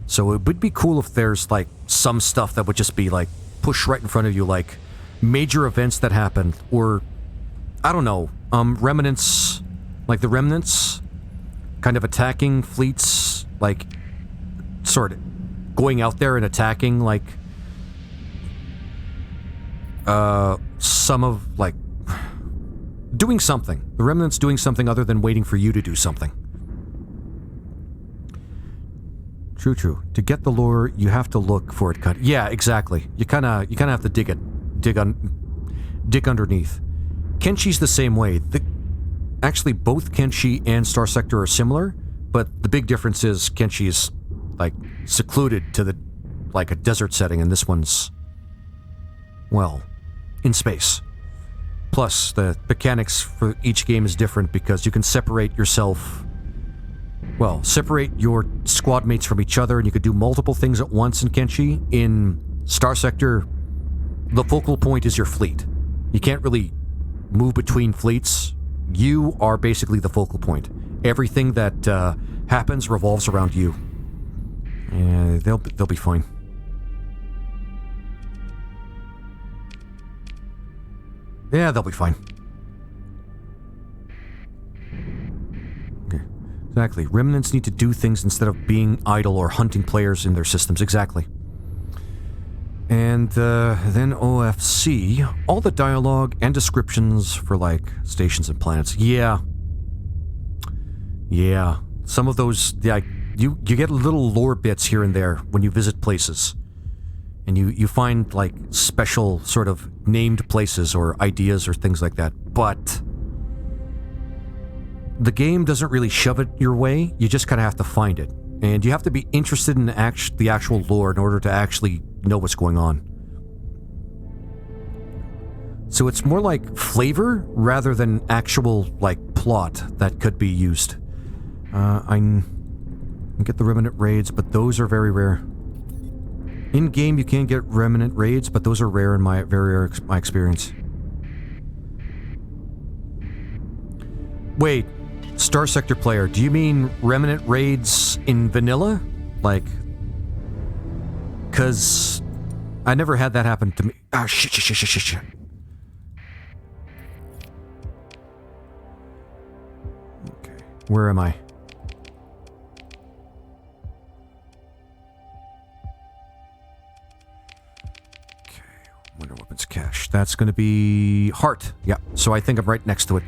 So it would be cool if there's like some stuff that would just be like pushed right in front of you, like major events that happened, or I don't know, remnants, like the remnants kind of attacking fleets, like sort of going out there and attacking like some of like doing something. The remnants doing something other than waiting for you to do something. True. To get the lore, you have to look for it. Yeah, exactly. You kind of have to dig underneath. Kenshi's the same way. Actually, both Kenshi and Starsector are similar, but the big difference is Kenshi is like secluded to like a desert setting, and this one's, well, in space. Plus, the mechanics for each game is different because you can separate yourself. Well, separate your squad mates from each other, and you could do multiple things at once in Kenshi. In Starsector, the focal point is your fleet. You can't really move between fleets. You are basically the focal point. Everything that happens revolves around you. Yeah, they'll be fine. Yeah, they'll be fine. Okay. Exactly. Remnants need to do things instead of being idle or hunting players in their systems. Exactly. And then OFC. All the dialogue and descriptions for, like, stations and planets. Yeah. Some of those, yeah, you get little lore bits here and there when you visit places. And you find, like, special sort of named places or ideas or things like that. But the game doesn't really shove it your way. You just kind of have to find it. And you have to be interested in the actual lore in order to actually know what's going on. So it's more like flavor rather than actual, like, plot that could be used. I get the Remnant raids, but those are very rare. In-game, you can get Remnant raids, but those are rare in my experience. Wait, Starsector player, do you mean Remnant raids in vanilla? Like, cause I never had that happen to me. Ah, shit. Okay, where am I? Wonder Weapons Cache. That's going to be Heart. Yeah, so I think I'm right next to it.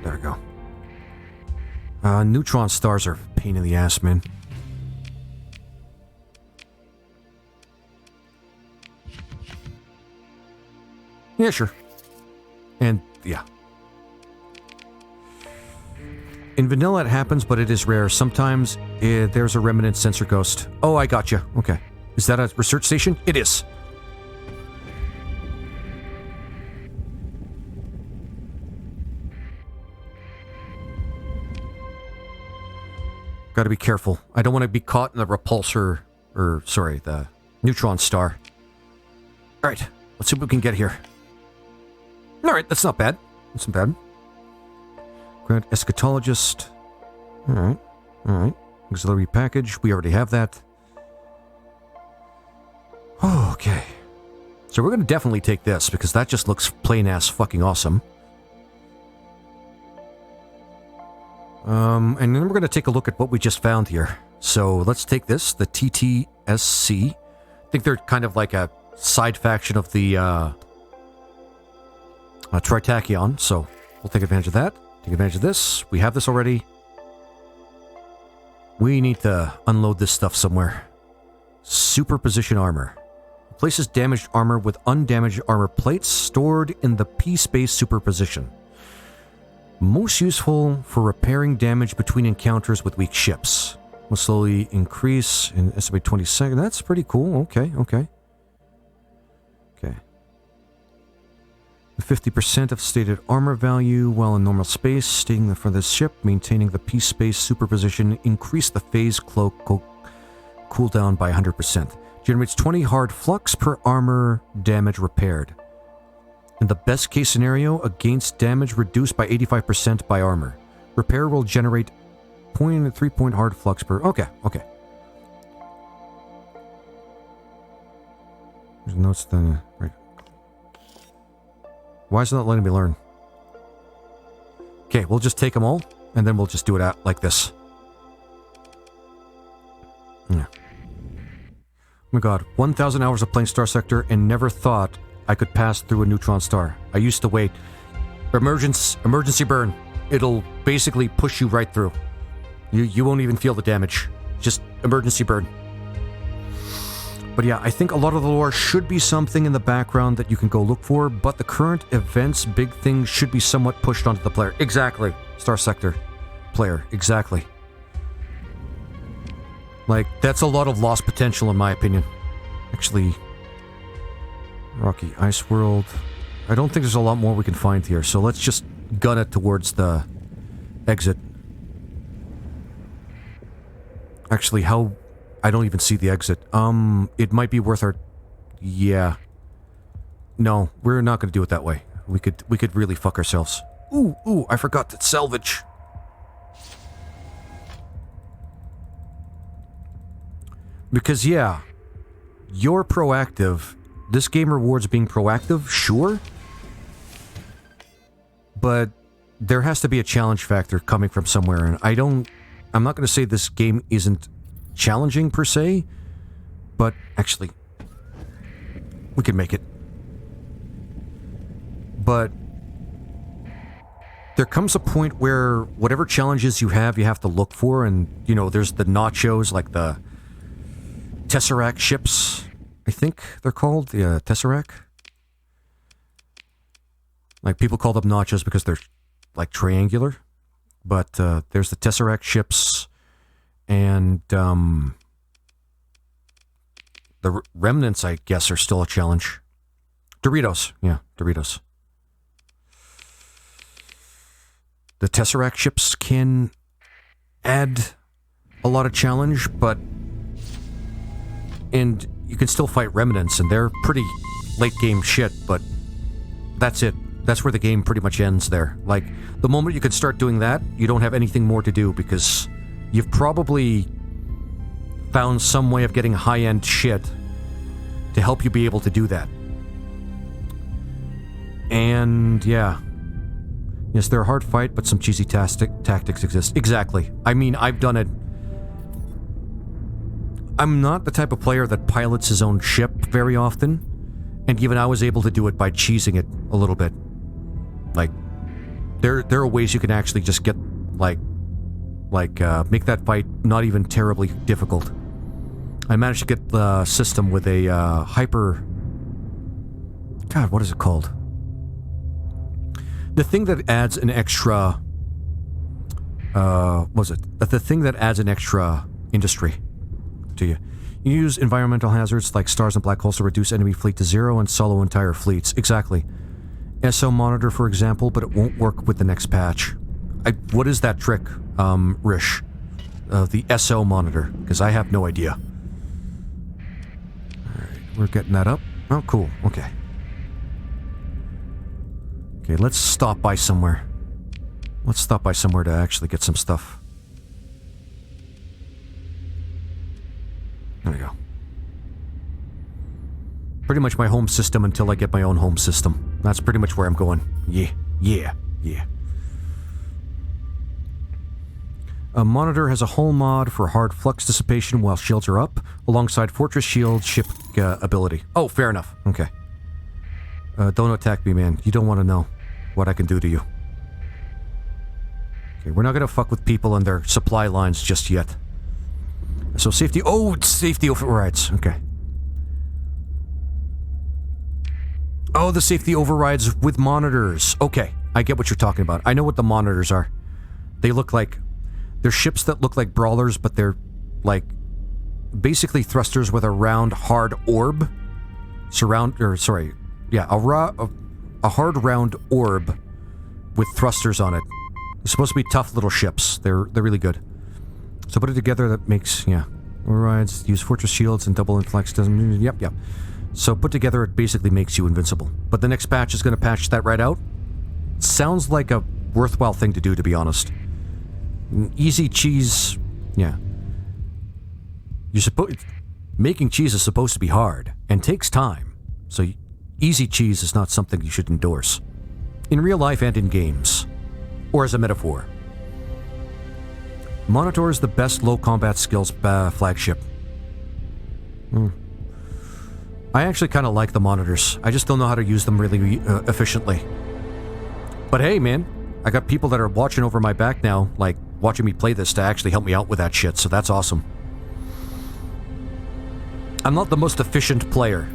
There we go. Neutron stars are a pain in the ass, man. Yeah, sure. And, yeah. In vanilla it happens, but it is rare. Sometimes there's a remnant sensor ghost. Oh, I gotcha. Okay. Is that a research station? It is. Gotta be careful. I don't want to be caught in the repulsor, the neutron star. Alright, let's see what we can get here. Alright, that's not bad. That's not bad. Grant Eschatologist. Alright. Auxiliary package. We already have that. Oh, okay. So we're going to definitely take this, because that just looks plain-ass fucking awesome. And then we're going to take a look at what we just found here. So let's take this, the TTSC. I think they're kind of like a side faction of the Tritachyon, so we'll take advantage of that. Take advantage of this. We have this already. We need to unload this stuff somewhere. Superposition armor. Replaces damaged armor with undamaged armor plates stored in the P-space superposition. Most useful for repairing damage between encounters with weak ships. Will slowly increase in estimate 20 seconds. That's pretty cool. Okay. 50% of stated armor value while in normal space. Staying for this ship, maintaining the P-space superposition. Increase the phase cloak cooldown by 100%. Generates 20 hard flux per armor damage repaired. In the best case scenario, against damage reduced by 85% by armor. Repair will generate 3-point hard flux per... Okay, okay. There's notes then... Right. Why is it not letting me learn? Okay, we'll just take them all, and then we'll just do it out like this. Yeah. Oh my god, 1,000 hours of playing Starsector and never thought I could pass through a neutron star. I used to wait. Emergency burn. It'll basically push you right through. You won't even feel the damage. Just emergency burn. But yeah, I think a lot of the lore should be something in the background that you can go look for, but the current events, big things, should be somewhat pushed onto the player. Exactly. Starsector player. Exactly. Like, that's a lot of lost potential in my opinion. Actually... Rocky Ice World. I don't think there's a lot more we can find here, so let's just gun it towards the exit. Actually, how... I don't even see the exit. It might be worth our... Yeah. No, we're not going to do it that way. We could really fuck ourselves. Ooh, I forgot to salvage. Because, yeah, you're proactive. This game rewards being proactive, sure. But there has to be a challenge factor coming from somewhere, and I'm not going to say this game isn't challenging per se, but actually, we can make it. But there comes a point where whatever challenges you have to look for, and, you know, there's the nachos, like the Tesseract ships, I think they're called, the Tesseract. Like, people call them nachos because they're, like, triangular. But there's the Tesseract ships, and the remnants, I guess, are still a challenge. Doritos, yeah, Doritos. The Tesseract ships can add a lot of challenge, but... And you can still fight remnants, and they're pretty late-game shit, but that's it. That's where the game pretty much ends there. Like, the moment you can start doing that, you don't have anything more to do, because you've probably found some way of getting high-end shit to help you be able to do that. And, yeah. Yes, they're a hard fight, but some cheesy tactics exist. Exactly. I mean, I've done it. I'm not the type of player that pilots his own ship very often, and even I was able to do it by cheesing it a little bit. Like, there are ways you can actually just get, make that fight not even terribly difficult. I managed to get the system with a hyper... God, what is it called? The thing that adds an extra... what was it? The thing that adds an extra industry to you. You use environmental hazards like stars and black holes to reduce enemy fleet to zero and solo entire fleets. Exactly. SO monitor, for example, but it won't work with the next patch. What is that trick, Rish? The SO monitor, because I have no idea. Alright, we're getting that up. Oh, cool. Okay. Okay, let's stop by somewhere. Let's stop by somewhere to actually get some stuff. There we go. Pretty much my home system until I get my own home system. That's pretty much where I'm going. Yeah. A monitor has a hull mod for hard flux dissipation while shields are up, alongside fortress shield ship ability. Oh, fair enough. Okay. Don't attack me, man. You don't want to know what I can do to you. Okay, we're not gonna fuck with people and their supply lines just yet. So safety... Oh, it's safety overrides. Okay. Oh, the safety overrides with monitors. Okay, I get what you're talking about. I know what the monitors are. They look like... They're ships that look like brawlers, but they're, like, basically thrusters with a round, hard orb. A hard, round orb with thrusters on it. They're supposed to be tough little ships. They're really good. So put it together, that makes, yeah. Overrides, use fortress shields and double inflex doesn't... Yep. So put together, it basically makes you invincible. But the next patch is going to patch that right out. Sounds like a worthwhile thing to do, to be honest. Easy cheese... Yeah. Making cheese is supposed to be hard, and takes time. So easy cheese is not something you should endorse. In real life and in games. Or as a metaphor. Monitor is the best low combat skills flagship. I actually kind of like the monitors. I just don't know how to use them really efficiently. But hey, man, I got people that are watching over my back now, like watching me play this to actually help me out with that shit, so that's awesome. I'm not the most efficient player.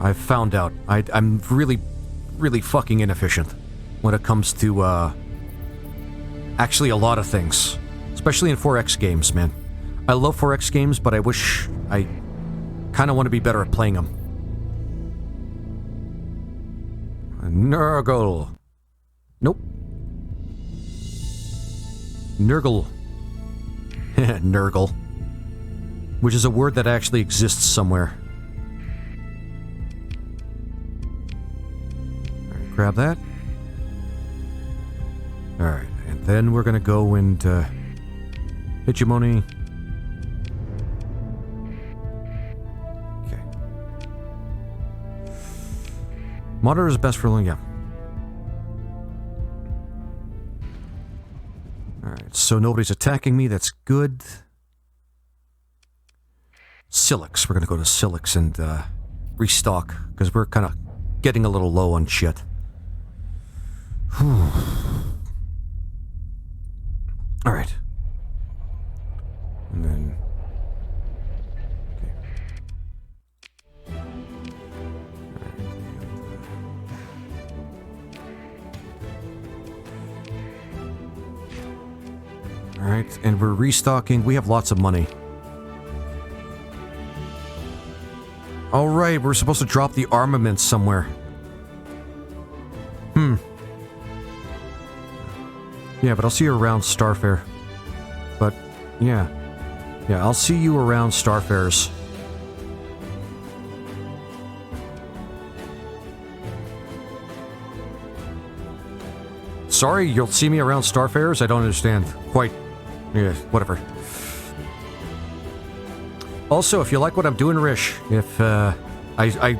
I've found out. I'm really, really fucking inefficient when it comes to, actually a lot of things. Especially in 4X games, man. I love 4X games, but I wish I kind of want to be better at playing them. Nurgle. Nope. Nurgle. Nurgle. Which is a word that actually exists somewhere. Alright, grab that. Alright, and then we're gonna go and, hegemony. Okay. Monitor is best for long, yeah. Alright, so nobody's attacking me, that's good. Silix, we're gonna go to Silix and restock, because we're kind of getting a little low on shit. Alright. And then... Okay. Alright, and we're restocking. We have lots of money. Alright, we're supposed to drop the armaments somewhere. Yeah, but I'll see you around Starfair. But, yeah. Yeah, I'll see you around Starfairs. Sorry, you'll see me around Starfairs? I don't understand. Quite. Yeah, whatever. Also, if you like what I'm doing, Rish, if, I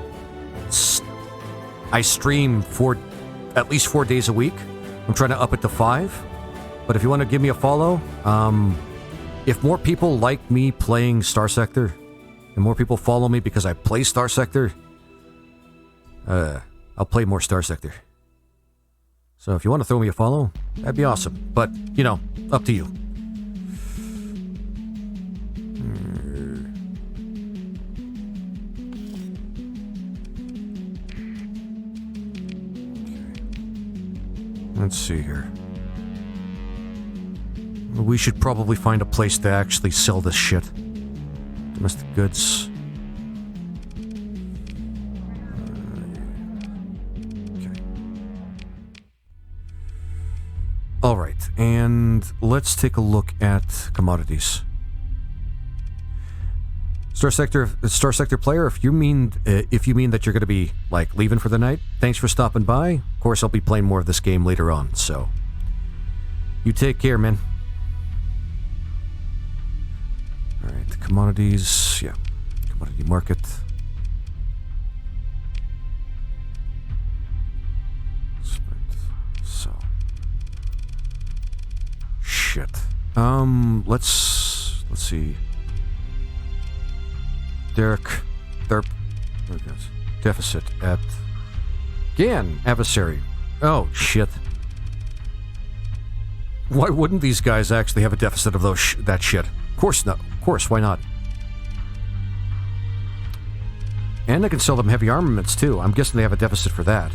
stream at least 4 days a week. I'm trying to up it to 5. But if you want to give me a follow, if more people like me playing Starsector, and more people follow me because I play Starsector, I'll play more Starsector. So if you want to throw me a follow, that'd be awesome. But, you know, up to you. Let's see here. We should probably find a place to actually sell this shit. Domestic goods. Okay. Alright, and let's take a look at commodities. Starsector player, if you mean that you're going to be, like, leaving for the night, thanks for stopping by. Of course, I'll be playing more of this game later on, so... You take care, man. Alright, commodities, yeah. Commodity market. So. Shit. Let's see. Derp. There it goes. Deficit at... Again, adversary. Oh, shit. Why wouldn't these guys actually have a deficit of that shit? Of course not. Of course, why not? And I can sell them heavy armaments, too. I'm guessing they have a deficit for that.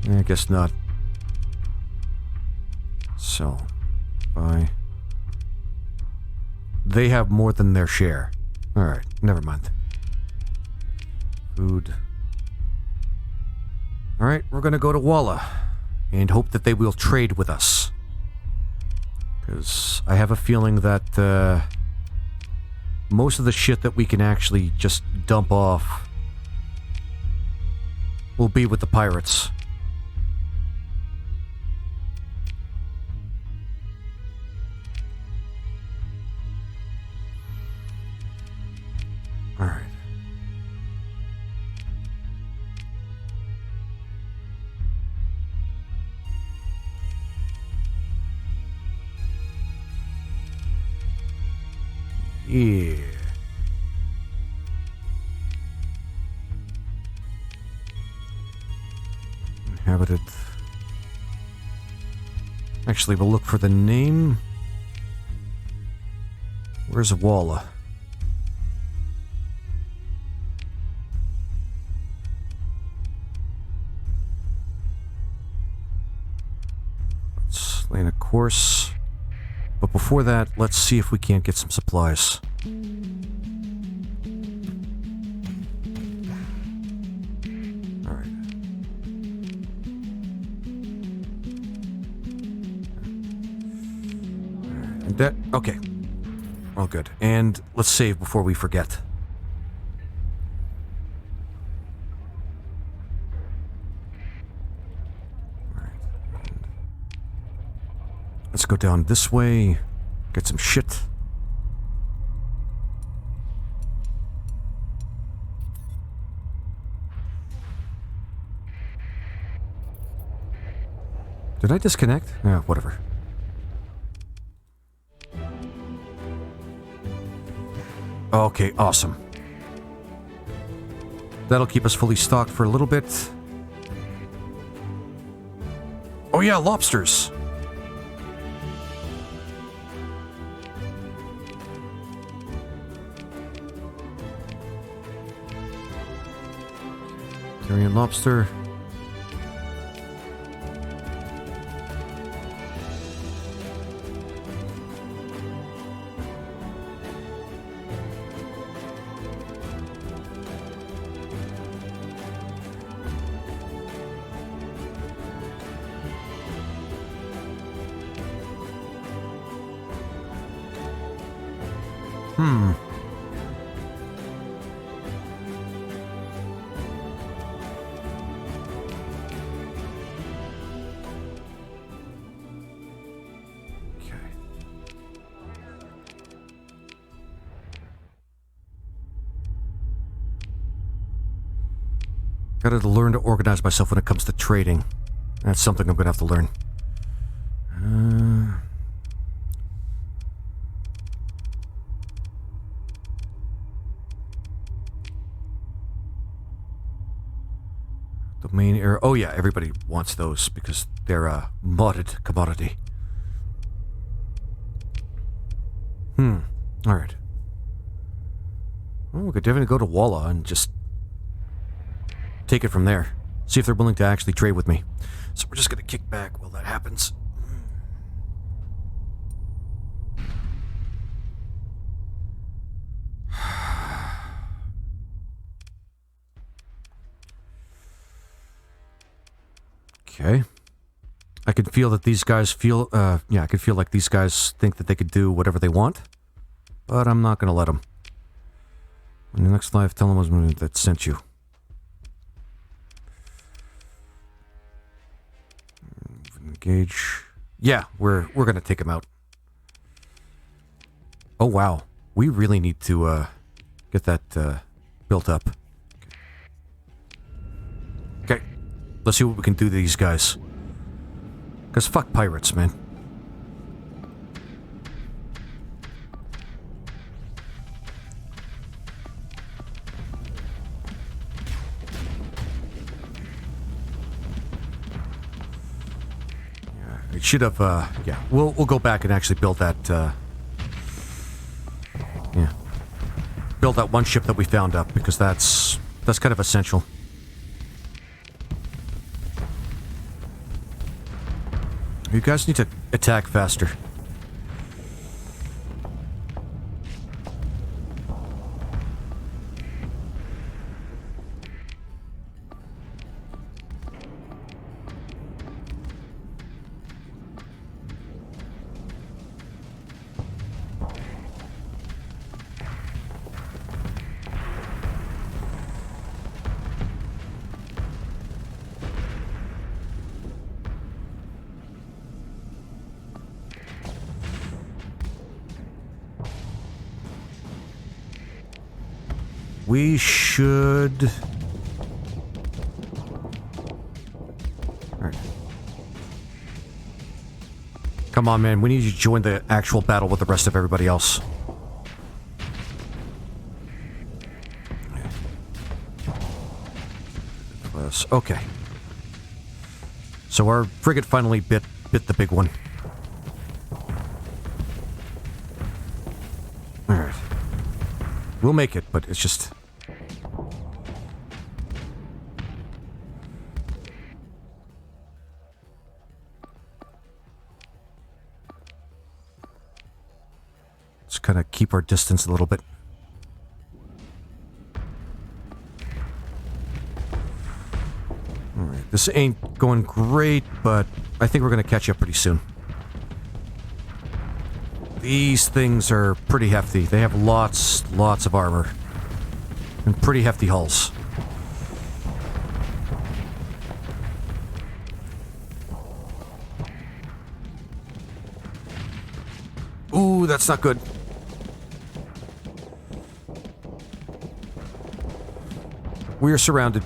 I guess not. So, buy... They have more than their share. Alright, never mind. Food. Alright, we're gonna go to Walla and hope that they will trade with us. Because I have a feeling that most of the shit that we can actually just dump off will be with the pirates. All right. Yeah. Inhabited. Actually, we'll look for the name. Where's Walla? Let's lay in a course. But before that, let's see if we can't get some supplies. Alright. And that... Okay. All good. And let's save before we forget. Let's go down this way, get some shit. Did I disconnect? Yeah, whatever. Okay, awesome. That'll keep us fully stocked for a little bit. Oh yeah, lobsters! Korean lobster. Gotta learn to organize myself when it comes to trading. That's something I'm gonna have to learn. Domain error. Oh yeah, everybody wants those because they're a modded commodity. Alright. Well, we could definitely go to Walla and just take it from there. See if they're willing to actually trade with me. So we're just gonna kick back while that happens. Okay. I can feel that these guys feel, I can feel like these guys think that they could do whatever they want. But I'm not gonna let them. In the next life, tell them that sent you. Engage. Yeah, we're gonna take him out. Oh wow, we really need to get that built up. Okay, let's see what we can do to these guys. Cause fuck pirates, man. It should have, yeah. We'll go back and actually build that, yeah. Build that one ship that we found up, because that's kind of essential. You guys need to attack faster. We should... Alright. Come on, man. We need you to join the actual battle with the rest of everybody else. Okay. So our frigate finally bit the big one. Alright. We'll make it, but it's just... Let's kind of keep our distance a little bit. Alright, this ain't going great, but I think we're going to catch up pretty soon. These things are pretty hefty. They have lots of armor. And pretty hefty hulls. Ooh, that's not good. We are surrounded.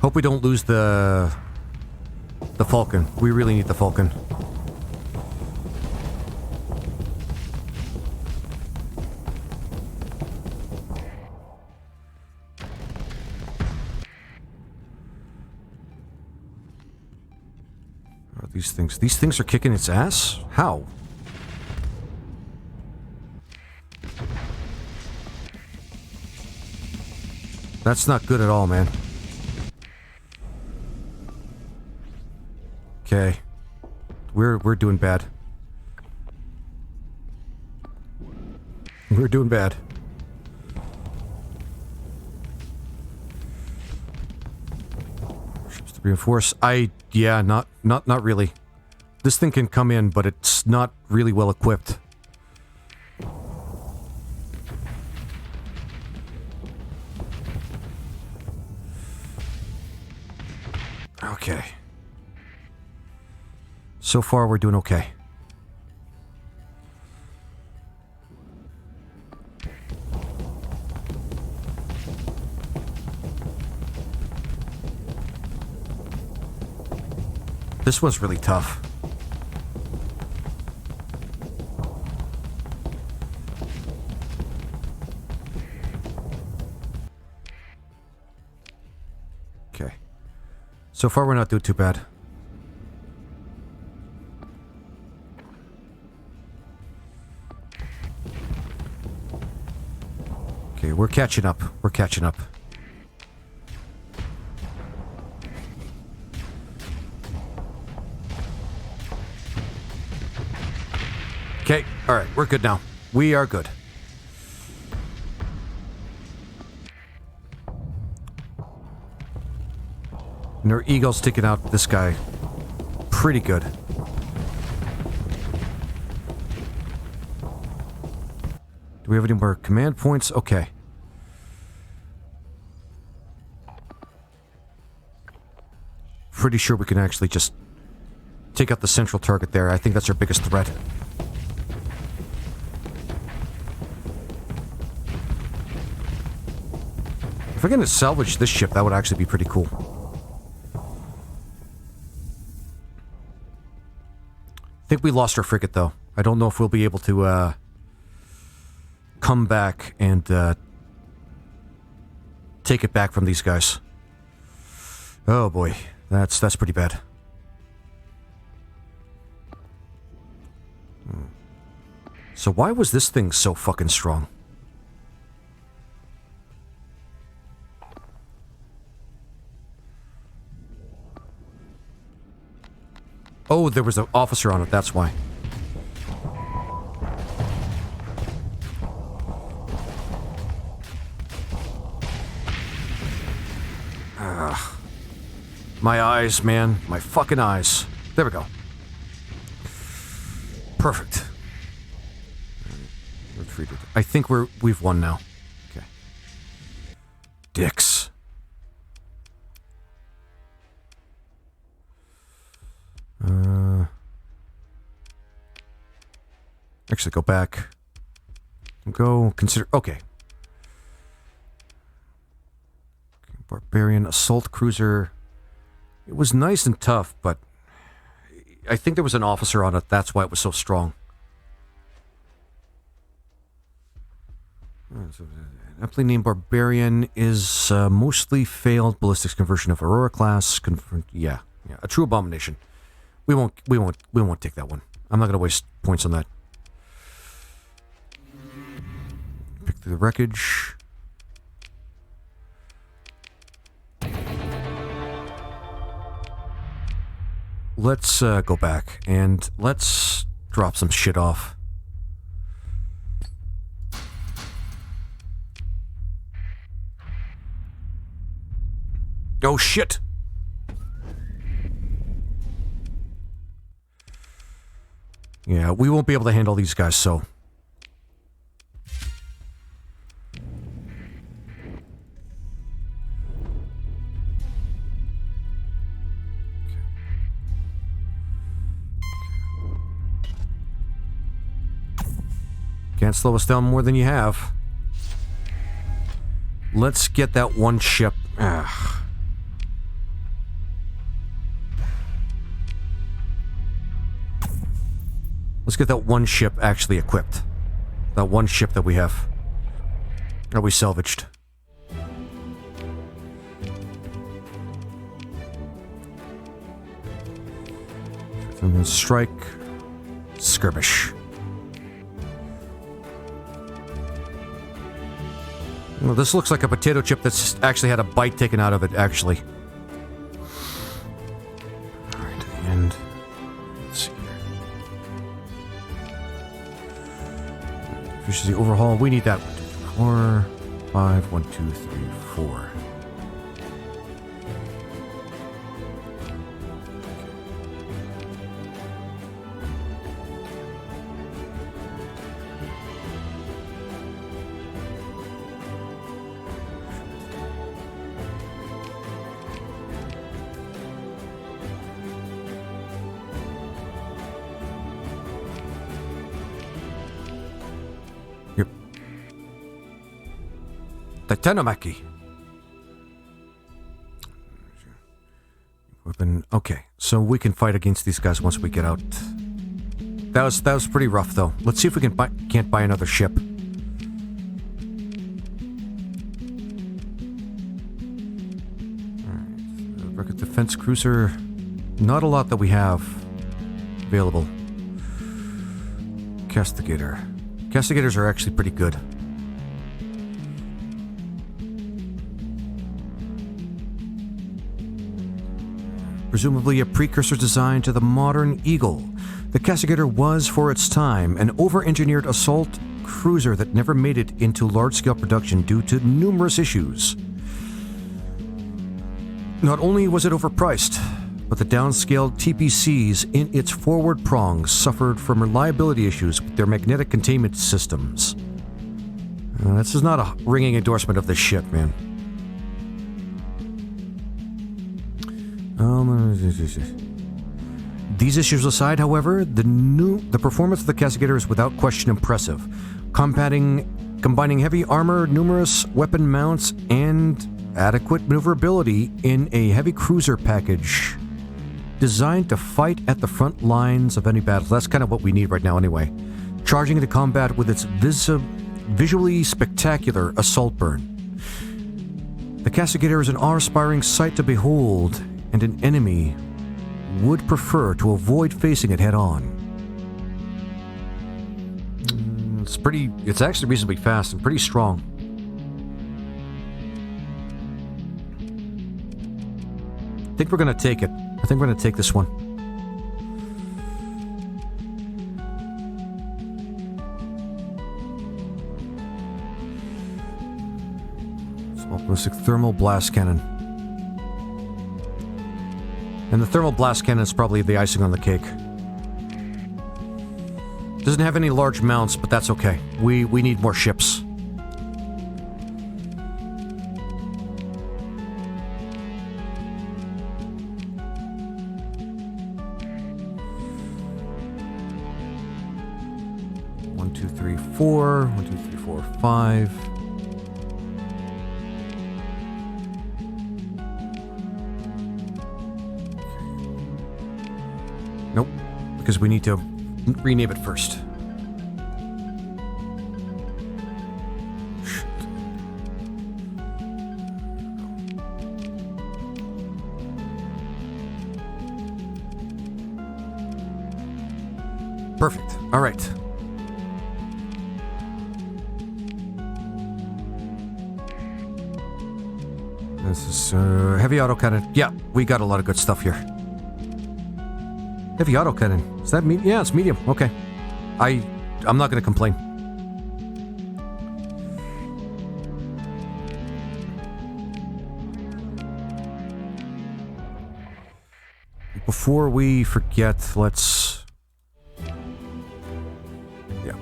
Hope we don't lose the Falcon. We really need the Falcon. Oh, these things are kicking its ass? How? That's not good at all, man. Okay. We're doing bad. We're doing bad. Ships to reinforce. Yeah, not really. This thing can come in, but it's not really well equipped. Okay. So far, we're doing okay. This one's really tough. Okay. So far, we're not doing too bad. Okay, we're catching up. We're catching up. Okay, alright, we're good now. We are good. And our eagle's taking out this guy pretty good. Do we have any more command points? Okay. Pretty sure we can actually just take out the central target there. I think that's our biggest threat. If we're gonna salvage this ship, that would actually be pretty cool. I think we lost our frigate, though. I don't know if we'll be able to, come back and, take it back from these guys. Oh, boy. That's pretty bad. So why was this thing so fucking strong? Oh, there was an officer on it, that's why. My eyes, man. My fucking eyes. There we go. Perfect. Retreated. I think we've won now. Okay. Dicks. Actually, go back. Go consider... Okay. Barbarian assault cruiser. It was nice and tough, but I think there was an officer on it. That's why it was so strong. Aptly named Barbarian is mostly failed ballistics conversion of Aurora class. Yeah, a true abomination. We won't take that one. I'm not going to waste points on that. Pick through the wreckage. Let's go back and let's drop some shit off. Oh shit! Yeah, we won't be able to handle these guys, so... Can't slow us down more than you have. Let's get that one ship. Let's get that one ship actually equipped. That one ship that we have. That we salvaged. Strike. Skirmish. Well, this looks like a potato chip that's actually had a bite taken out of it, actually. Alright, and... let's see here. Efficiency overhaul, we need that. 4, 5, 1, 2, 3, 4. Titanomachy. Weapon. Okay, so we can fight against these guys once we get out. That was pretty rough, though. Let's see if we can't buy another ship. Alright. Rocket defense cruiser. Not a lot that we have available. Castigator. Castigators are actually pretty good. Presumably a precursor design to the modern Eagle, the Castigator was, for its time, an over-engineered assault cruiser that never made it into large-scale production due to numerous issues. Not only was it overpriced, but the downscaled TPCs in its forward prongs suffered from reliability issues with their magnetic containment systems. This is not a ringing endorsement of this ship, man. These issues aside, however, the performance of the Castigator is without question impressive, combining heavy armor, numerous weapon mounts, and adequate maneuverability in a heavy cruiser package designed to fight at the front lines of any battle. That's kind of what we need right now anyway. Charging into combat with its visually spectacular assault burn. The Castigator is an awe-inspiring sight to behold, and an enemy would prefer to avoid facing it head-on. It's actually reasonably fast and pretty strong. I think we're gonna take it. I think we're gonna take this one. Small ballistic thermal blast cannon. And the thermal blast cannon is probably the icing on the cake. Doesn't have any large mounts, but that's okay. We need more ships. One, two, three, four. 1, 2, 3, 4, 5. Nope. Because we need to rename it first. Shit. Perfect. All right. This is heavy autocannon. Yeah, we got a lot of good stuff here. Heavy autocannon. Is that medium? Yeah, it's medium. Okay. I'm not going to complain. Before we forget, let's... Yeah.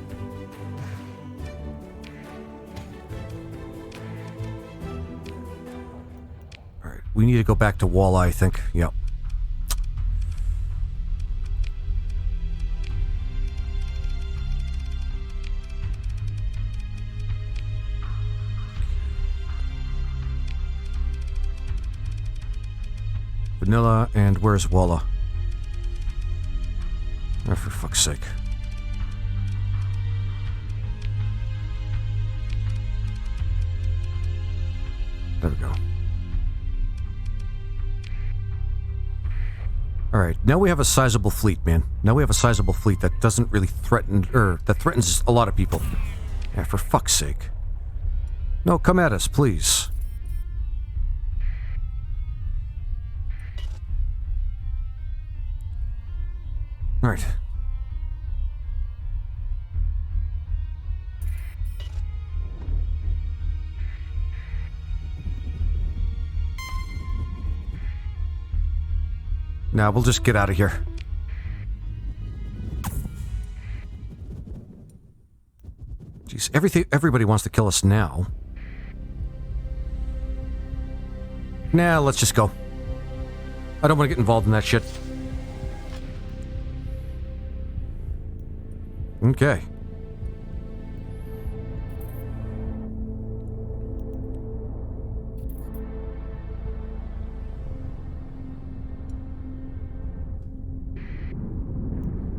Alright, we need to go back to Walleye, I think. Yep. Vanilla, and where's Walla? Oh, for fuck's sake. There we go. Alright, now we have a sizable fleet, man. Now we have a sizable fleet that doesn't really threaten, that threatens a lot of people. Yeah, for fuck's sake. No, come at us, please. Alright. Now we'll just get out of here. Jeez, everybody wants to kill us now. Nah, let's just go. I don't want to get involved in that shit. Okay.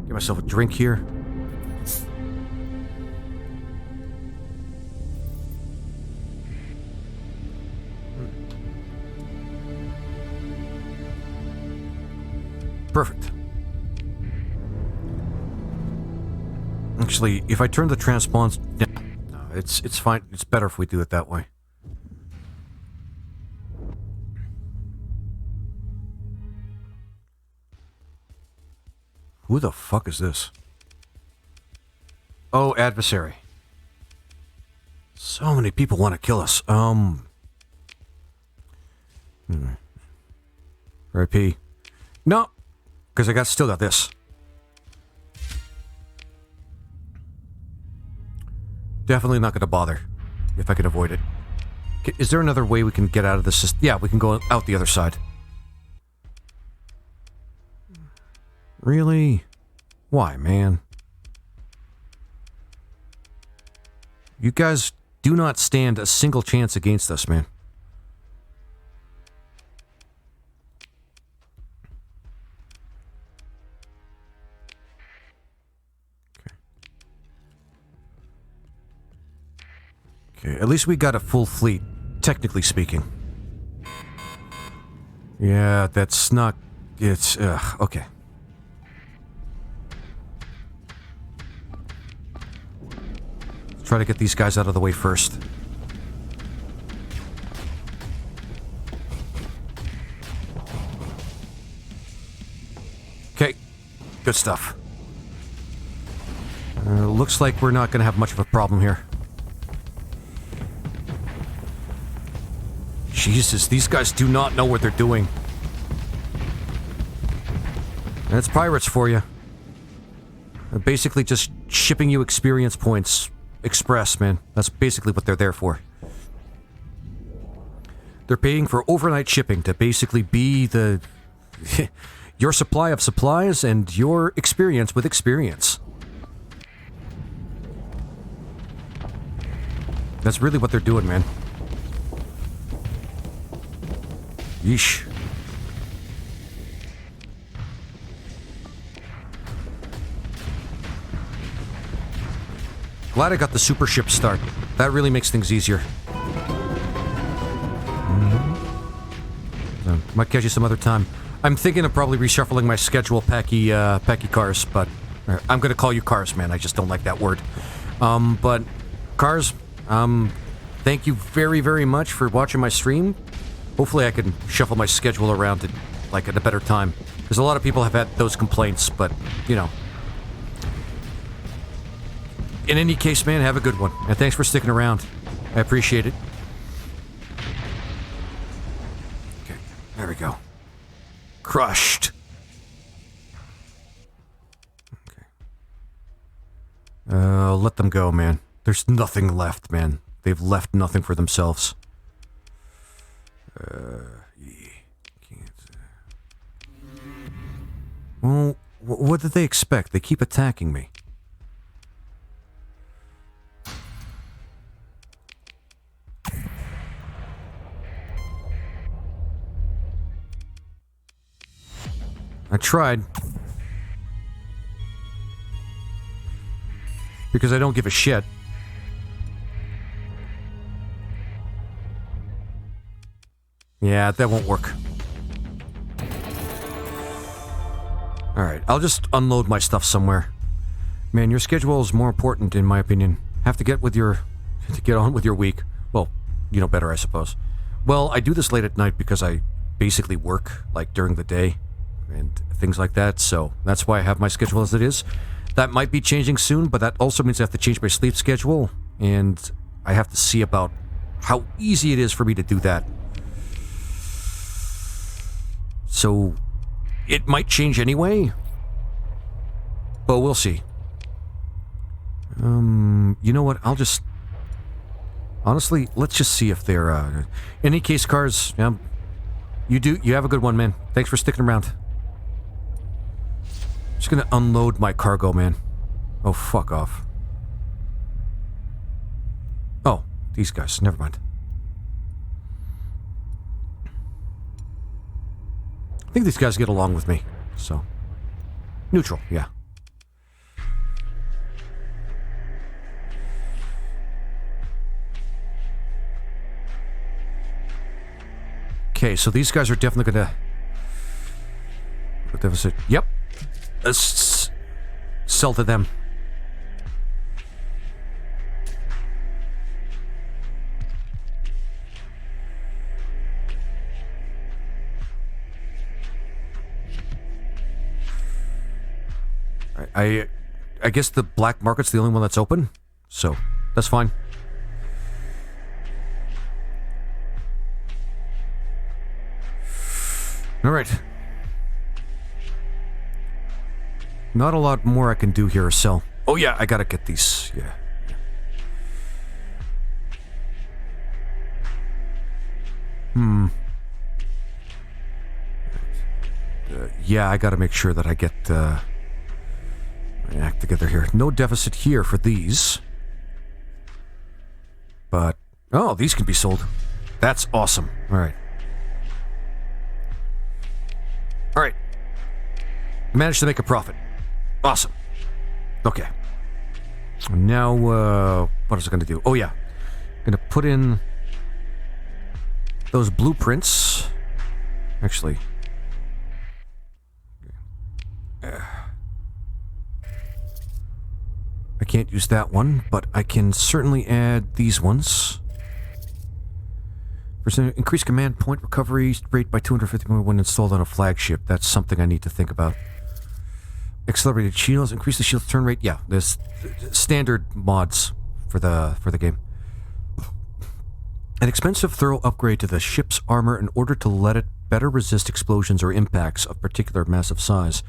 Get myself a drink here. Perfect. Actually, if I turn the transpons... No, it's fine. It's better if we do it that way. Who the fuck is this? Oh, adversary. So many people want to kill us. R.I.P. No, because I still got this. Definitely not going to bother, if I can avoid it. Is there another way we can get out of this system? Yeah, we can go out the other side. Really? Why, man? You guys do not stand a single chance against us, man. Okay, at least we got a full fleet, technically speaking. Yeah, that's not... It's... okay. Let's try to get these guys out of the way first. Okay, good stuff. Looks like we're not going to have much of a problem here. Jesus, these guys do not know what they're doing. That's pirates for you. They're basically just shipping you experience points. Express, man. That's basically what they're there for. They're paying for overnight shipping to basically be the... your supply of supplies and your experience with experience. That's really what they're doing, man. Yeesh. Glad I got the super ship start. That really makes things easier. So, might catch you some other time. I'm thinking of probably reshuffling my schedule, Packy Cars, but I'm gonna call you Cars, man. I just don't like that word. But Cars, thank you very, very much for watching my stream. Hopefully I can shuffle my schedule around at a better time. Because a lot of people have had those complaints, but, you know. In any case, man, have a good one. And thanks for sticking around. I appreciate it. Okay, there we go. Crushed. Okay. Let them go, man. There's nothing left, man. They've left nothing for themselves. Well, what did they expect? They keep attacking me. I tried. Because I don't give a shit. Yeah, that won't work. Alright, I'll just unload my stuff somewhere. Man, your schedule is more important, in my opinion. Have to get on with your week. Well, you know better, I suppose. Well, I do this late at night because I basically work, like, during the day. And things like that, so that's why I have my schedule as it is. That might be changing soon, but that also means I have to change my sleep schedule, and I have to see about how easy it is for me to do that. So, it might change anyway, but we'll see. You know what, I'll just... Honestly, let's just see if they're, In any case, Cars, you have a good one, man. Thanks for sticking around. Just gonna unload my cargo, man. Oh, fuck off. Oh, these guys. Never mind. I think these guys get along with me, so... Neutral, yeah. Okay, so these guys are definitely gonna... What deficit? Yep. Sell to them. I guess the black market's the only one that's open, so that's fine. All right. Not a lot more I can do here or sell. Oh yeah, I gotta get these. Yeah. Yeah, I gotta make sure that I get my act together here. No deficit here for these. But, oh, these can be sold. That's awesome. Alright. Alright. Managed to make a profit. Awesome. Okay. Now, what is it gonna do? Oh yeah. Gonna put in those blueprints. Actually. I can't use that one, but I can certainly add these ones. Increase command point recovery rate by 250 more when installed on a flagship. That's something I need to think about. Accelerated shields, increase the shield's turn rate. Yeah, there's standard mods for the game. An expensive thorough upgrade to the ship's armor in order to let it better resist explosions or impacts of particular massive size.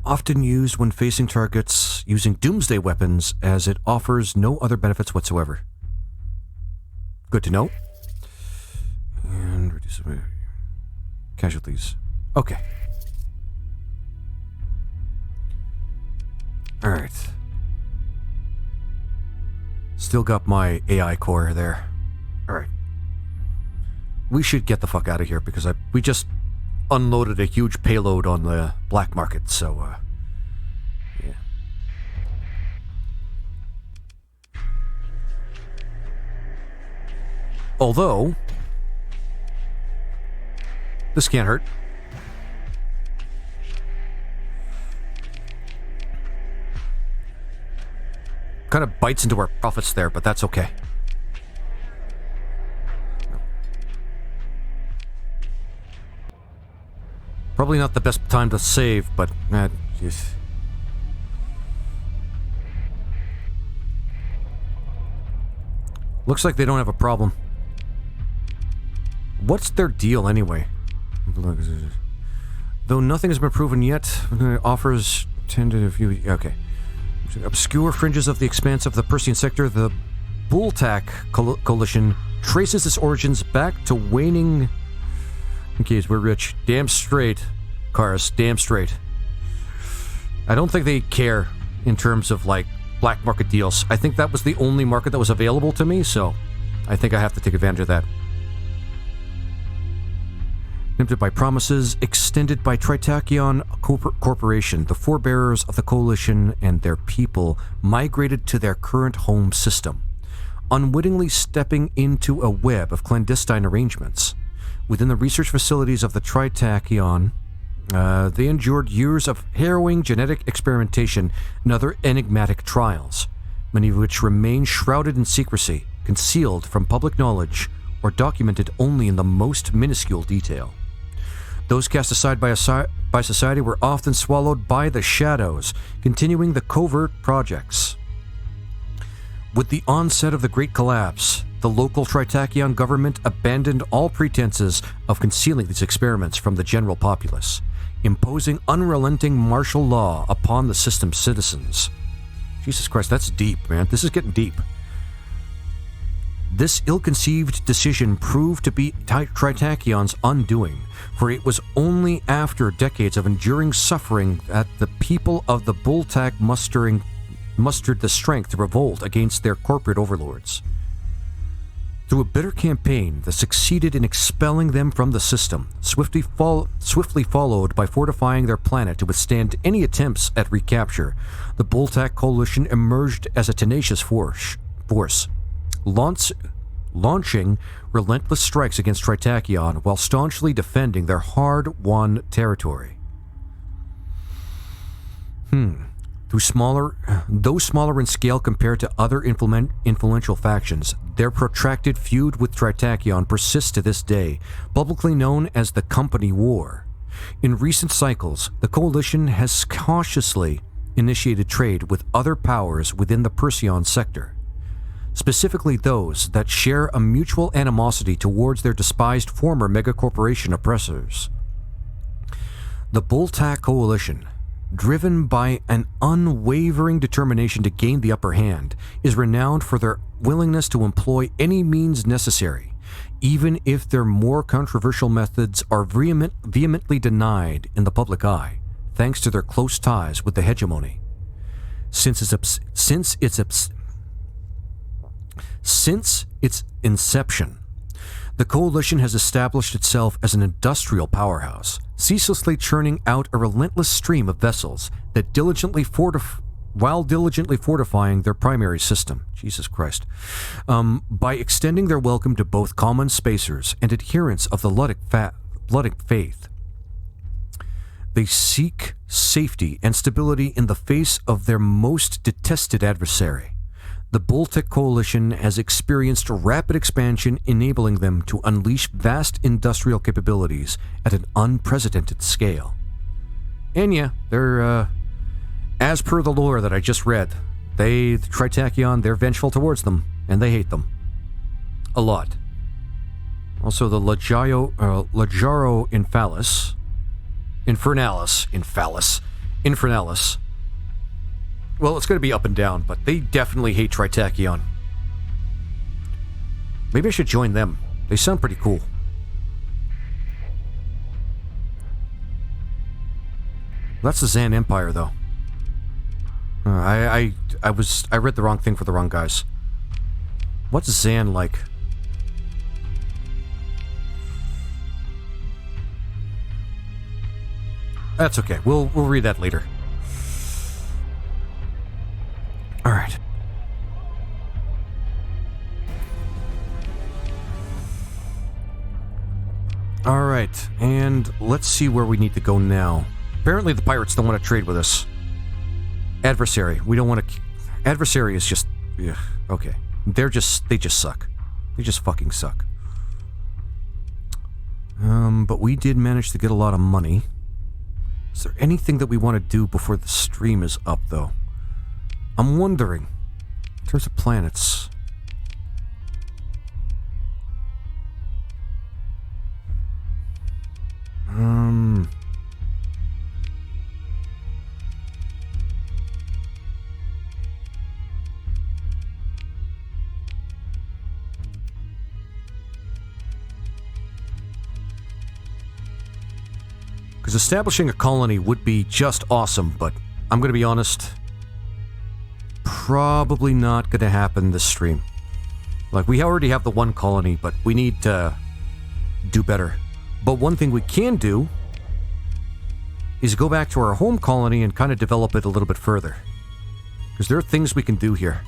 Often used when facing targets using doomsday weapons, as it offers no other benefits whatsoever. Good to know. And reduce casualties. Okay. Alright. Still got my AI core there. Alright. We should get the fuck out of here because we just unloaded a huge payload on the black market, so, yeah. Although, this can't hurt. Kind of bites into our profits there, but that's okay. Probably not the best time to save, but jeez. Looks like they don't have a problem. What's their deal anyway? Though nothing has been proven yet, offers tentative. Okay. Obscure fringes of the expanse of the Persian sector, the Bultak coalition traces its origins back to waning. Okay, we're rich. Damn straight, cars. Damn straight. I don't think they care in terms of, like, black market deals. I think that was the only market that was available to me, so I think I have to take advantage of that. Tempted by promises extended by Tritachyon Corporation, the forebearers of the coalition and their people migrated to their current home system, unwittingly stepping into a web of clandestine arrangements. Within the research facilities of the Tritachyon, they endured years of harrowing genetic experimentation and other enigmatic trials, many of which remain shrouded in secrecy, concealed from public knowledge, or documented only in the most minuscule detail. Those cast aside by society were often swallowed by the shadows, continuing the covert projects. With the onset of the Great Collapse, the local Tritachyon government abandoned all pretenses of concealing these experiments from the general populace, imposing unrelenting martial law upon the system's citizens. Jesus Christ, that's deep, man. This is getting deep. This ill-conceived decision proved to be Tritakyon's undoing, for it was only after decades of enduring suffering that the people of the Bultak mustered the strength to revolt against their corporate overlords. Through a bitter campaign that succeeded in expelling them from the system, swiftly followed by fortifying their planet to withstand any attempts at recapture, the Bultak coalition emerged as a tenacious force, launching relentless strikes against Tritachyon while staunchly defending their hard-won territory. Though smaller in scale compared to other influential factions, their protracted feud with Tritachyon persists to this day, publicly known as the Company War. In recent cycles, the coalition has cautiously initiated trade with other powers within the Persian sector, specifically those that share a mutual animosity towards their despised former megacorporation oppressors. The Bultak coalition, driven by an unwavering determination to gain the upper hand, is renowned for their willingness to employ any means necessary, even if their more controversial methods are vehemently denied in the public eye, thanks to their close ties with the hegemony. Since its inception, the coalition has established itself as an industrial powerhouse, ceaselessly churning out a relentless stream of vessels that diligently fortifying their primary system. Jesus Christ. By extending their welcome to both common spacers and adherents of the Luddic faith. They seek safety and stability in the face of their most detested adversary. The Bultak coalition has experienced rapid expansion, enabling them to unleash vast industrial capabilities at an unprecedented scale. And yeah, they're, as per the lore that I just read, the Tritachyon, they're vengeful towards them, and they hate them. A lot. Also, the Lajaro Infernalis. Well, it's going to be up and down, but they definitely hate Tritachyon. Maybe I should join them. They sound pretty cool. That's the Zan Empire, though. I read the wrong thing for the wrong guys. What's Zan like? That's okay. We'll read that later. All right. Alright, and let's see where we need to go now. Apparently the pirates don't want to trade with us. Adversary. We don't want to... Adversary is just... Yeah, okay. They just suck. They just fucking suck. But we did manage to get a lot of money. Is there anything that we want to do before the stream is up, though? I'm wondering. In terms of planets... Because establishing a colony would be just awesome, but I'm going to be honest, probably not going to happen this stream. Like, we already have the one colony, but we need to do better. But one thing we can do is go back to our home colony and kind of develop it a little bit further. Because there are things we can do here.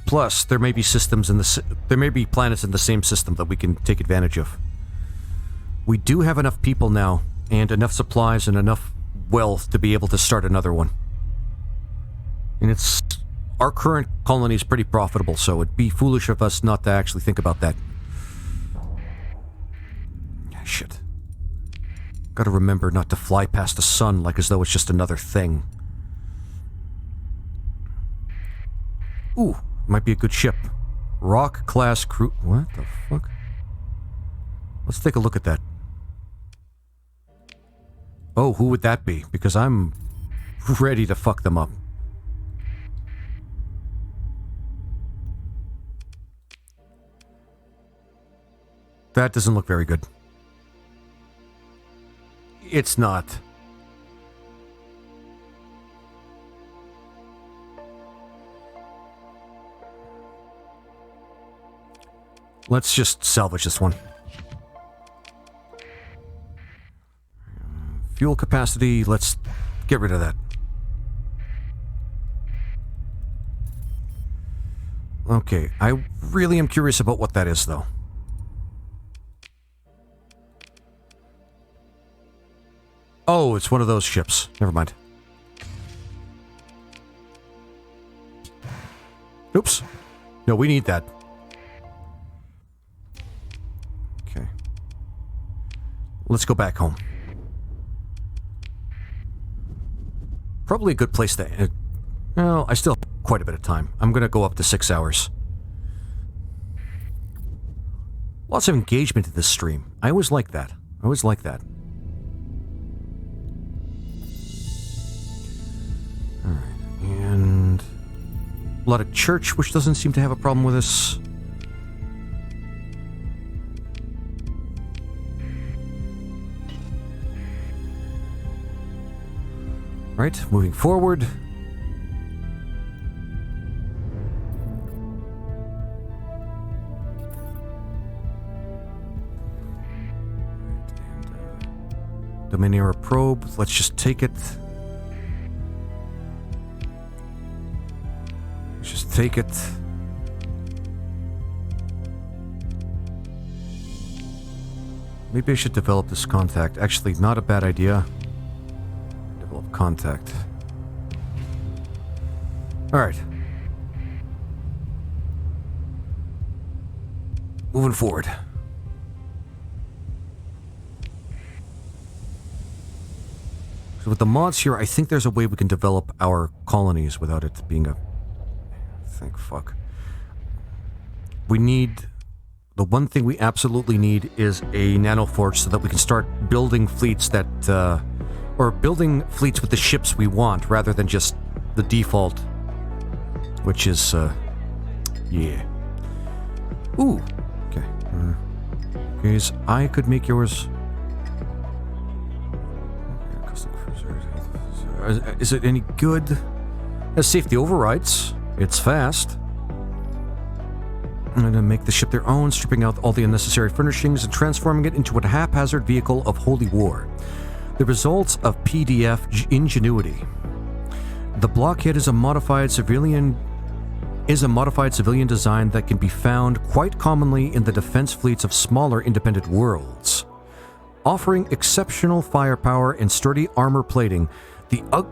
Plus, there may be systems in there may be planets in the same system that we can take advantage of. We do have enough people now, and enough supplies and enough wealth to be able to start another one. And it's... Our current colony is pretty profitable, so it'd be foolish of us not to actually think about that. Shit. Gotta remember not to fly past the sun like as though it's just another thing. Ooh, might be a good ship. Rock-class crew... What the fuck? Let's take a look at that. Oh, who would that be? Because I'm ready to fuck them up. That doesn't look very good. It's not. Let's just salvage this one. Fuel capacity, let's get rid of that. Okay, I really am curious about what that is, though. Oh, it's one of those ships. Never mind. Oops. No, we need that. Okay. Let's go back home. Probably a good place to... Well, I still have quite a bit of time. I'm gonna go up to 6 hours. Lots of engagement in this stream. I always like that. I always like that. And a lot of church, which doesn't seem to have a problem with us. Right, moving forward. Dominator probe, let's just take it. Just take it. Maybe I should develop this contact. Actually, not a bad idea. Develop contact. Alright. Moving forward. So with the mods here, I think there's a way we can develop our colonies without it being a... Thank fuck. We need... The one thing we absolutely need is a nanoforge so that we can start building fleets that, or building fleets with the ships we want, rather than just the default. Which is, yeah. Ooh! Okay. Guys, I could make yours... Is it any good? It has safety overrides. It's fast. I'm going to make the ship their own, stripping out all the unnecessary furnishings and transforming it into a haphazard vehicle of holy war. The results of PDF ingenuity. The blockhead is a modified civilian is a modified civilian design that can be found quite commonly in the defense fleets of smaller independent worlds. Offering exceptional firepower and sturdy armor plating,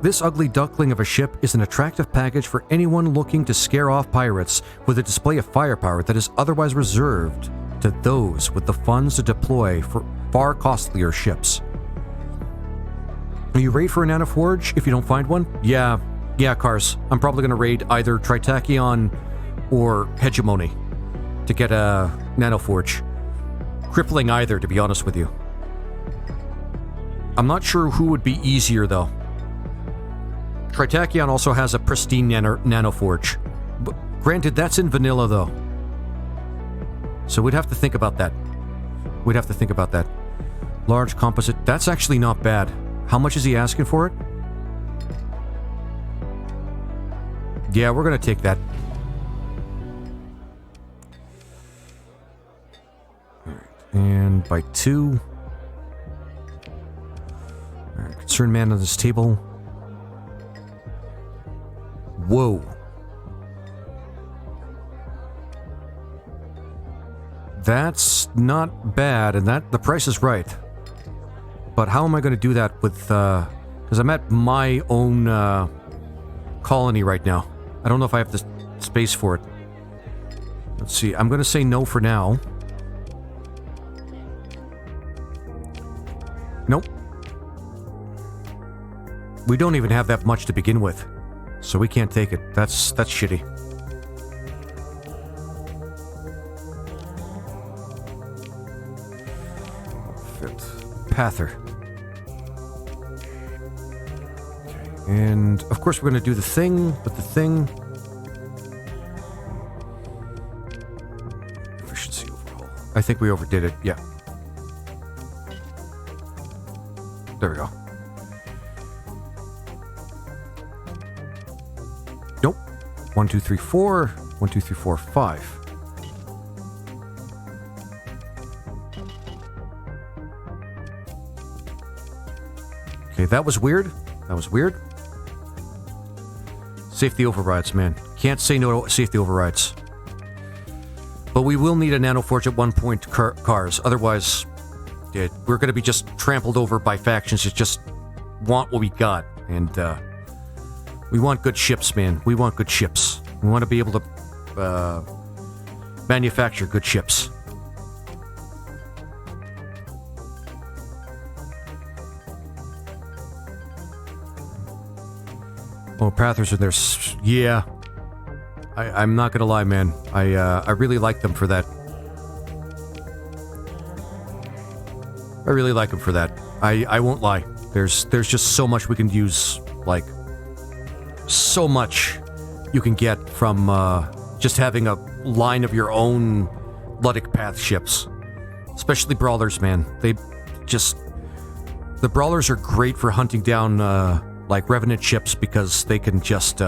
this ugly duckling of a ship is an attractive package for anyone looking to scare off pirates with a display of firepower that is otherwise reserved to those with the funds to deploy for far costlier ships. Are you raid for a nanoforge if you don't find one? Yeah, Cars. I'm probably going to raid either Tritachyon or Hegemony to get a nanoforge. Crippling either, to be honest with you. I'm not sure who would be easier, though. Tritachyon also has a pristine nanoforge. But granted, that's in vanilla, though. So we'd have to think about that. Large composite. That's actually not bad. How much is he asking for it? Yeah, we're going to take that. All right. And by 2. All right. Concerned man on this table. Whoa. That's not bad, and the price is right. But how am I going to do that with, because I'm at my own, colony right now. I don't know if I have the space for it. Let's see, I'm going to say no for now. Nope. We don't even have that much to begin with. So we can't take it. That's shitty. Fit. Pather. Okay. And of course we're going to do the thing, but the thing... Efficiency overhaul. I think we overdid it, yeah. There we go. Nope. 1, 2, 3, 4. 1, 2, 3, 4, 5. Okay, that was weird. Safety overrides, man. Can't say no to safety overrides. But we will need a nanoforge at one point, Cars. Otherwise, we're going to be just trampled over by factions that just want what we got. And, we want good ships, man. We want good ships. We want to be able to manufacture good ships. Oh, Pathers are there. Yeah. I'm not gonna lie, man. I really like them for that. I really like them for that. I won't lie. There's just so much we can use, like... So much you can get from just having a line of your own Luddic Path ships. Especially Brawlers, man. They just... The Brawlers are great for hunting down, like, Revenant ships because they can just,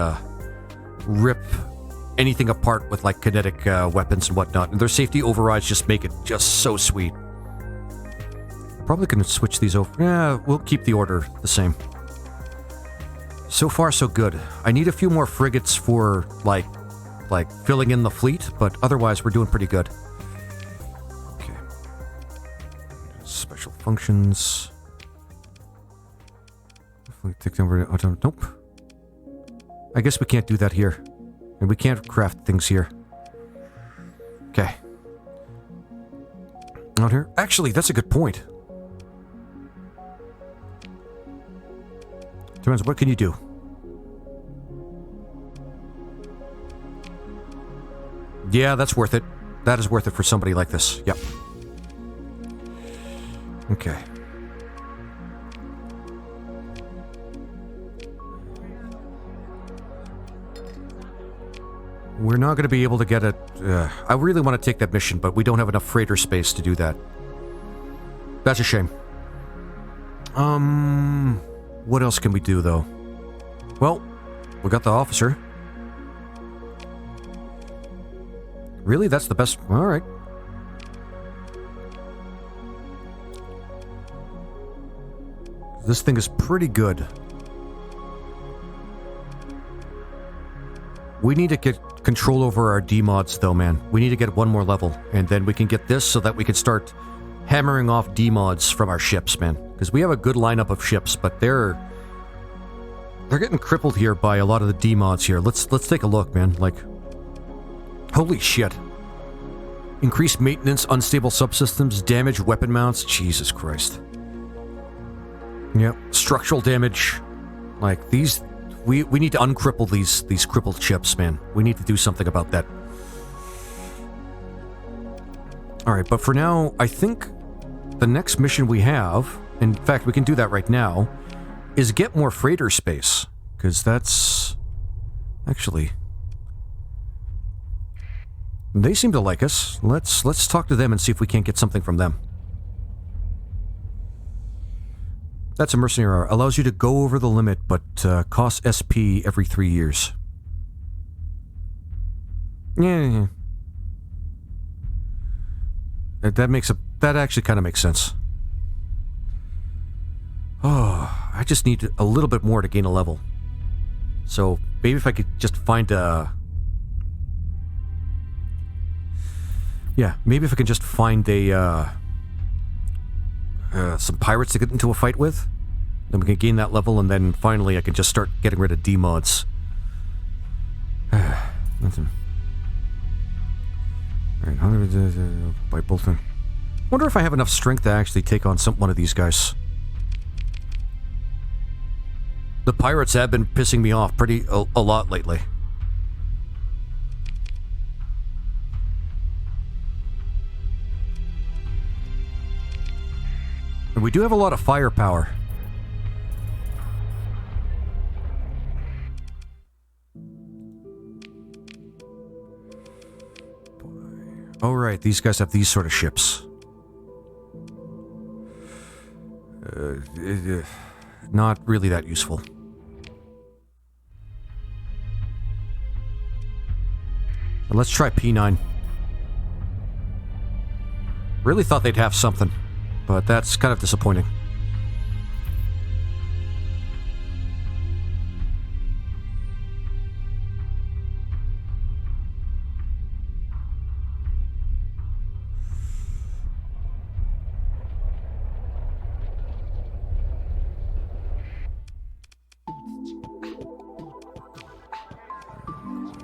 rip anything apart with, like, kinetic weapons and whatnot. And their safety overrides just make it just so sweet. Probably gonna switch these over. Yeah, we'll keep the order the same. So far, so good. I need a few more frigates for, like filling in the fleet, but otherwise we're doing pretty good. Okay. Special functions. Take over. Oh, nope. I guess we can't do that here. And we can't craft things here. Okay. Out here? Actually, that's a good point. Depends, what can you do? Yeah, that's worth it. That is worth it for somebody like this. Yep. Okay. We're not going to be able to get it. I really want to take that mission, but we don't have enough freighter space to do that. That's a shame. What else can we do, though? Well, we got the officer. Really? That's the best? Alright. This thing is pretty good. We need to get control over our D-mods, though, man. We need to get one more level, and then we can get this so that we can start hammering off D-mods from our ships, man. Because we have a good lineup of ships, but they're getting crippled here by a lot of the D-mods here. Let's take a look, man. Like, holy shit. Increased maintenance, unstable subsystems, damaged weapon mounts. Jesus Christ. Yep. Structural damage. Like, these... We need to uncripple these crippled ships, man. We need to do something about that. Alright, but for now, I think the next mission we have, in fact, we can do that right now, is get more freighter space. Because that's... Actually... They seem to like us. Let's talk to them and see if we can't get something from them. That's a mercenary. Allows you to go over the limit, but costs SP every 3 years. Yeah. That actually kind of makes sense. Oh, I just need a little bit more to gain a level. So maybe if I could just find a... Yeah, maybe if I can just find a... some pirates to get into a fight with, then we can gain that level, and then finally I can just start getting rid of D-mods. Alright, by Bolton. Wonder if I have enough strength to actually take on one of these guys. The pirates have been pissing me off a lot lately. And we do have a lot of firepower. Oh, right, these guys have these sort of ships. Not really that useful. But let's try P9. Really thought they'd have something. But that's kind of disappointing.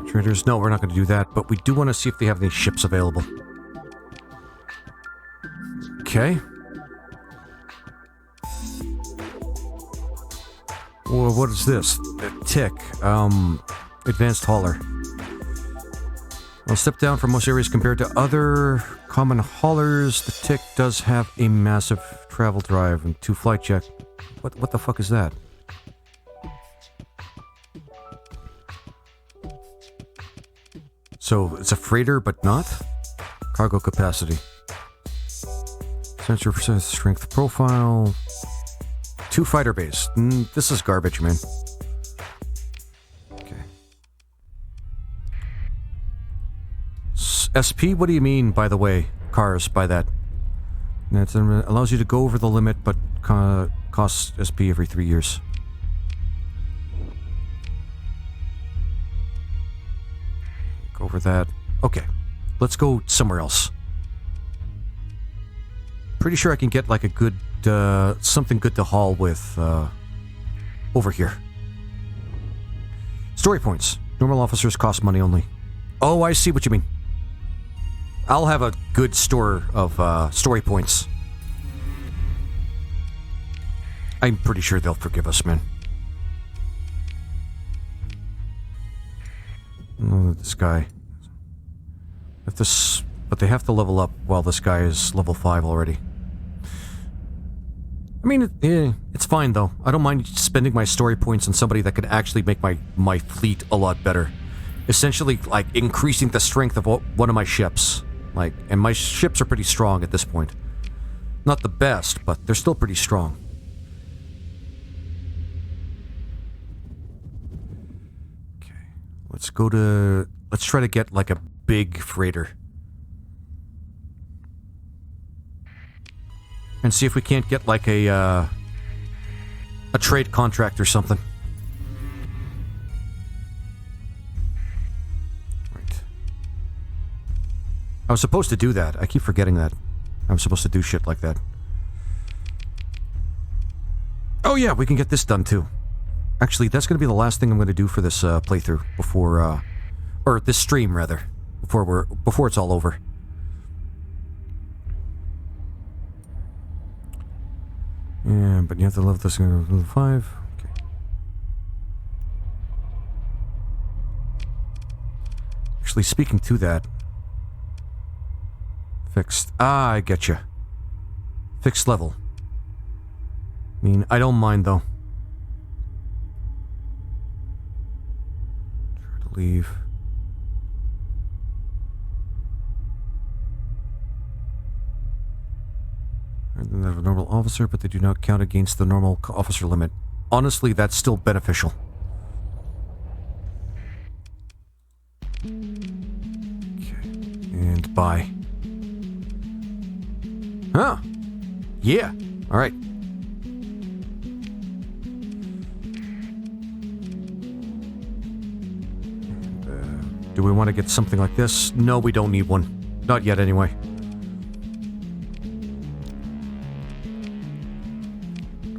Traders, no, we're not going to do that, but we do want to see if they have any ships available. Okay. Well, what is this? Tick. Advanced hauler. Well, step down from most areas compared to other common haulers. The Tick does have a massive travel drive and 2 flight check. What the fuck is that? So, it's a freighter, but not? Cargo capacity. Sensor percent strength profile. 2 fighter base. This is garbage, man. Okay. SP, what do you mean, by the way, cars, by that? That allows you to go over the limit, but costs SP every 3 years. Go over that. Okay. Let's go somewhere else. Pretty sure I can get like a good, something good to haul with, over here. Story points. Normal officers cost money only. Oh, I see what you mean. I'll have a good store of, story points. I'm pretty sure they'll forgive us, man. Oh, this guy. But they have to level up while this guy is level 5 already. I mean, it's fine though. I don't mind spending my story points on somebody that could actually make my fleet a lot better. Essentially, like, increasing the strength of one of my ships. Like, and my ships are pretty strong at this point. Not the best, but they're still pretty strong. Okay, let's try to get like a big freighter. And see if we can't get like a trade contract or something. I was supposed to do that. I keep forgetting that. I'm supposed to do shit like that. Oh yeah, we can get this done too. Actually, that's going to be the last thing I'm going to do for this playthrough before, or this stream rather, before it's all over. Yeah, but you have to level this to level 5. Okay. Actually, speaking to that, fixed. Ah, I get you. Fixed level. I mean, I don't mind though. Try to leave. They have a normal officer, but they do not count against the normal officer limit. Honestly, that's still beneficial. Okay. And bye. Huh. Yeah. Alright. Do we want to get something like this? No, we don't need one. Not yet, anyway.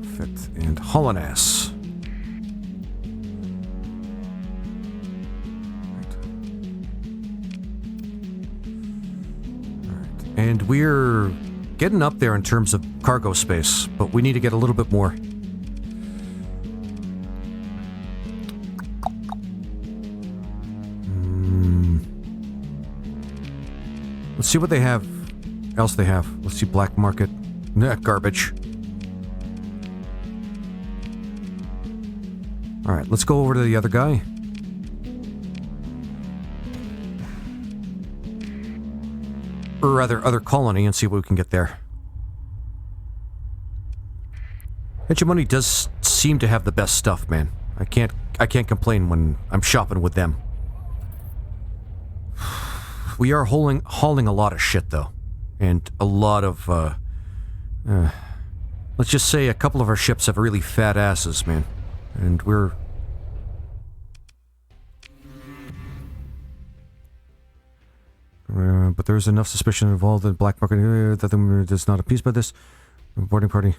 Perfect. And Holonass. Alright. And we're getting up there in terms of cargo space, but we need to get a little bit more. Let's see what they have. Else they have. Let's see, black market. Nah, garbage. Alright, let's go over to the other guy. Or rather, other colony and see what we can get there. Hegemony does seem to have the best stuff, man. I can't complain when I'm shopping with them. We are hauling a lot of shit, though. And a lot of, let's just say a couple of our ships have really fat asses, man. And we're... but there's enough suspicion involved in the black market that them is not appeased by this. Boarding party.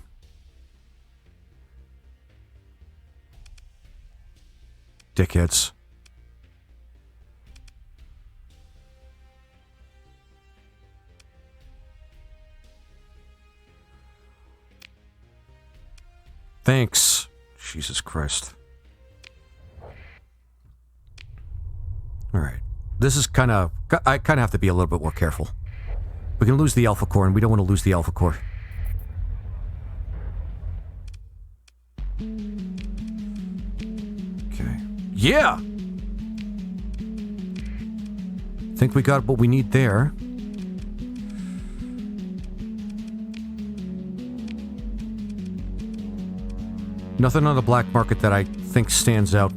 Dickheads. Thanks. Jesus Christ. Alright. This is kind of... I kind of have to be a little bit more careful. We can lose the Alpha Core, and we don't want to lose the Alpha Core. Okay. Yeah! Think we got what we need there. Nothing on the black market that I think stands out.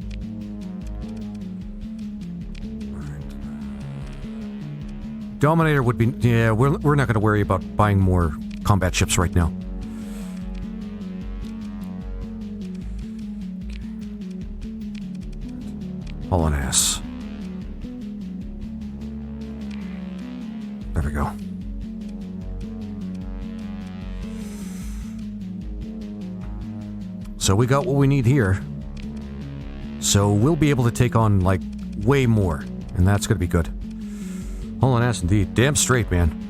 Dominator would be... Yeah, we're not going to worry about buying more combat ships right now. Holonass. There we go. So we got what we need here. So we'll be able to take on, like, way more. And that's gonna be good. Holonass indeed. Damn straight, man.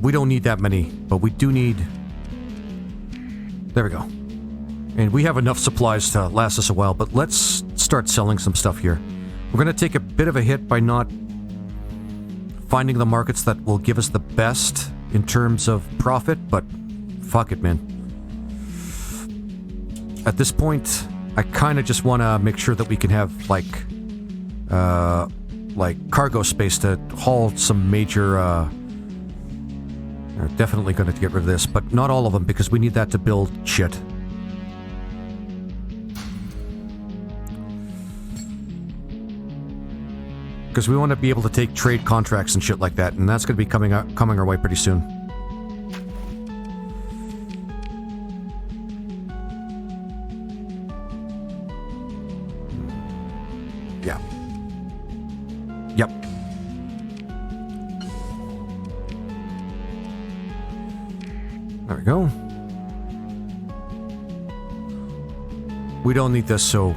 We don't need that many, but we do need... There we go. And we have enough supplies to last us a while, but let's start selling some stuff here. We're gonna take a bit of a hit by not finding the markets that will give us the best in terms of profit, but fuck it, man. At this point, I kind of just want to make sure that we can have, like cargo space to haul some major, definitely going to get rid of this, but not all of them, because we need that to build shit. Because we want to be able to take trade contracts and shit like that, and that's going to be coming our way pretty soon. Yeah. There we go. We don't need this, so...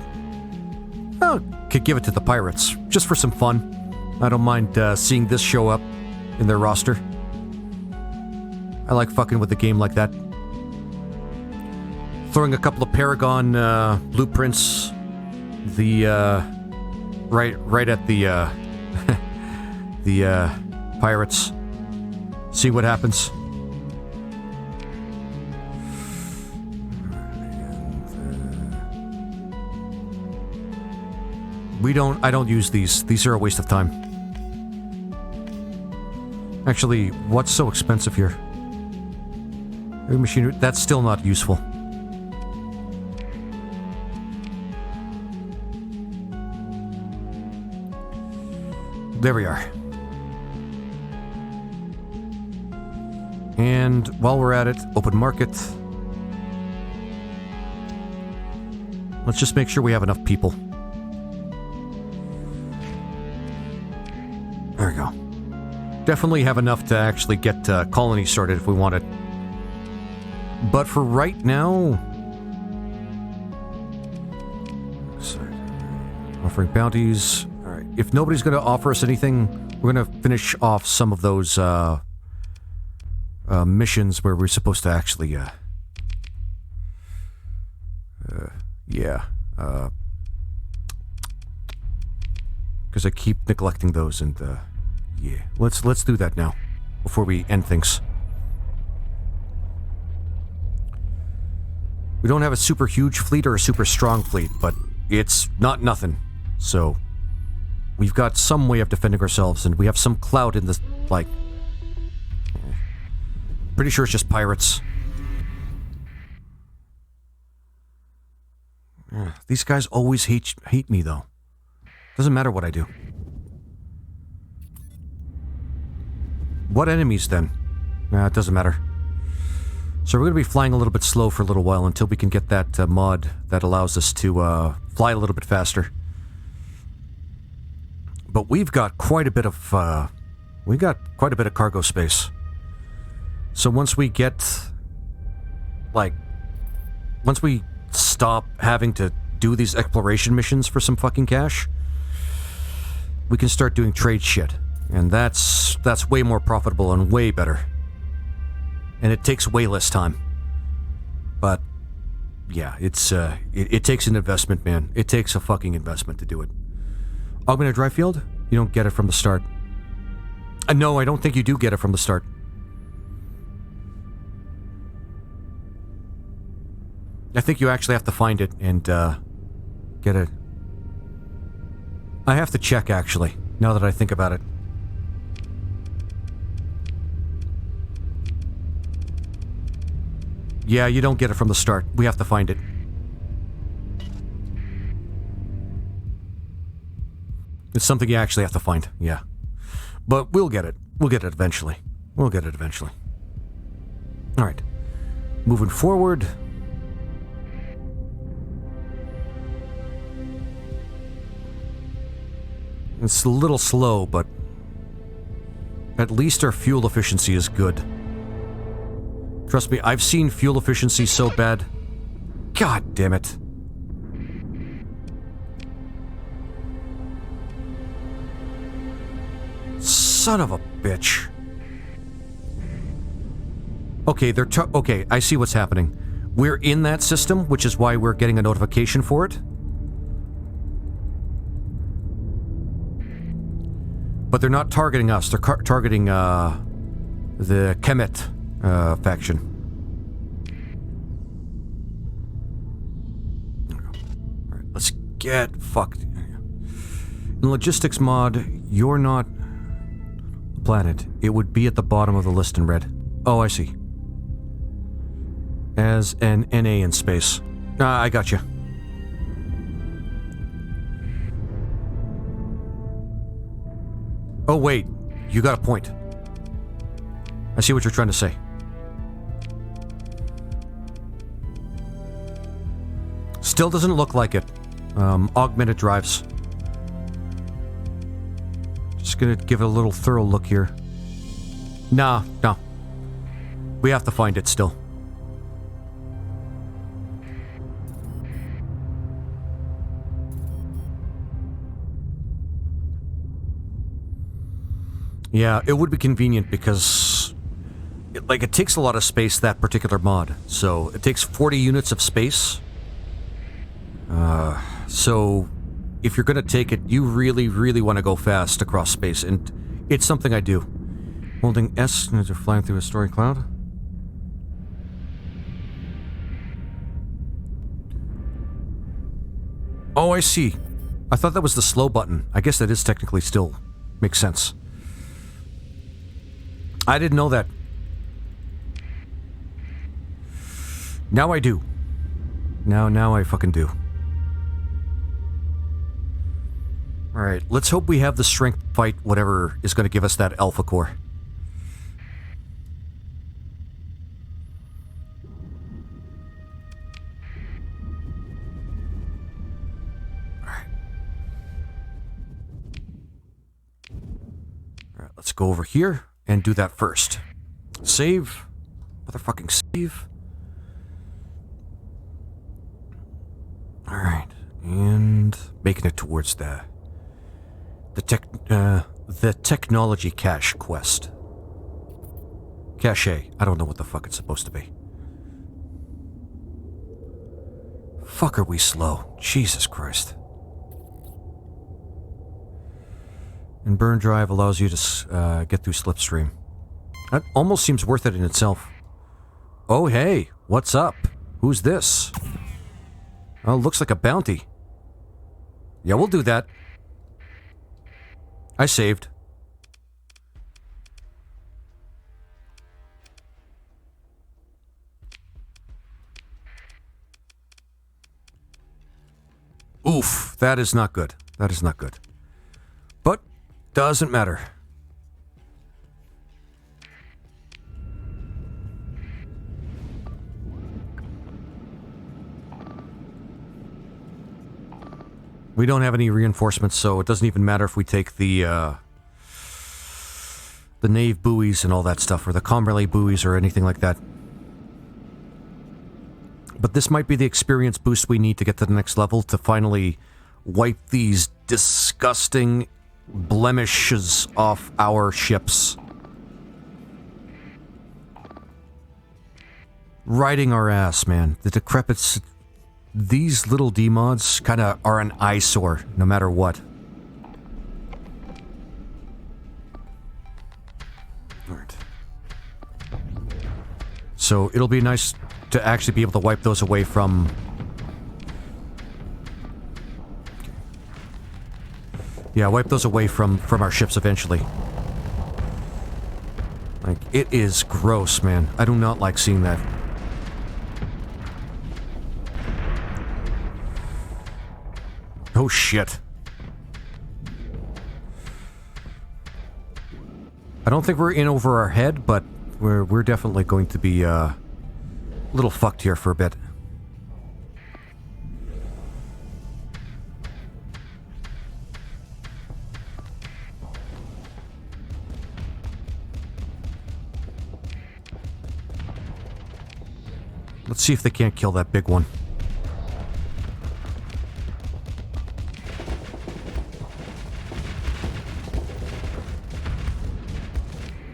Oh, could give it to the pirates, just for some fun. I don't mind seeing this show up in their roster. I like fucking with the game like that. Throwing a couple of Paragon blueprints, the right at the the pirates. See what happens. I don't use these. These are a waste of time. Actually, what's so expensive here? Heavy machinery, that's still not useful. There we are. And while we're at it, open market. Let's just make sure we have enough people. There we go. Definitely have enough to actually get colony started if we want it. But for right now... Sorry. Offering bounties. Alright. If nobody's going to offer us anything, we're going to finish off some of those missions where we're supposed to actually... because I keep neglecting those, and yeah, let's do that now before we end things. We don't have a super huge fleet or a super strong fleet, but it's not nothing. So we've got some way of defending ourselves, and we have some clout in this. Like, pretty sure it's just pirates. These guys always hate me, though. Doesn't matter what I do. What enemies, then? It doesn't matter. So we're going to be flying a little bit slow for a little while until we can get that mod that allows us to fly a little bit faster. But we've got quite a bit of cargo space. So once we get, like, once we stop having to do these exploration missions for some fucking cash, we can start doing trade shit. And that's way more profitable and way better. And it takes way less time. But yeah, it takes an investment, man. It takes a fucking investment to do it. Augmented drive field? You don't get it from the start. No, I don't think you do get it from the start. I think you actually have to find it and get it. I have to check, actually, now that I think about it. Yeah, you don't get it from the start. We have to find it. It's something you actually have to find, yeah. But we'll get it. We'll get it eventually. We'll get it eventually. Alright. Moving forward. It's a little slow, but at least our fuel efficiency is good. Trust me, I've seen fuel efficiency so bad. God damn it. Son of a bitch. Okay, okay, I see what's happening. We're in that system, which is why we're getting a notification for it. But they're not targeting us. They're targeting the Kemet faction. Alright, let's get fucked. In logistics mod, you're not a planet. It would be at the bottom of the list in red. Oh, I see. As an NA in space. I got you. Oh, wait. You got a point. I see what you're trying to say. Still doesn't look like it. Augmented drives. Just gonna give it a little thorough look here. Nah. We have to find it still. Yeah, it would be convenient because it takes a lot of space, that particular mod. So it takes 40 units of space. So if you're going to take it, you really, really want to go fast across space. And it's something I do. Holding S as you're flying through a stormy cloud. Oh, I see. I thought that was the slow button. I guess that is technically still makes sense. I didn't know that. Now I do. Now I fucking do. Alright, let's hope we have the strength to fight whatever is going to give us that alpha core. Alright, let's go over here and do that first. Save. Motherfucking save. Alright, and making it towards the technology cache quest. Cache. I don't know what the fuck it's supposed to be. Fuck, are we slow? Jesus Christ. And burn drive allows you to get through slipstream. That almost seems worth it in itself. Oh hey, what's up? Who's this? Oh, looks like a bounty. Yeah, we'll do that. I saved. Oof, that is not good. That is not good. But, doesn't matter. We don't have any reinforcements, so it doesn't even matter if we take the nave buoys and all that stuff, or the comm relay buoys, or anything like that. But this might be the experience boost we need to get to the next level to finally wipe these disgusting blemishes off our ships. Riding our ass, man. The decrepit... These little D-mods kind of are an eyesore, no matter what. Alright. So, it'll be nice to actually be able to wipe those away from... Yeah, wipe those away from our ships eventually. Like, it is gross, man. I do not like seeing that. Oh shit. I don't think we're in over our head, but we're definitely going to be a little fucked here for a bit. Let's see if they can't kill that big one.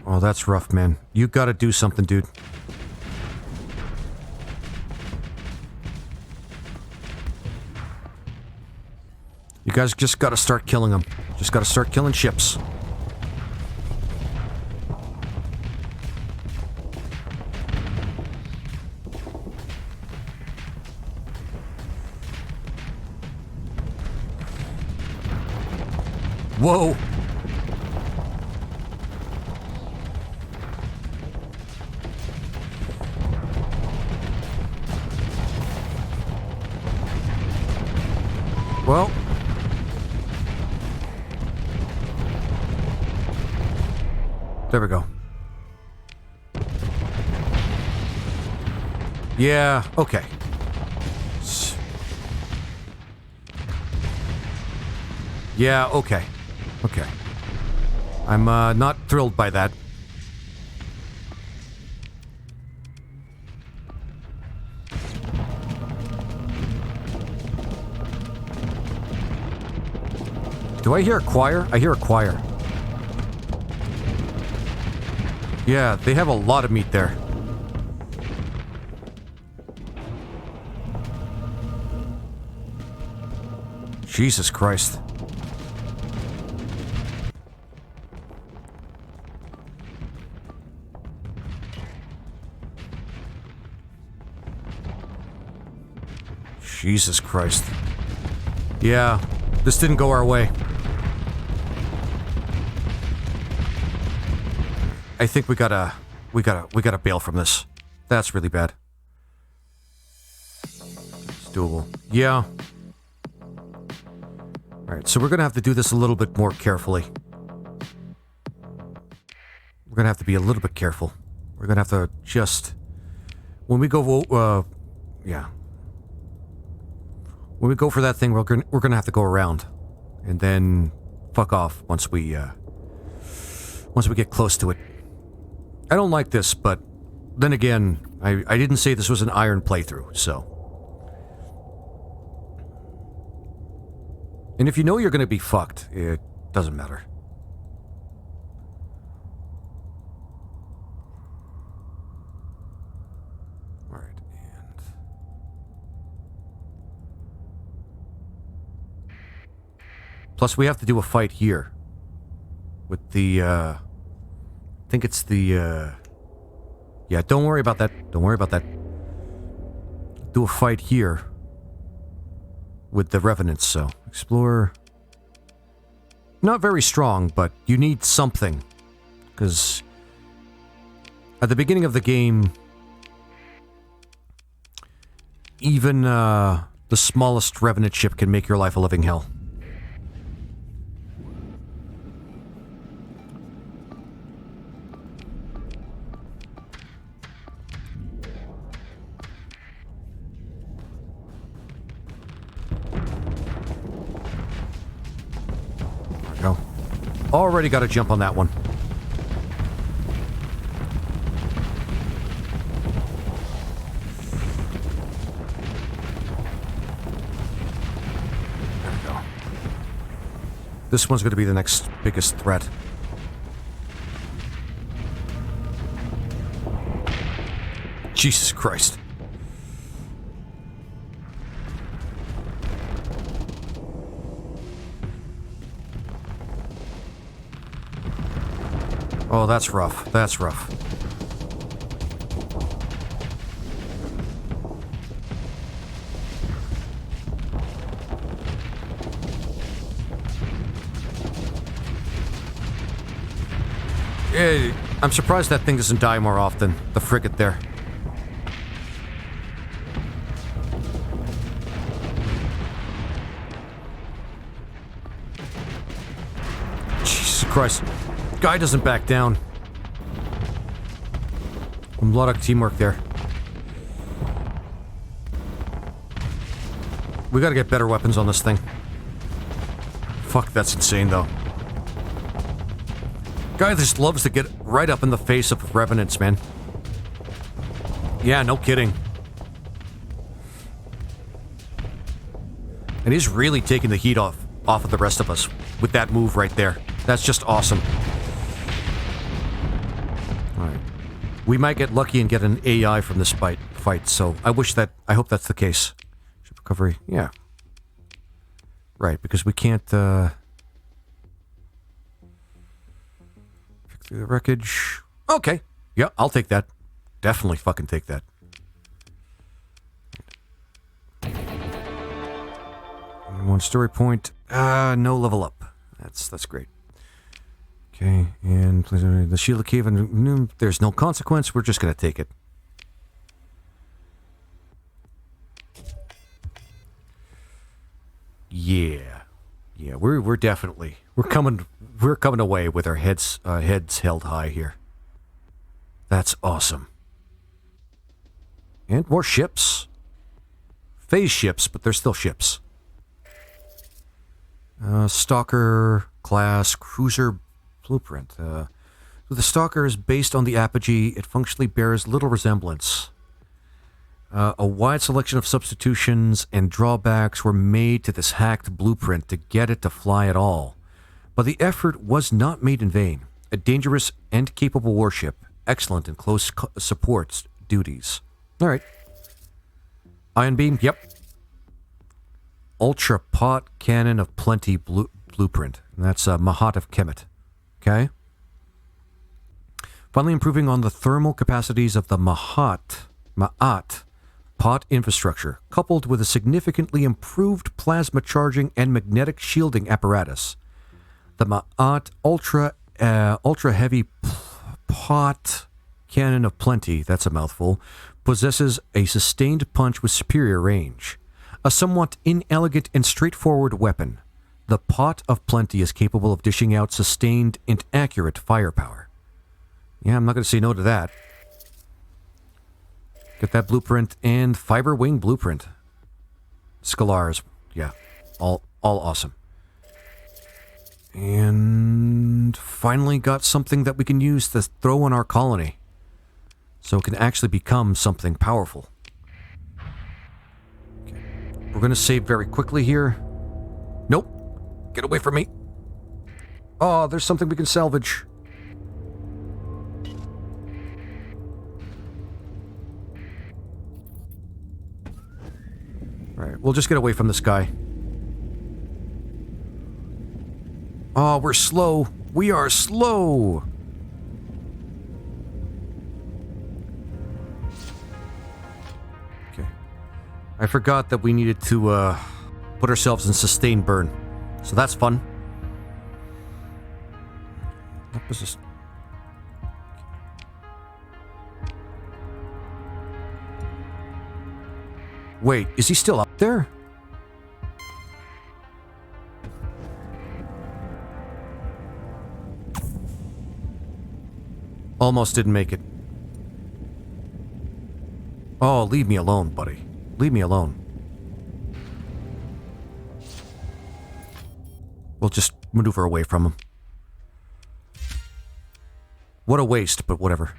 Oh, that's rough, man. You gotta do something, dude. You guys just gotta start killing them. Just gotta start killing ships. Whoa! Well, there we go. Yeah, okay. Yeah, okay. Okay. I'm not thrilled by that. Do I hear a choir? I hear a choir. Yeah, they have a lot of meat there. Jesus Christ. Jesus Christ. Yeah, this didn't go our way. I think we gotta bail from this. That's really bad. It's doable. Yeah. Alright, so we're gonna have to do this a little bit more carefully. We're gonna have to be a little bit careful. We're gonna have to just... When we go, yeah. When we go for that thing, we're gonna have to go around. And then fuck off once we get close to it. I don't like this, but then again, I didn't say this was an iron playthrough, so... And if you know you're gonna be fucked, it doesn't matter. Alright, and... Plus, we have to do a fight here. With the, I think it's the, yeah, don't worry about that. Don't worry about that. Do a fight here. With the Revenants, so... Explore... Not very strong, but you need something. Because... At the beginning of the game... Even, the smallest Revenant ship can make your life a living hell. Already got to jump on that one. There we go. This one's going to be the next biggest threat. Jesus Christ. Oh, that's rough. That's rough. I'm surprised that thing doesn't die more often, the frigate there. Jesus Christ. Guy doesn't back down. A lot of teamwork there. We gotta get better weapons on this thing. Fuck, that's insane, though. Guy just loves to get right up in the face of Revenants, man. Yeah, no kidding. And he's really taking the heat off of the rest of us with that move right there. That's just awesome. Alright. We might get lucky and get an AI from this fight, so I hope that's the case. Ship recovery, yeah. Right, because we can't, pick through the wreckage. Okay. Yeah, I'll take that. Definitely fucking take that. One story point. No level up. That's great. Okay, and the shield of cave, and there's no consequence. We're just gonna take it. Yeah, we're definitely coming away with our heads held high here. That's awesome. And more ships. Phase ships, but they're still ships. Stalker class cruiser blueprint. The Stalker is based on the Apogee. It functionally bears little resemblance. A wide selection of substitutions and drawbacks were made to this hacked blueprint to get it to fly at all. But the effort was not made in vain. A dangerous and capable warship, excellent in close support duties. All right. Ion beam, yep. Ultra pot cannon of plenty blueprint. And that's Mahat of Kemet. Okay. Finally improving on the thermal capacities of the Ma'at pot infrastructure, coupled with a significantly improved plasma charging and magnetic shielding apparatus. The Ma'at ultra heavy pot cannon of plenty, that's a mouthful, possesses a sustained punch with superior range. A somewhat inelegant and straightforward weapon, the pot of plenty is capable of dishing out sustained and accurate firepower. Yeah, I'm not going to say no to that. Get that blueprint and fiber wing blueprint. Scalars, yeah, all awesome. And finally got something that we can use to throw on our colony. So it can actually become something powerful. Okay. We're going to save very quickly here. Nope. Get away from me. Oh, there's something we can salvage. Alright, we'll just get away from this guy. Oh, we're slow. We are slow. Okay. I forgot that we needed to put ourselves in sustained burn. So that's fun. What was this? Wait, is he still up there? Almost didn't make it. Oh, leave me alone, buddy. Leave me alone. We'll just maneuver away from him. What a waste, but whatever.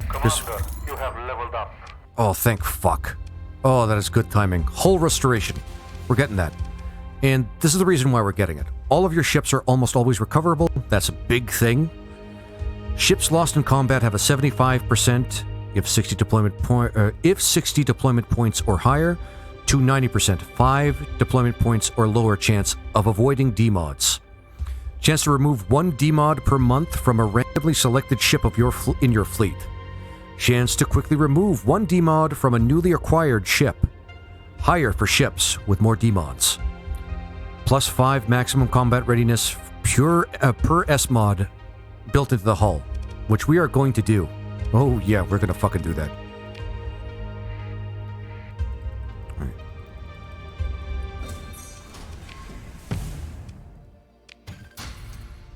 Commander, you have leveled up. Oh, thank fuck. Oh, that is good timing. Hull restoration. We're getting that. And this is the reason why we're getting it. All of your ships are almost always recoverable. That's a big thing. Ships lost in combat have a 75% if 60 deployment points or higher, to 90%, 5 deployment points or lower chance of avoiding demods. Chance to remove 1 demod per month from a randomly selected ship of in your fleet. Chance to quickly remove 1 demod from a newly acquired ship. Higher for ships with more demods. Plus 5 maximum combat readiness per S-mod built into the hull, which we are going to do. Oh yeah, we're going to fucking do that. Alright.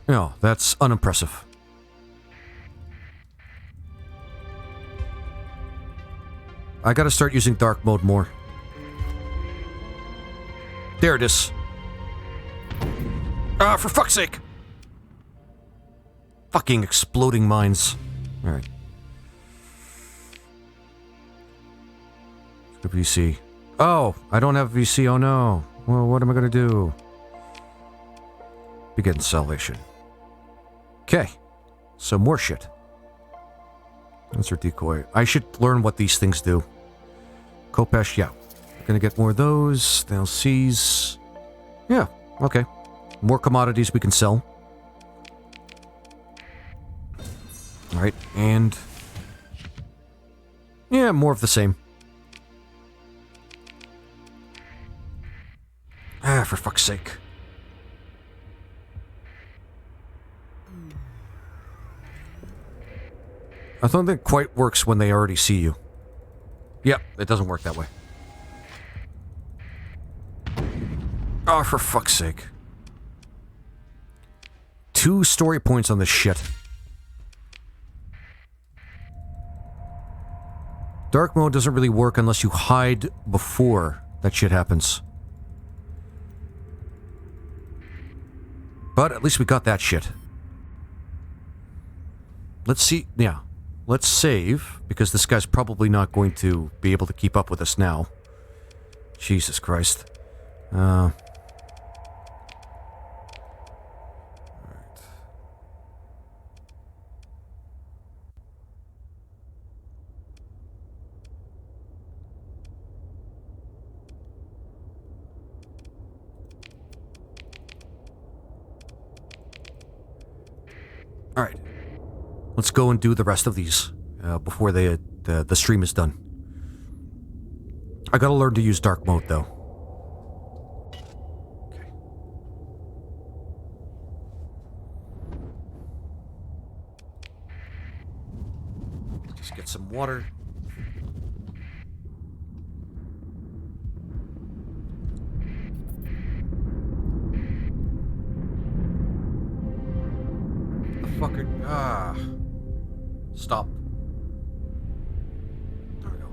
No, that's unimpressive. I gotta start using dark mode more. There it is. Ah, for fuck's sake! Fucking exploding mines. Alright. Let's go VC. Oh, I don't have VC, oh no. Well, what am I gonna do? Begin salvation. Okay. So more shit. That's our decoy. I should learn what these things do. Kopesh, yeah. Gonna get more of those. They'll seize. Yeah, okay. More commodities we can sell. Alright, and... yeah, more of the same. Ah, for fuck's sake. I don't think it quite works when they already see you. Yep, it doesn't work that way. Oh, for fuck's sake. 2 story points on this shit. Dark mode doesn't really work unless you hide before that shit happens. But at least we got that shit. Let's see, yeah. Let's save, because this guy's probably not going to be able to keep up with us now. Jesus Christ. Alright. Let's go and do the rest of these before the stream is done. I gotta learn to use dark mode, though. Okay. Just get some water. Fucker. Ah. Stop. There we go.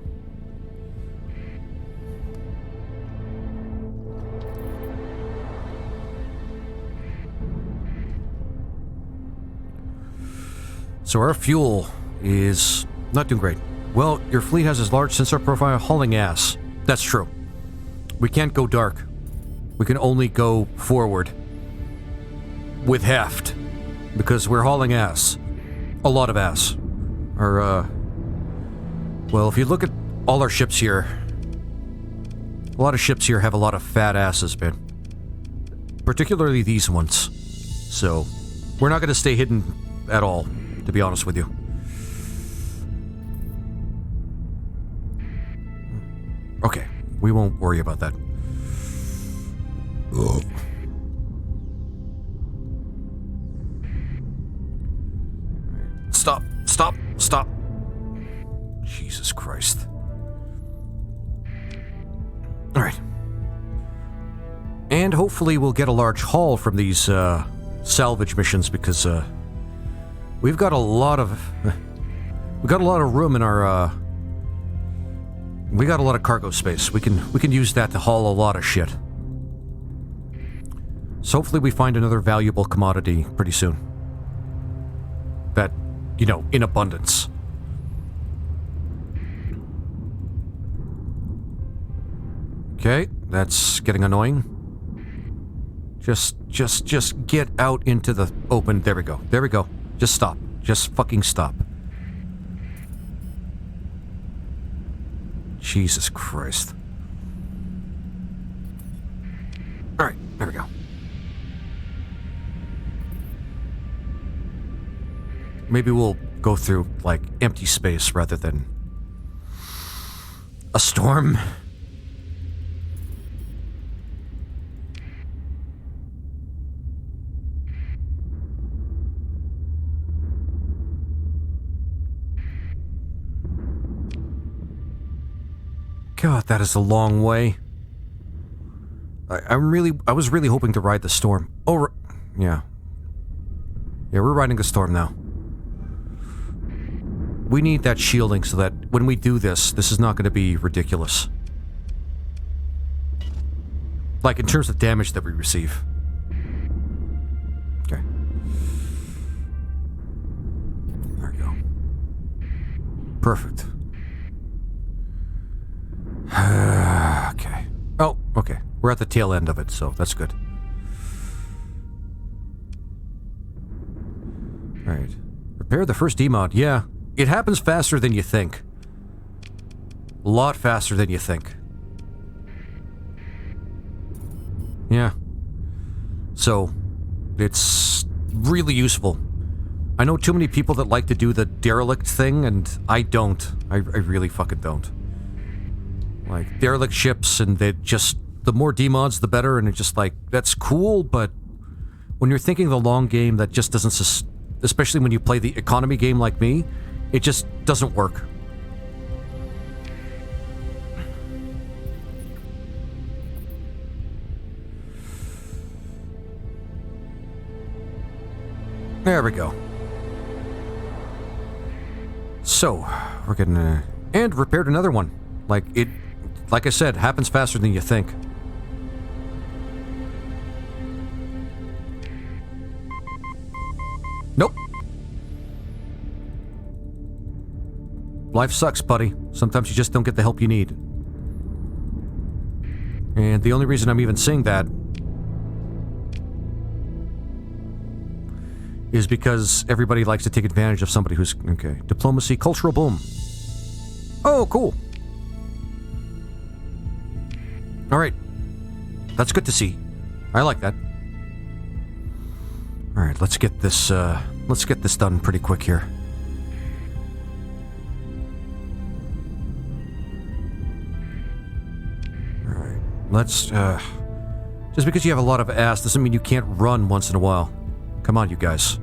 So our fuel is not doing great. Well, your fleet has this large sensor profile hauling ass. That's true. We can't go dark. We can only go forward. With heft. Because we're hauling ass. A lot of ass. Well, if you look at all our ships here, a lot of ships here have a lot of fat asses, man. Particularly these ones. So, we're not going to stay hidden at all, to be honest with you. Okay, we won't worry about that. Ugh. Stop! Stop! Stop! Jesus Christ. Alright. And hopefully we'll get a large haul from these salvage missions because we've got a lot of room in our we got a lot of cargo space. We can use that to haul a lot of shit. So hopefully we find another valuable commodity pretty soon. That, you know, in abundance. Okay, that's getting annoying. Just get out into the open. There we go. There we go. Just stop. Just fucking stop. Jesus Christ. Alright, there we go. Maybe we'll go through, like, empty space rather than a storm. God, that is a long way. I was really hoping to ride the storm. Oh, yeah. Yeah, we're riding the storm now. We need that shielding so that when we do this is not going to be ridiculous. Like, in terms of damage that we receive. Okay. There we go. Perfect. Okay. Oh, okay. We're at the tail end of it, so that's good. Alright. Repair the first demod. Yeah. It happens faster than you think. A lot faster than you think. Yeah. So, it's really useful. I know too many people that like to do the derelict thing, and I don't. I really fucking don't. Like, derelict ships, and they just... The more demods, the better, and it's just like, that's cool, but... When you're thinking the long game, that just doesn't... Especially when you play the economy game like me, it just doesn't work. There we go. So, we're getting... and repaired another one. Like I said, happens faster than you think. Nope. Life sucks, buddy. Sometimes you just don't get the help you need. And the only reason I'm even saying that is because everybody likes to take advantage of somebody who's... Okay. Diplomacy, cultural boom. Oh, cool. Alright. That's good to see. I like that. Alright, let's get this done pretty quick here. Alright, let's, just because you have a lot of ass doesn't mean you can't run once in a while. Come on, you guys.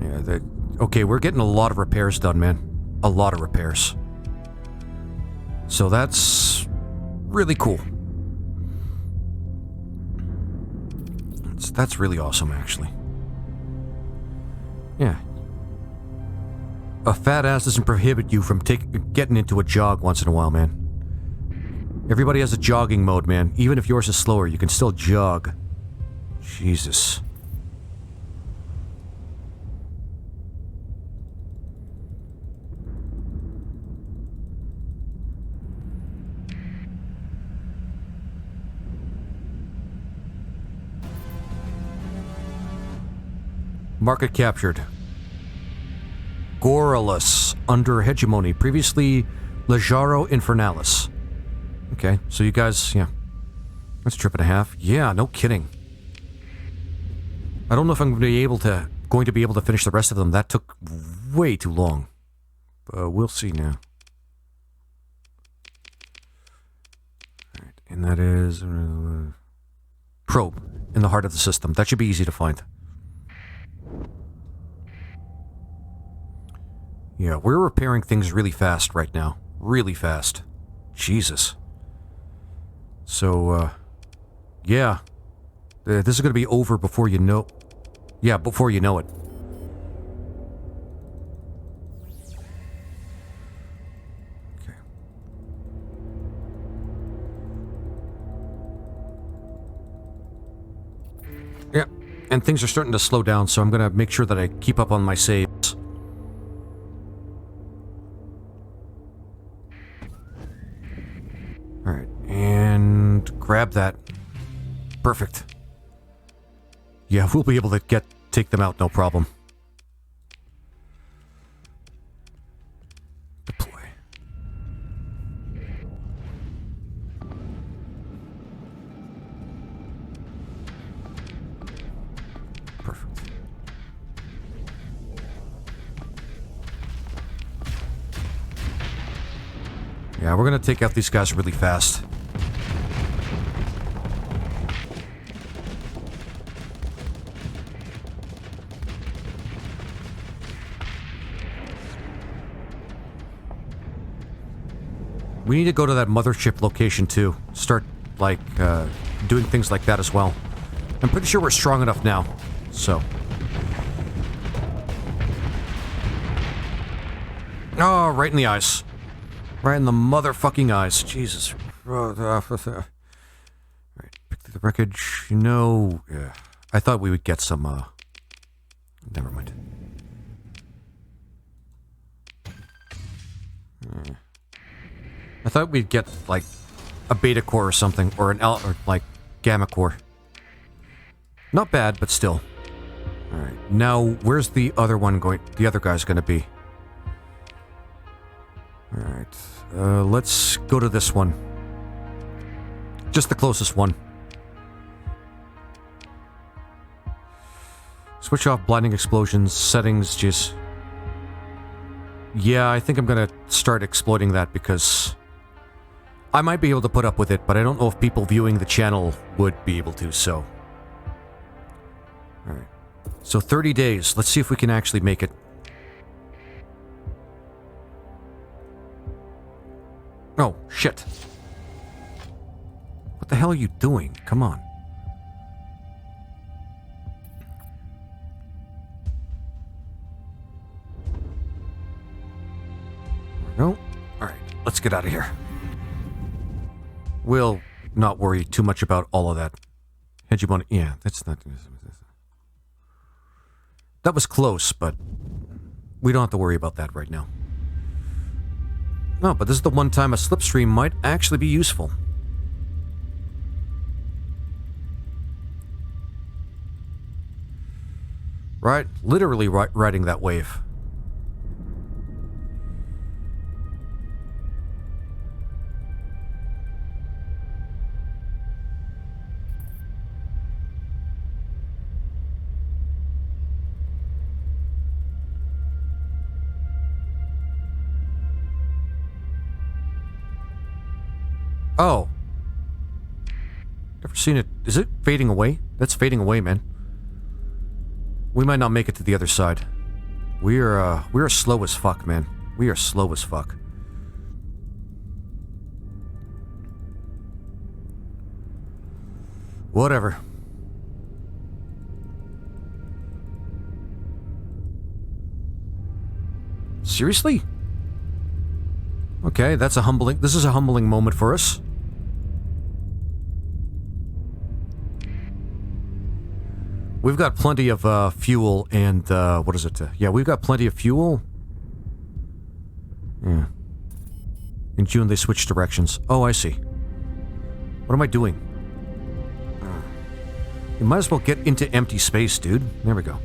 Yeah, okay, we're getting a lot of repairs done, man. A lot of repairs. So that's really cool. That's really awesome, actually. Yeah. A fat ass doesn't prohibit you from getting into a jog once in a while, man. Everybody has a jogging mode, man. Even if yours is slower, you can still jog. Jesus. Market captured. Gorillus under hegemony. Previously, Legaro Infernalis. Okay, so you guys, yeah. That's a trip and a half. Yeah, no kidding. I don't know if I'm going to be able to finish the rest of them. That took way too long. We'll see now. Alright, and that is... probe in the heart of the system. That should be easy to find. Yeah, we're repairing things really fast right now. Really fast. Jesus. So, yeah. This is going to be over before you know... Yeah, before you know it. Okay. Yeah, and things are starting to slow down, so I'm going to make sure that I keep up on my saves. Alright, and grab that. Perfect. Yeah, we'll be able to take them out, no problem. Deploy. Perfect. Yeah, we're gonna take out these guys really fast. We need to go to that mothership location too. Start, like, doing things like that as well. I'm pretty sure we're strong enough now, so. Oh, right in the eyes. Right in the motherfucking eyes. Jesus. Alright, pick through the wreckage. No. Yeah. I thought we would get some, never mind. I thought we'd get, like, a beta core or something, or an or like, gamma core. Not bad, but still. Alright, now, where's the other one going, the other guy's gonna be? Alright, let's go to this one. Just the closest one. Switch off blinding explosions, settings, just... Yeah, I think I'm gonna start exploiting that because... I might be able to put up with it, but I don't know if people viewing the channel would be able to, so... Alright. So 30 days. Let's see if we can actually make it. Oh, shit. What the hell are you doing? Come on. There we go. Alright, let's get out of here. We'll not worry too much about all of that. Hegemony, yeah, that's not... That was close, but we don't have to worry about that right now. No, but this is the one time a slipstream might actually be useful. Right? Literally riding that wave. Oh. Never seen it. Is it fading away? That's fading away, man. We might not make it to the other side. We are slow as fuck, man. We are slow as fuck. Whatever. Seriously? Okay, that's a humbling... This is a humbling moment for us. We've got plenty of fuel and, what is it? Yeah, we've got plenty of fuel. Yeah. In June, they switched directions. Oh, I see. What am I doing? You might as well get into empty space, dude. There we go.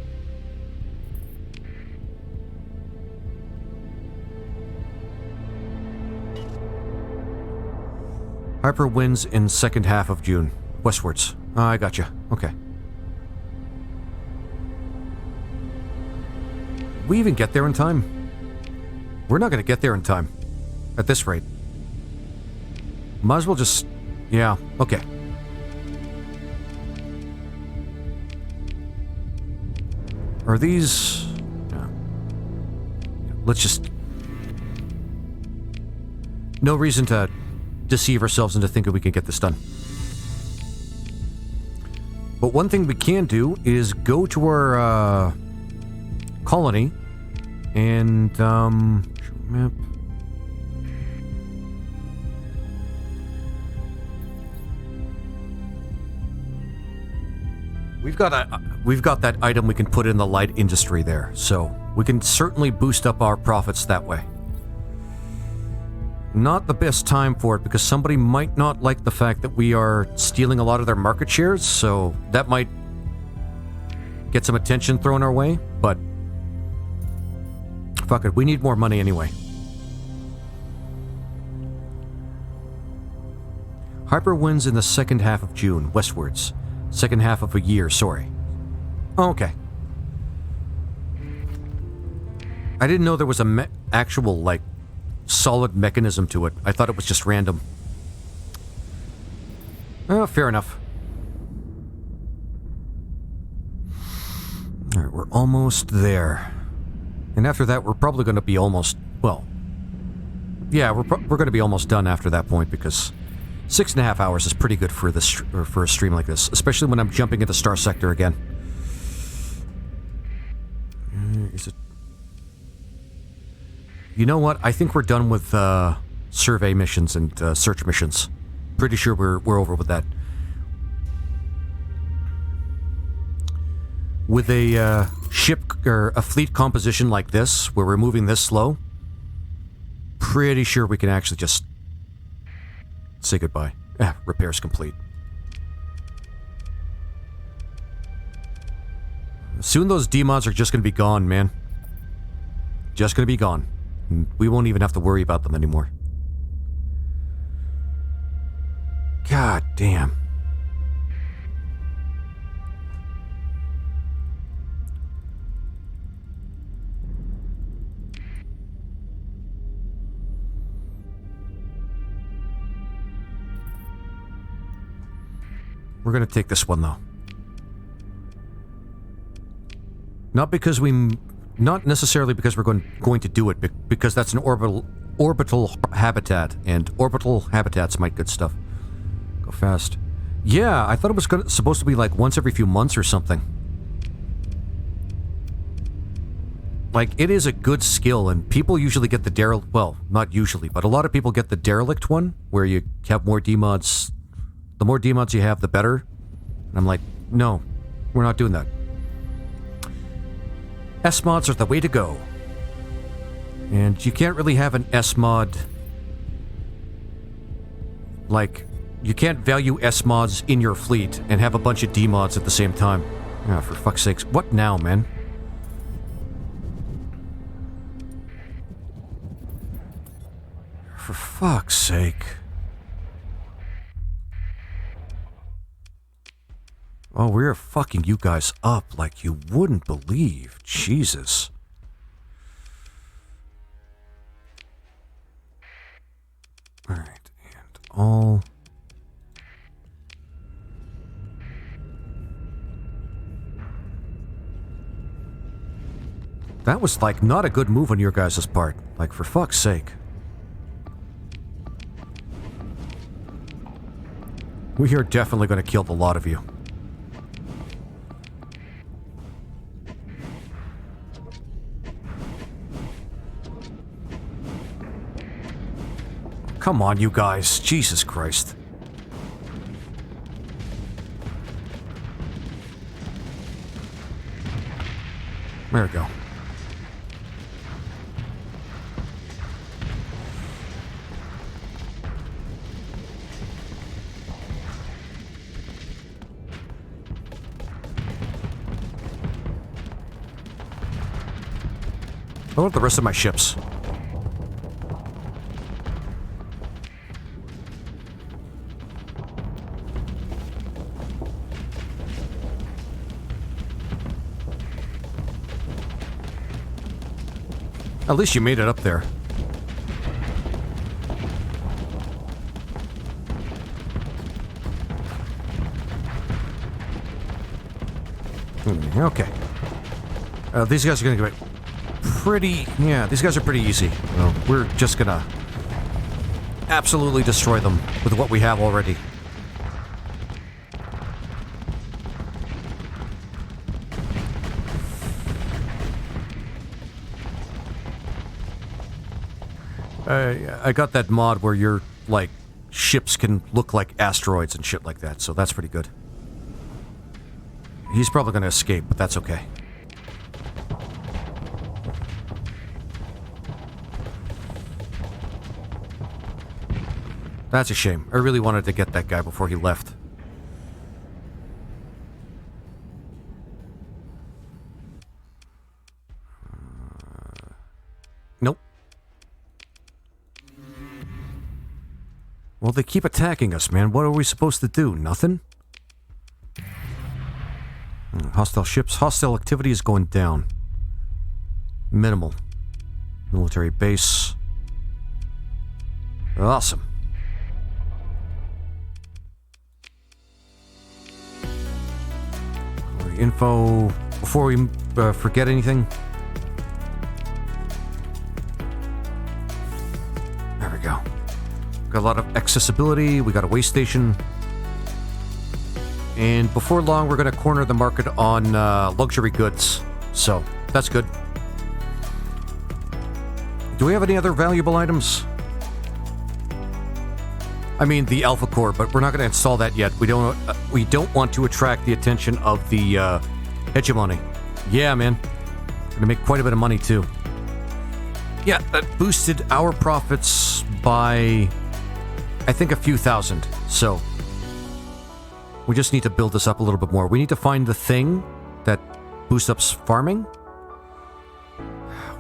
Hyper winds in second half of June. Westwards. I gotcha. Okay. We even get there in time? We're not going to get there in time. At this rate. Might as well just... Yeah, okay. Are these... No. Let's just... No reason to deceive ourselves into thinking we can get this done. But one thing we can do is go to our, colony and, map. We've got that item we can put in the light industry there, so we can certainly boost up our profits that way. Not the best time for it because somebody might not like the fact that we are stealing a lot of their market shares, so that might get some attention thrown our way, but fuck it, we need more money anyway. Hyper winds in the second half of June, westwards. Second half of a year, sorry. Oh, okay. I didn't know there was a actual, like, solid mechanism to it. I thought it was just random. Oh, fair enough. Alright, we're almost there. And after that, we're probably going to be almost... Well... Yeah, we're going to be almost done after that point, because 6.5 hours is pretty good for this for a stream like this, especially when I'm jumping into Starsector again. Is it... You know what? I think we're done with survey missions and search missions. Pretty sure we're over with that. With a ship or a fleet composition like this, where we're moving this slow, pretty sure we can actually just say goodbye. Repairs complete. Soon those demods are just going to be gone, man. Just going to be gone. We won't even have to worry about them anymore. God damn. We're gonna take this one, though. Not necessarily because we're going to do it, because that's an orbital habitat, and orbital habitats might good stuff. Go fast. Yeah, I thought it was supposed to be like once every few months or something. Like, it is a good skill, and people usually get the derelict... Well, not usually, but a lot of people get the derelict one, where you have more demods. The more demods you have, the better. And I'm like, no, we're not doing that. S-mods are the way to go. And you can't really have an S-mod... Like, you can't value S-mods in your fleet and have a bunch of D-mods at the same time. Ah, for fuck's sakes. What now, man? For fuck's sake. Oh, we're fucking you guys up like you wouldn't believe. Jesus. Alright, and all... That was, like, not a good move on your guys' part. Like, for fuck's sake. We are definitely going to kill the lot of you. Come on, you guys. Jesus Christ. There we go. What about the rest of my ships? At least you made it up there. Okay. These guys are gonna get pretty... Yeah, these guys are pretty easy. Well, we're just gonna absolutely destroy them with what we have already. I got that mod where your, like, ships can look like asteroids and shit like that, so that's pretty good. He's probably gonna escape, but that's okay. That's a shame. I really wanted to get that guy before he left. Nope. Well, they keep attacking us, man. What are we supposed to do? Nothing? Hostile ships. Hostile activity is going down. Minimal. Military base. Awesome. Info before we forget anything. There we go. Got a lot of accessibility. We got a way station. And before long, we're going to corner the market on luxury goods. So, that's good. Do we have any other valuable items? I mean, the Alpha Core, but we're not going to install that yet. We don't want to attract the attention of the hegemony. Yeah, man. We're going to make quite a bit of money, too. Yeah, that boosted our profits by, I think, a few thousand. So, we just need to build this up a little bit more. We need to find the thing that boosts up farming.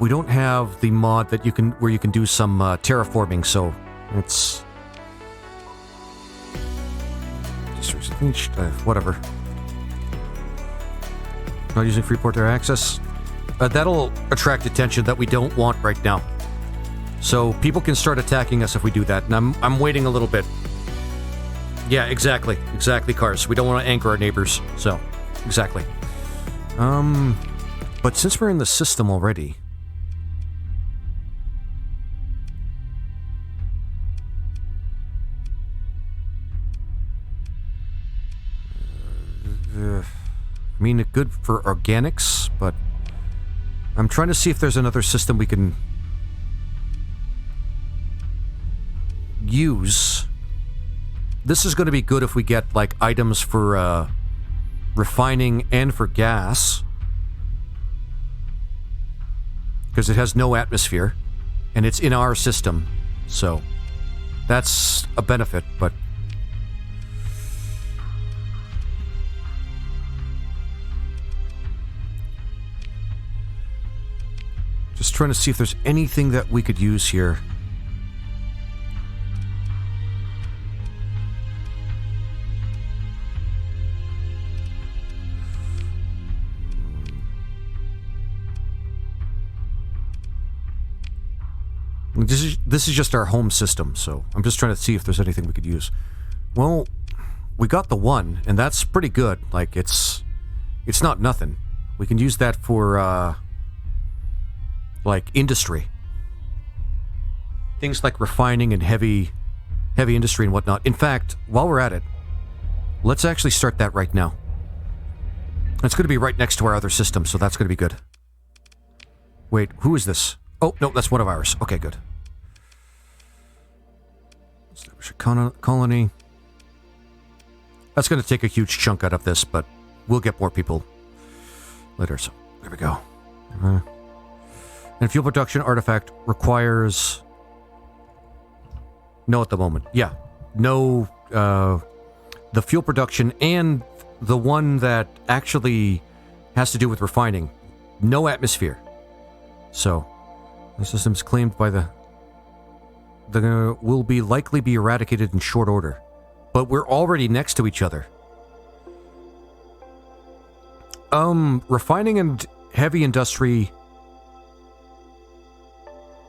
We don't have the mod that where you can do some terraforming, so it's... whatever. Not using Freeport Air Access. That'll attract attention that we don't want right now. So people can start attacking us if we do that, and I'm waiting a little bit. Yeah, exactly. Exactly, Cars. We don't want to anger our neighbors, so... Exactly. But since we're in the system already... I mean, good for organics, but I'm trying to see if there's another system we can use. This is going to be good if we get, like, items for refining and for gas, because it has no atmosphere, and it's in our system, so that's a benefit, but just trying to see if there's anything that we could use here. This is just our home system, so I'm just trying to see if there's anything we could use. Well, we got the one, and that's pretty good. Like, it's not nothing. We can use that for, like, industry. Things like refining and heavy industry and whatnot. In fact, while we're at it, let's actually start that right now. It's going to be right next to our other system, so that's going to be good. Wait, who is this? Oh, no, that's one of ours. Okay, good. Establish a colony. That's going to take a huge chunk out of this, but we'll get more people later, so there we go. And fuel production artifact requires... No at the moment. Yeah. No, the fuel production and the one that actually has to do with refining. No atmosphere. So, the system's claimed by the will be likely be eradicated in short order. But we're already next to each other. Refining and heavy industry...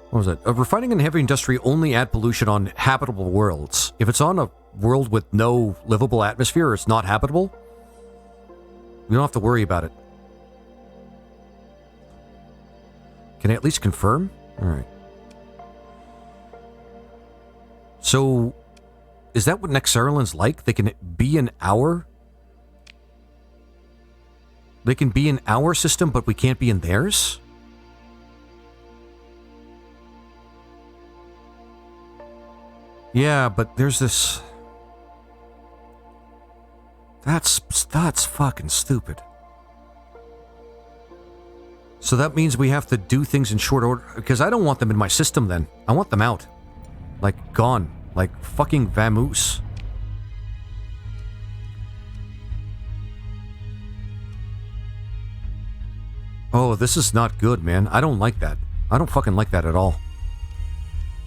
What was it? Refining and heavy industry only add pollution on habitable worlds. If it's on a world with no livable atmosphere, or it's not habitable, we don't have to worry about it. Can I at least confirm? Alright. So, is that what Nexerelin's like? They can be in our... They can be in our system, but we can't be in theirs? Yeah, but there's this... That's fucking stupid. So that means we have to do things in short order, because I don't want them in my system then. I want them out. Like, gone. Like, fucking vamoose. Oh, this is not good, man. I don't like that. I don't fucking like that at all.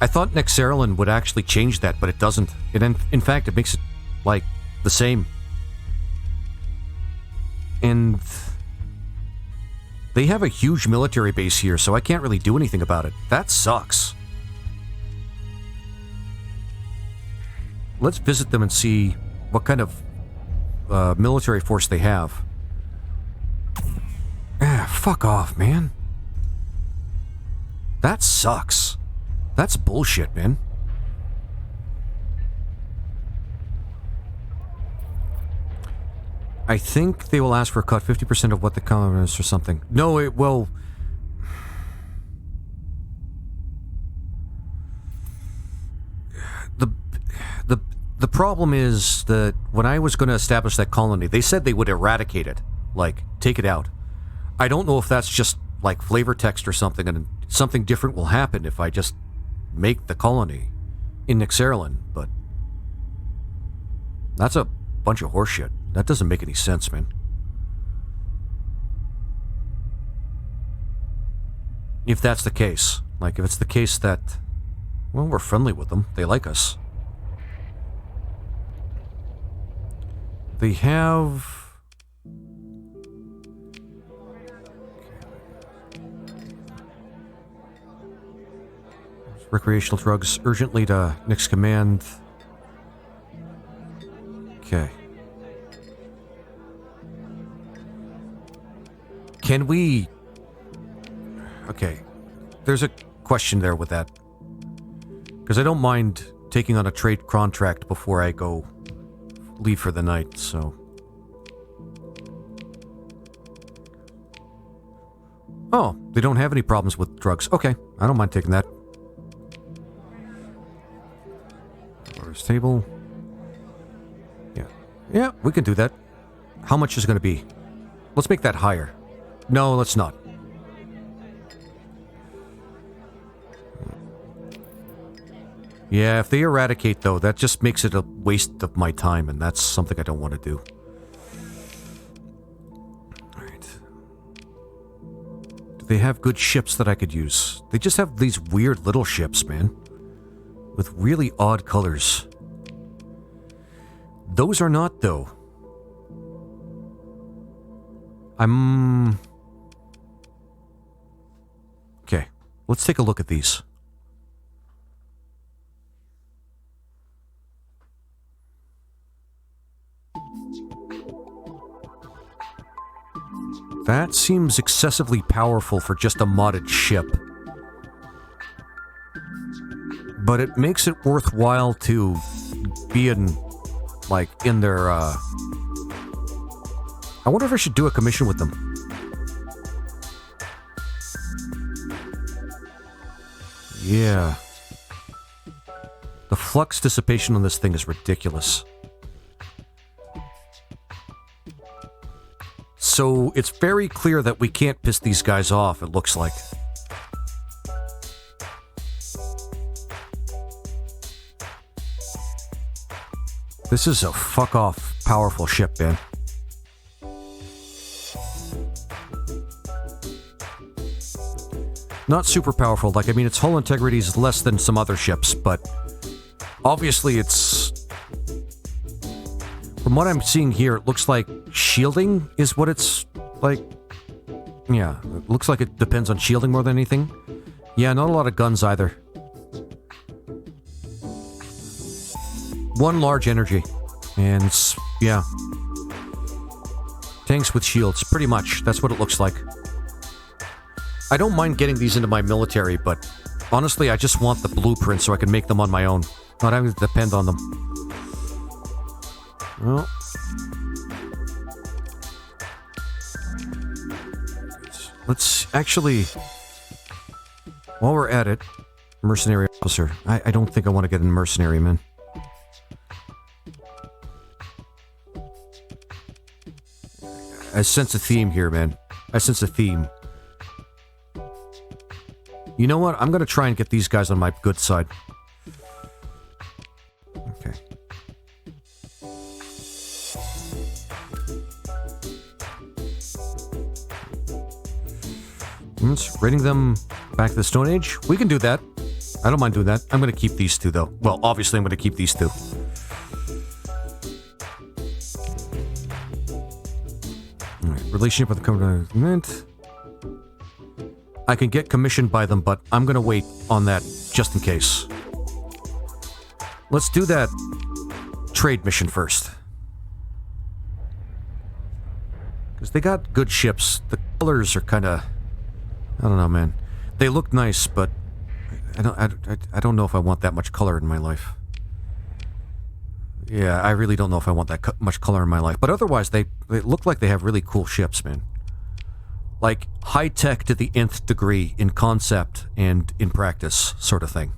I thought Nexerelin would actually change that, but it doesn't. In fact, it makes it, like, the same. And... they have a huge military base here, so I can't really do anything about it. That sucks. Let's visit them and see what kind of military force they have. Ah, fuck off, man. That sucks. That's bullshit, man. I think they will ask for a cut 50% of what the colonists or something. No, it will... The problem is that when I was going to establish that colony, they said they would eradicate it. Like, take it out. I don't know if that's just, like, flavor text or something, and something different will happen if I just make the colony in Nexerelin, but... that's a bunch of horseshit. That doesn't make any sense, man. If that's the case. Like, if it's the case that... well, we're friendly with them. They like us. They have... recreational drugs urgently to Nick's command. Okay. Can we... okay. There's a question there with that. Because I don't mind taking on a trade contract before I go leave for the night, so... oh, they don't have any problems with drugs. Okay, I don't mind taking that. Orders table. Yeah. Yeah, we can do that. How much is it going to be? Let's make that higher. No, let's not. Yeah, if they eradicate, though, that just makes it a waste of my time, and that's something I don't want to do. Alright. Do they have good ships that I could use? They just have these weird little ships, man. With really odd colors. Those are not, though. Okay, let's take a look at these. That seems excessively powerful for just a modded ship. But it makes it worthwhile to be in, like, in their, I wonder if I should do a commission with them. Yeah. The flux dissipation on this thing is ridiculous. So it's very clear that we can't piss these guys off, it looks like. This is a fuck-off powerful ship, man. Not super powerful, like, I mean, its hull integrity is less than some other ships, but obviously it's... From what I'm seeing here, it looks like shielding is what it's, like... Yeah, it looks like it depends on shielding more than anything. Yeah, not a lot of guns either. One large energy. And, yeah. Tanks with shields, pretty much. That's what it looks like. I don't mind getting these into my military, but honestly, I just want the blueprints so I can make them on my own. Not having to depend on them. Well... Let's actually... While we're at it... Mercenary officer. I don't think I want to get a mercenary, man. I sense a theme here, man. I sense a theme. You know what? I'm gonna try and get these guys on my good side. Okay. Rating them back to the Stone Age? We can do that. I don't mind doing that. I'm gonna keep these two, though. Well, obviously I'm gonna keep these two. Alright, relationship with the government. I can get commissioned by them, but I'm gonna wait on that just in case. Let's do that trade mission first. Because they got good ships. The colors are kind of... I don't know, man. They look nice, but I don't know if I want that much color in my life. Yeah, I really don't know if I want that much color in my life. But otherwise, they look like they have really cool ships, man. Like, high-tech to the nth degree in concept and in practice, sort of thing.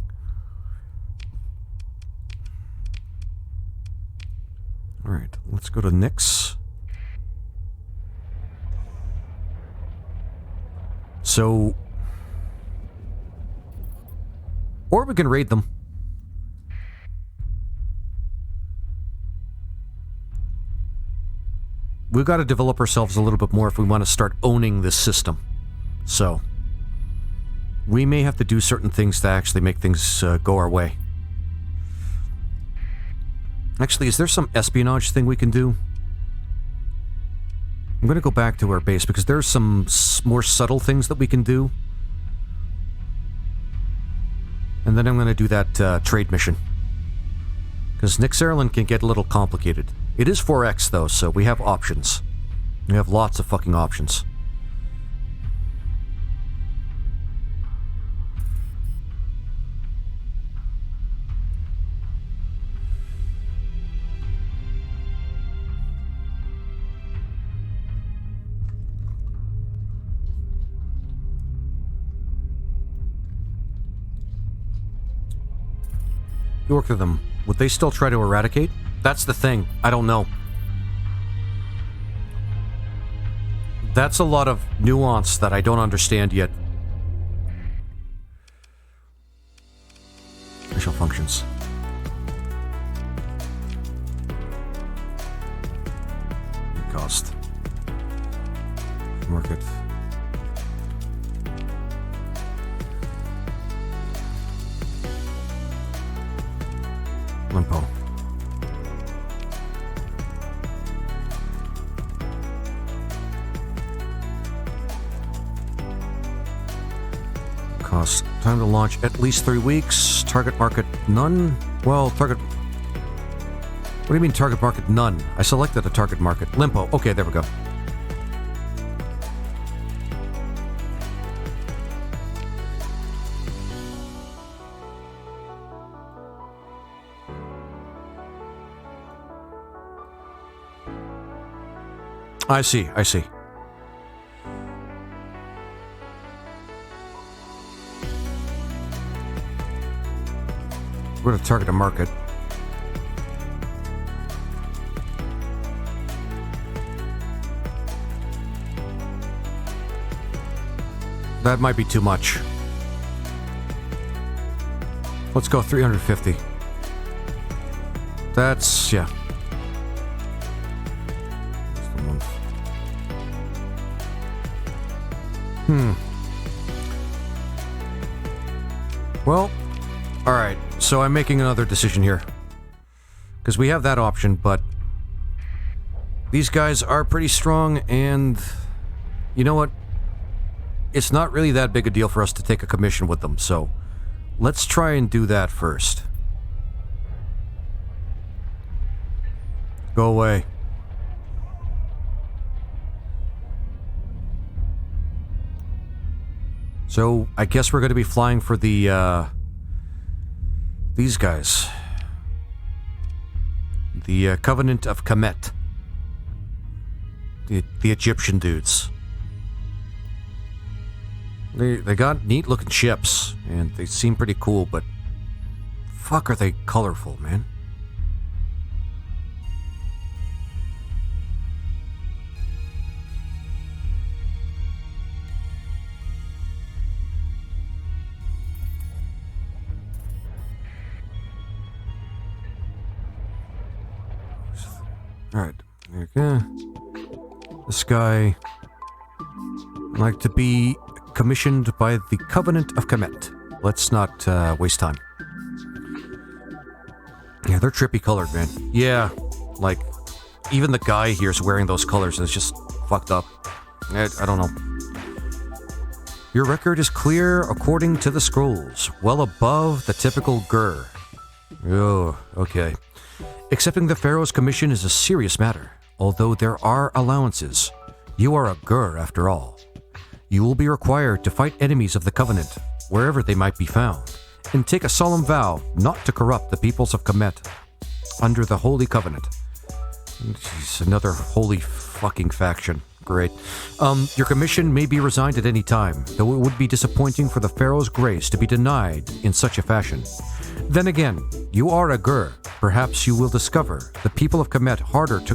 Alright, let's go to Nyx. So... Or we can raid them. We've got to develop ourselves a little bit more if we want to start owning this system. So, we may have to do certain things to actually make things go our way. Actually, is there some espionage thing we can do? I'm going to go back to our base because there's some more subtle things that we can do. And then I'm going to do that trade mission. Because Nexerelin can get a little complicated. It is 4X though, so we have options. We have lots of fucking options. You work with them. Would they still try to eradicate? That's the thing. I don't know. That's a lot of nuance that I don't understand yet. Special functions. Cost. Market. Limpo. Cost. Time to launch at least 3 weeks. Target market none. Well, target... What do you mean target market none? I selected a target market. Limpo. Okay, there we go. I see, I see. We're going to target a market. That might be too much. Let's go 350. That's, yeah. Well, alright. So I'm making another decision here. Because we have that option, but these guys are pretty strong, and you know what? It's not really that big a deal for us to take a commission with them, so let's try and do that first. Go away. So, I guess we're going to be flying for the, these guys. The Covenant of Kemet. The Egyptian dudes. They got neat-looking ships, and they seem pretty cool, but fuck are they colorful, man. Alright, okay. This guy would like to be commissioned by the Covenant of Kemet. Let's not waste time. Yeah, they're trippy colored, man. Yeah, like, even the guy here is wearing those colors, and it's just fucked up. I don't know. Your record is clear according to the scrolls, well above the typical Gur. Oh, okay. Accepting the Pharaoh's commission is a serious matter, although there are allowances. You are a Gur, after all. You will be required to fight enemies of the Covenant, wherever they might be found, and take a solemn vow not to corrupt the peoples of Kemet under the Holy Covenant. Jeez, another holy fucking faction. Great. Your commission may be resigned at any time, though it would be disappointing for the Pharaoh's grace to be denied in such a fashion. Then again, you are a Gur. Perhaps you will discover the people of Kemet harder to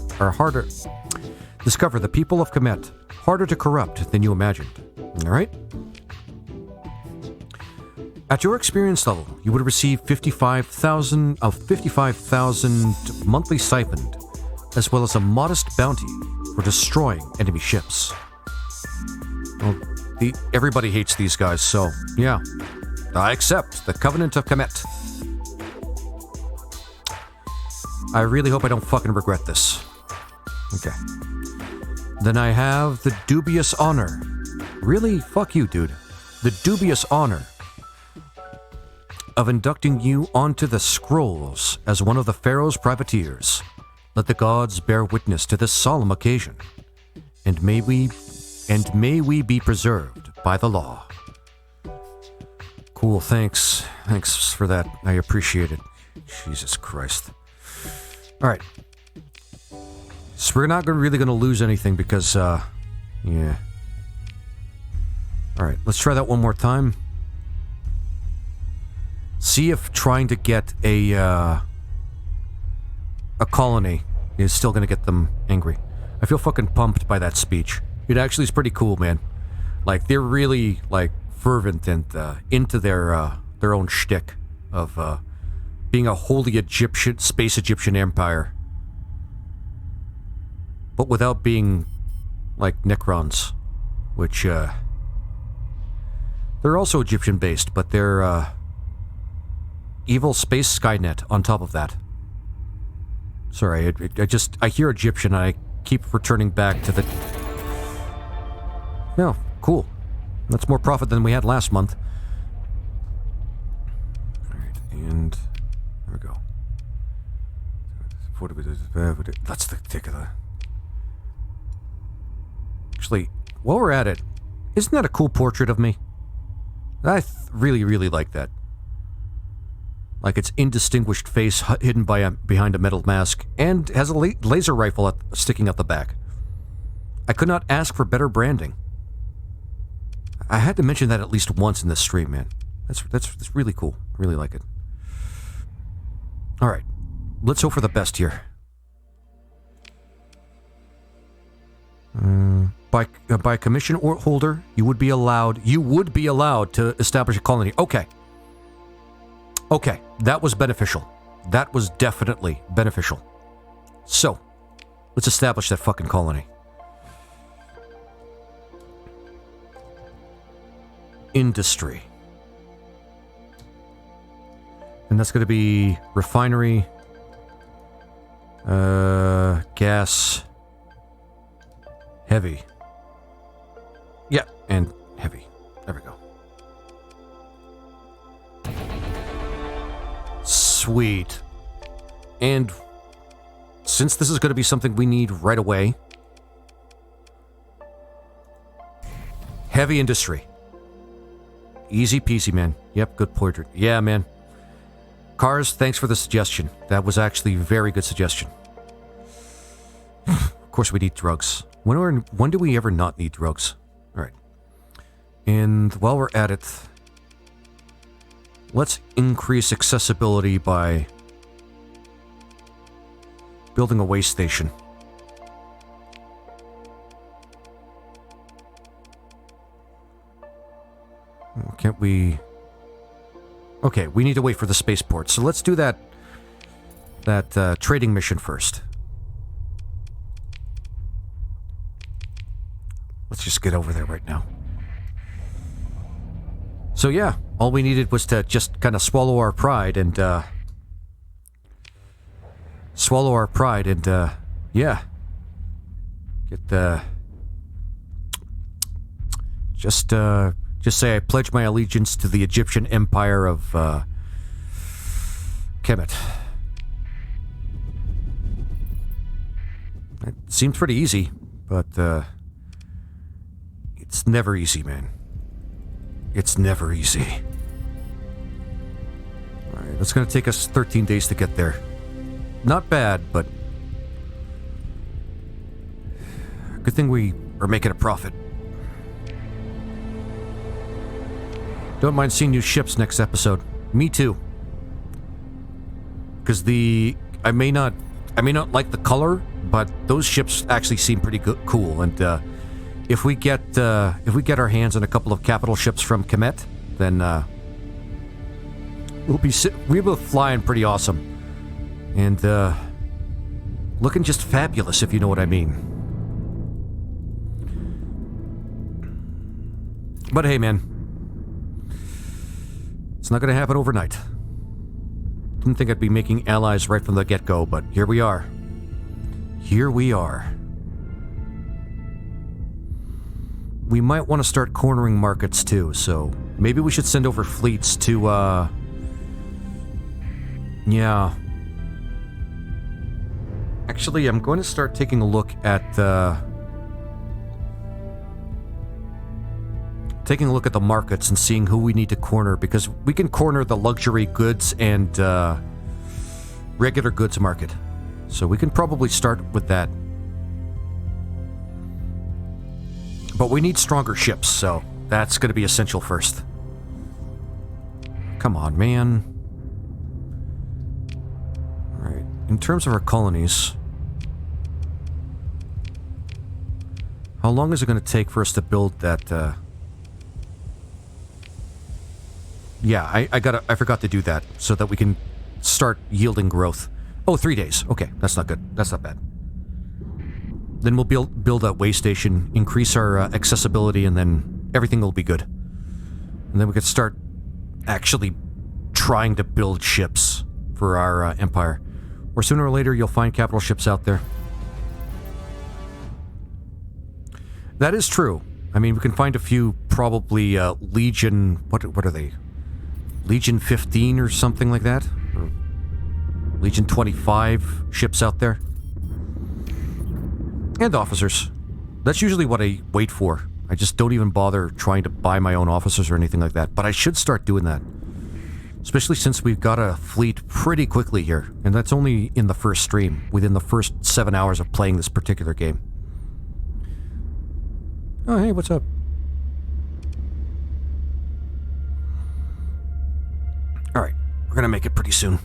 corrupt than you imagined. Alright? At your experience level, you would receive 55,000 monthly stipend, as well as a modest bounty for destroying enemy ships. Well, everybody hates these guys, so yeah. I accept the Covenant of Kemet. I really hope I don't fucking regret this. Okay. Then I have the dubious honor. Really? Fuck you, dude. The dubious honor of inducting you onto the scrolls as one of the Pharaoh's privateers. Let the gods bear witness to this solemn occasion, and may we be preserved by the law. Cool, thanks. Thanks for that. I appreciate it. Jesus Christ. Alright. So we're not really going to lose anything because, yeah. Alright, let's try that one more time. See if trying to get a colony is still going to get them angry. I feel fucking pumped by that speech. It actually is pretty cool, man. Like, they're really, like, fervent and into their own shtick of being a holy space Egyptian empire. But without being like Necrons, which they're also Egyptian based, but they're evil space Skynet on top of that. Sorry, I hear Egyptian and I keep returning back to the... Yeah, cool. That's more profit than we had last month. Alright, and there we go. That's the tick of the... Actually, while we're at it, isn't that a cool portrait of me? I really, really like that. Like its indistinguished face hidden behind a metal mask, and has a laser rifle sticking out the back. I could not ask for better branding. I had to mention that at least once in this stream, man. That's really cool. I really like it. All right, let's hope for the best here. By commission or holder, you would be allowed to establish a colony. Okay. Okay, that was beneficial. That was definitely beneficial. So, let's establish that fucking colony. Industry. And that's going to be refinery, gas, heavy. Yeah, and heavy. There we go. Sweet. And since this is going to be something we need right away, heavy industry. Easy peasy, man. Yep, good portrait. Yeah, man. Cars, thanks for the suggestion. That was actually a very good suggestion. Of course we need drugs. When do we ever not need drugs? Alright. And while we're at it, let's increase accessibility by building a waste station. Can't we... Okay, we need to wait for the spaceport. So let's do that trading mission first. Let's just get over there right now. So yeah, all we needed was to just kind of swallow our pride and yeah. Get the just say I pledge my allegiance to the Egyptian Empire of Kemet. It seems pretty easy, but it's never easy, man. It's never easy. Alright, it's gonna take us 13 days to get there. Not bad, but good thing we are making a profit. Don't mind seeing new ships next episode. Me too. Because I may not like the color, but those ships actually seem pretty cool. And if we get our hands on a couple of capital ships from Kemet, then we'll be flying pretty awesome, and looking just fabulous, if you know what I mean. But hey, man. It's not going to happen overnight. Didn't think I'd be making allies right from the get-go, but here we are. Here we are. We might want to start cornering markets too, so maybe we should send over fleets to, yeah. Actually, I'm going to start taking a look at, taking a look at the markets and seeing who we need to corner, because we can corner the luxury goods and regular goods market. So we can probably start with that. But we need stronger ships, so that's going to be essential first. Come on, man. Alright, in terms of our colonies, how long is it going to take for us to build that, Yeah, I forgot to do that, so that we can start yielding growth. Oh, 3 days. Okay, that's not good. That's not bad. Then we'll build a way station, increase our accessibility, and then everything will be good. And then we could start actually trying to build ships for our empire. Or sooner or later, you'll find capital ships out there. That is true. I mean, we can find a few, probably Legion... What are they? Legion 15 or something like that? Or Legion 25 ships out there. And officers. That's usually what I wait for. I just don't even bother trying to buy my own officers or anything like that. But I should start doing that. Especially since we've got a fleet pretty quickly here. And that's only in the first stream. Within the first 7 hours of playing this particular game. Oh, hey, what's up? Alright, we're gonna make it pretty soon.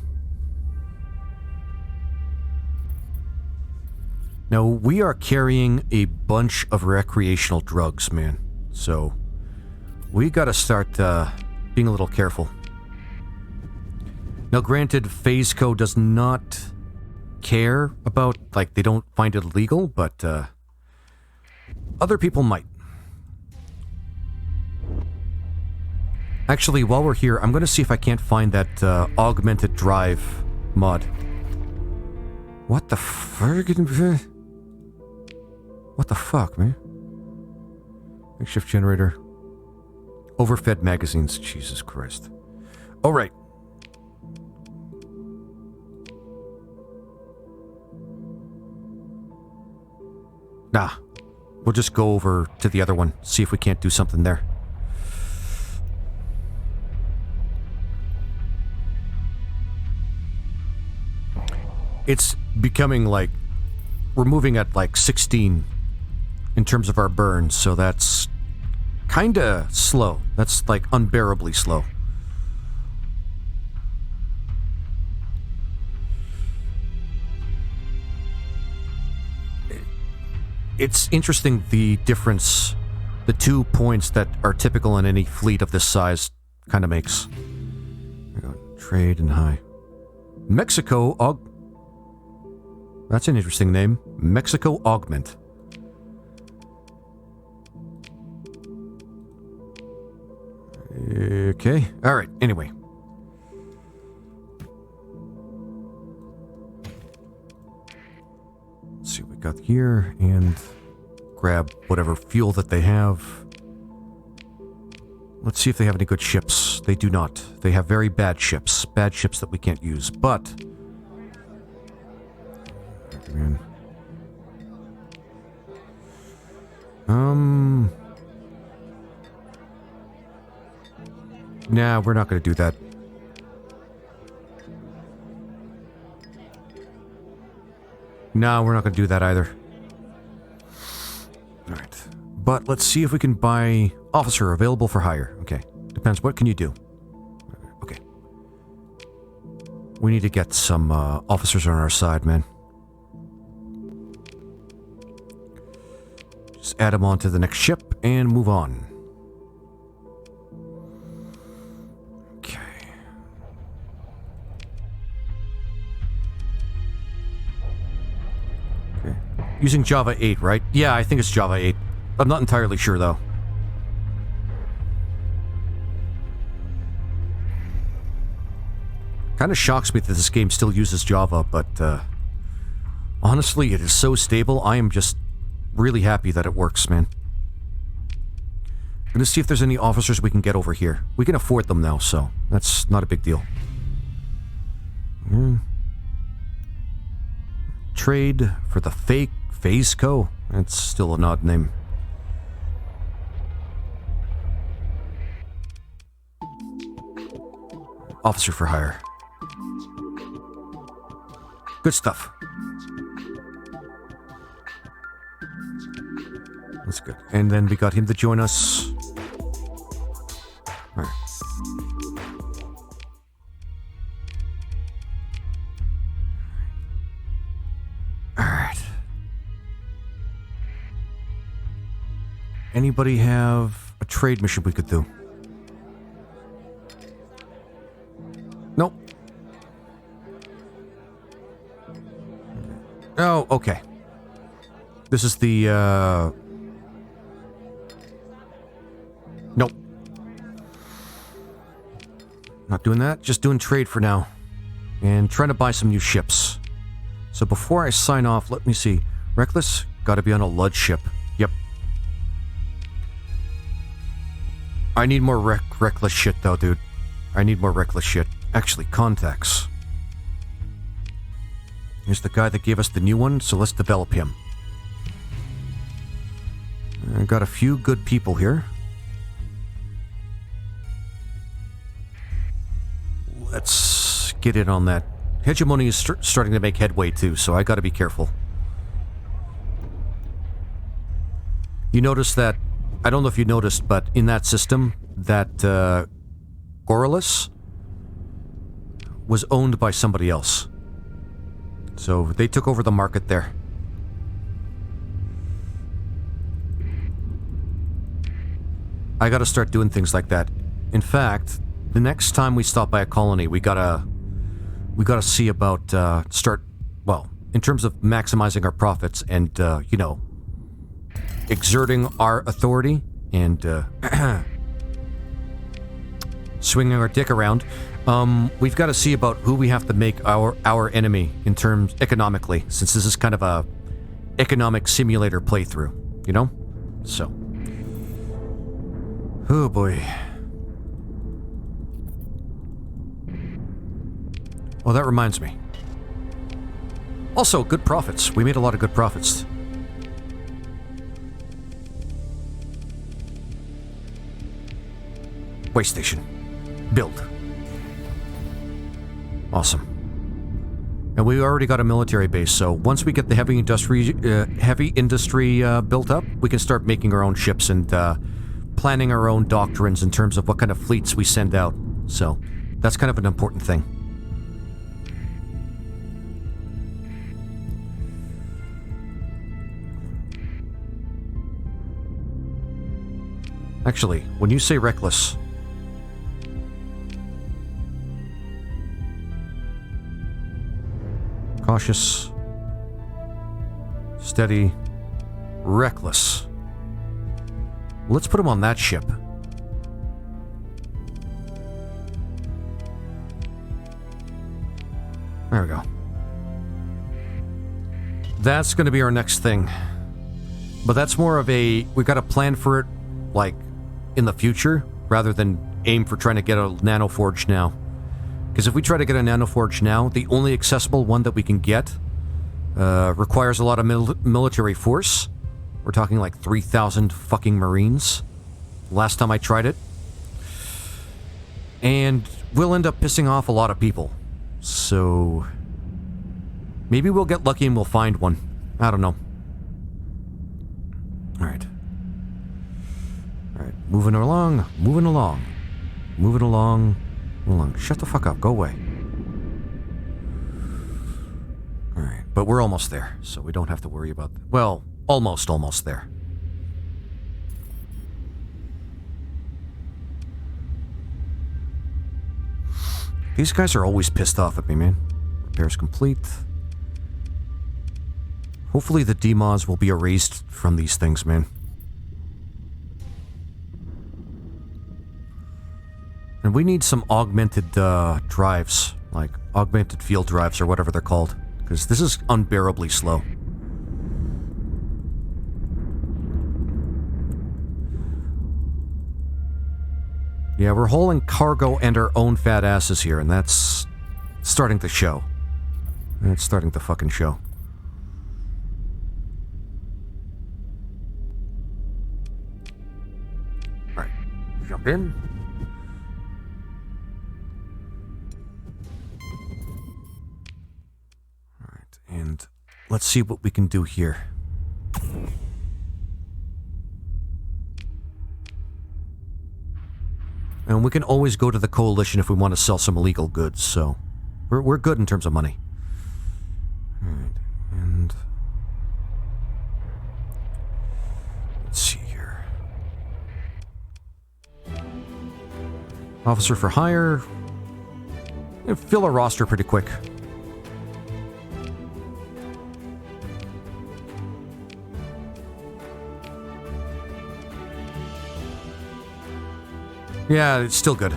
Now, we are carrying a bunch of recreational drugs, man. So, we gotta start being a little careful. Now, granted, Phase Co does not care about, like, they don't find it illegal, but other people might. Actually, while we're here, I'm gonna see if I can't find that augmented drive mod. What the friggin'... What the fuck, man? Makeshift generator. Overfed magazines. Jesus Christ. Alright. Nah. We'll just go over to the other one. See if we can't do something there. It's becoming like... We're moving at like 16 in terms of our burns, so that's kinda slow. That's like unbearably slow. It's interesting the difference the 2 points that are typical in any fleet of this size kind of makes. Trade and high. Mexico That's an interesting name. Mexico Augment. Okay. Alright, anyway. Let's see what we got here, and grab whatever fuel that they have. Let's see if they have any good ships. They do not. They have very bad ships. Bad ships that we can't use, but... Man. Nah, we're not going to do that. No, we're not going to do that either. Alright. But let's see if we can buy... Officer available for hire. Okay. Depends. What can you do? Okay. We need to get some officers on our side, man. Just add them onto the next ship and move on. Okay. Okay. Using Java 8, right? Yeah, I think it's Java 8. I'm not entirely sure, though. Kind of shocks me that this game still uses Java, but honestly, it is so stable. I am just really happy that it works, man. I'm gonna see if there's any officers we can get over here. We can afford them now, so that's not a big deal. Trade for the fake Phase Co. That's still an odd name. Officer for hire. Good stuff. That's good. And then we got him to join us. Alright. Alright. Anybody have a trade mission we could do? Nope. Oh, okay. This is the, Nope. Not doing that. Just doing trade for now. And trying to buy some new ships. So before I sign off, let me see. Reckless? Gotta be on a Lud ship. Yep. I need more reckless shit, though, dude. I need more reckless shit. Actually, contacts. Here's the guy that gave us the new one, so let's develop him. I got a few good people here. Let's get in on that. Hegemony is starting to make headway too, so I gotta be careful. You notice that I don't know if you noticed, but in that system, that Gorillus was owned by somebody else. So they took over the market there. I gotta start doing things like that. In fact, the next time we stop by a colony, we gotta see about, in terms of maximizing our profits and, you know, exerting our authority and, swinging our dick around, we've got to see about who we have to make our enemy in terms economically, since this is kind of a economic simulator playthrough, you know? So. Oh boy. Oh, that reminds me. Also, good profits. We made a lot of good profits. Way station. Build. Awesome. And we already got a military base, so once we get the heavy industry built up, we can start making our own ships and planning our own doctrines in terms of what kind of fleets we send out. So that's kind of an important thing. Actually, when you say reckless, cautious, steady, reckless. Let's put him on that ship. There we go. That's going to be our next thing. But that's more of a, we got to plan for it, like, in the future, rather than aim for trying to get a nanoforge now. Because if we try to get a nanoforge now, the only accessible one that we can get requires a lot of military force. We're talking like 3,000 fucking Marines. Last time I tried it. And we'll end up pissing off a lot of people. So maybe we'll get lucky and we'll find one. I don't know. Alright. Alright, moving along. Shut the fuck up, go away. Alright, but we're almost there, so we don't have to worry about... Well, almost there. These guys are always pissed off at me, man. Repairs complete. Hopefully the DMOS will be erased from these things, man. And we need some augmented drives, like augmented field drives or whatever they're called, because this is unbearably slow. Yeah, we're hauling cargo and our own fat asses here, and that's starting to show. It's starting to fucking show. Alright, jump in. Alright, and let's see what we can do here. And we can always go to the coalition if we want to sell some illegal goods, so we're good in terms of money. Alright, and let's see here. Officer for hire. Fill a roster pretty quick. Yeah, it's still good.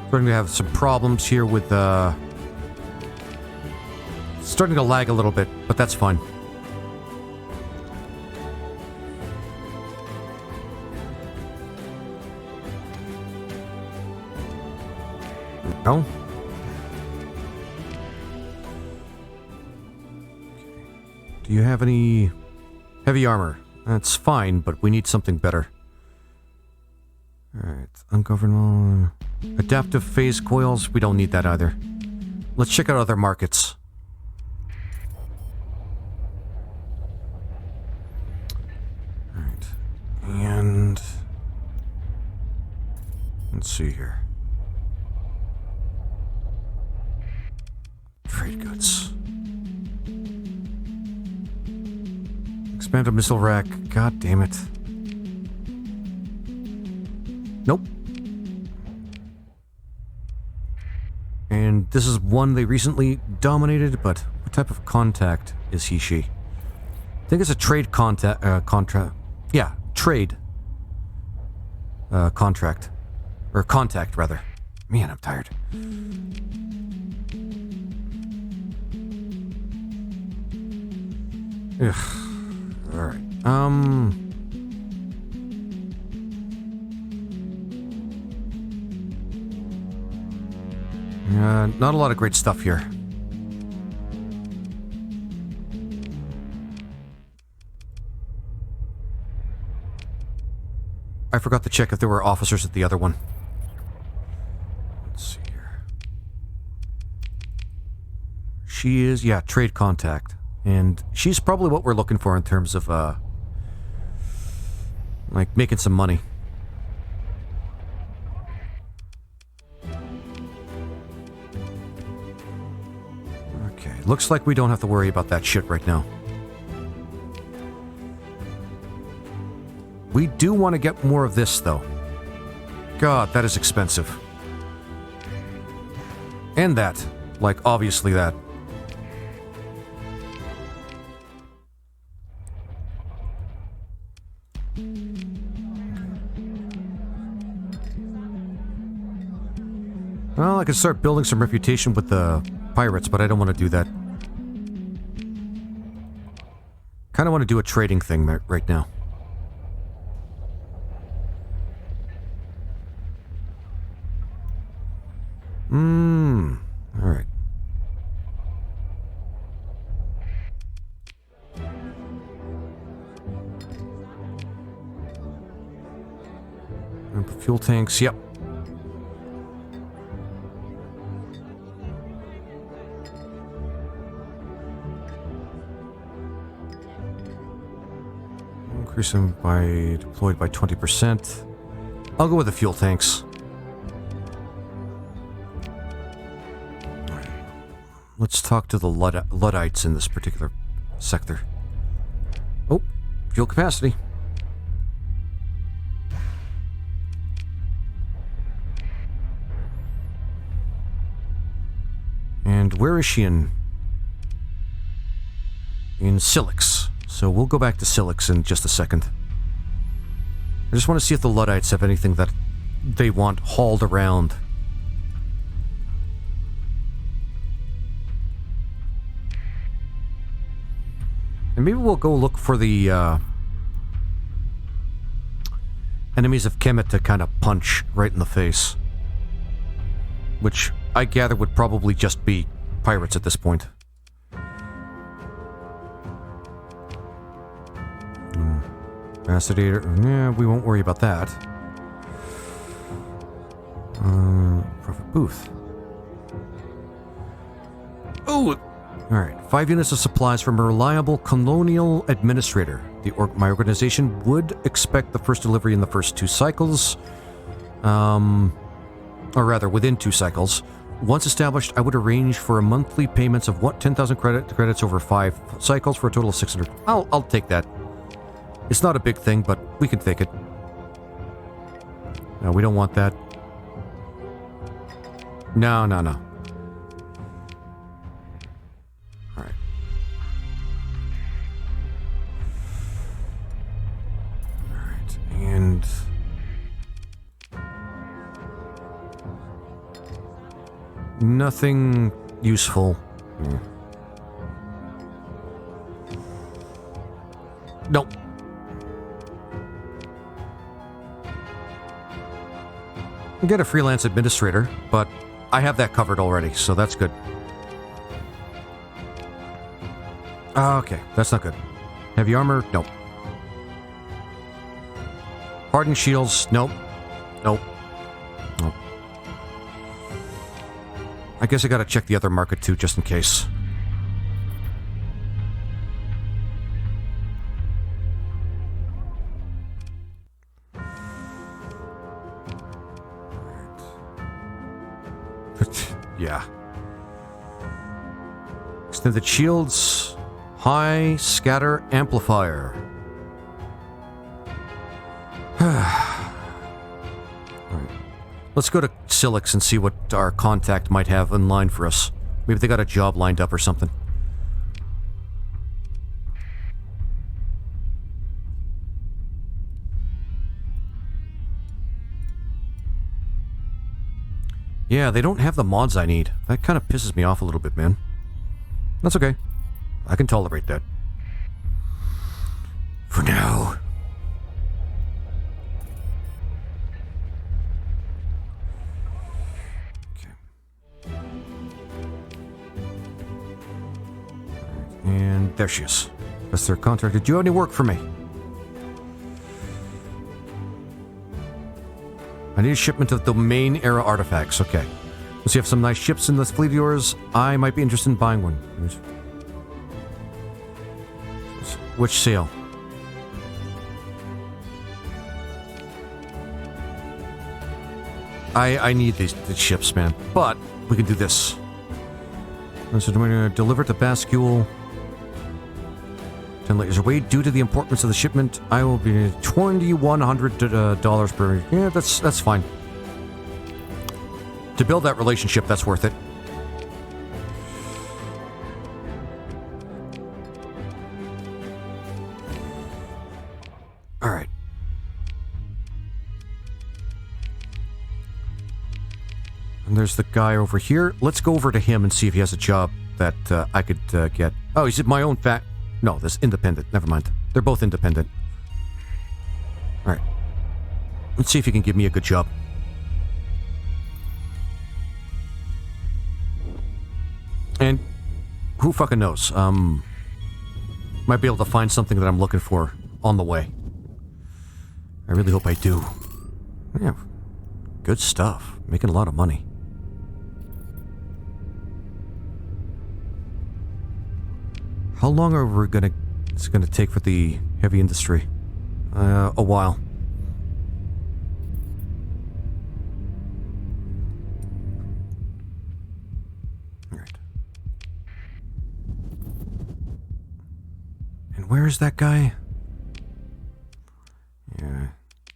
Starting to have some problems here with starting to lag a little bit, but that's fine. No? Do you have any heavy armor? That's fine, but we need something better. Alright, ungovernable... Adaptive phase coils, we don't need that either. Let's check out other markets. Alright, and... let's see here. Trade goods. Expanded missile rack. God damn it. Nope. And this is one they recently dominated, but what type of contact is he, she? I think it's a trade contract. Yeah, trade. Contract. Or contact, rather. Man, I'm tired. Ugh. Alright. Not a lot of great stuff here. I forgot to check if there were officers at the other one. Let's see here. She is, yeah, trade contact. And she's probably what we're looking for in terms of, like, making some money. Okay, looks like we don't have to worry about that shit right now. We do want to get more of this, though. God, that is expensive. And that. Like, obviously that. Well, I could start building some reputation with the pirates, but I don't want to do that. Kind of want to do a trading thing right now. Alright. Fuel tanks, yep. Increase them by deployed by 20%. I'll go with the fuel tanks. Let's talk to the Luddites in this particular sector. Oh, fuel capacity. And where is she in? In Silix. So we'll go back to Silix in just a second. I just want to see if the Luddites have anything that they want hauled around. And maybe we'll go look for the enemies of Kemet to kind of punch right in the face. Which I gather would probably just be pirates at this point. Capacitator. Yeah, we won't worry about that. Profit booth. Oh! Alright. 5 units of supplies from a reliable colonial administrator. My organization would expect the first delivery in the first 2 cycles. Or rather, within 2 cycles. Once established, I would arrange for a monthly payments of 10,000 credits over 5 cycles for a total of 600. I'll take that. It's not a big thing, but we can take it. No, we don't want that. No. Alright. Alright, and... nothing useful. Nope. Get a freelance administrator, but I have that covered already, so that's good. Okay, that's not good. Heavy armor? Nope. Hardened shields? Nope. Nope. Nope. I guess I gotta check the other market too, just in case. Yeah. Extended shields. High scatter amplifier. Alright. Let's go to Silix and see what our contact might have in line for us. Maybe they got a job lined up or something. Yeah, they don't have the mods I need. That kind of pisses me off a little bit, man. That's okay. I can tolerate that. For now. Okay. And there she is. That's their contract. Did you have any work for me? I need a shipment of domain-era artifacts. Okay. Let's see if some nice ships in this fleet of yours. I might be interested in buying one. Which sail? I need these ships, man. But we can do this. So I'm going to deliver to Bascule. 10 litres away. Due to the importance of the shipment, I will be $2,100 per... Yeah, that's fine. To build that relationship, that's worth it. Alright. And there's the guy over here. Let's go over to him and see if he has a job that I could get. Oh, he's my own fat... No, this independent. Never mind. They're both independent. Alright. Let's see if you can give me a good job. And who fucking knows? Might be able to find something that I'm looking for on the way. I really hope I do. Yeah. Good stuff. Making a lot of money. How long are we gonna... It's gonna take for the heavy industry? A while. Alright. And where is that guy? Yeah.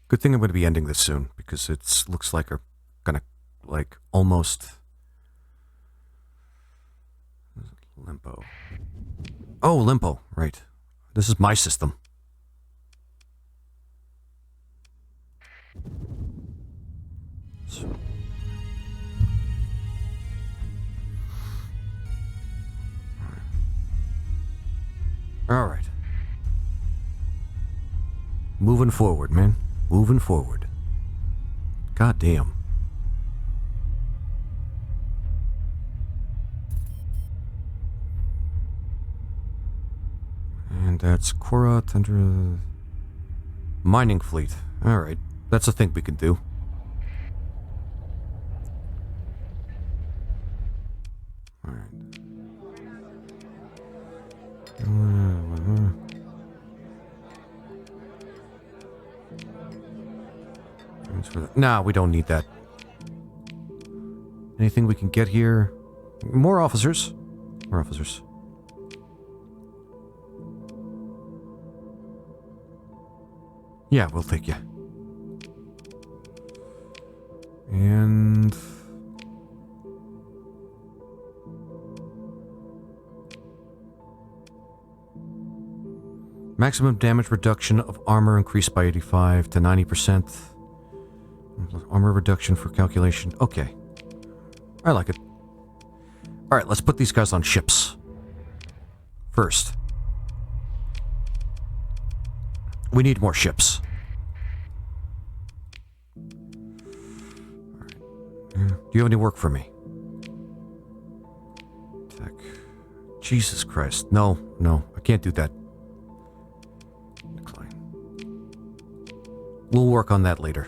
Good thing I'm gonna be ending this soon, because it looks like we're gonna, like, almost... Limpo. Oh, Limpo, right. This is my system. So. All right. Moving forward, man. Moving forward. God damn. And that's Cora Tundra mining fleet. Alright. That's a thing we can do. Alright. Nah, we don't need that. Anything we can get here? More officers. More officers. Yeah, we'll take you. And... maximum damage reduction of armor increased by 85 to 90%. Armor reduction for calculation. Okay. I like it. Alright, let's put these guys on ships. First. We need more ships. Right. Do you have any work for me? Tech. Jesus Christ. No, I can't do that. Decline. We'll work on that later.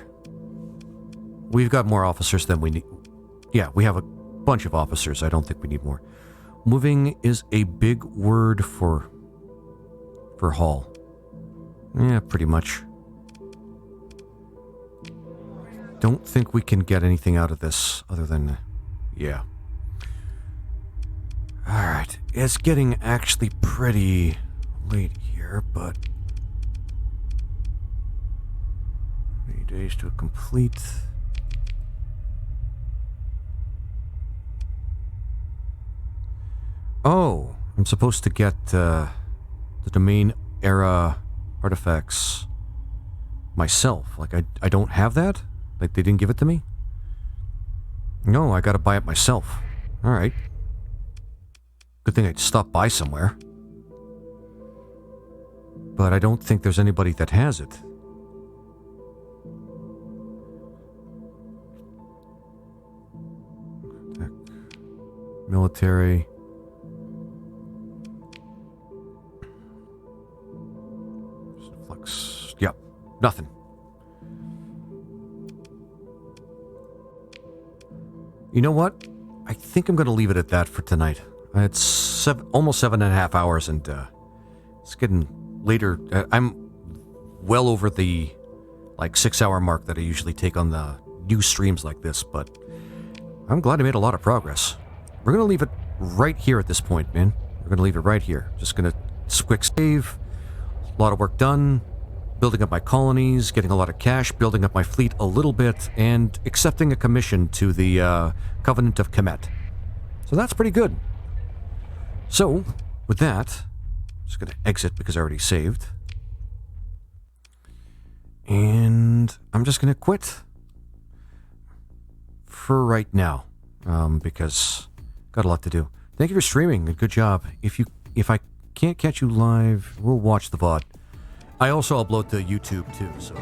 We've got more officers than we need. Yeah, we have a bunch of officers. I don't think we need more. Moving is a big word for Hall. Yeah, pretty much. Don't think we can get anything out of this other than... yeah. Alright, it's getting actually pretty late here, but... 3 days to complete... Oh, I'm supposed to get the domain era artifacts myself. Like, I don't have that? Like, they didn't give it to me? No, I gotta buy it myself. Alright. Good thing I'd stop by somewhere. But I don't think there's anybody that has it. Military... Yep, nothing. You know what? I think I'm going to leave it at that for tonight. It's almost 7.5 hours, and it's getting later. I'm well over the 6-hour mark that I usually take on the new streams like this, but I'm glad I made a lot of progress. We're going to leave it right here at this point, man. We're going to leave it right here. Just going to quick save. A lot of work done. Building up my colonies, getting a lot of cash, building up my fleet a little bit, and accepting a commission to the Covenant of Kemet. So that's pretty good. So, with that, I'm just going to exit because I already saved. And I'm just going to quit for right now, because got a lot to do. Thank you for streaming. Good job. If I can't catch you live, we'll watch the VOD. I also upload to YouTube too, so...